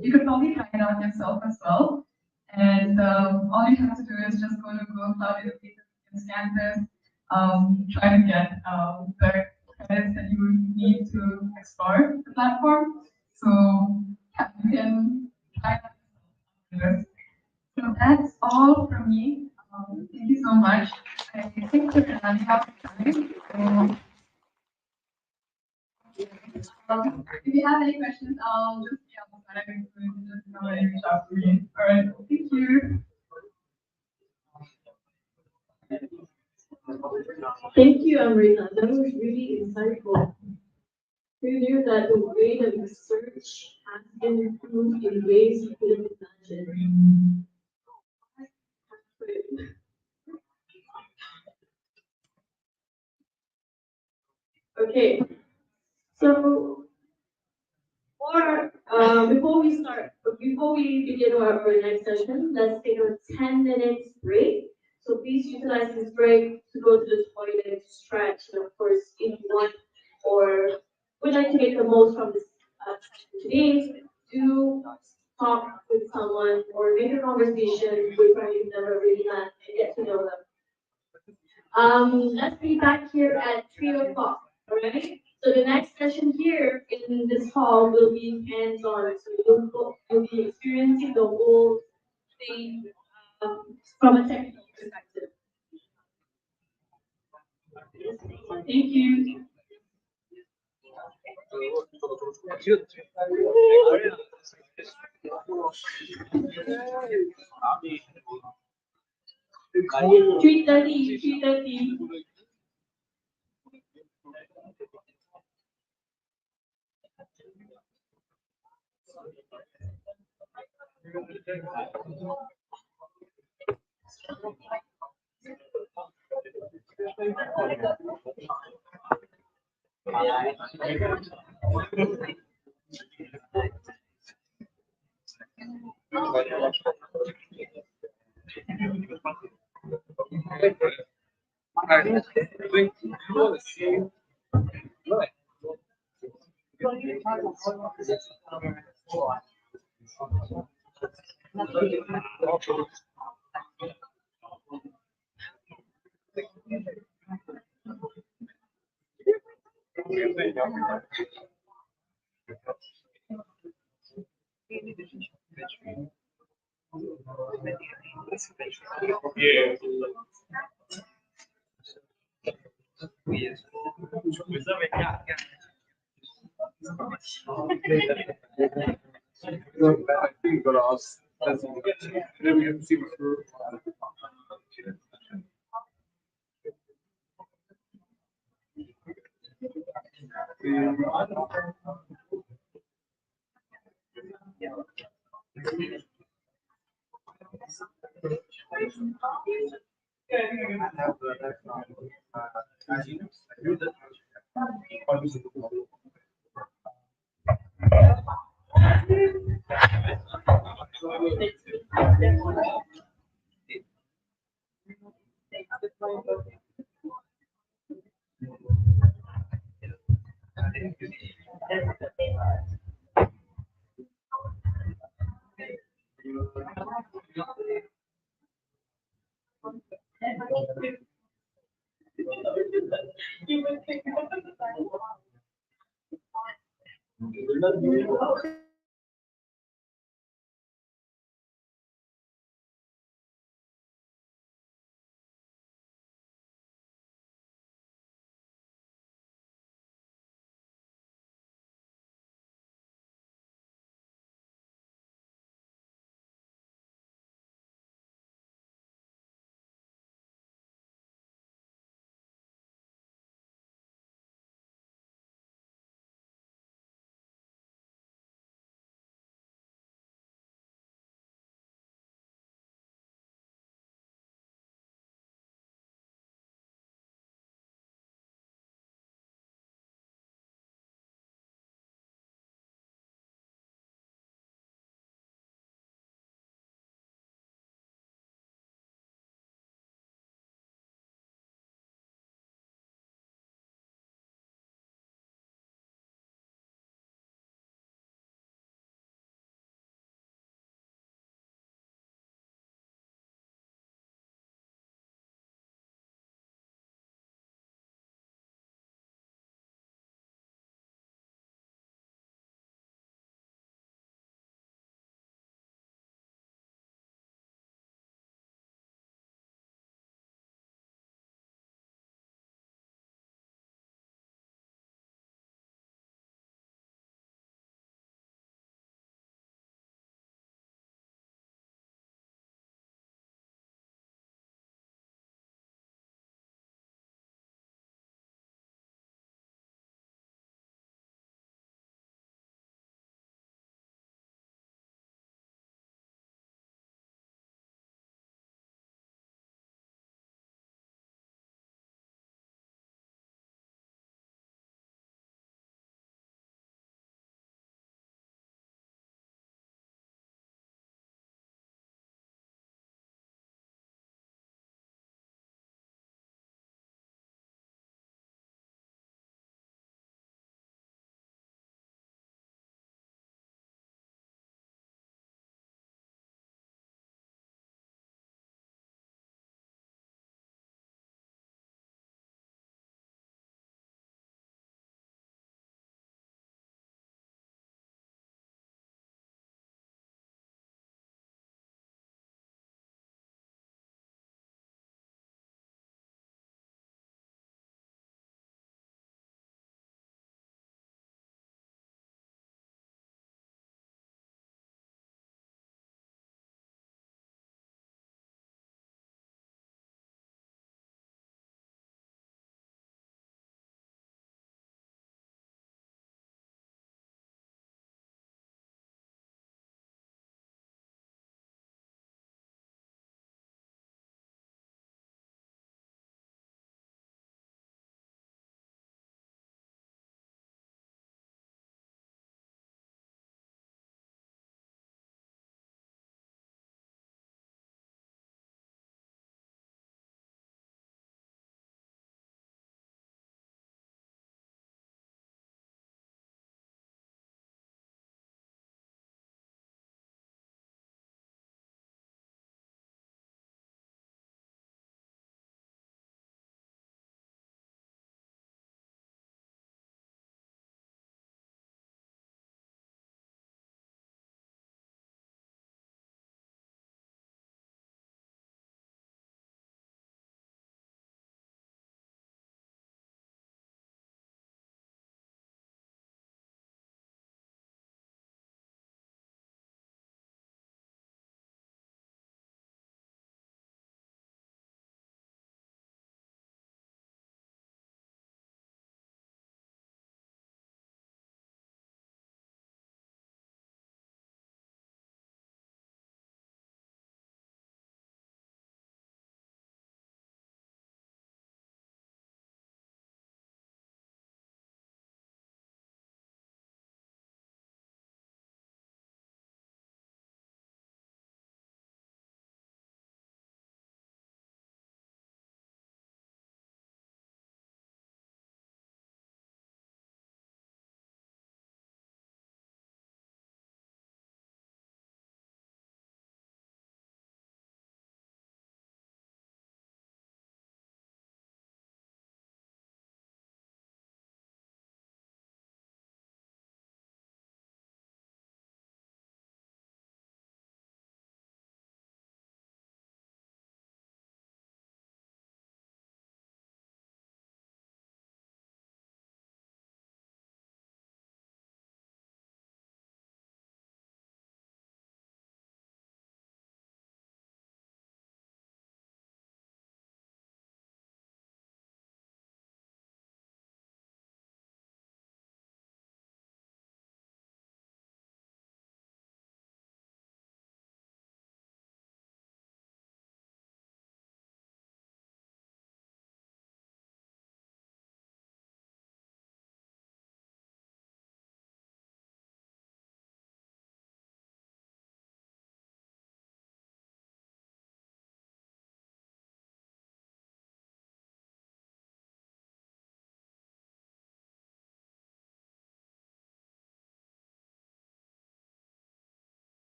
Speaker 5: you could probably try it out yourself as well. And all you have to do is just go to Google Cloud Interfaces and scan this, try to get the credits that you need to explore the platform. So yeah, you can try that. So that's all from me. Thank you so much. I think we're running out of time. So, if you have any questions, I'll just be outside and just come and reach out to me. All right, thank you.
Speaker 1: Thank you, Amrita. That was really insightful. Who knew that the way that we search has been improved in ways you couldn't imagine? Okay, so before we begin our next session, let's take a 10 minutes break. So please utilize this break to go to the toilet, stretch, and of course, if you want or would like to make the most from this today, do talk with someone or make a conversation with someone you've never really met and get to know them. Let's be back here at 3 o'clock, all right? So the next session here in this hall will be hands-on. So you'll be experiencing the whole thing from a technical perspective. Thank you. Three thirty.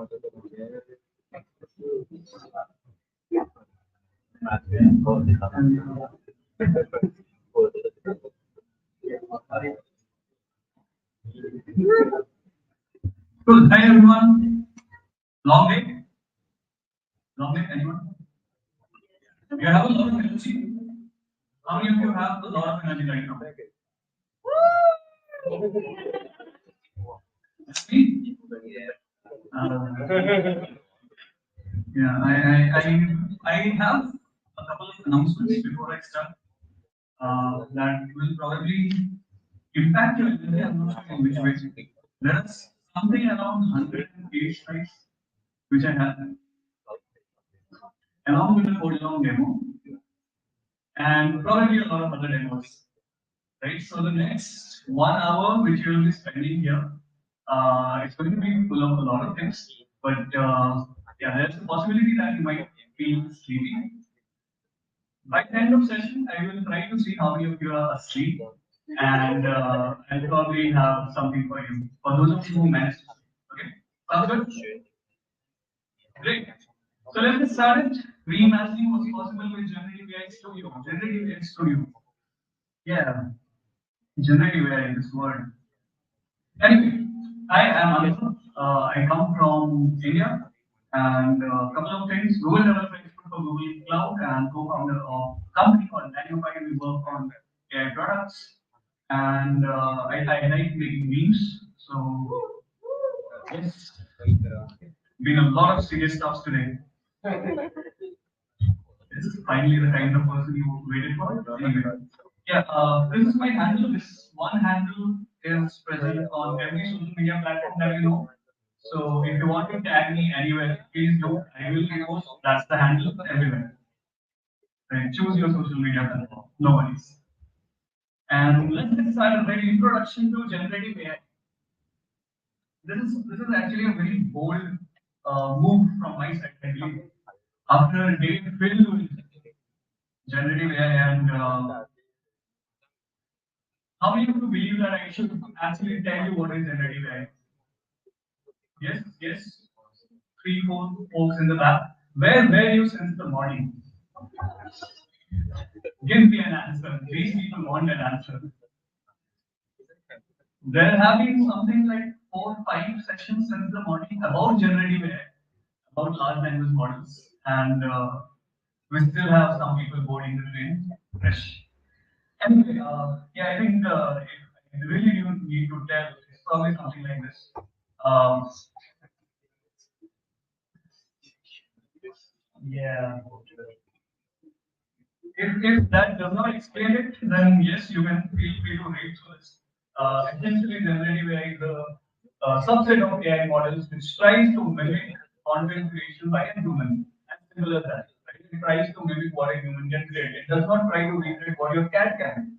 Speaker 15: Good. Hi everyone. Long day? Long day, anyone? You have a lot of energy? How many of you have a lot of energy right now? That's me? Yeah, I have a couple of announcements before I start that will probably impact your energy. I'm not sure in which way. There's something around 108 slides which I have along with the code along demo and probably a lot of other demos. Right, so the next 1 hour which you will be spending here, it's going to be full of a lot of things, but yeah, there's a possibility that you might feel sleepy. By the end of session, I will try to see how many of you are asleep, and I'll probably have something for you. For those of you who managed, okay, sounds good? Great. So let's get started. Reimagining what's possible with Generative AI Studio. Generative AI Studio. Yeah. Generative AI, this word. Anyway, I am Anil. I come from India, and a couple of things. Google developer expert for Google Cloud and co-founder of a company called Magnify. We work on AI products, and I like making memes. So yes, been a lot of serious stuff today. This is finally the kind of person you waited for. Anyway, yeah, this is my handle. This one handle is present on every social media platform that you know. So if you want to tag me anywhere, please do. I will post. That's the handle everywhere. Right, choose your social media platform. No worries. And let's get started. Very introduction to generative AI. This is actually a very bold move from my side, I believe. After a day filled with generative AI and how many of you believe that I should actually tell you what is generative AI? Yes, yes. 3, 4 folks in the back. Where were you since the morning? Give me an answer. These people want an answer. There have been something like 4, 5 sessions since the morning about generative AI, about large language models, and we still have some people boarding the train fresh. Anyway, yeah, I think if I really do need to tell, it's probably something like this. Yeah. If that does not explain it, then yes, you can feel free to read through this. Essentially, generative AI is a subset of AI models which tries to mimic content creation by a human. As simple as that. Right? It tries to mimic what a human can create. It does not try to recreate what your cat can,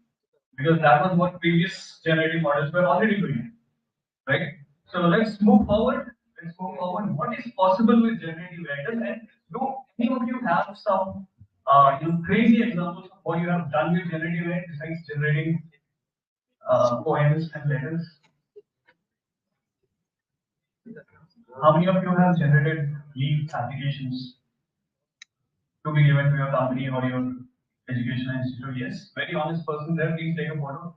Speaker 15: because that was what previous generative models were already doing. Right? So let's move forward. Let's move forward. What is possible with generative AI? And do any of you have some crazy examples of what you have done with generative AI besides generating poems and letters? How many of you have generated leave applications to be given to your company or your educational institute? Yes, very honest person there. Please take a photo.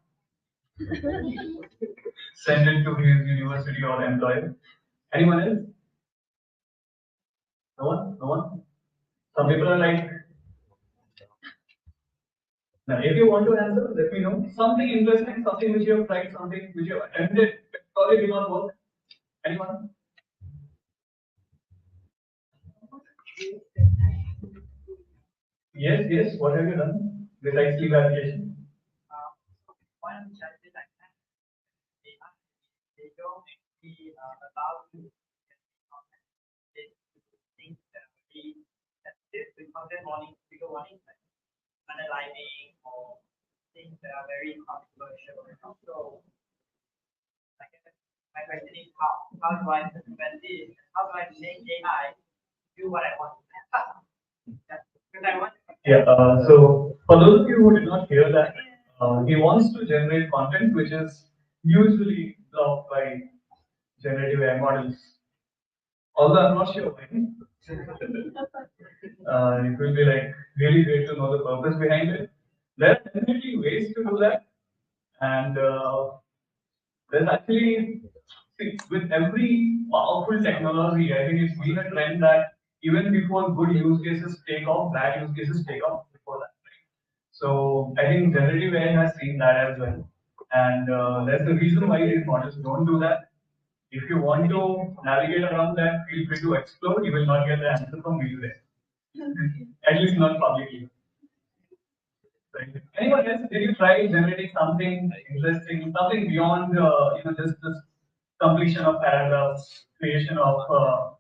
Speaker 15: Send it to his university or employer. Anyone else? No one? No one? Some people are like, now if you want to answer, let me know. Something interesting, something which you have tried, something which you have attempted, probably did not work. Anyone? Yes, yes. What have you done besides leave application?
Speaker 16: One challenge I have, they don't actually allow you to get things that are really sensitive with content warning, trigger warning, like underlining or things that are very controversial. So, I guess my question is how do I implement this? How do I make AI do what I want? Because I want.
Speaker 15: Yeah. So for those of you who did not hear that, he wants to generate content which is usually blocked by generative AI models. Although I'm not sure why. It will be like really great to know the purpose behind it. There are definitely ways to do that, and there's actually, see, with every powerful technology, I think it's been a trend that even before good use cases take off, bad use cases take off before that. So I think generative AI has seen that as well, and that's the reason why these models don't do that. If you want to navigate around that, feel free to explore. You will not get the answer from me today, at least not publicly. Right. Anyone else? Did you try generating something interesting, something beyond just completion of paragraphs, creation of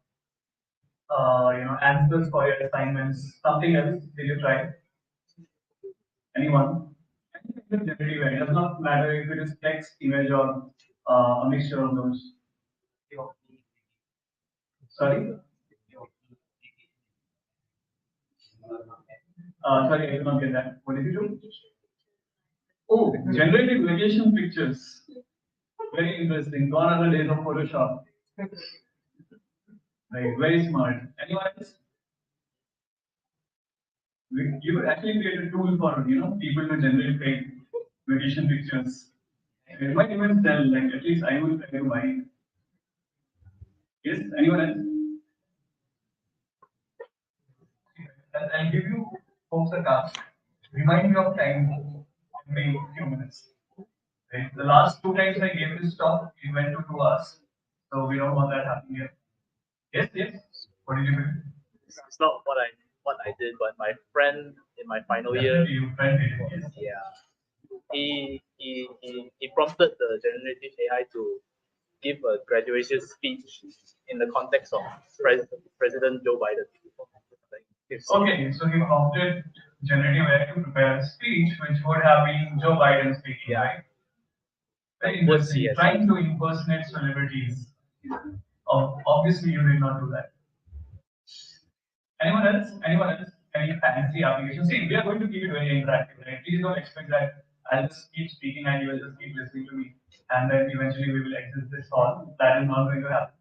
Speaker 15: answers for your assignments, something else? Did you try? Anyone? Generative AI. It does not matter if it is text, image, or a mixture of those. Sorry? Sorry, I did not get that. What did you do? Oh, generating vacation pictures. Very interesting. Gone are the days of Photoshop. Right, very smart. Anyone else? You could actually create a tool for people to generate fake vacation pictures. It might even sell. Like at least I will try to buy it. Yes. Anyone else? And I'll give you folks a task. Remind me of time every few minutes. Right? The last two times I gave this talk, it went to 2 hours. So we don't want that happening here. Yes, yes. What did you do?
Speaker 17: It's not what I did, but my friend in my final year, yeah, he prompted the generative AI to give a graduation speech in the context of President Joe Biden.
Speaker 15: Okay, so he prompted generative AI to prepare a speech which would have been Joe Biden speaking, right? Very interesting. Trying to impersonate celebrities. Oh, obviously, you did not do that. Anyone else? Anyone else? Any fancy application? See, we are going to keep it very interactive, right? Please don't expect that I'll just keep speaking and you will just keep listening to me, and then eventually we will exit this call. That is not going to happen.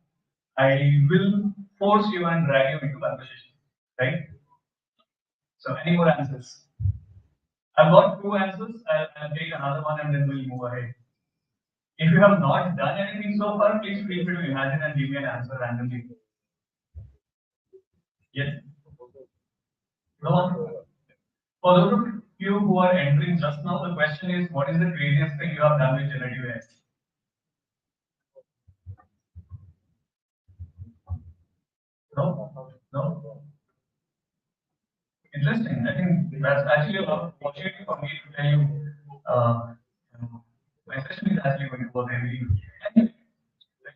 Speaker 15: I will force you and drag you into conversation, right? So, any more answers? I've got 2 answers. I'll take another one and then we'll move ahead. If you have not done anything so far, please feel free to imagine and give me an answer randomly. Yes? Go on. For those of you who are entering just now, the question is, what is the craziest thing you have done with generative AI? No? No? Interesting. I think that's actually an opportunity for me to tell you. My session is actually going to work heavily. Anyway,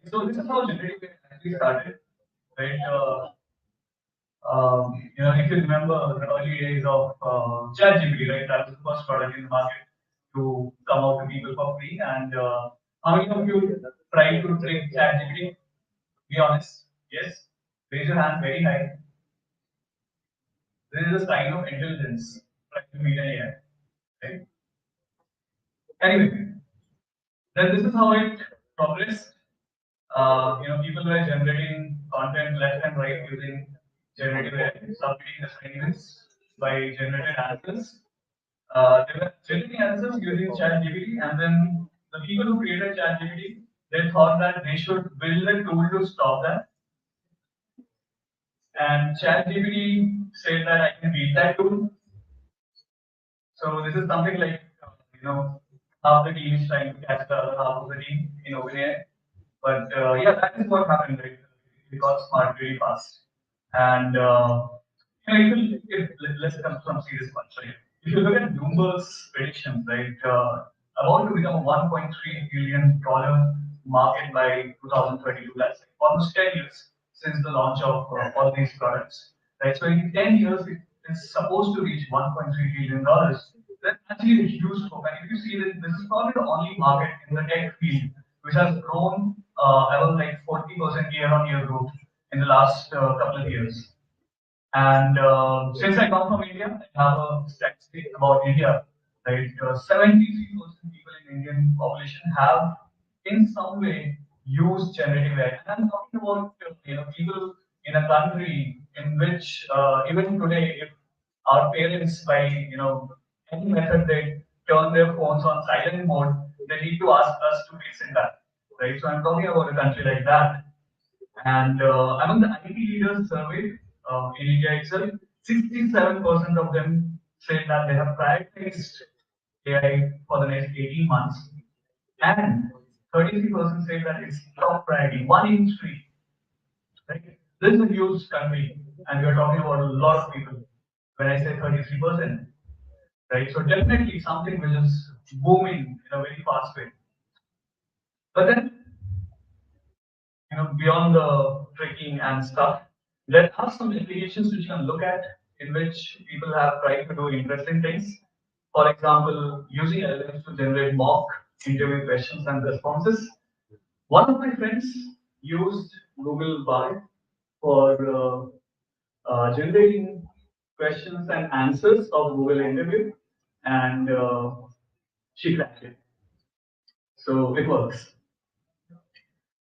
Speaker 15: so this is how generative AI actually started, right? If you remember the early days of ChatGPT, right? That was the first product in the market to come out to people for free. And how many of you tried to trick ChatGPT? Be honest. Yes. Raise your hand very high. This is a sign of intelligence. Trying to meet an AI. Right? Anyway, then this is how it progressed. People were generating content left and right using generative AI, submitting assignments by generated answers. They were generating answers using ChatGPT, and then the people who created ChatGPT, they thought that they should build a tool to stop that. And ChatGPT said that I can beat that tool. So this is something like, half the team is trying to catch the other half of the team in OpenAI. But yeah, that is what happened. Right? It got smart really fast. And let's come from serious ones. Right? If you look at Bloomberg's predictions, right, about to become a $1.3 billion market by 2032. That's almost 10 years since the launch of all these products. Right? So in 10 years, it's supposed to reach $1.3 billion. That's actually a huge scope. And if you see that this is probably the only market in the tech field which has grown about like 40% year-on-year growth in the last couple of years. And since I come from India, I have a statistic about India. Right, 73% people in Indian population have, in some way, use generative AI. And I'm talking about people in a country in which even today, if our parents by any method they turn their phones on silent mode, they need to ask us to fix it that, right? So I'm talking about a country like that. And among the IT leaders surveyed in India itself, 67% of them said that they have prioritized AI for the next 18 months, and 33% say that it's top priority, 1 in 3. Right? This is a huge country, and we are talking about a lot of people. When I say 33%, right? So definitely something which is booming in a very fast way. But then, beyond the tricking and stuff, there are some applications which you can look at in which people have tried to do interesting things. For example, using LLMs to generate mock interview questions and responses. One of my friends used Google Bard for generating questions and answers of Google interview, and she cracked it. So it works.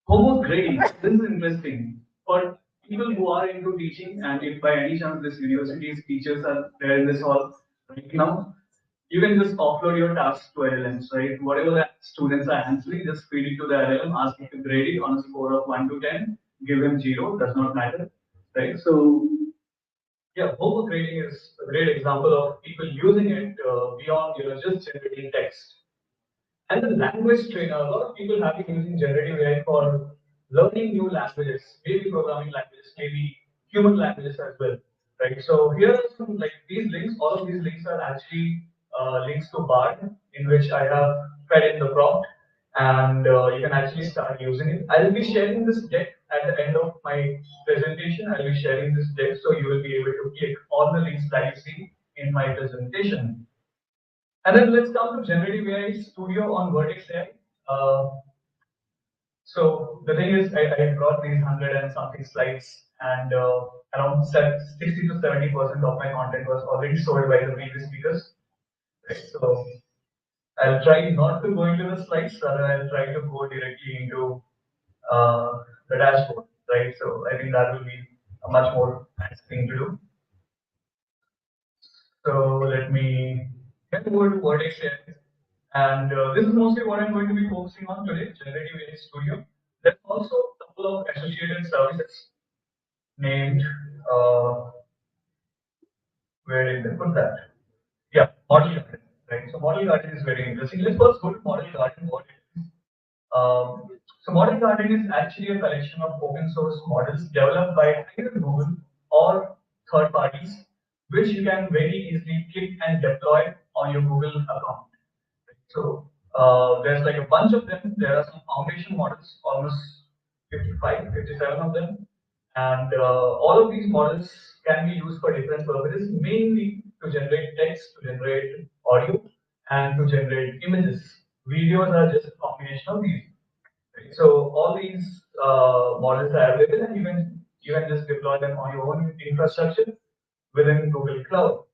Speaker 15: Homework grading, this is interesting. For people who are into teaching, and if by any chance this university's teachers are there in this hall right now, you can just offload your tasks to LLMs, right? Whatever the students are answering, just feed it to the LLM, ask it to grade it on a score of 1 to 10, give them 0, does not matter, right? So, yeah, homework grading is a great example of people using it beyond, just generating text. And the language trainer, a lot of people have been using generative AI for learning new languages, maybe programming languages, maybe human languages as well, right? So here are some like these links. All of these links are actually links to Bard, in which I have fed in the prompt, and you can actually start using it. I will be sharing this deck at the end of my presentation. I will be sharing this deck, so you will be able to click all the links that you see in my presentation. And then let's come to generative AI Studio on Vertex AI. So the thing is, I brought these 100 and something slides, and around 60 to 70% of my content was already sold by the previous speakers. Right? So I'll try not to go into the slides, rather I'll try to go directly into the dashboard. Right? So I think that will be a much more nice thing to do. So let me get over to Vertex AI. And this is mostly what I'm going to be focusing on today, Generative AI Studio. There's also a couple of associated services named, where did they put that? Yeah, Model Garden, right? So Model Garden is very interesting. Let's first go to Model Garden. What it is. So Model Garden is actually a collection of open source models developed by either Google or third parties, which you can very easily click and deploy on your Google account. So there's like a bunch of them. There are some foundation models, almost 55, 57 of them. And all of these models can be used for different purposes, mainly to generate text, to generate audio, and to generate images. Videos are just a combination of these. Right? So all these models are available, and you can just deploy them on your own infrastructure within Google Cloud.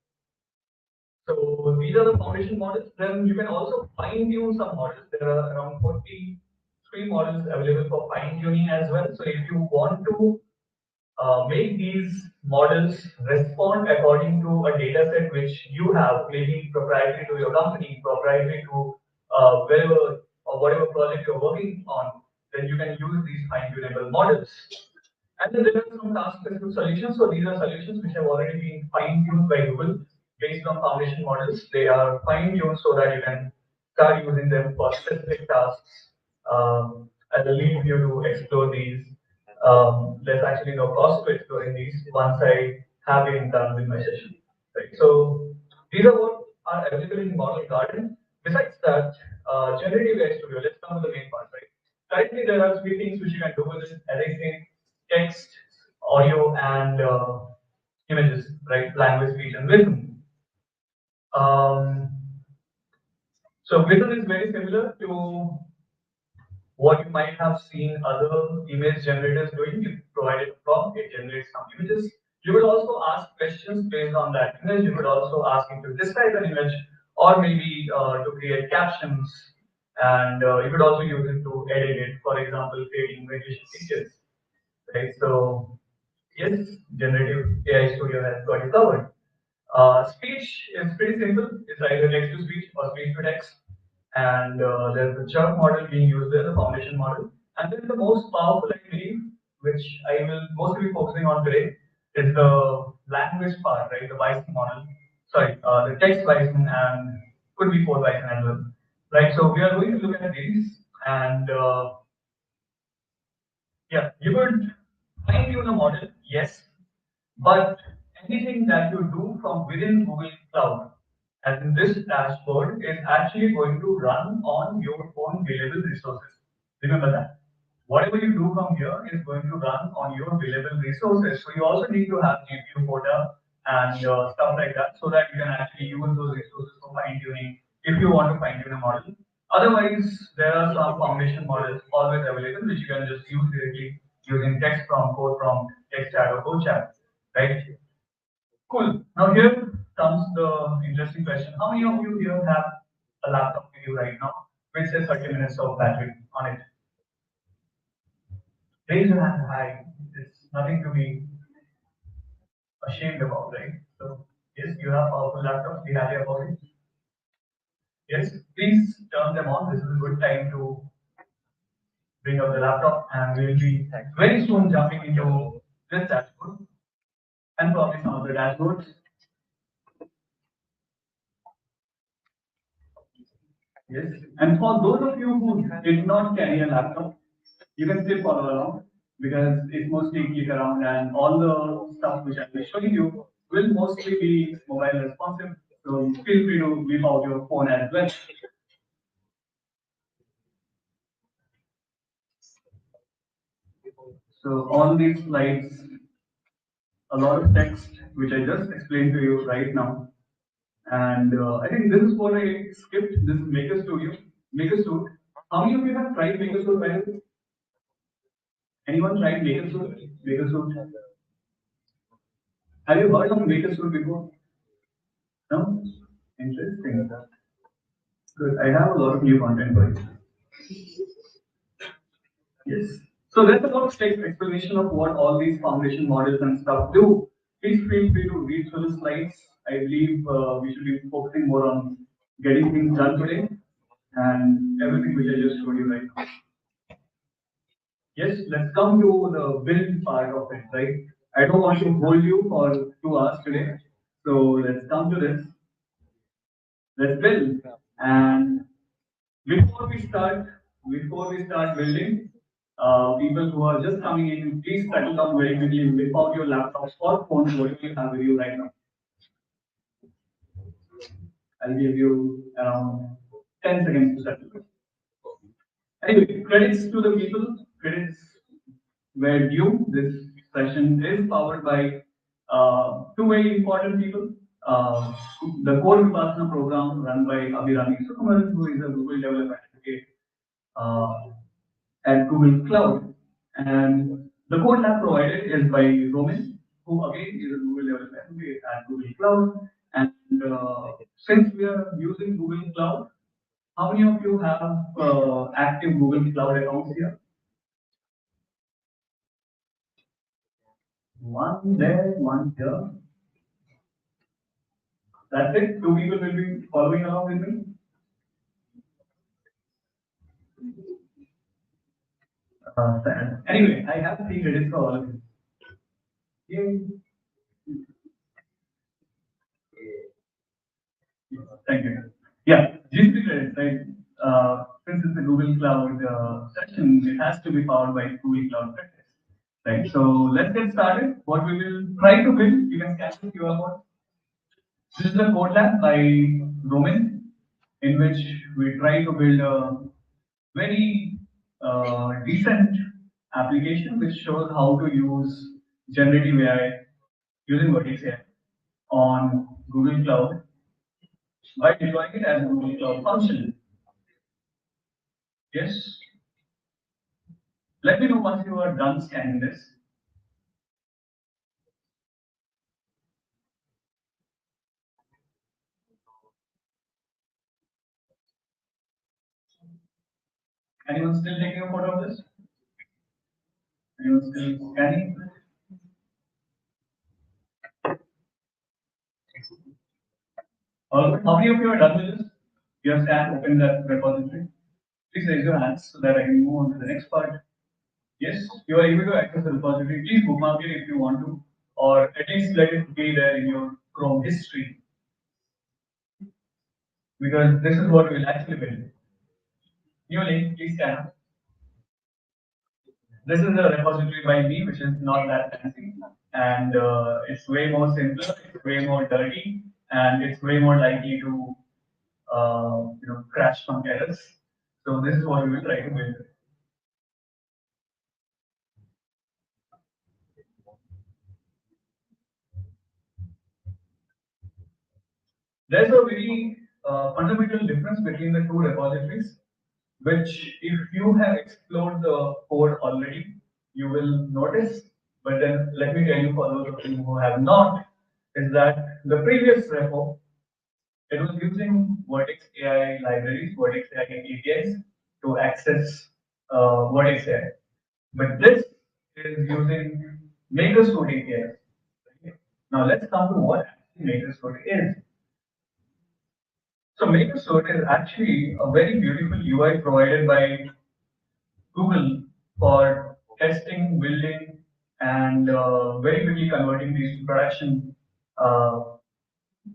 Speaker 15: So these are the foundation models. Then you can also fine tune some models. There are around 43 models available for fine tuning as well. So if you want to make these models respond according to a data set which you have, maybe proprietary to your company, proprietary to wherever or whatever project you're working on, then you can use these fine tunable models. And then there are some task-specific solutions. So these are solutions which have already been fine-tuned by Google based on foundation models. They are fine-tuned so that you can start using them for specific tasks. I'll leave you to explore these. There's actually no cost to exploring these once I have been done with my session. Right. So these are what are available in Model Garden. Besides that, generative AI Studio. Let's come to the main part. Right. Currently, there are three things which you can do with it. As I said, text, audio, and images, right? Language, speech, and vision. So vision is very similar to what you might have seen other image generators doing. You provide a prompt, it generates some images. You would also ask questions based on that image. You could also ask it to describe an image, or maybe to create captions, And you could also use it to edit it, for example, creating variation features, right? So yes, generative AI Studio has got you covered. Speech is pretty simple. It's either text to speech or speech to text. And there's the chunk model being used there, the foundation model. And then the most powerful, I believe, which I will mostly be focusing on today, is the language part, right? The Bison model. Sorry, the text Bison and could be code Bison as well. Right, so we are going to look at these and yeah, you could fine tune a model, yes, but anything that you do from within Google Cloud, as in this dashboard, is actually going to run on your own billable resources. Remember that. Whatever you do from here is going to run on your billable resources. So you also need to have GPU quota and stuff like that so that you can actually use those resources for fine tuning if you want to fine tune a model. Otherwise, there are some foundation models always available which you can just use directly using text prompt, code prompt, text chat, or code chat, right? Cool. Now here comes the interesting question. How many of you here have a laptop with you right now which says 30 minutes of battery on it? Raise your hand high. It's nothing to be ashamed about, right? So yes, you have powerful laptops. Be happy about it. Yes, please turn them on. This is a good time to bring up the laptop, and we will be very soon jumping into this dashboard and probably some other dashboards. Yes, and for those of you who did not carry a laptop, you can still follow along because it's mostly click around and all the stuff which I'll be showing you will mostly be mobile responsive. So feel free to whip out your phone as well. So on these slides, a lot of text which I just explained to you right now. And I think this is what I skipped. This is Maker Studio, Maker Suite. How many of you have tried Maker Suite by the way? Anyone tried Maker Suite? Maker Suite? Have you heard of Maker Suite before? No? Interesting. Good. I have a lot of new content for you. Yes. So that's a lot of explanation of what all these foundation models and stuff do. Please feel free to read through the slides. I believe we should be focusing more on getting things done today and everything which I just showed you right now. Yes, let's come to the build part of it, right? I don't want to hold you for 2 hours today. So let's come to this. Let's build. And before we start building, people who are just coming in, please settle down very quickly, whip out your laptops or phones, whatever you have with you right now. I'll give you around 10 seconds to settle. Anyway, credits to the people, credits were due. This session is powered by two very important people. The Core Vipassana program run by Abhirani Sukumaran, who is a Google developer advocate at Google Cloud. And the code lab provided is by Roman, who again is a Google developer advocate at Google Cloud. And since we are using Google Cloud, how many of you have active Google Cloud accounts here? One there, one here. That's it. Two people will be following along with me. Anyway, I have 3 credits for all of you. Yay. Thank you. Yeah, GDG credits, right? Since it's a Google Cloud session, it has to be powered by Google Cloud credits, right? So let's get started. What we will try to build, you can scan the QR code. This is the code lab by Roman, in which we try to build a very decent application which shows how to use generative AI using Vertex AI on Google Cloud by deploying it as a Google Cloud function. Yes. Let me know once you are done scanning this. Anyone still taking a photo of this? Anyone still scanning? How many of you are done with this? You have scanned, open that repository. Please raise your hands so that I can move on to the next part. Yes, you are able to access the repository. Please bookmark it if you want to, or at least let it be there in your Chrome history. Because this is what we'll actually build. New link, please scan. This is a repository by me, which is not that fancy, and it's way more simpler, it's way more dirty, and it's way more likely to crash some errors. So this is what we will try to build. There's a very fundamental difference between the two repositories, which if you have explored the code already, you will notice. But then let me tell you for those of you who have not, is that the previous repo, it was using Vertex AI libraries, Vertex AI APIs to access Vertex AI. But this is using MakerSuite APIs. Okay? Now let's come to what actually MakerSuite is. So MakerSuite is actually a very beautiful UI provided by Google for testing, building, and very quickly converting these to production.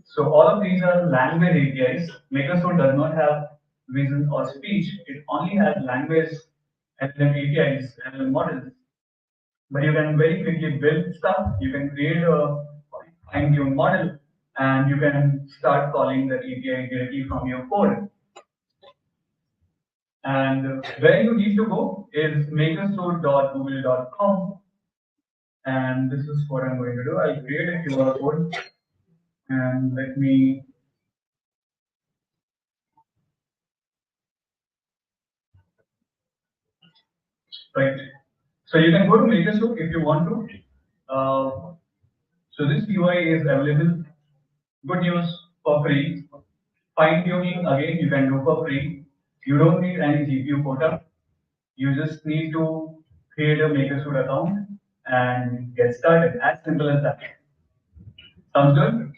Speaker 15: So all of these are language APIs. MakerSuite does not have vision or speech. It only has language LLM APIs, LLM models. But you can very quickly build stuff. You can create a fine-tuned model, and you can start calling the API directly from your code. And where you need to go is makersuite.google.com. And this is what I'm going to do. I'll create a QR code, and let me right. So you can go to MakerSuite if you want to. So this UI is available. Good news, for free. Fine tuning again you can do for free. You don't need any GPU quota. You just need to create a MakerSuite account and get started. As simple as that. Sounds good?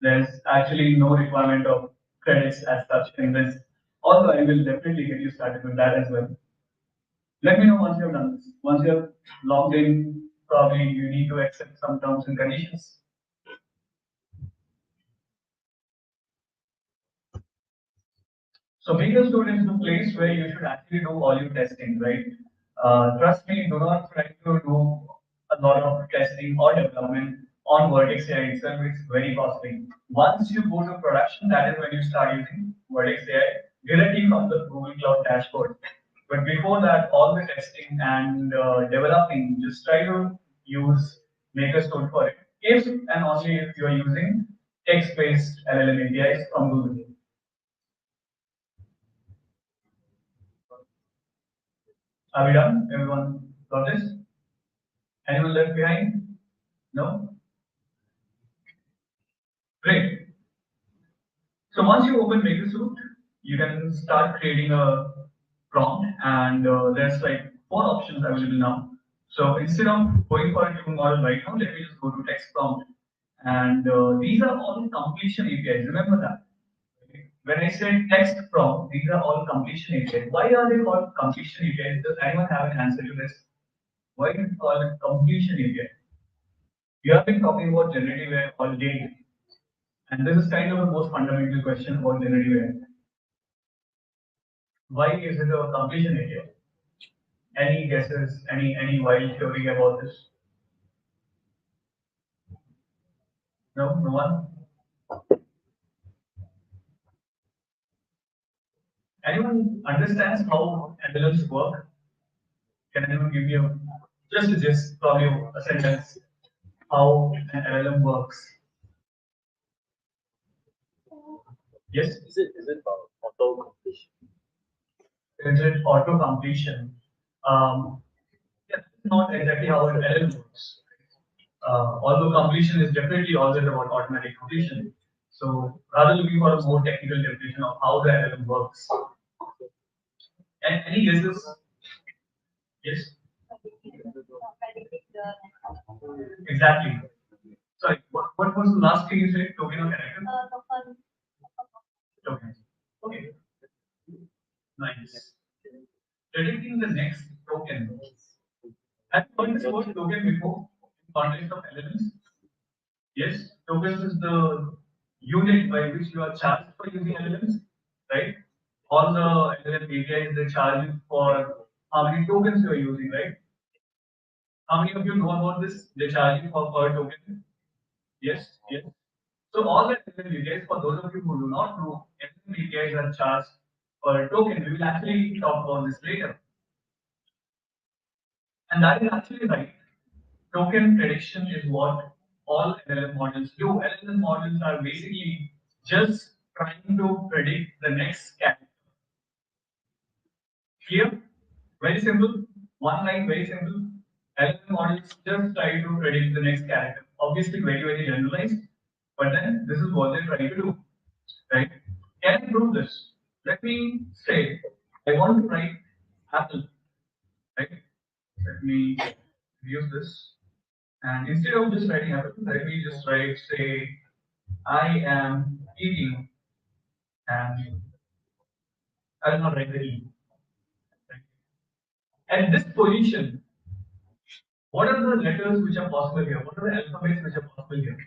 Speaker 15: There's actually no requirement of credits as such in this. Although I will definitely get you started with that as well. Let me know once you have done this. Once you have logged in, probably you need to accept some terms and conditions. So MakerSuite is the place where you should actually do all your testing, right? Trust me, do not try to do a lot of testing or development on Vertex AI itself. It's very costly. Once you go to production, that is when you start using Vertex AI directly from the Google Cloud dashboard. But before that, all the testing and developing, just try to use MakerSuite for it. If and only if you are using text-based LLM APIs from Google. Are we done? Everyone got this? Anyone left behind? No? Great. So once you open MakerSuite, you can start creating a prompt, and there's like 4 options available now. So instead of going for a tune model right now, let me just go to text prompt. And these are all completion APIs. Remember that. When I say text prompt, these are all completion APIs. Why are they called completion APIs? Does anyone have an answer to this? Why is it called a completion API? We have been talking about generative AI all day. And this is kind of the most fundamental question about generative AI. Why is it a completion API? Any guesses, any wild theory about this? No? No one? Anyone understands how LLMs work? Can anyone give me just probably a sentence how an LLM works? Yes?
Speaker 17: Is it about auto completion?
Speaker 15: Is it auto completion? Yeah, not exactly how an LLM works. Although completion is definitely always about automatic completion. So rather looking for a more technical definition of how the LLM works. Any guesses? Yes. Exactly. Sorry, what was the last thing you said? Token or character? Token. Okay. Nice. Predicting the next token. Have you heard this word token before in context of LLMs? Yes, tokens is the unit by which you are charged for using LLMs, right? All the LLM APIs they charge you for how many tokens you are using, right? How many of you know about this? They charge you for per token. Yes, yes. So all the LLM APIs, for those of you who do not know, LLM APIs are charged per token. We will actually talk about this later. And that is actually right. Token prediction is what all LLM models do. LLM models are basically just trying to predict the next character. Clear? Very simple. One line, very simple. LLM models just try to predict the next character. Obviously, very, very generalized. But then this is what they're trying to do. Right? Can I prove this? Let me say I want to write apple. Right? Let me use this. And instead of just writing apple, let me just write, say, I am eating, and I will not write the E. Right? At this position, what are the letters which are possible here? What are the alphabets which are possible here?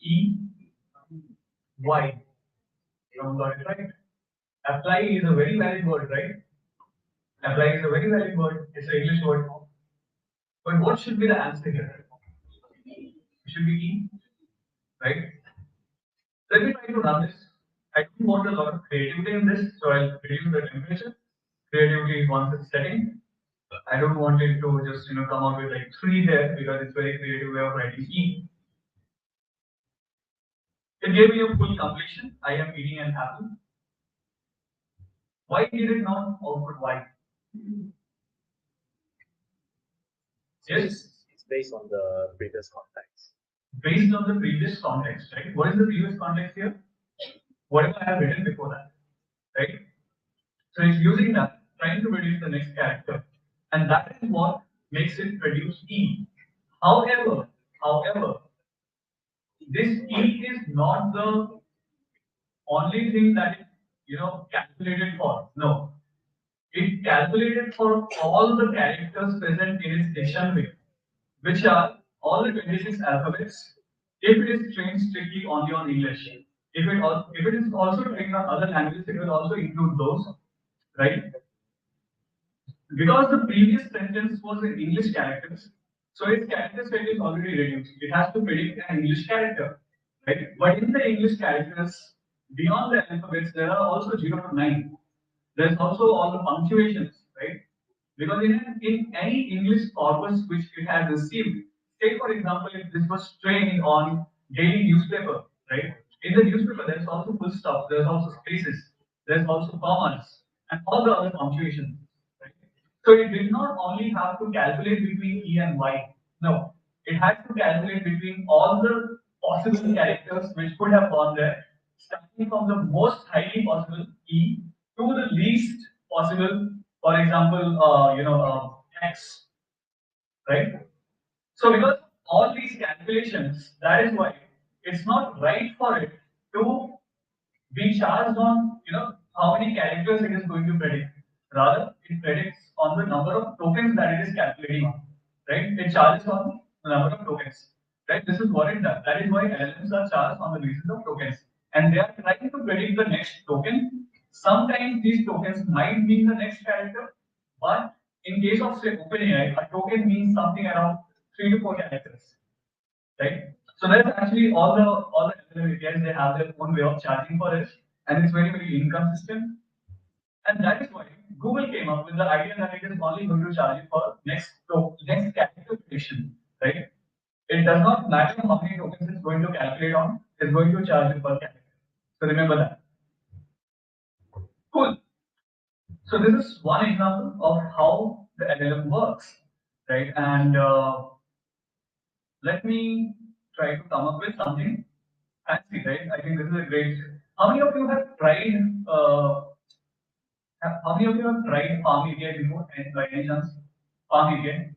Speaker 15: E, Y. Got it right. Apply is a very valid word, right? Apply is a very valid word. It's an English word. But what should be the answer here? It should be E, right? Let me try to run this. I don't want a lot of creativity in this, so I'll reduce the temperature. Creativity is one such setting. I don't want it to just come out with like 3 there because it's very creative way of writing E. It gave me a full completion. I am eating an apple. Why did it not output Y? Yes?
Speaker 17: It's based on the previous context.
Speaker 15: Based on the previous context, right? What is the previous context here? Whatever I have written before that, right? So it's using that, trying to produce the next character. And that is what makes it produce E. However, this E is not the only thing that it calculated for. No. It calculated for all the characters present in its dictionary, which are all the 26 alphabets, if it is trained strictly only on English. If it is also trained on other languages, it will also include those, right? Because the previous sentence was in English characters, so its character set is already reduced. It has to predict an English character, right? But in the English characters, beyond the alphabets, there are also 0 to 9. There's also all the punctuations, right? Because in any English corpus which it has received, say for example, if this was trained on daily newspaper, right? In the newspaper, there's also full stop, there's also spaces, there's also commas, and all the other punctuations, right? So it did not only have to calculate between E and Y. No, it had to calculate between all the possible characters which could have gone there, starting from the most highly possible E to the least possible, for example, X, right? So because all these calculations, that is why it's not right for it to be charged on, how many characters it is going to predict. Rather, it predicts on the number of tokens that it is calculating on, right? It charges on the number of tokens, right? This is what it does. That is why LLMs are charged on the basis of tokens. And they are trying to predict the next token. Sometimes these tokens might mean the next character, but in case of say OpenAI, a token means something around 3 to 4 characters, right? So that's actually all the LLM APIs, they have their own way of charging for it, and it's very, very inconsistent. And that is why Google came up with the idea that it is only going to charge you for next character prediction, right? It does not matter how many tokens it's going to calculate on, it's going to charge you per character. So remember that. Cool. So this is one example of how the LLM works, right? And let me try to come up with something fancy, right? I think this is a great. How many of you have tried How many of you have tried Farm API before? By any chance? Farm API?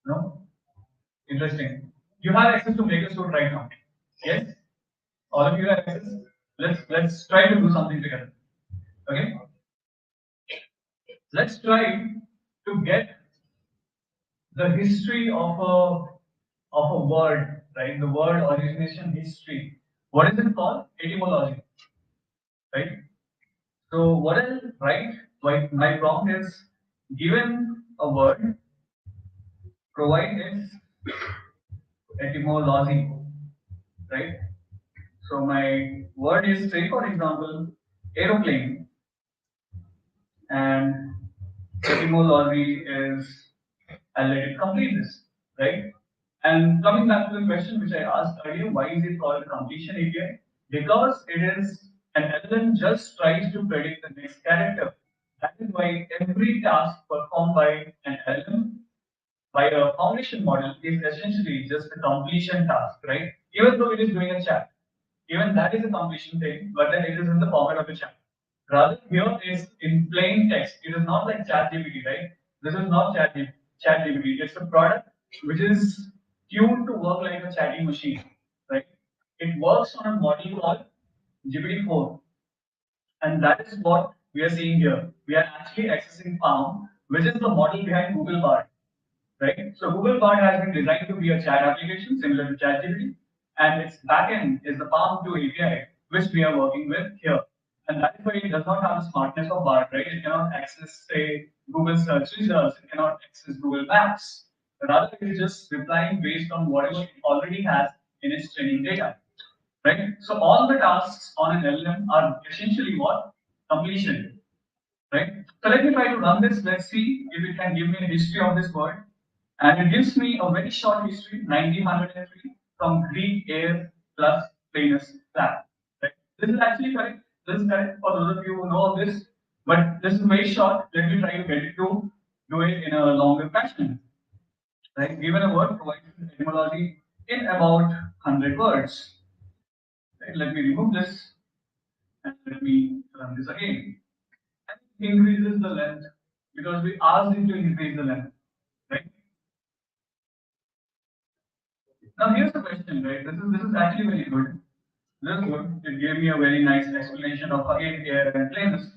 Speaker 15: No? Interesting. You have access to Makerstore right now. Yes? All of you have access? Let's try to do something together. Okay? Let's try to get the history of a word, right? The word origination history. What is it called? Etymology. Right? So what I'll write, like my prompt is given a word, provide its etymology. Right? So my word is, say for example, aeroplane, and etymology is, I'll let it complete this, right? And coming back to the question which I asked earlier, why is it called completion API? Because it is an LLM just tries to predict the next character. That is why every task performed by an LLM, by a foundation model, is essentially just a completion task, right? Even though it is doing a chat, even that is a completion thing, but then it is in the format of a chat. Rather, here is in plain text. It is not like ChatGPT, right? This is not ChatGPT. It's a product which is tuned to work like a chatting machine, right? It works on a model called GPT-4, and that is what we are seeing here. We are actually accessing Palm, which is the model behind Google Bard, right? So Google Bard has been designed to be a chat application similar to ChatGPT, and its backend is the Palm 2 API, which we are working with here. And that is why it does not have the smartness of Bard, right? It cannot access, say, Google search results, it cannot access Google Maps. Rather, it is just replying based on whatever it already has in its training data, right? So all the tasks on an LLM are essentially what? Completion, right? So let me try to run this. Let's see if it can give me a history of this word. And it gives me a very short history, 1903, from Greek air plus planus flat. Right? This is actually correct. This is correct for those of you who know of this. But this is very short. Let me try to get it to do it in a longer fashion. Right? Given a word, provide etymology in about 100 words. Right? Let me remove this and let me run this again. And it increases the length because we asked it to increase the length. Right? Now here's the question, right? This is actually very good. This is good. It gave me a very nice explanation of again air and planes.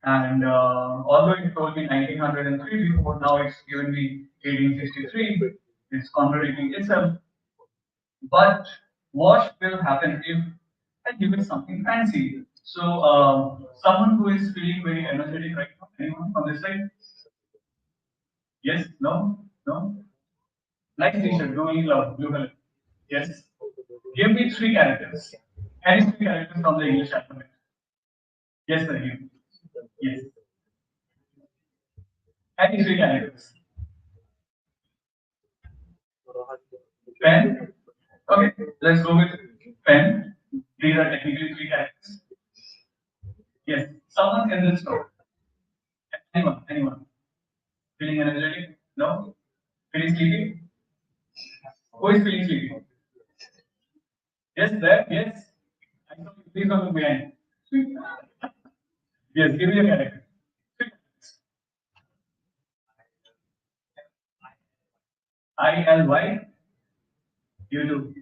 Speaker 15: And although it told me 1903 before, now it's given me 1863. It's contradicting itself. But what will happen if I give it something fancy? So someone who is feeling very energetic right now, anyone on this side? Yes? No? No? Nice t-shirt, blue love, blue color. Yes. Give me three characters. Any three characters from the English alphabet. Yes, sir. You. Yes. Any three characters. Pen. Okay. Let's go with pen. These are technically three characters. Yes. Someone in this row. Anyone. Anyone. Feeling energetic? No. Feeling sleepy? Who is feeling sleepy? Yes, there. Yes. I saw you. Please don't look behind. Yes. Give me a character. ILY. You do.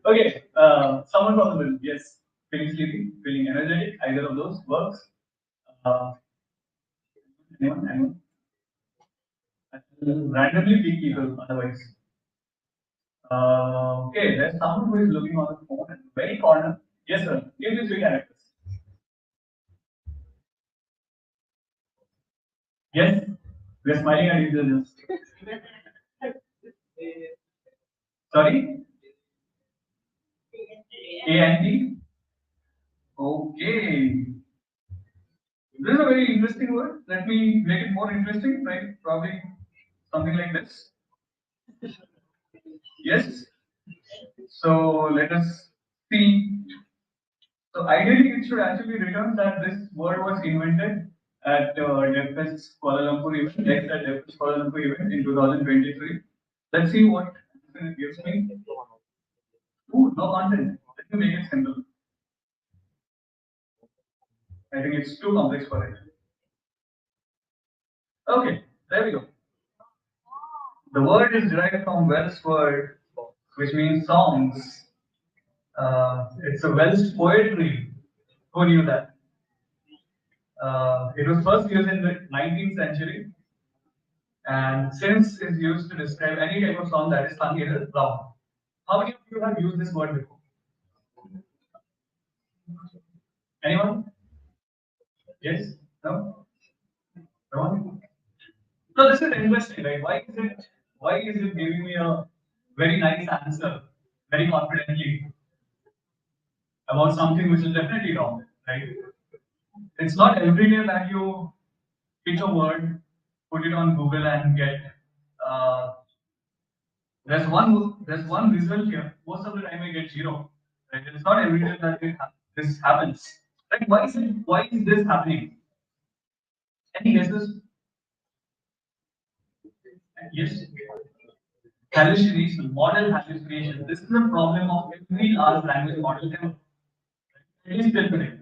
Speaker 15: Okay. Someone from the middle. Yes. Feeling sleepy, feeling energetic. Either of those works. Anyone? Anyone? Randomly pick people. Otherwise. Okay. There's someone who is looking on the phone at the very corner. Yes, sir. Give me three characters. Yes. We are smiling at each other. Sorry? A and T? Okay. This is a very interesting word. Let me make it more interesting, right? Probably something like this. Yes. So let us see. So ideally, it should actually return that this word was invented at DevFest Kuala Lumpur event, next at DevFest Kuala Lumpur event in 2023. Let's see what it gives me. Ooh, no content. Let me make it simple. I think it's too complex for it. Okay, there we go. The word is derived from Welsh word, which means songs. It's a Welsh poetry. Who knew that? It was first used in the 19th century, and since it's used to describe any type of song that is sung in a drum. How many of you have used this word before? Anyone? Yes? No? No one? So this is interesting, right? Why is it giving me a very nice answer, very confidently about something which is definitely wrong, right? It's not every day that you pick a word, put it on Google and get there's one result here. Most of the time I get zero. Right? It's not every day that this happens. Like why is this happening? Any guesses? Yes. Hallucination, model hallucination. This is a problem of every large language model ever. At least till today.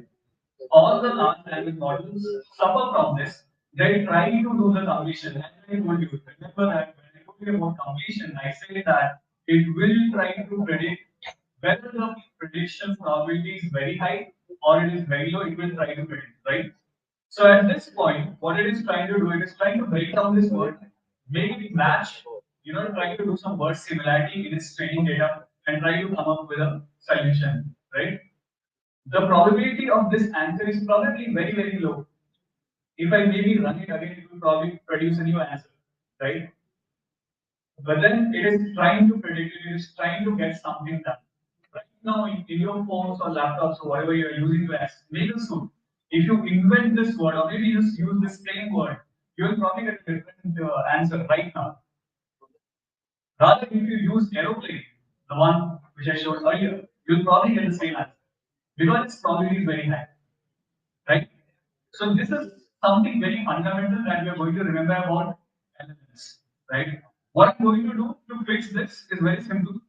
Speaker 15: All the large language models suffer from this. They try to do the completion. And I told you, remember that when I told you about completion, I said that it will try to predict whether the prediction probability is very high or it is very low, it will try to predict, right? So at this point, what it is trying to do, it is trying to break down this word, make it match, trying to do some word similarity in its training data and try to come up with a solution, right? The probability of this answer is probably very, very low. If I maybe run it again, it will probably produce a new answer, right? But then it is trying to predict it, it is trying to get something done. Right now, in your phones or laptops or whatever you are using to make a suit, if you invent this word or maybe just use this same word, you will probably get a different answer right now. Rather, if you use aeroplane, the one which I showed earlier, you'll probably get the same answer because its probability is very high, right? So this is something very fundamental that we are going to remember about elements, right? What I'm going to do to fix this is very simple.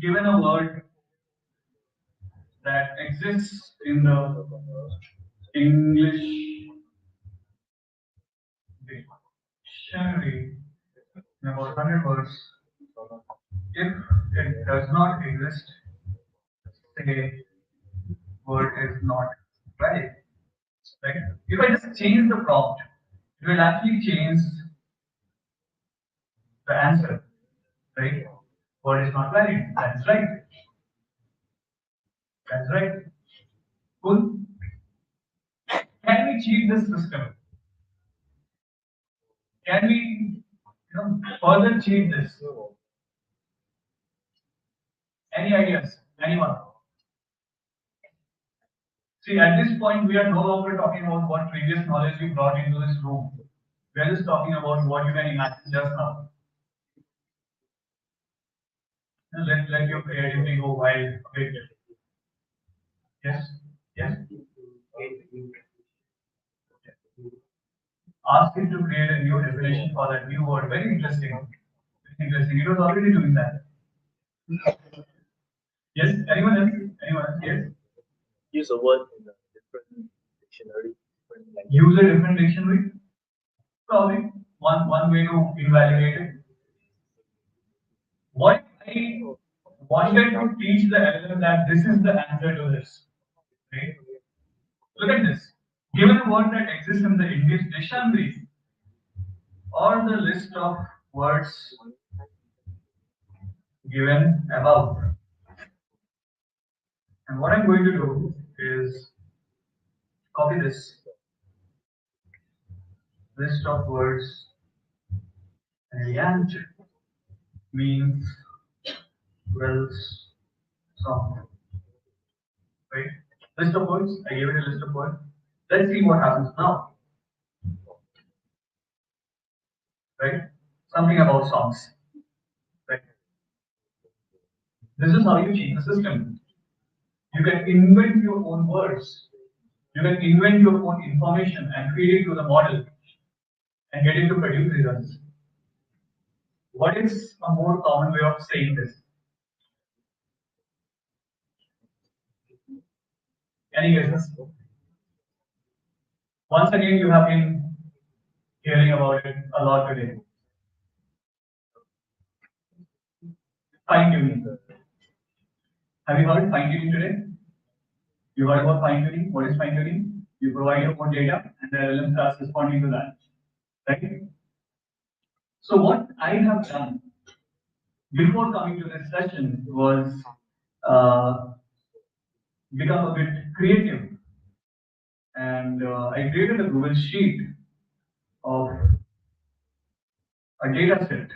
Speaker 15: Given a word that exists in the English dictionary in about 100 words, if it does not exist, say word is not valid. Right? If I just change the prompt, it will actually change the answer. Right? Word is not valid. That's right. That's right. Cool. Can we cheat this system? Can we further cheat this? Any ideas? Anyone? See, at this point, we are no longer talking about what previous knowledge we brought into this room. We are just talking about what you can imagine just now. Let your creativity go wild a bit. Yes? Yes? Ask it to create a new definition for that new word. Very interesting. Very interesting. It was already doing that. Yes? Anyone else? Anyone else? Yes?
Speaker 17: Use a word in a different dictionary.
Speaker 15: Use a different dictionary? Probably one way to invalidate it. What I wanted to teach the LLM that this is the answer to this. Right? Look at this. Given a word that exists in the English dictionary or the list of words given above. And what I'm going to do is copy this list of words and means Wells song. Right? List of words. I gave it a list of words. Let's see what happens now. Right? Something about songs. Right? This is how you change the system. You can invent your own words. You can invent your own information and feed it to the model and get it to produce results. What is a more common way of saying this? Any guesses? Once again, you have been hearing about it a lot today. Fine tuning. Have you heard fine tuning today? You heard about fine tuning? What is fine tuning? You provide your own data and the LLM starts responding to that. Right? So what I have done before coming to this session was become a bit creative, and I created a Google Sheet of a data set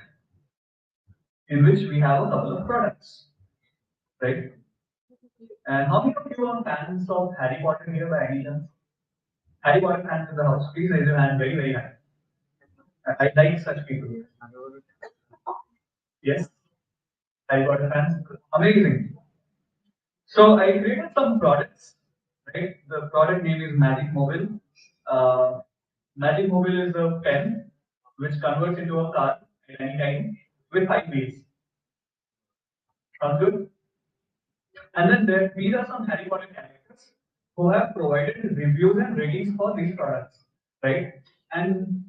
Speaker 15: in which we have a couple of products, right? And how many of you are fans of Harry Potter here by any chance? Harry Potter fans in the house, please raise your hand very, very high. I like such people. Yes, Harry Potter fans, amazing. So I created some products, right? The product name is Magic Mobile. Magic Mobile is a pen which converts into a car at any time with 5 wheels. Sounds good? And then these are some Harry Potter characters who have provided reviews and ratings for these products, right? And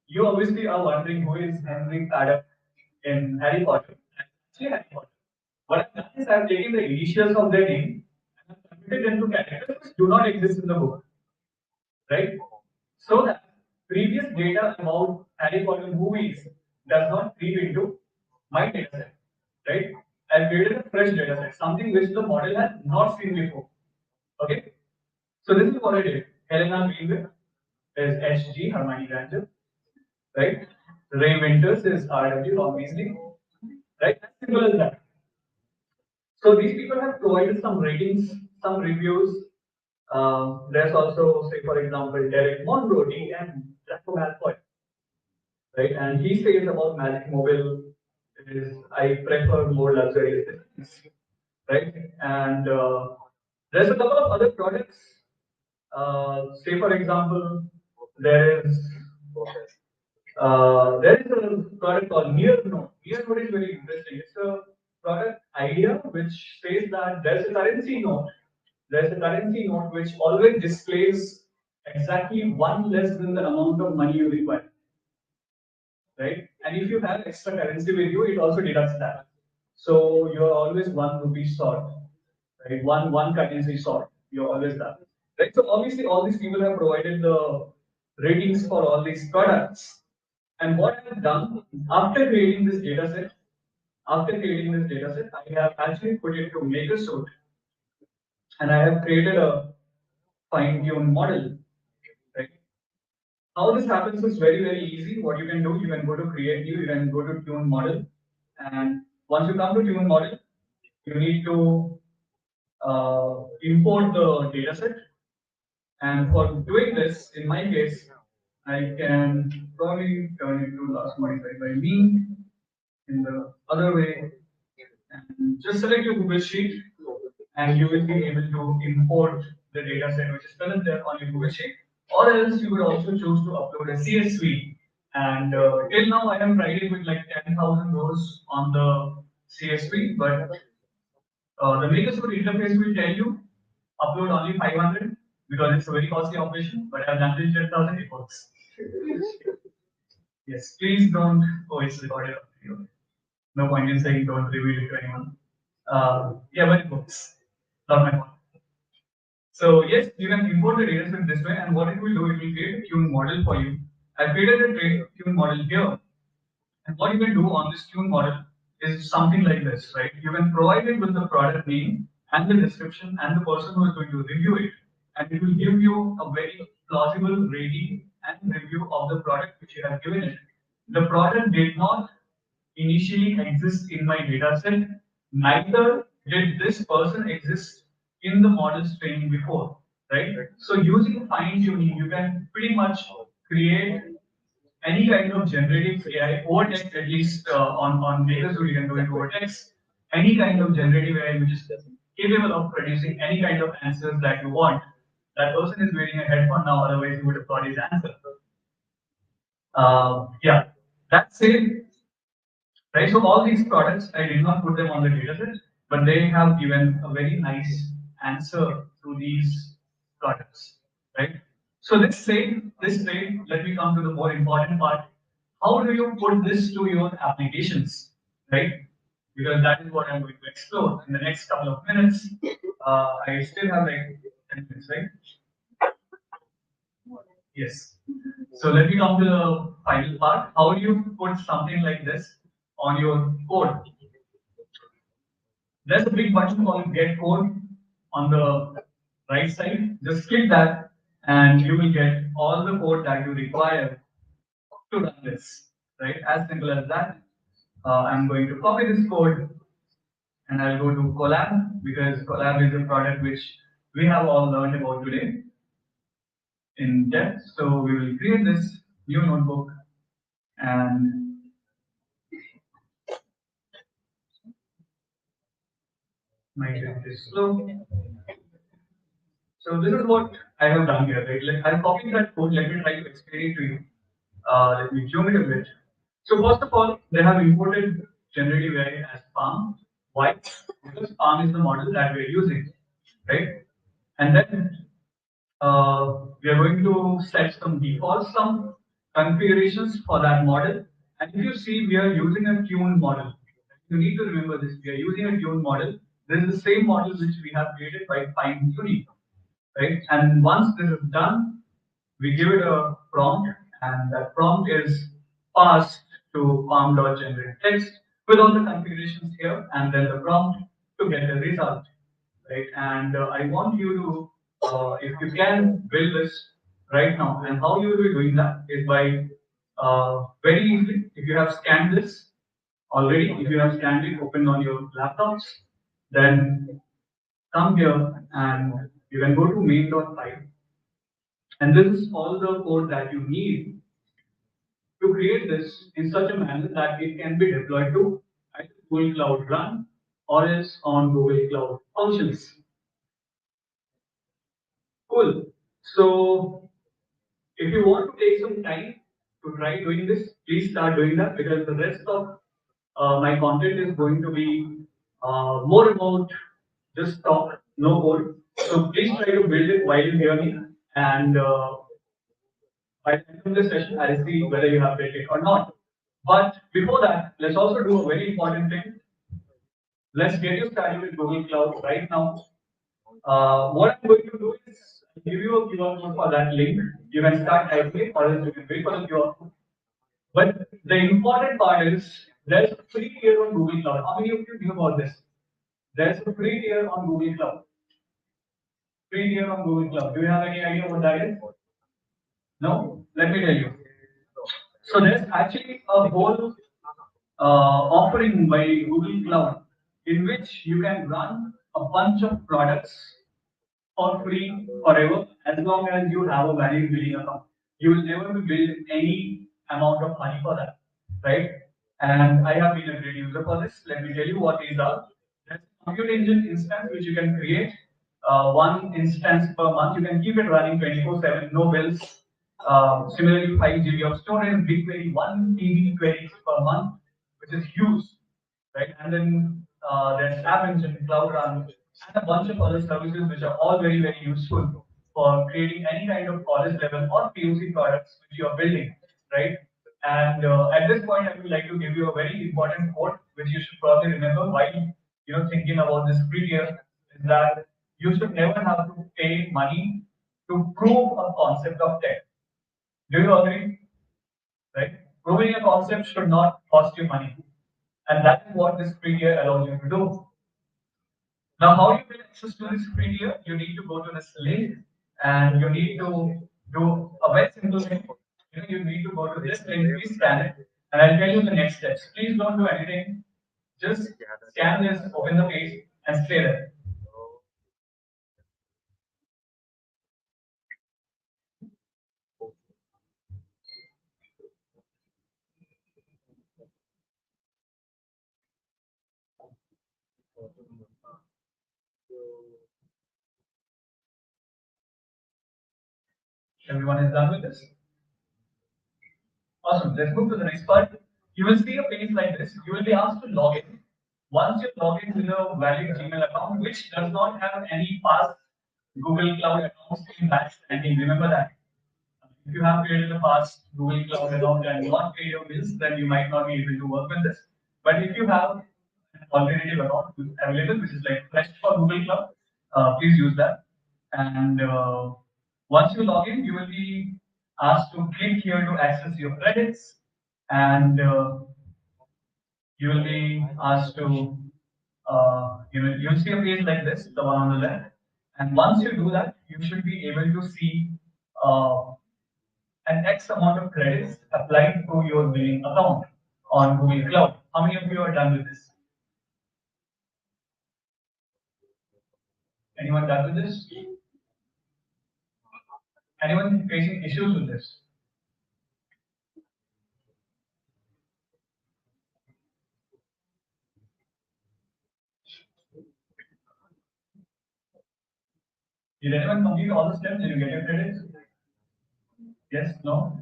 Speaker 15: you obviously are wondering who is Henry Paddock in Harry Potter. Actually, Harry Potter. What I've done is I've taken the initials of their name and I've converted them to characters which do not exist in the book, right? So that previous data about Harry Potter movies does not creep into my dataset, right? I've created a fresh dataset, something which the model has not seen before. Okay? So this is what I did. Helena Greenway is HG, Hermione Granger, right? Ray Winters is RW, obviously, right? As simple as that. So these people have provided some ratings, some reviews. There's also, say, for example, Derek Monroe, DM, Draco Malfoy, right? And he says about Magic Mobile is I prefer more luxurious things, right? And there's a couple of other products. Say, for example, there is a product called Nearnode. Nearnode is very interesting. It's a product idea which says that there's a currency note. There's a currency note which always displays exactly one less than the amount of money you require, right? And if you have extra currency with you, it also deducts that. So you're always 1 rupee short, right? One currency short. You're always that, right? So obviously, all these people have provided the ratings for all these products. And what I have done after creating this data set, I have actually put it to MakerSuite, and I have created a fine-tuned model. Right? How this happens is very, very easy. What you can do, you can go to Create New, you can go to Tune Model, and once you come to Tune Model, you need to import the dataset. And for doing this, in my case, I can probably turn it to last modified by me in the other way. And just select your Google Sheet, and you will be able to import the data set which is present there on your Google Sheet. Or else you would also choose to upload a CSV. And till now, I have tried it with like 10,000 rows on the CSV, but the MakerSuite interface will tell you upload only 500 because it's a very costly operation. But I've done it 10,000, it works. Yes, please don't. Oh, it's recorded. No point in saying don't reveal it to anyone. Yeah, but it works. Not my point. So yes, you can import the data set this way, and what it will do, it will create a tune model for you. I created a tune model here, and what you can do on this tune model is something like this, right? You can provide it with the product name and the description and the person who is going to review it, and it will give you a very plausible rating and review of the product which you have given it. The product did not initially exist in my data set, neither did this person exist in the model's training before, right? So using fine tuning, you can pretty much create any kind of generative AI over text, at least on MakerSuite, you can do it over text. Any kind of generative AI which is capable of producing any kind of answers that you want. That person is wearing a headphone now, otherwise he would have got his answer. Yeah, that's it. Right, so all these products, I did not put them on the dataset, but they have given a very nice answer to these products, right? So this said, let me come to the more important part. How do you put this to your applications, right? Because that is what I'm going to explore in the next couple of minutes. I still have like 10 minutes, right? Yes. So let me come to the final part. How do you put something like this on your code? There's a big button called Get Code on the right side. Just click that, and you will get all the code that you require to run this. Right? As simple as that. I'm going to copy this code, and I'll go to Collab because Collab is a product which we have all learned about today in depth. So we will create this new notebook and my internet is slow. So this is what I have done here, right? I've copied that code. Let me try to explain it to you. Let me zoom it a bit. So first of all, they have imported generative AI as Palm. Why? Because Palm is the model that we're using, right? And then we are going to set some defaults, some configurations for that model. And if you see, we are using a tuned model. You need to remember this. We are using a tuned model. This is the same model which we have created by fine tuning, right? And once this is done, we give it a prompt, and that prompt is passed to palm.generate text with all the configurations here, and then the prompt to get the result, right? And I want you to, if you can, build this right now. And how you will be doing that is by very easily, if you have scanned this already, if you have scanned it open on your laptops, then come here and you can go to main.py. And this is all the code that you need to create this in such a manner that it can be deployed to either Google Cloud Run or else on Google Cloud Functions. Cool. So if you want to take some time to try doing this, please start doing that because the rest of my content is going to be more about just talk, no code. So please try to build it while you hear me, and by the end of this session, I'll see whether you have built it or not. But before that, let's also do a very important thing. Let's get you started with Google Cloud right now. What I'm going to do is give you a QR code for that link. You can start typing it, or else you can wait for the QR code. But the important part is there's a free tier on Google Cloud. How many of you knew about this? There's a free tier on Google Cloud. Free tier on Google Cloud. Do you have any idea what that is? No? Let me tell you. So there's actually a whole offering by Google Cloud in which you can run a bunch of products for free forever as long as you have a valid billing account. You will never be billed any amount of money for that, right? And I have been a great user for this. Let me tell you what these are. There's a compute engine instance which you can create. One instance per month. You can keep it running 24/7, no bills. Similarly, 5 GB of storage, BigQuery, 1 TB queries per month, which is huge, right? And then there's App Engine, Cloud Run, and a bunch of other services which are all very, very useful for creating any kind of college level or POC products which you are building, right? And at this point, I would like to give you a very important quote which you should probably remember while thinking about this free tier, is that you should never have to pay money to prove a concept of tech. Do you agree? Right? Proving a concept should not cost you money. And that is what this free tier allows you to do. Now, how you get access to this free tier? You need to go to this link and you need to do a very simple thing. You need to go to this link, please scan it, and I'll tell you the next steps. Please don't do anything. Just scan this, open the page, and stay there. Everyone is done with this? Awesome. Let's move to the next part. You will see a page like this. You will be asked to log in. Once you log in with a valid Gmail account, which does not have any past Google Cloud accounts in that standing, remember that. if you have created a past Google Cloud account and not paid your bills, then you might not be able to work with this. But if you have an alternative account available, which is like fresh for Google Cloud, please use that. And once you log in, you will be asked to click here to access your credits, and you will be asked to you'll see a page like this, the one on the left. And once you do that, you should be able to see an X amount of credits applied to your billing account on Google Cloud. How many of you are done with this? Anyone done with this? Anyone facing issues with this? Did anyone complete all the steps? Did you get your credits? Yes? No?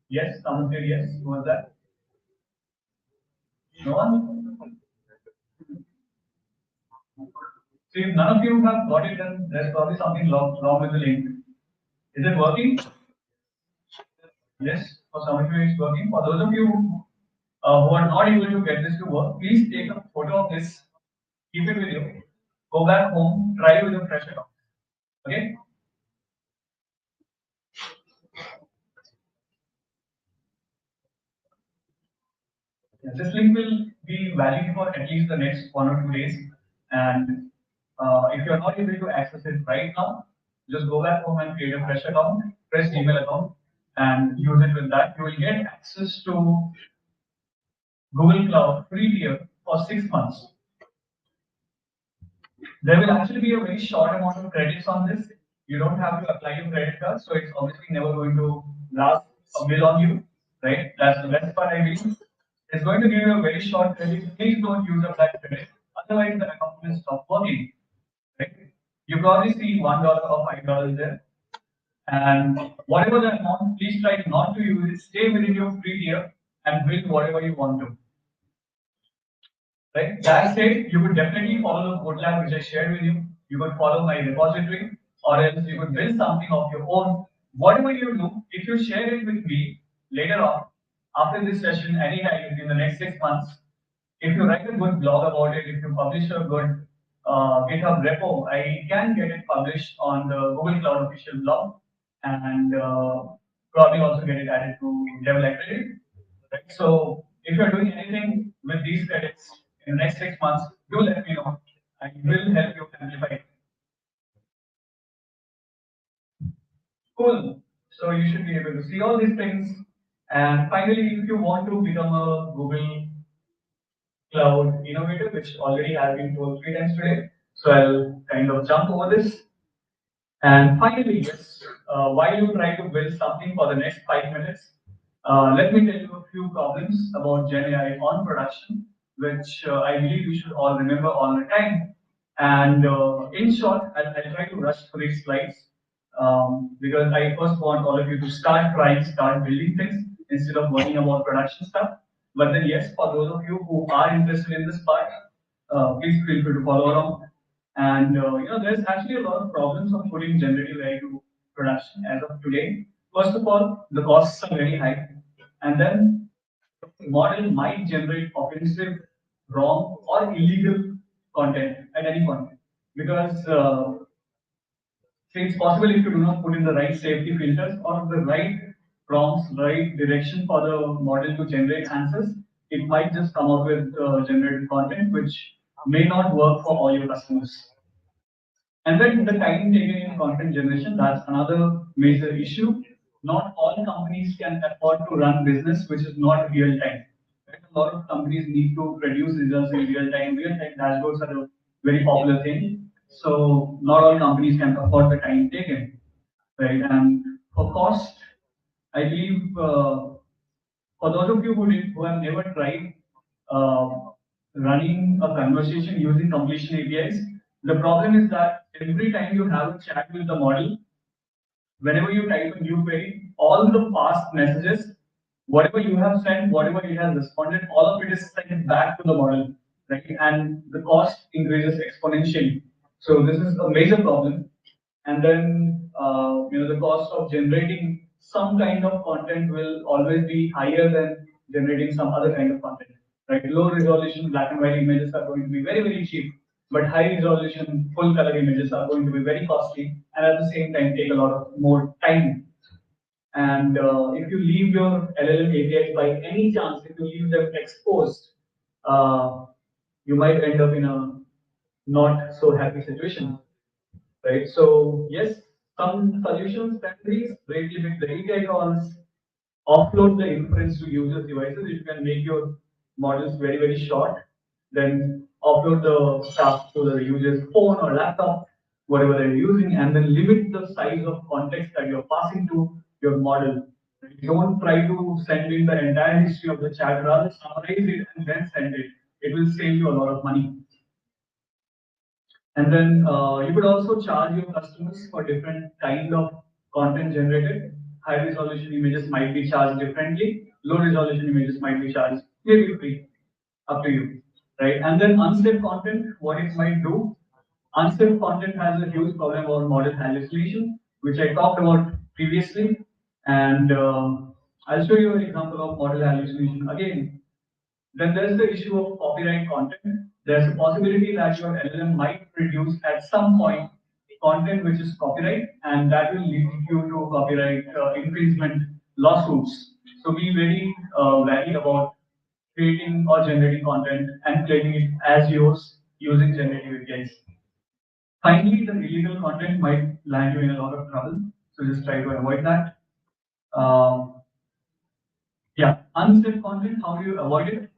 Speaker 15: Yes? Someone said yes. Who was that? No one? So if none of you have got it, then there's probably something wrong with the link. Is it working? Yes, for some of you it's working. For those of you who are not able to get this to work, please take a photo of this, keep it with you, go back home, try it with a fresh account. Okay? Yeah, this link will be valid for at least the next 1 or 2 days. And if you're not able to access it right now, just go back home and create a fresh account, fresh email account, and use it with that. You will get access to Google Cloud free tier for 6 months. There will actually be a very short amount of credits on this. You don't have to apply your credit card, so it's obviously never going to last a bill on you, right? That's the best part, I believe. It's going to give you a very short credit. Please don't use up that credit, otherwise the account will stop working. Right? You probably see $1 or $5 there. And whatever the amount, please try not to use it. Stay within your free tier and build whatever you want to. Right? That said, you could definitely follow the code lab which I shared with you. You could follow my repository, or else you could build something of your own. Whatever you do, if you share it with me later on, after this session, anytime in the next 6 months, if you write a good blog about it, if you publish a good GitHub repo, I can get it published on the Google Cloud official blog, and probably also get it added to Dev Library. Right? So if you're doing anything with these credits in the next 6 months, do let me know. I will help you amplify it. Cool. So you should be able to see all these things. And finally, if you want to become a Google Cloud innovator, which already has been told 3 times today, so I'll kind of jump over this. And finally, yes, while you try to build something for the next 5 minutes, let me tell you a few problems about Gen AI on production, which I believe you should all remember all the time. And in short, I'll try to rush through these slides because I first want all of you to start building things instead of worrying about production stuff. But then, yes, for those of you who are interested in this part, please feel free to follow along. And there's actually a lot of problems of putting generative AI to production as of today. First of all, the costs are very high, and then the model might generate offensive, wrong, or illegal content at any point because it's possible if you do not put in the right safety filters or the right prompts, right direction for the model to generate answers, it might just come up with generated content which may not work for all your customers. And then the time taken in content generation, that's another major issue. Not all companies can afford to run business which is not real time. Right? A lot of companies need to produce results in real time. Real time dashboards are a very popular thing. So not all companies can afford the time taken. Right? And for cost, I believe for those of you who have never tried uh, running a conversation using completion APIs, the problem is that every time you have a chat with the model, whenever you type a new query, all the past messages, whatever you have sent, whatever it has responded, all of it is sent back to the model, right? And the cost increases exponentially. So this is a major problem. And then the cost of generating some kind of content will always be higher than generating some other kind of content. Right? Low resolution black and white images are going to be very, very cheap, but high resolution full color images are going to be very costly and at the same time take a lot of more time. And if you leave your LLM APIs by any chance, if you leave them exposed, you might end up in a not so happy situation, right? So yes, some solutions can be greatly with the API calls, offload the inference to users' devices. If you can make your models very, very short, then offload the task to the user's phone or laptop, whatever they're using, and then limit the size of context that you're passing to your model. Don't try to send in the entire history of the chat, rather summarize it and then send it. It will save you a lot of money. And then you could also charge your customers for different kind of content generated. High resolution images might be charged differently. Low resolution images might be charged maybe free, up to you, right? And then unsafe content, what it might do. Unsafe content has a huge problem about model hallucination, which I talked about previously. And I'll show you an example of model hallucination again. Then there's the issue of copyright content. There's a possibility that your LLM might produce at some point content which is copyright, and that will lead you to copyright infringement lawsuits. So be very wary about creating or generating content and claiming it as yours using generative APIs. Finally, the illegal content might land you in a lot of trouble, so just try to avoid that. Yeah, unsafe content, how do you avoid it?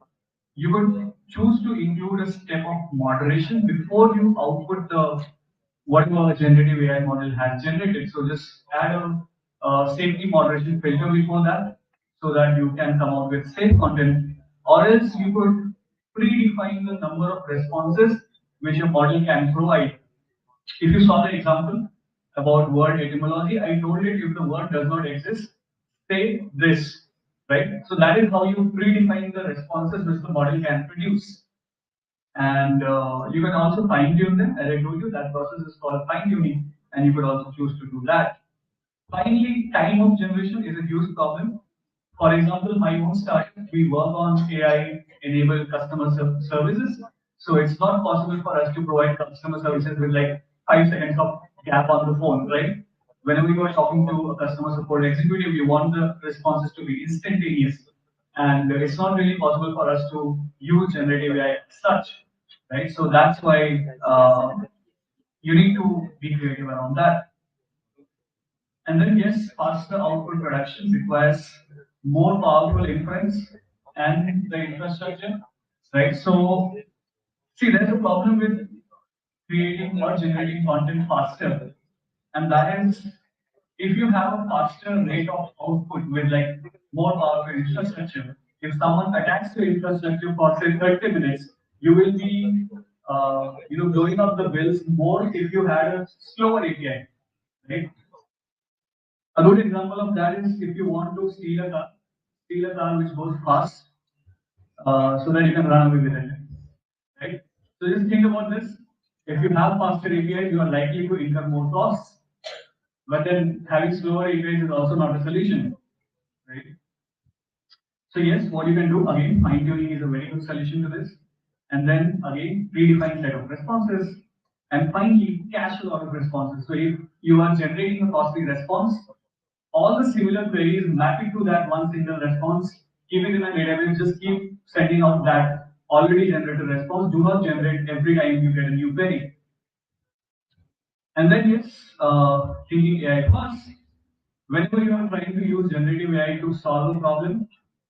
Speaker 15: You could choose to include a step of moderation before you output the whatever generative AI model has generated. So just add a safety moderation filter before that, so that you can come out with safe content. Or else you could predefine the number of responses which your model can provide. If you saw the example about word etymology, I told it if the word does not exist, say this, right? So that is how you predefine the responses which the model can produce. And you can also fine tune them. As I told you, that process is called fine tuning, and you could also choose to do that. Finally, time of generation is a huge problem. For example, my own startup, we work on AI-enabled customer services. So it's not possible for us to provide customer services with like 5 seconds of gap on the phone, right? Whenever you are talking to a customer support executive, you want the responses to be instantaneous. And it's not really possible for us to use generative AI as such, right? So that's why you need to be creative around that. And then yes, faster output production requires more powerful inference and the infrastructure, right? So see, there's a problem with creating or generating content faster, and that is if you have a faster rate of output with like more powerful infrastructure. If someone attacks your infrastructure for say 30 minutes, you will be blowing up the bills more if you had a slower API, right? A good example of that is if you want to steal a car which goes fast, so that you can run away with it, right? So just think about this. If you have faster APIs, you are likely to incur more costs. But then having slower APIs is also not a solution, right? So yes, what you can do again, fine tuning is a very good solution to this. And then again, predefine set of responses. And finally, cache a lot of responses. So if you are generating a costly response, all the similar queries map it to that one single response, keep it in a database, just keep sending out that already generated response. Do not generate every time you get a new query. And then yes, thinking AI first. Whenever you are trying to use generative AI to solve a problem,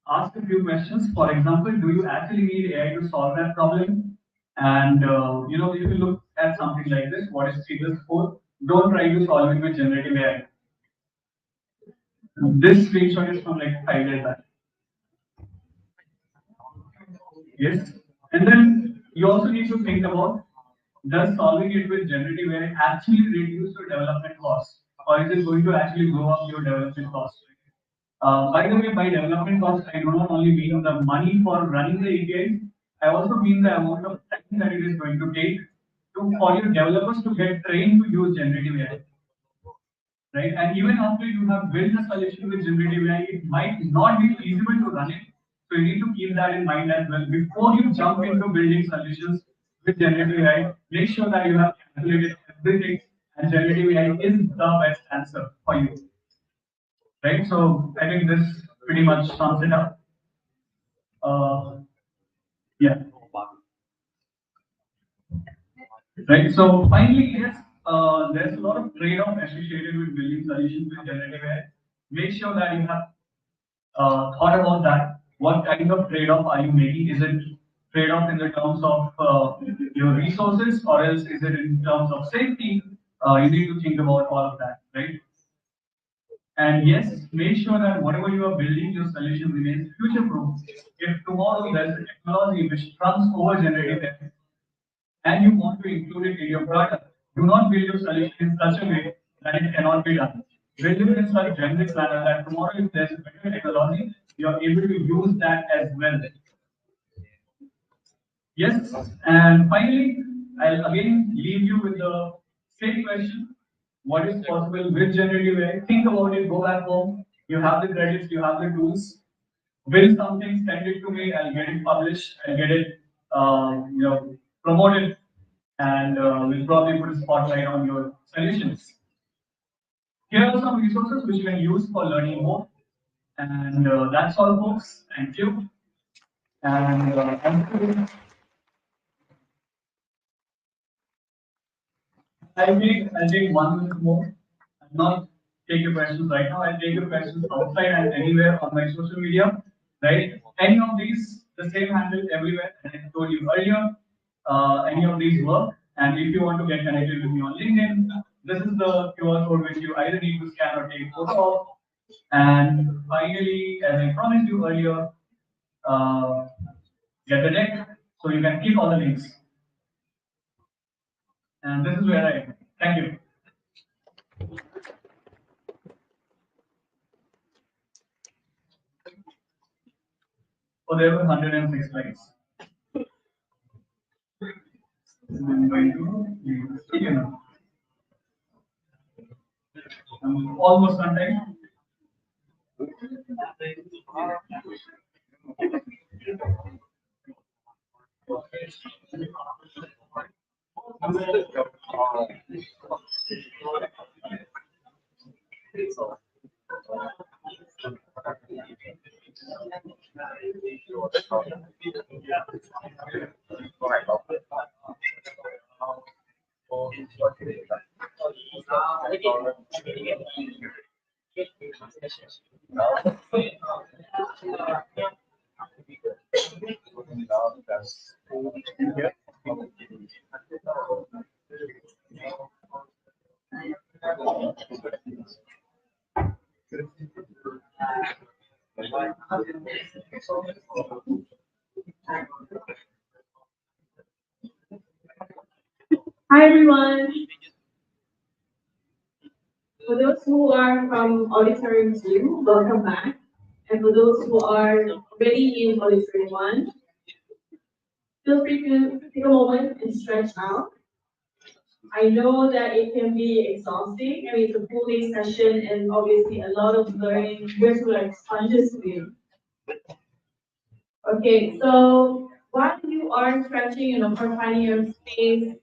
Speaker 15: ask a few questions. For example, do you actually need AI to solve that problem? And if you look at something like this, what is C++? Don't try to solve it with generative AI. This screenshot is from like 5 days back. Yes. And then you also need to think about, does solving it with generative AI actually reduce your development costs? Or is it going to actually blow up your development costs? By the way, by development costs, I do not only mean the money for running the API, I also mean the amount of time that it is going to take for your developers to get trained to use generative AI. right? And even after you have built a solution with generative AI, it might not be feasible to run it. So you need to keep that in mind as well. Before you jump into building solutions with generative AI, make sure that you have calculated everything, and generative AI is the best answer for you, right? So I think this pretty much sums it up. Yeah. Right. So finally, yes, there's a lot of trade-off associated with building solutions with generative AI. Make sure that you have thought about that. What kind of trade-off are you making? Is it trade-off in the terms of your resources, or else is it in terms of safety? You need to think about all of that, right? And yes, make sure that whatever you are building, your solution remains future-proof. If tomorrow there's a technology which runs over generative AI, and you want to include it in your product, do not build your solution in such a way that it cannot be done. Build it in such generic manner that tomorrow, if there's a better technology, you are able to use that as well. Yes, and finally, I'll again leave you with the same question. What is possible with generative AI? Think about it, go back home. You have the credits, you have the tools. Build something, send it to me, I'll get it published, I'll get it promoted, and we'll probably put a spotlight on your solutions. Here are some resources which you can use for learning more. And that's all, folks. Thank you. And I'll take 1 minute more. I'll not take your questions right now. I'll take your questions outside and anywhere on my social media. Right? Any of these, the same handle everywhere. And I told you earlier, any of these work. And if you want to get connected with me on LinkedIn, this is the QR code which you either need to scan or take photo of. And finally, as I promised you earlier, get the deck so you can keep all the links. And this is where I am. Thank you. Oh, there were 106 slides. I'm going to, I'm almost on time.
Speaker 1: Hi everyone. For those who are from Auditorium 2, welcome back. And for those who are already in Auditorium 1, feel free to take a moment and stretch out. I know that it can be exhausting. I mean, it's a full day session and obviously a lot of learning. You're sort of like sponges today. Okay, so while you are stretching and of course finding your space,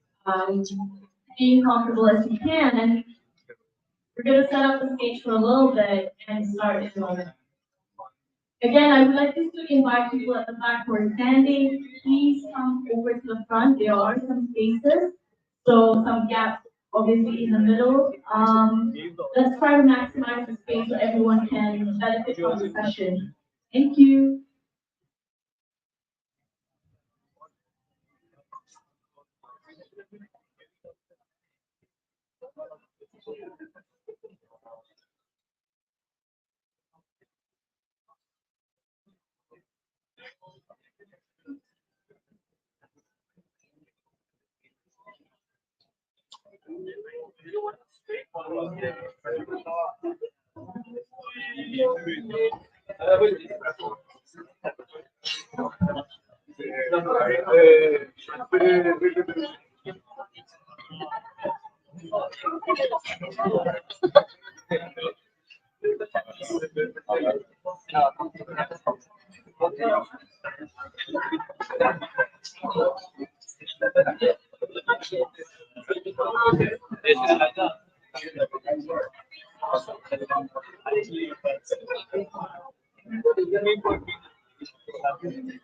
Speaker 1: being comfortable as you can, we're going to set up the stage for a little bit and start in a moment. Again, I would like to invite people at the back who are standing, please come over to the front. There are some spaces, so some gaps obviously in the middle. Let's try to maximize the space so everyone can benefit from the session. Thank you.
Speaker 10: The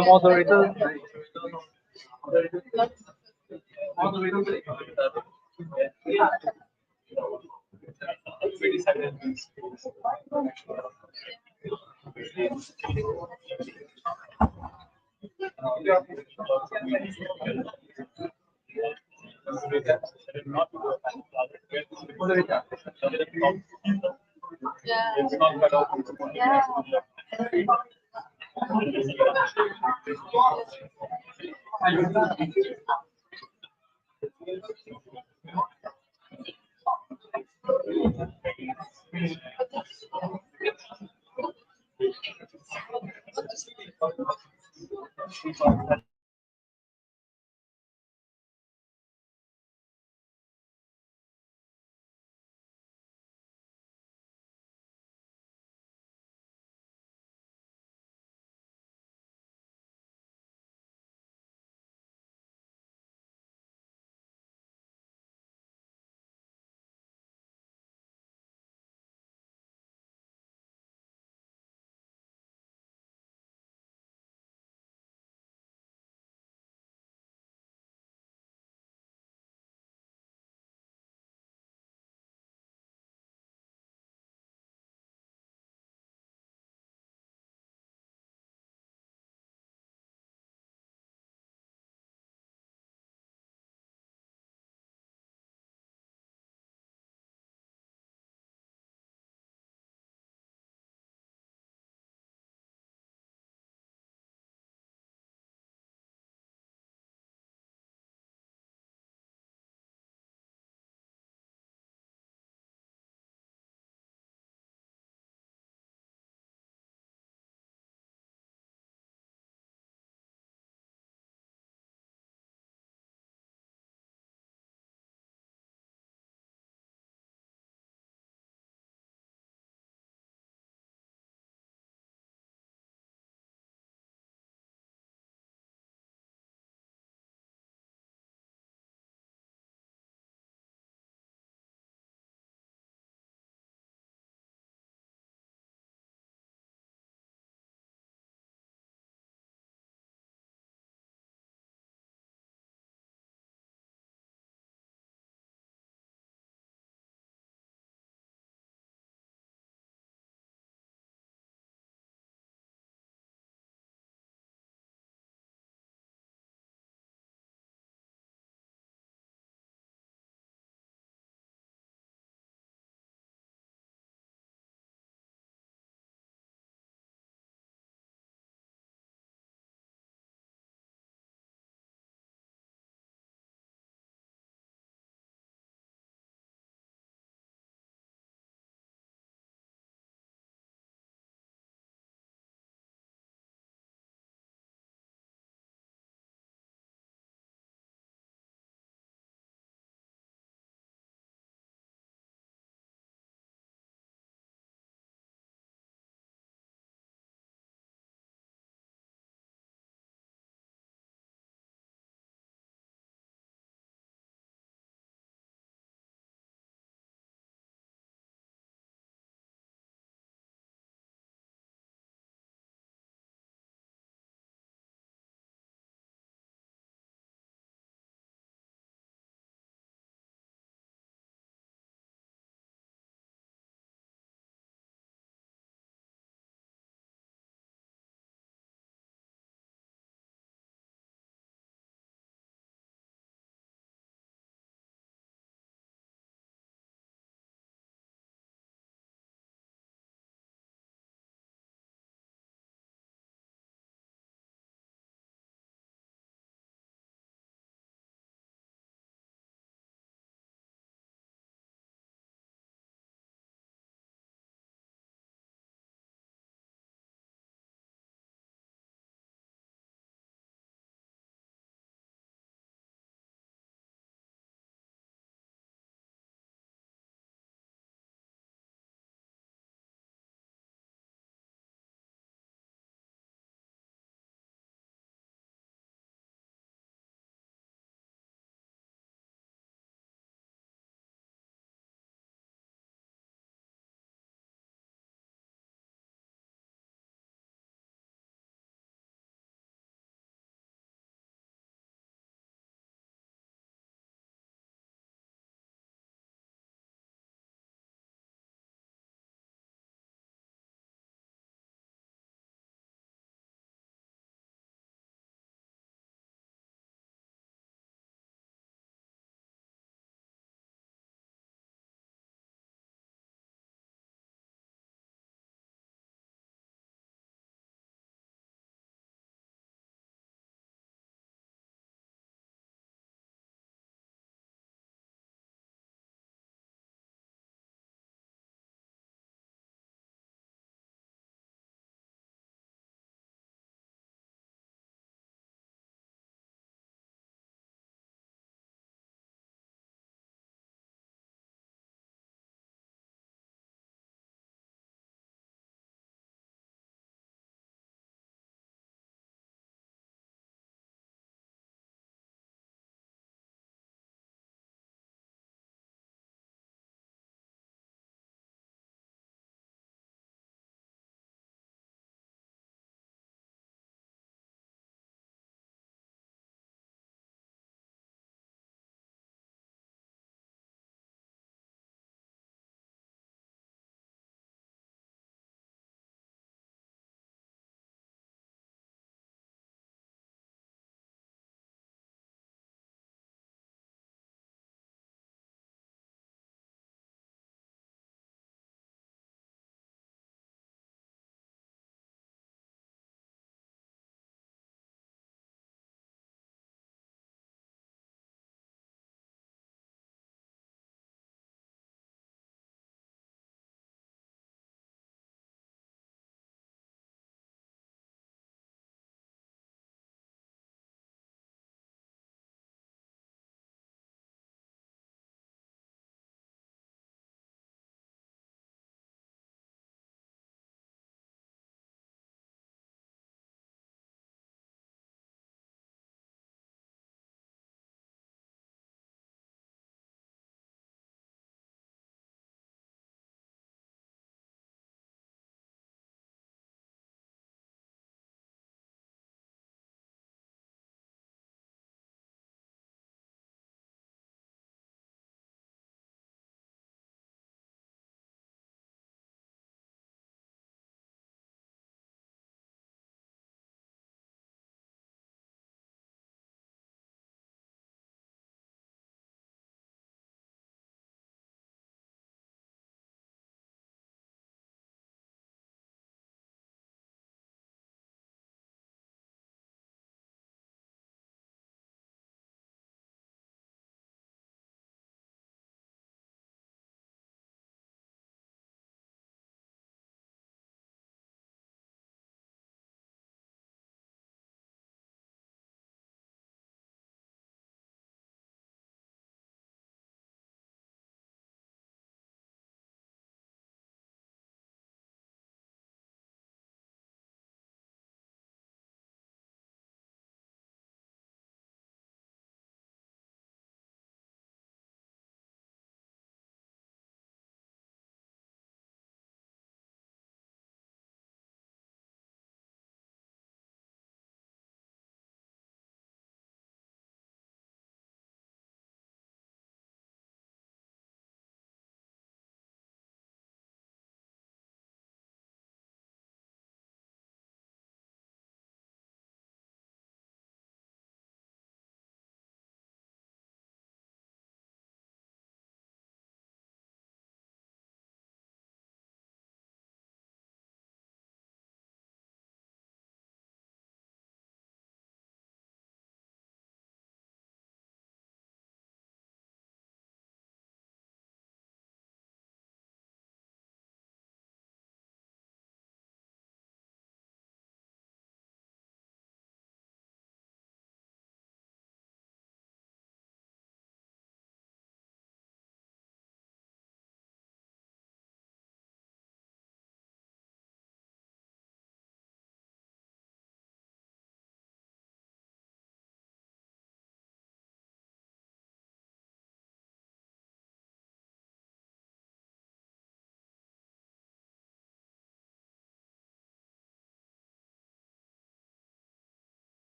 Speaker 10: moderator.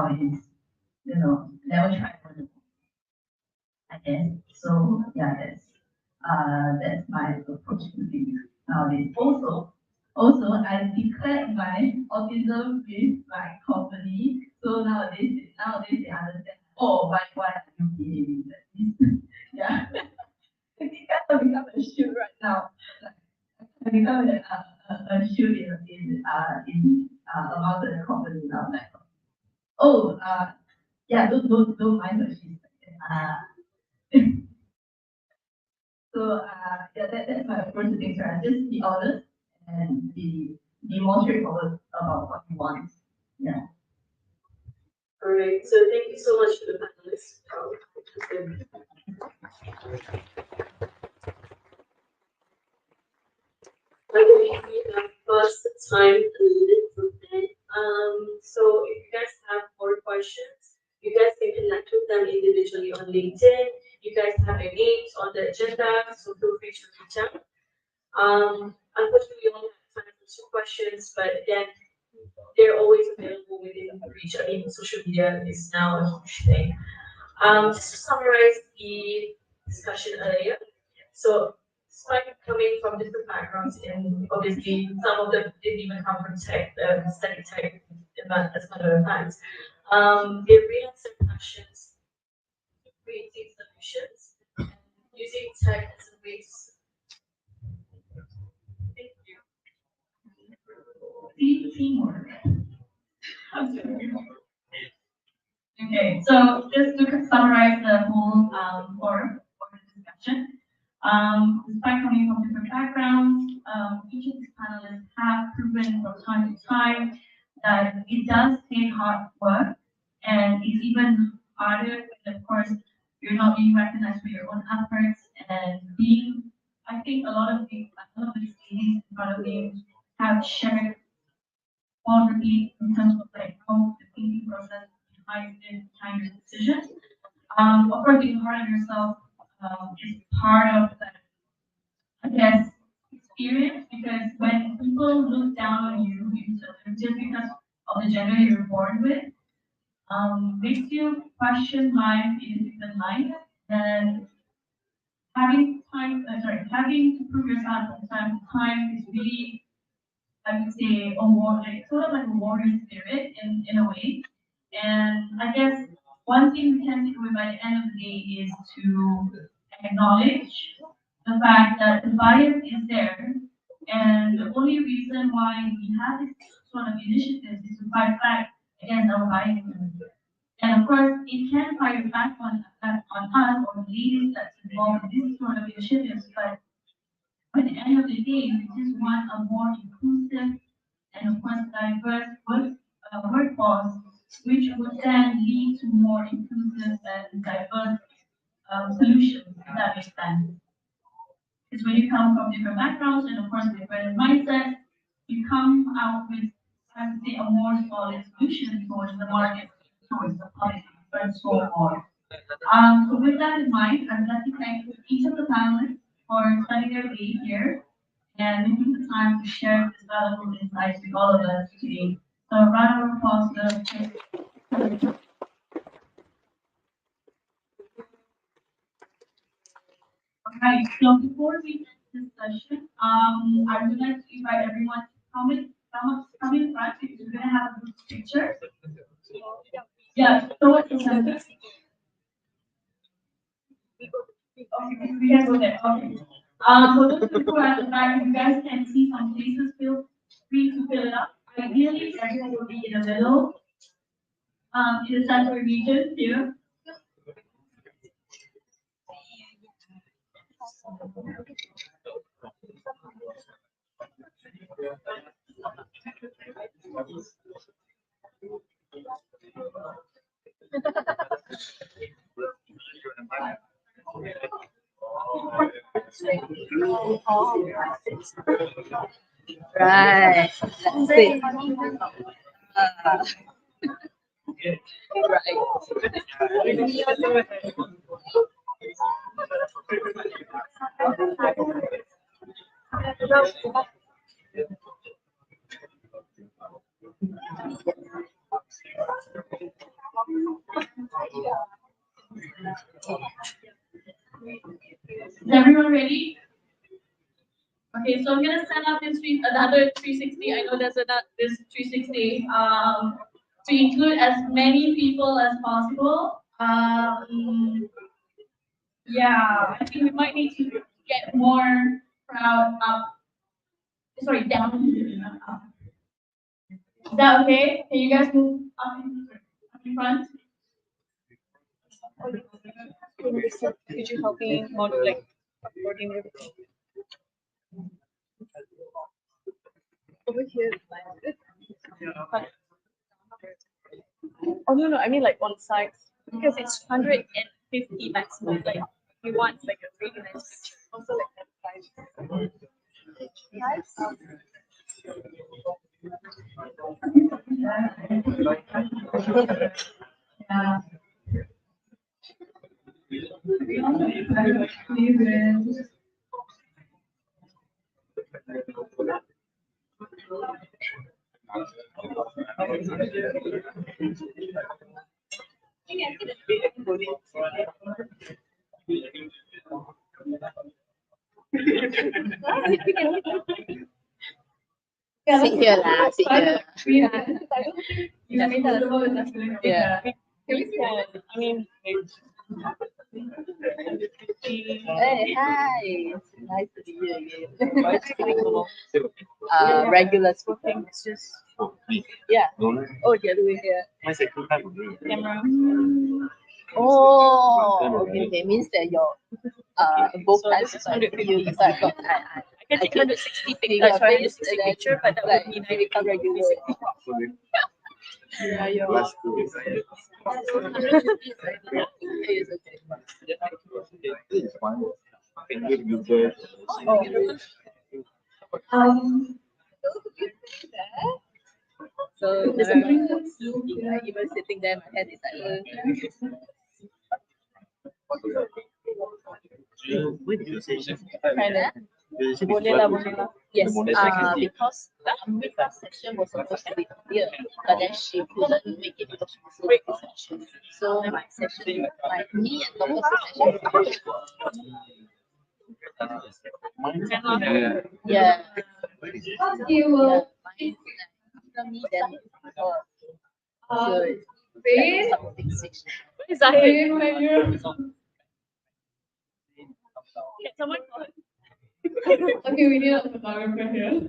Speaker 14: is, never try one, I guess. So yeah, that's my approach to things nowadays. Also, I declared my autism with my company. So nowadays they understand. Oh, why are you behaving like this? Yeah, I think I have become a shield right now. I become a shield in among the company now. Like, oh, yeah, don't mind her. She's so yeah, that's my approach to things. Right? Just be honest and be more straightforward about what you want. Yeah.
Speaker 1: All right. So thank you so much to the panelists. I believe we have passed the time a little bit. So if you guys have more questions, you guys can connect with them individually on LinkedIn. You guys have their names on the agenda, so feel free to reach out. Unfortunately, we only have time for 2 questions, but again, they're always available within reach. I mean, social media is now a huge thing. Just to summarize the discussion earlier, so despite coming from different backgrounds, and obviously some of them didn't even come from tech, study tech as matter of fact, they realized their passions, creating solutions, using tech as a way to. Thank you.
Speaker 14: Teamwork. Okay, so just to summarize the whole forum for the discussion, despite coming from different backgrounds, each of these panelists have proven from time to time that it does take hard work, and it's even harder when, of course, you're not being recognized for your own efforts and being. I think a lot of these ladies in front of me have shared already in terms of like how the thinking process behind your decision. Of course, being hard on yourself is part of that, I guess, experience, because when people look down on you just because of the gender you're born with, makes you question life in a different light, and having to prove yourself from time to time is really, I would say, a war, like, sort of like a warrior spirit in a way. And I guess one thing we can take away by the end of the day is to acknowledge the fact that the bias is there, and the only reason why we have this sort of initiatives is to fight back against our biases. And of course, it can fight back on us or the ladies that's involved in this sort of initiatives, but at the end of the day, we just want a more inclusive and of course diverse workforce, which would then lead to more inclusive and diverse solutions, if that makes sense. Because when you come from different backgrounds and of course different mindsets, you come out with, I would say, a more solid solution towards the market, towards the policy, and so on. So with that in mind, I'd like to thank each of the panelists for spending their day here and making the time to share this valuable insights with all of us today. So a round of applause for Alright, so before we end this session, I would like to invite everyone to come in front because we're gonna have a group picture. Yeah, so what's the center? Okay, we can go there. Okay. For those people who are at the back, you guys can see some places, feel free to fill it up. Ideally, everyone will be in the middle, in the center region here.
Speaker 18: Right. That's it. Right.
Speaker 1: Is everyone ready? Okay, so I'm gonna set up another 360. I know there's this 360 to include as many people as possible. Yeah, I think we might need to get more crowd up. Sorry, down. Up. Is that okay? Can you guys move up in front?
Speaker 18: Could you help me model like uploading everything? Over here, oh no, I mean like on sides because it's 150 maximum. Like we want like a really nice picture. Also like that size.
Speaker 1: Yeah.
Speaker 18: Sit here lah, sit here.
Speaker 1: Yeah.
Speaker 18: I mean, hey, hi. Nice to see you again. Regular speaking, it's just yeah. Oh, the other way here. Camera. Oh, okay. Means that your both sides is on you. So I thought
Speaker 1: I can take 160 pictures, right? 160 picture, but that would mean I become regular.
Speaker 18: Yeah, your so even sitting there, my head is like. Kinda. Boleh lah. Yes, because the first section was supposed to be here, but then she couldn't make it because she was break the session. So my session, me and the session. Yeah. After me, then so it's something section.
Speaker 1: What is that? Can someone call it? Okay, we need a photographer here.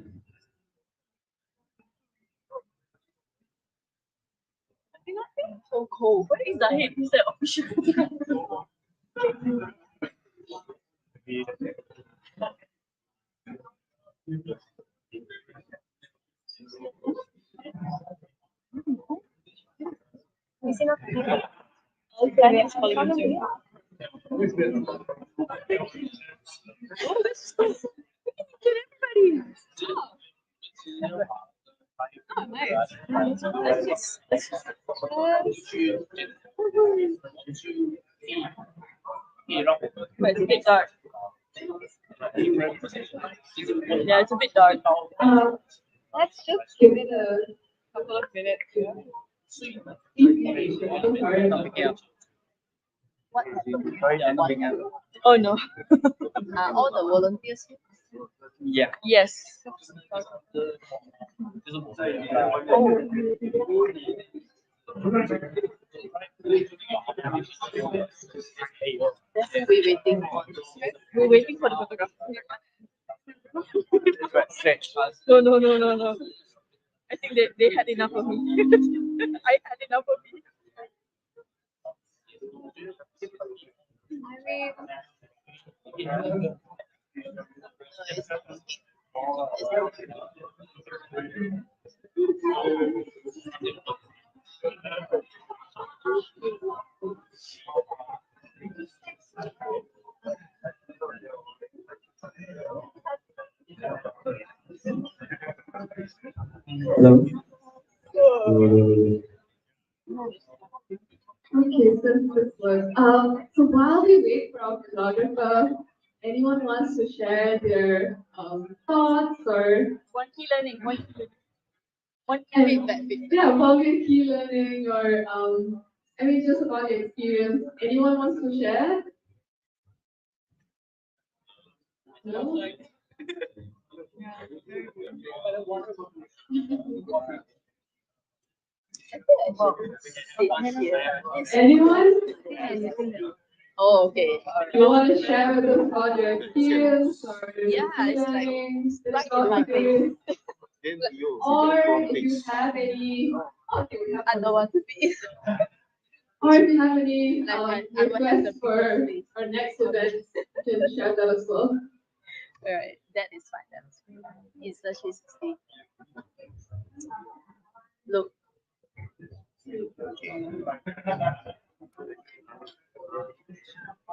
Speaker 18: So cold.
Speaker 1: What is that? Is that official?
Speaker 18: Okay, next calling.
Speaker 1: Oh, this is so get everybody. Oh, nice. Let's just but it's a bit dark. Yeah, it's a bit dark.
Speaker 5: Let's just give it a couple of minutes here.
Speaker 18: What happened? Oh no. All the volunteers here?
Speaker 4: Yeah.
Speaker 18: Yes. We're waiting for the photographer. No. I think they had enough of me. I had enough of me.
Speaker 11: Hello.
Speaker 5: Okay, since this was so while we wait for our photographer, anyone wants to share their thoughts or
Speaker 18: One key learning. One key feedback.
Speaker 5: yeah, about your key learning or I mean, just about your experience. Anyone wants to share? No? Anyone?
Speaker 18: Oh, okay.
Speaker 5: You want to share with us about your experience or
Speaker 18: Yeah, it's like
Speaker 5: learning,
Speaker 18: right in
Speaker 5: about
Speaker 18: my
Speaker 5: experience? Or if
Speaker 18: face.
Speaker 5: you have any,
Speaker 18: I don't want to be.
Speaker 5: or if you have any
Speaker 18: Like I will have the
Speaker 5: requests for
Speaker 18: face.
Speaker 5: our next event, you can share that as well.
Speaker 18: Alright, that is fine. That is fine. It's the 360. Look.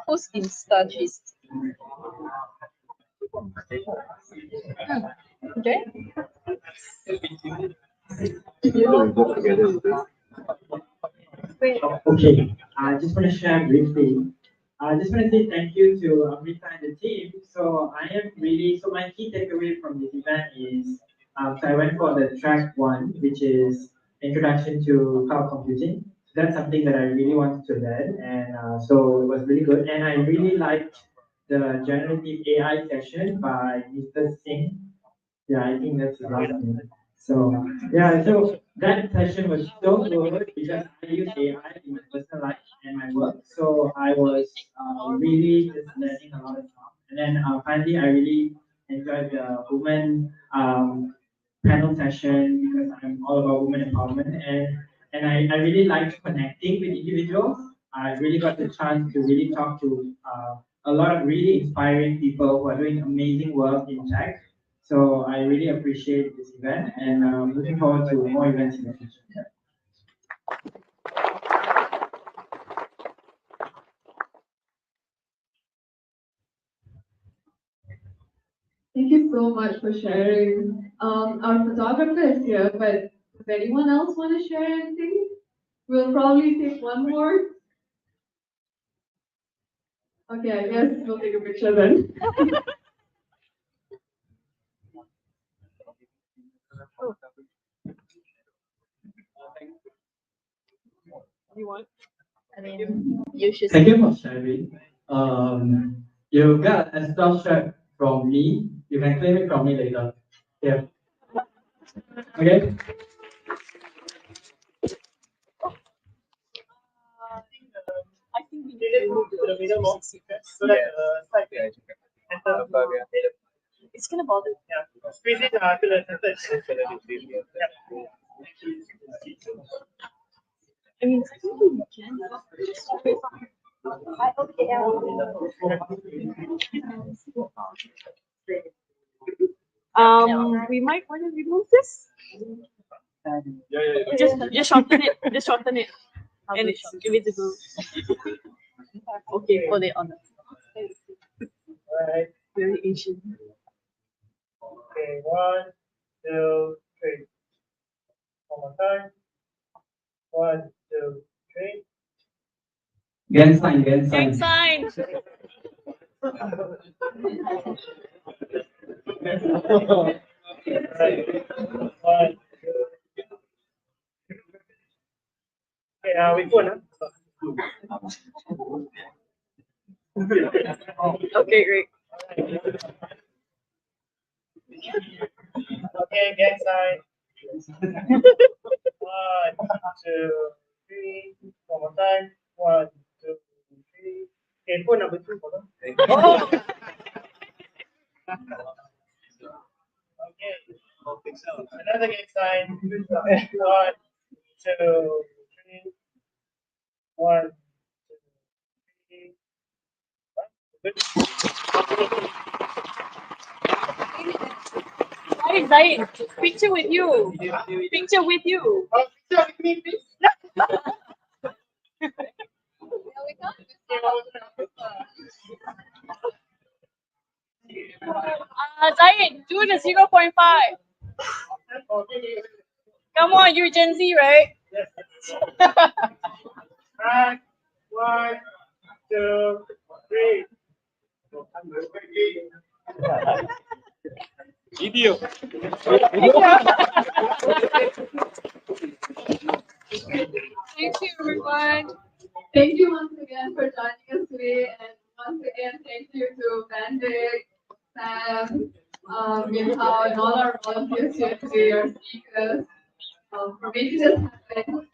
Speaker 18: Who's Insta 360? Okay.
Speaker 19: Okay, I just want to share briefly. I just want to say thank you to Amrita and the team. So my key takeaway from this event is, so I went for the track 1, which is Introduction to Cloud Computing. So that's something that I really wanted to learn, and so it was really good. And I really liked the generative AI session by Mr. Singh. Yeah, I think that's the last name. So yeah, so that session was so good because I use AI in my personal life and my work. So I was really just learning a lot of stuff. And then finally, I really enjoyed the women panel session because I'm all about women empowerment, and I really liked connecting with individuals. I really got the chance to really talk to a lot of really inspiring people who are doing amazing work in tech. So I really appreciate this event, and I'm looking forward to more events in the future.
Speaker 5: Thank you so much for sharing. Our photographer is here, but does anyone else want to share anything? We'll probably take one more. Okay, I guess we'll take a picture then.
Speaker 18: You want? I mean, you should.
Speaker 19: Thank you for sharing. You got a stuff shirt from me. You can claim it from me later. Yeah. Okay.
Speaker 18: I think we need to move to the middle more so that side it's gonna bother.
Speaker 8: Yeah. Squeeze it to the center.
Speaker 18: I mean, we can. We might want to remove this. Just shorten it. Just shorten it, and it's invisible. Okay, put it on.
Speaker 8: Alright.
Speaker 18: Very ancient.
Speaker 8: Okay, 1, 2, 3. One more time. 1, 2, 3.
Speaker 19: Gang sign, gang
Speaker 18: Gang
Speaker 19: sign.
Speaker 18: sign.
Speaker 8: Right. 1, 2. Okay, we put
Speaker 18: Okay, great.
Speaker 8: Okay, gang sign. 1, 2, 3. One more time. 1, 2, 3. Okay, put number 2 for them.
Speaker 18: Oh.
Speaker 8: Okay. Another gang sign. 1, 2, 3. 1, 2, 3.
Speaker 18: Zaid, picture with you. Picture with you.
Speaker 8: Picture with me, please.
Speaker 18: Zaid, do the 0.5. Come on, you're Gen Z, right?
Speaker 8: Yes. Right. 1, 2, 3.
Speaker 15: Video.
Speaker 18: Thank you, everyone.
Speaker 5: Thank you once again for joining us today, and once again, thank you to Bandit, Sam, Minhao, and all our volunteers here today, our speakers, for making this happen.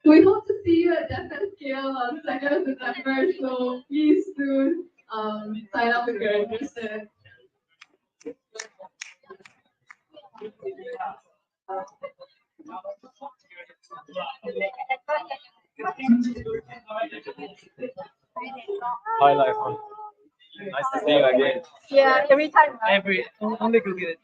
Speaker 5: We hope to see you at DevFest Scale on 2nd of December, so please do sign up if you're interested.
Speaker 17: Hi, life. Nice to see you again.
Speaker 18: Yeah, every time.
Speaker 17: Only good.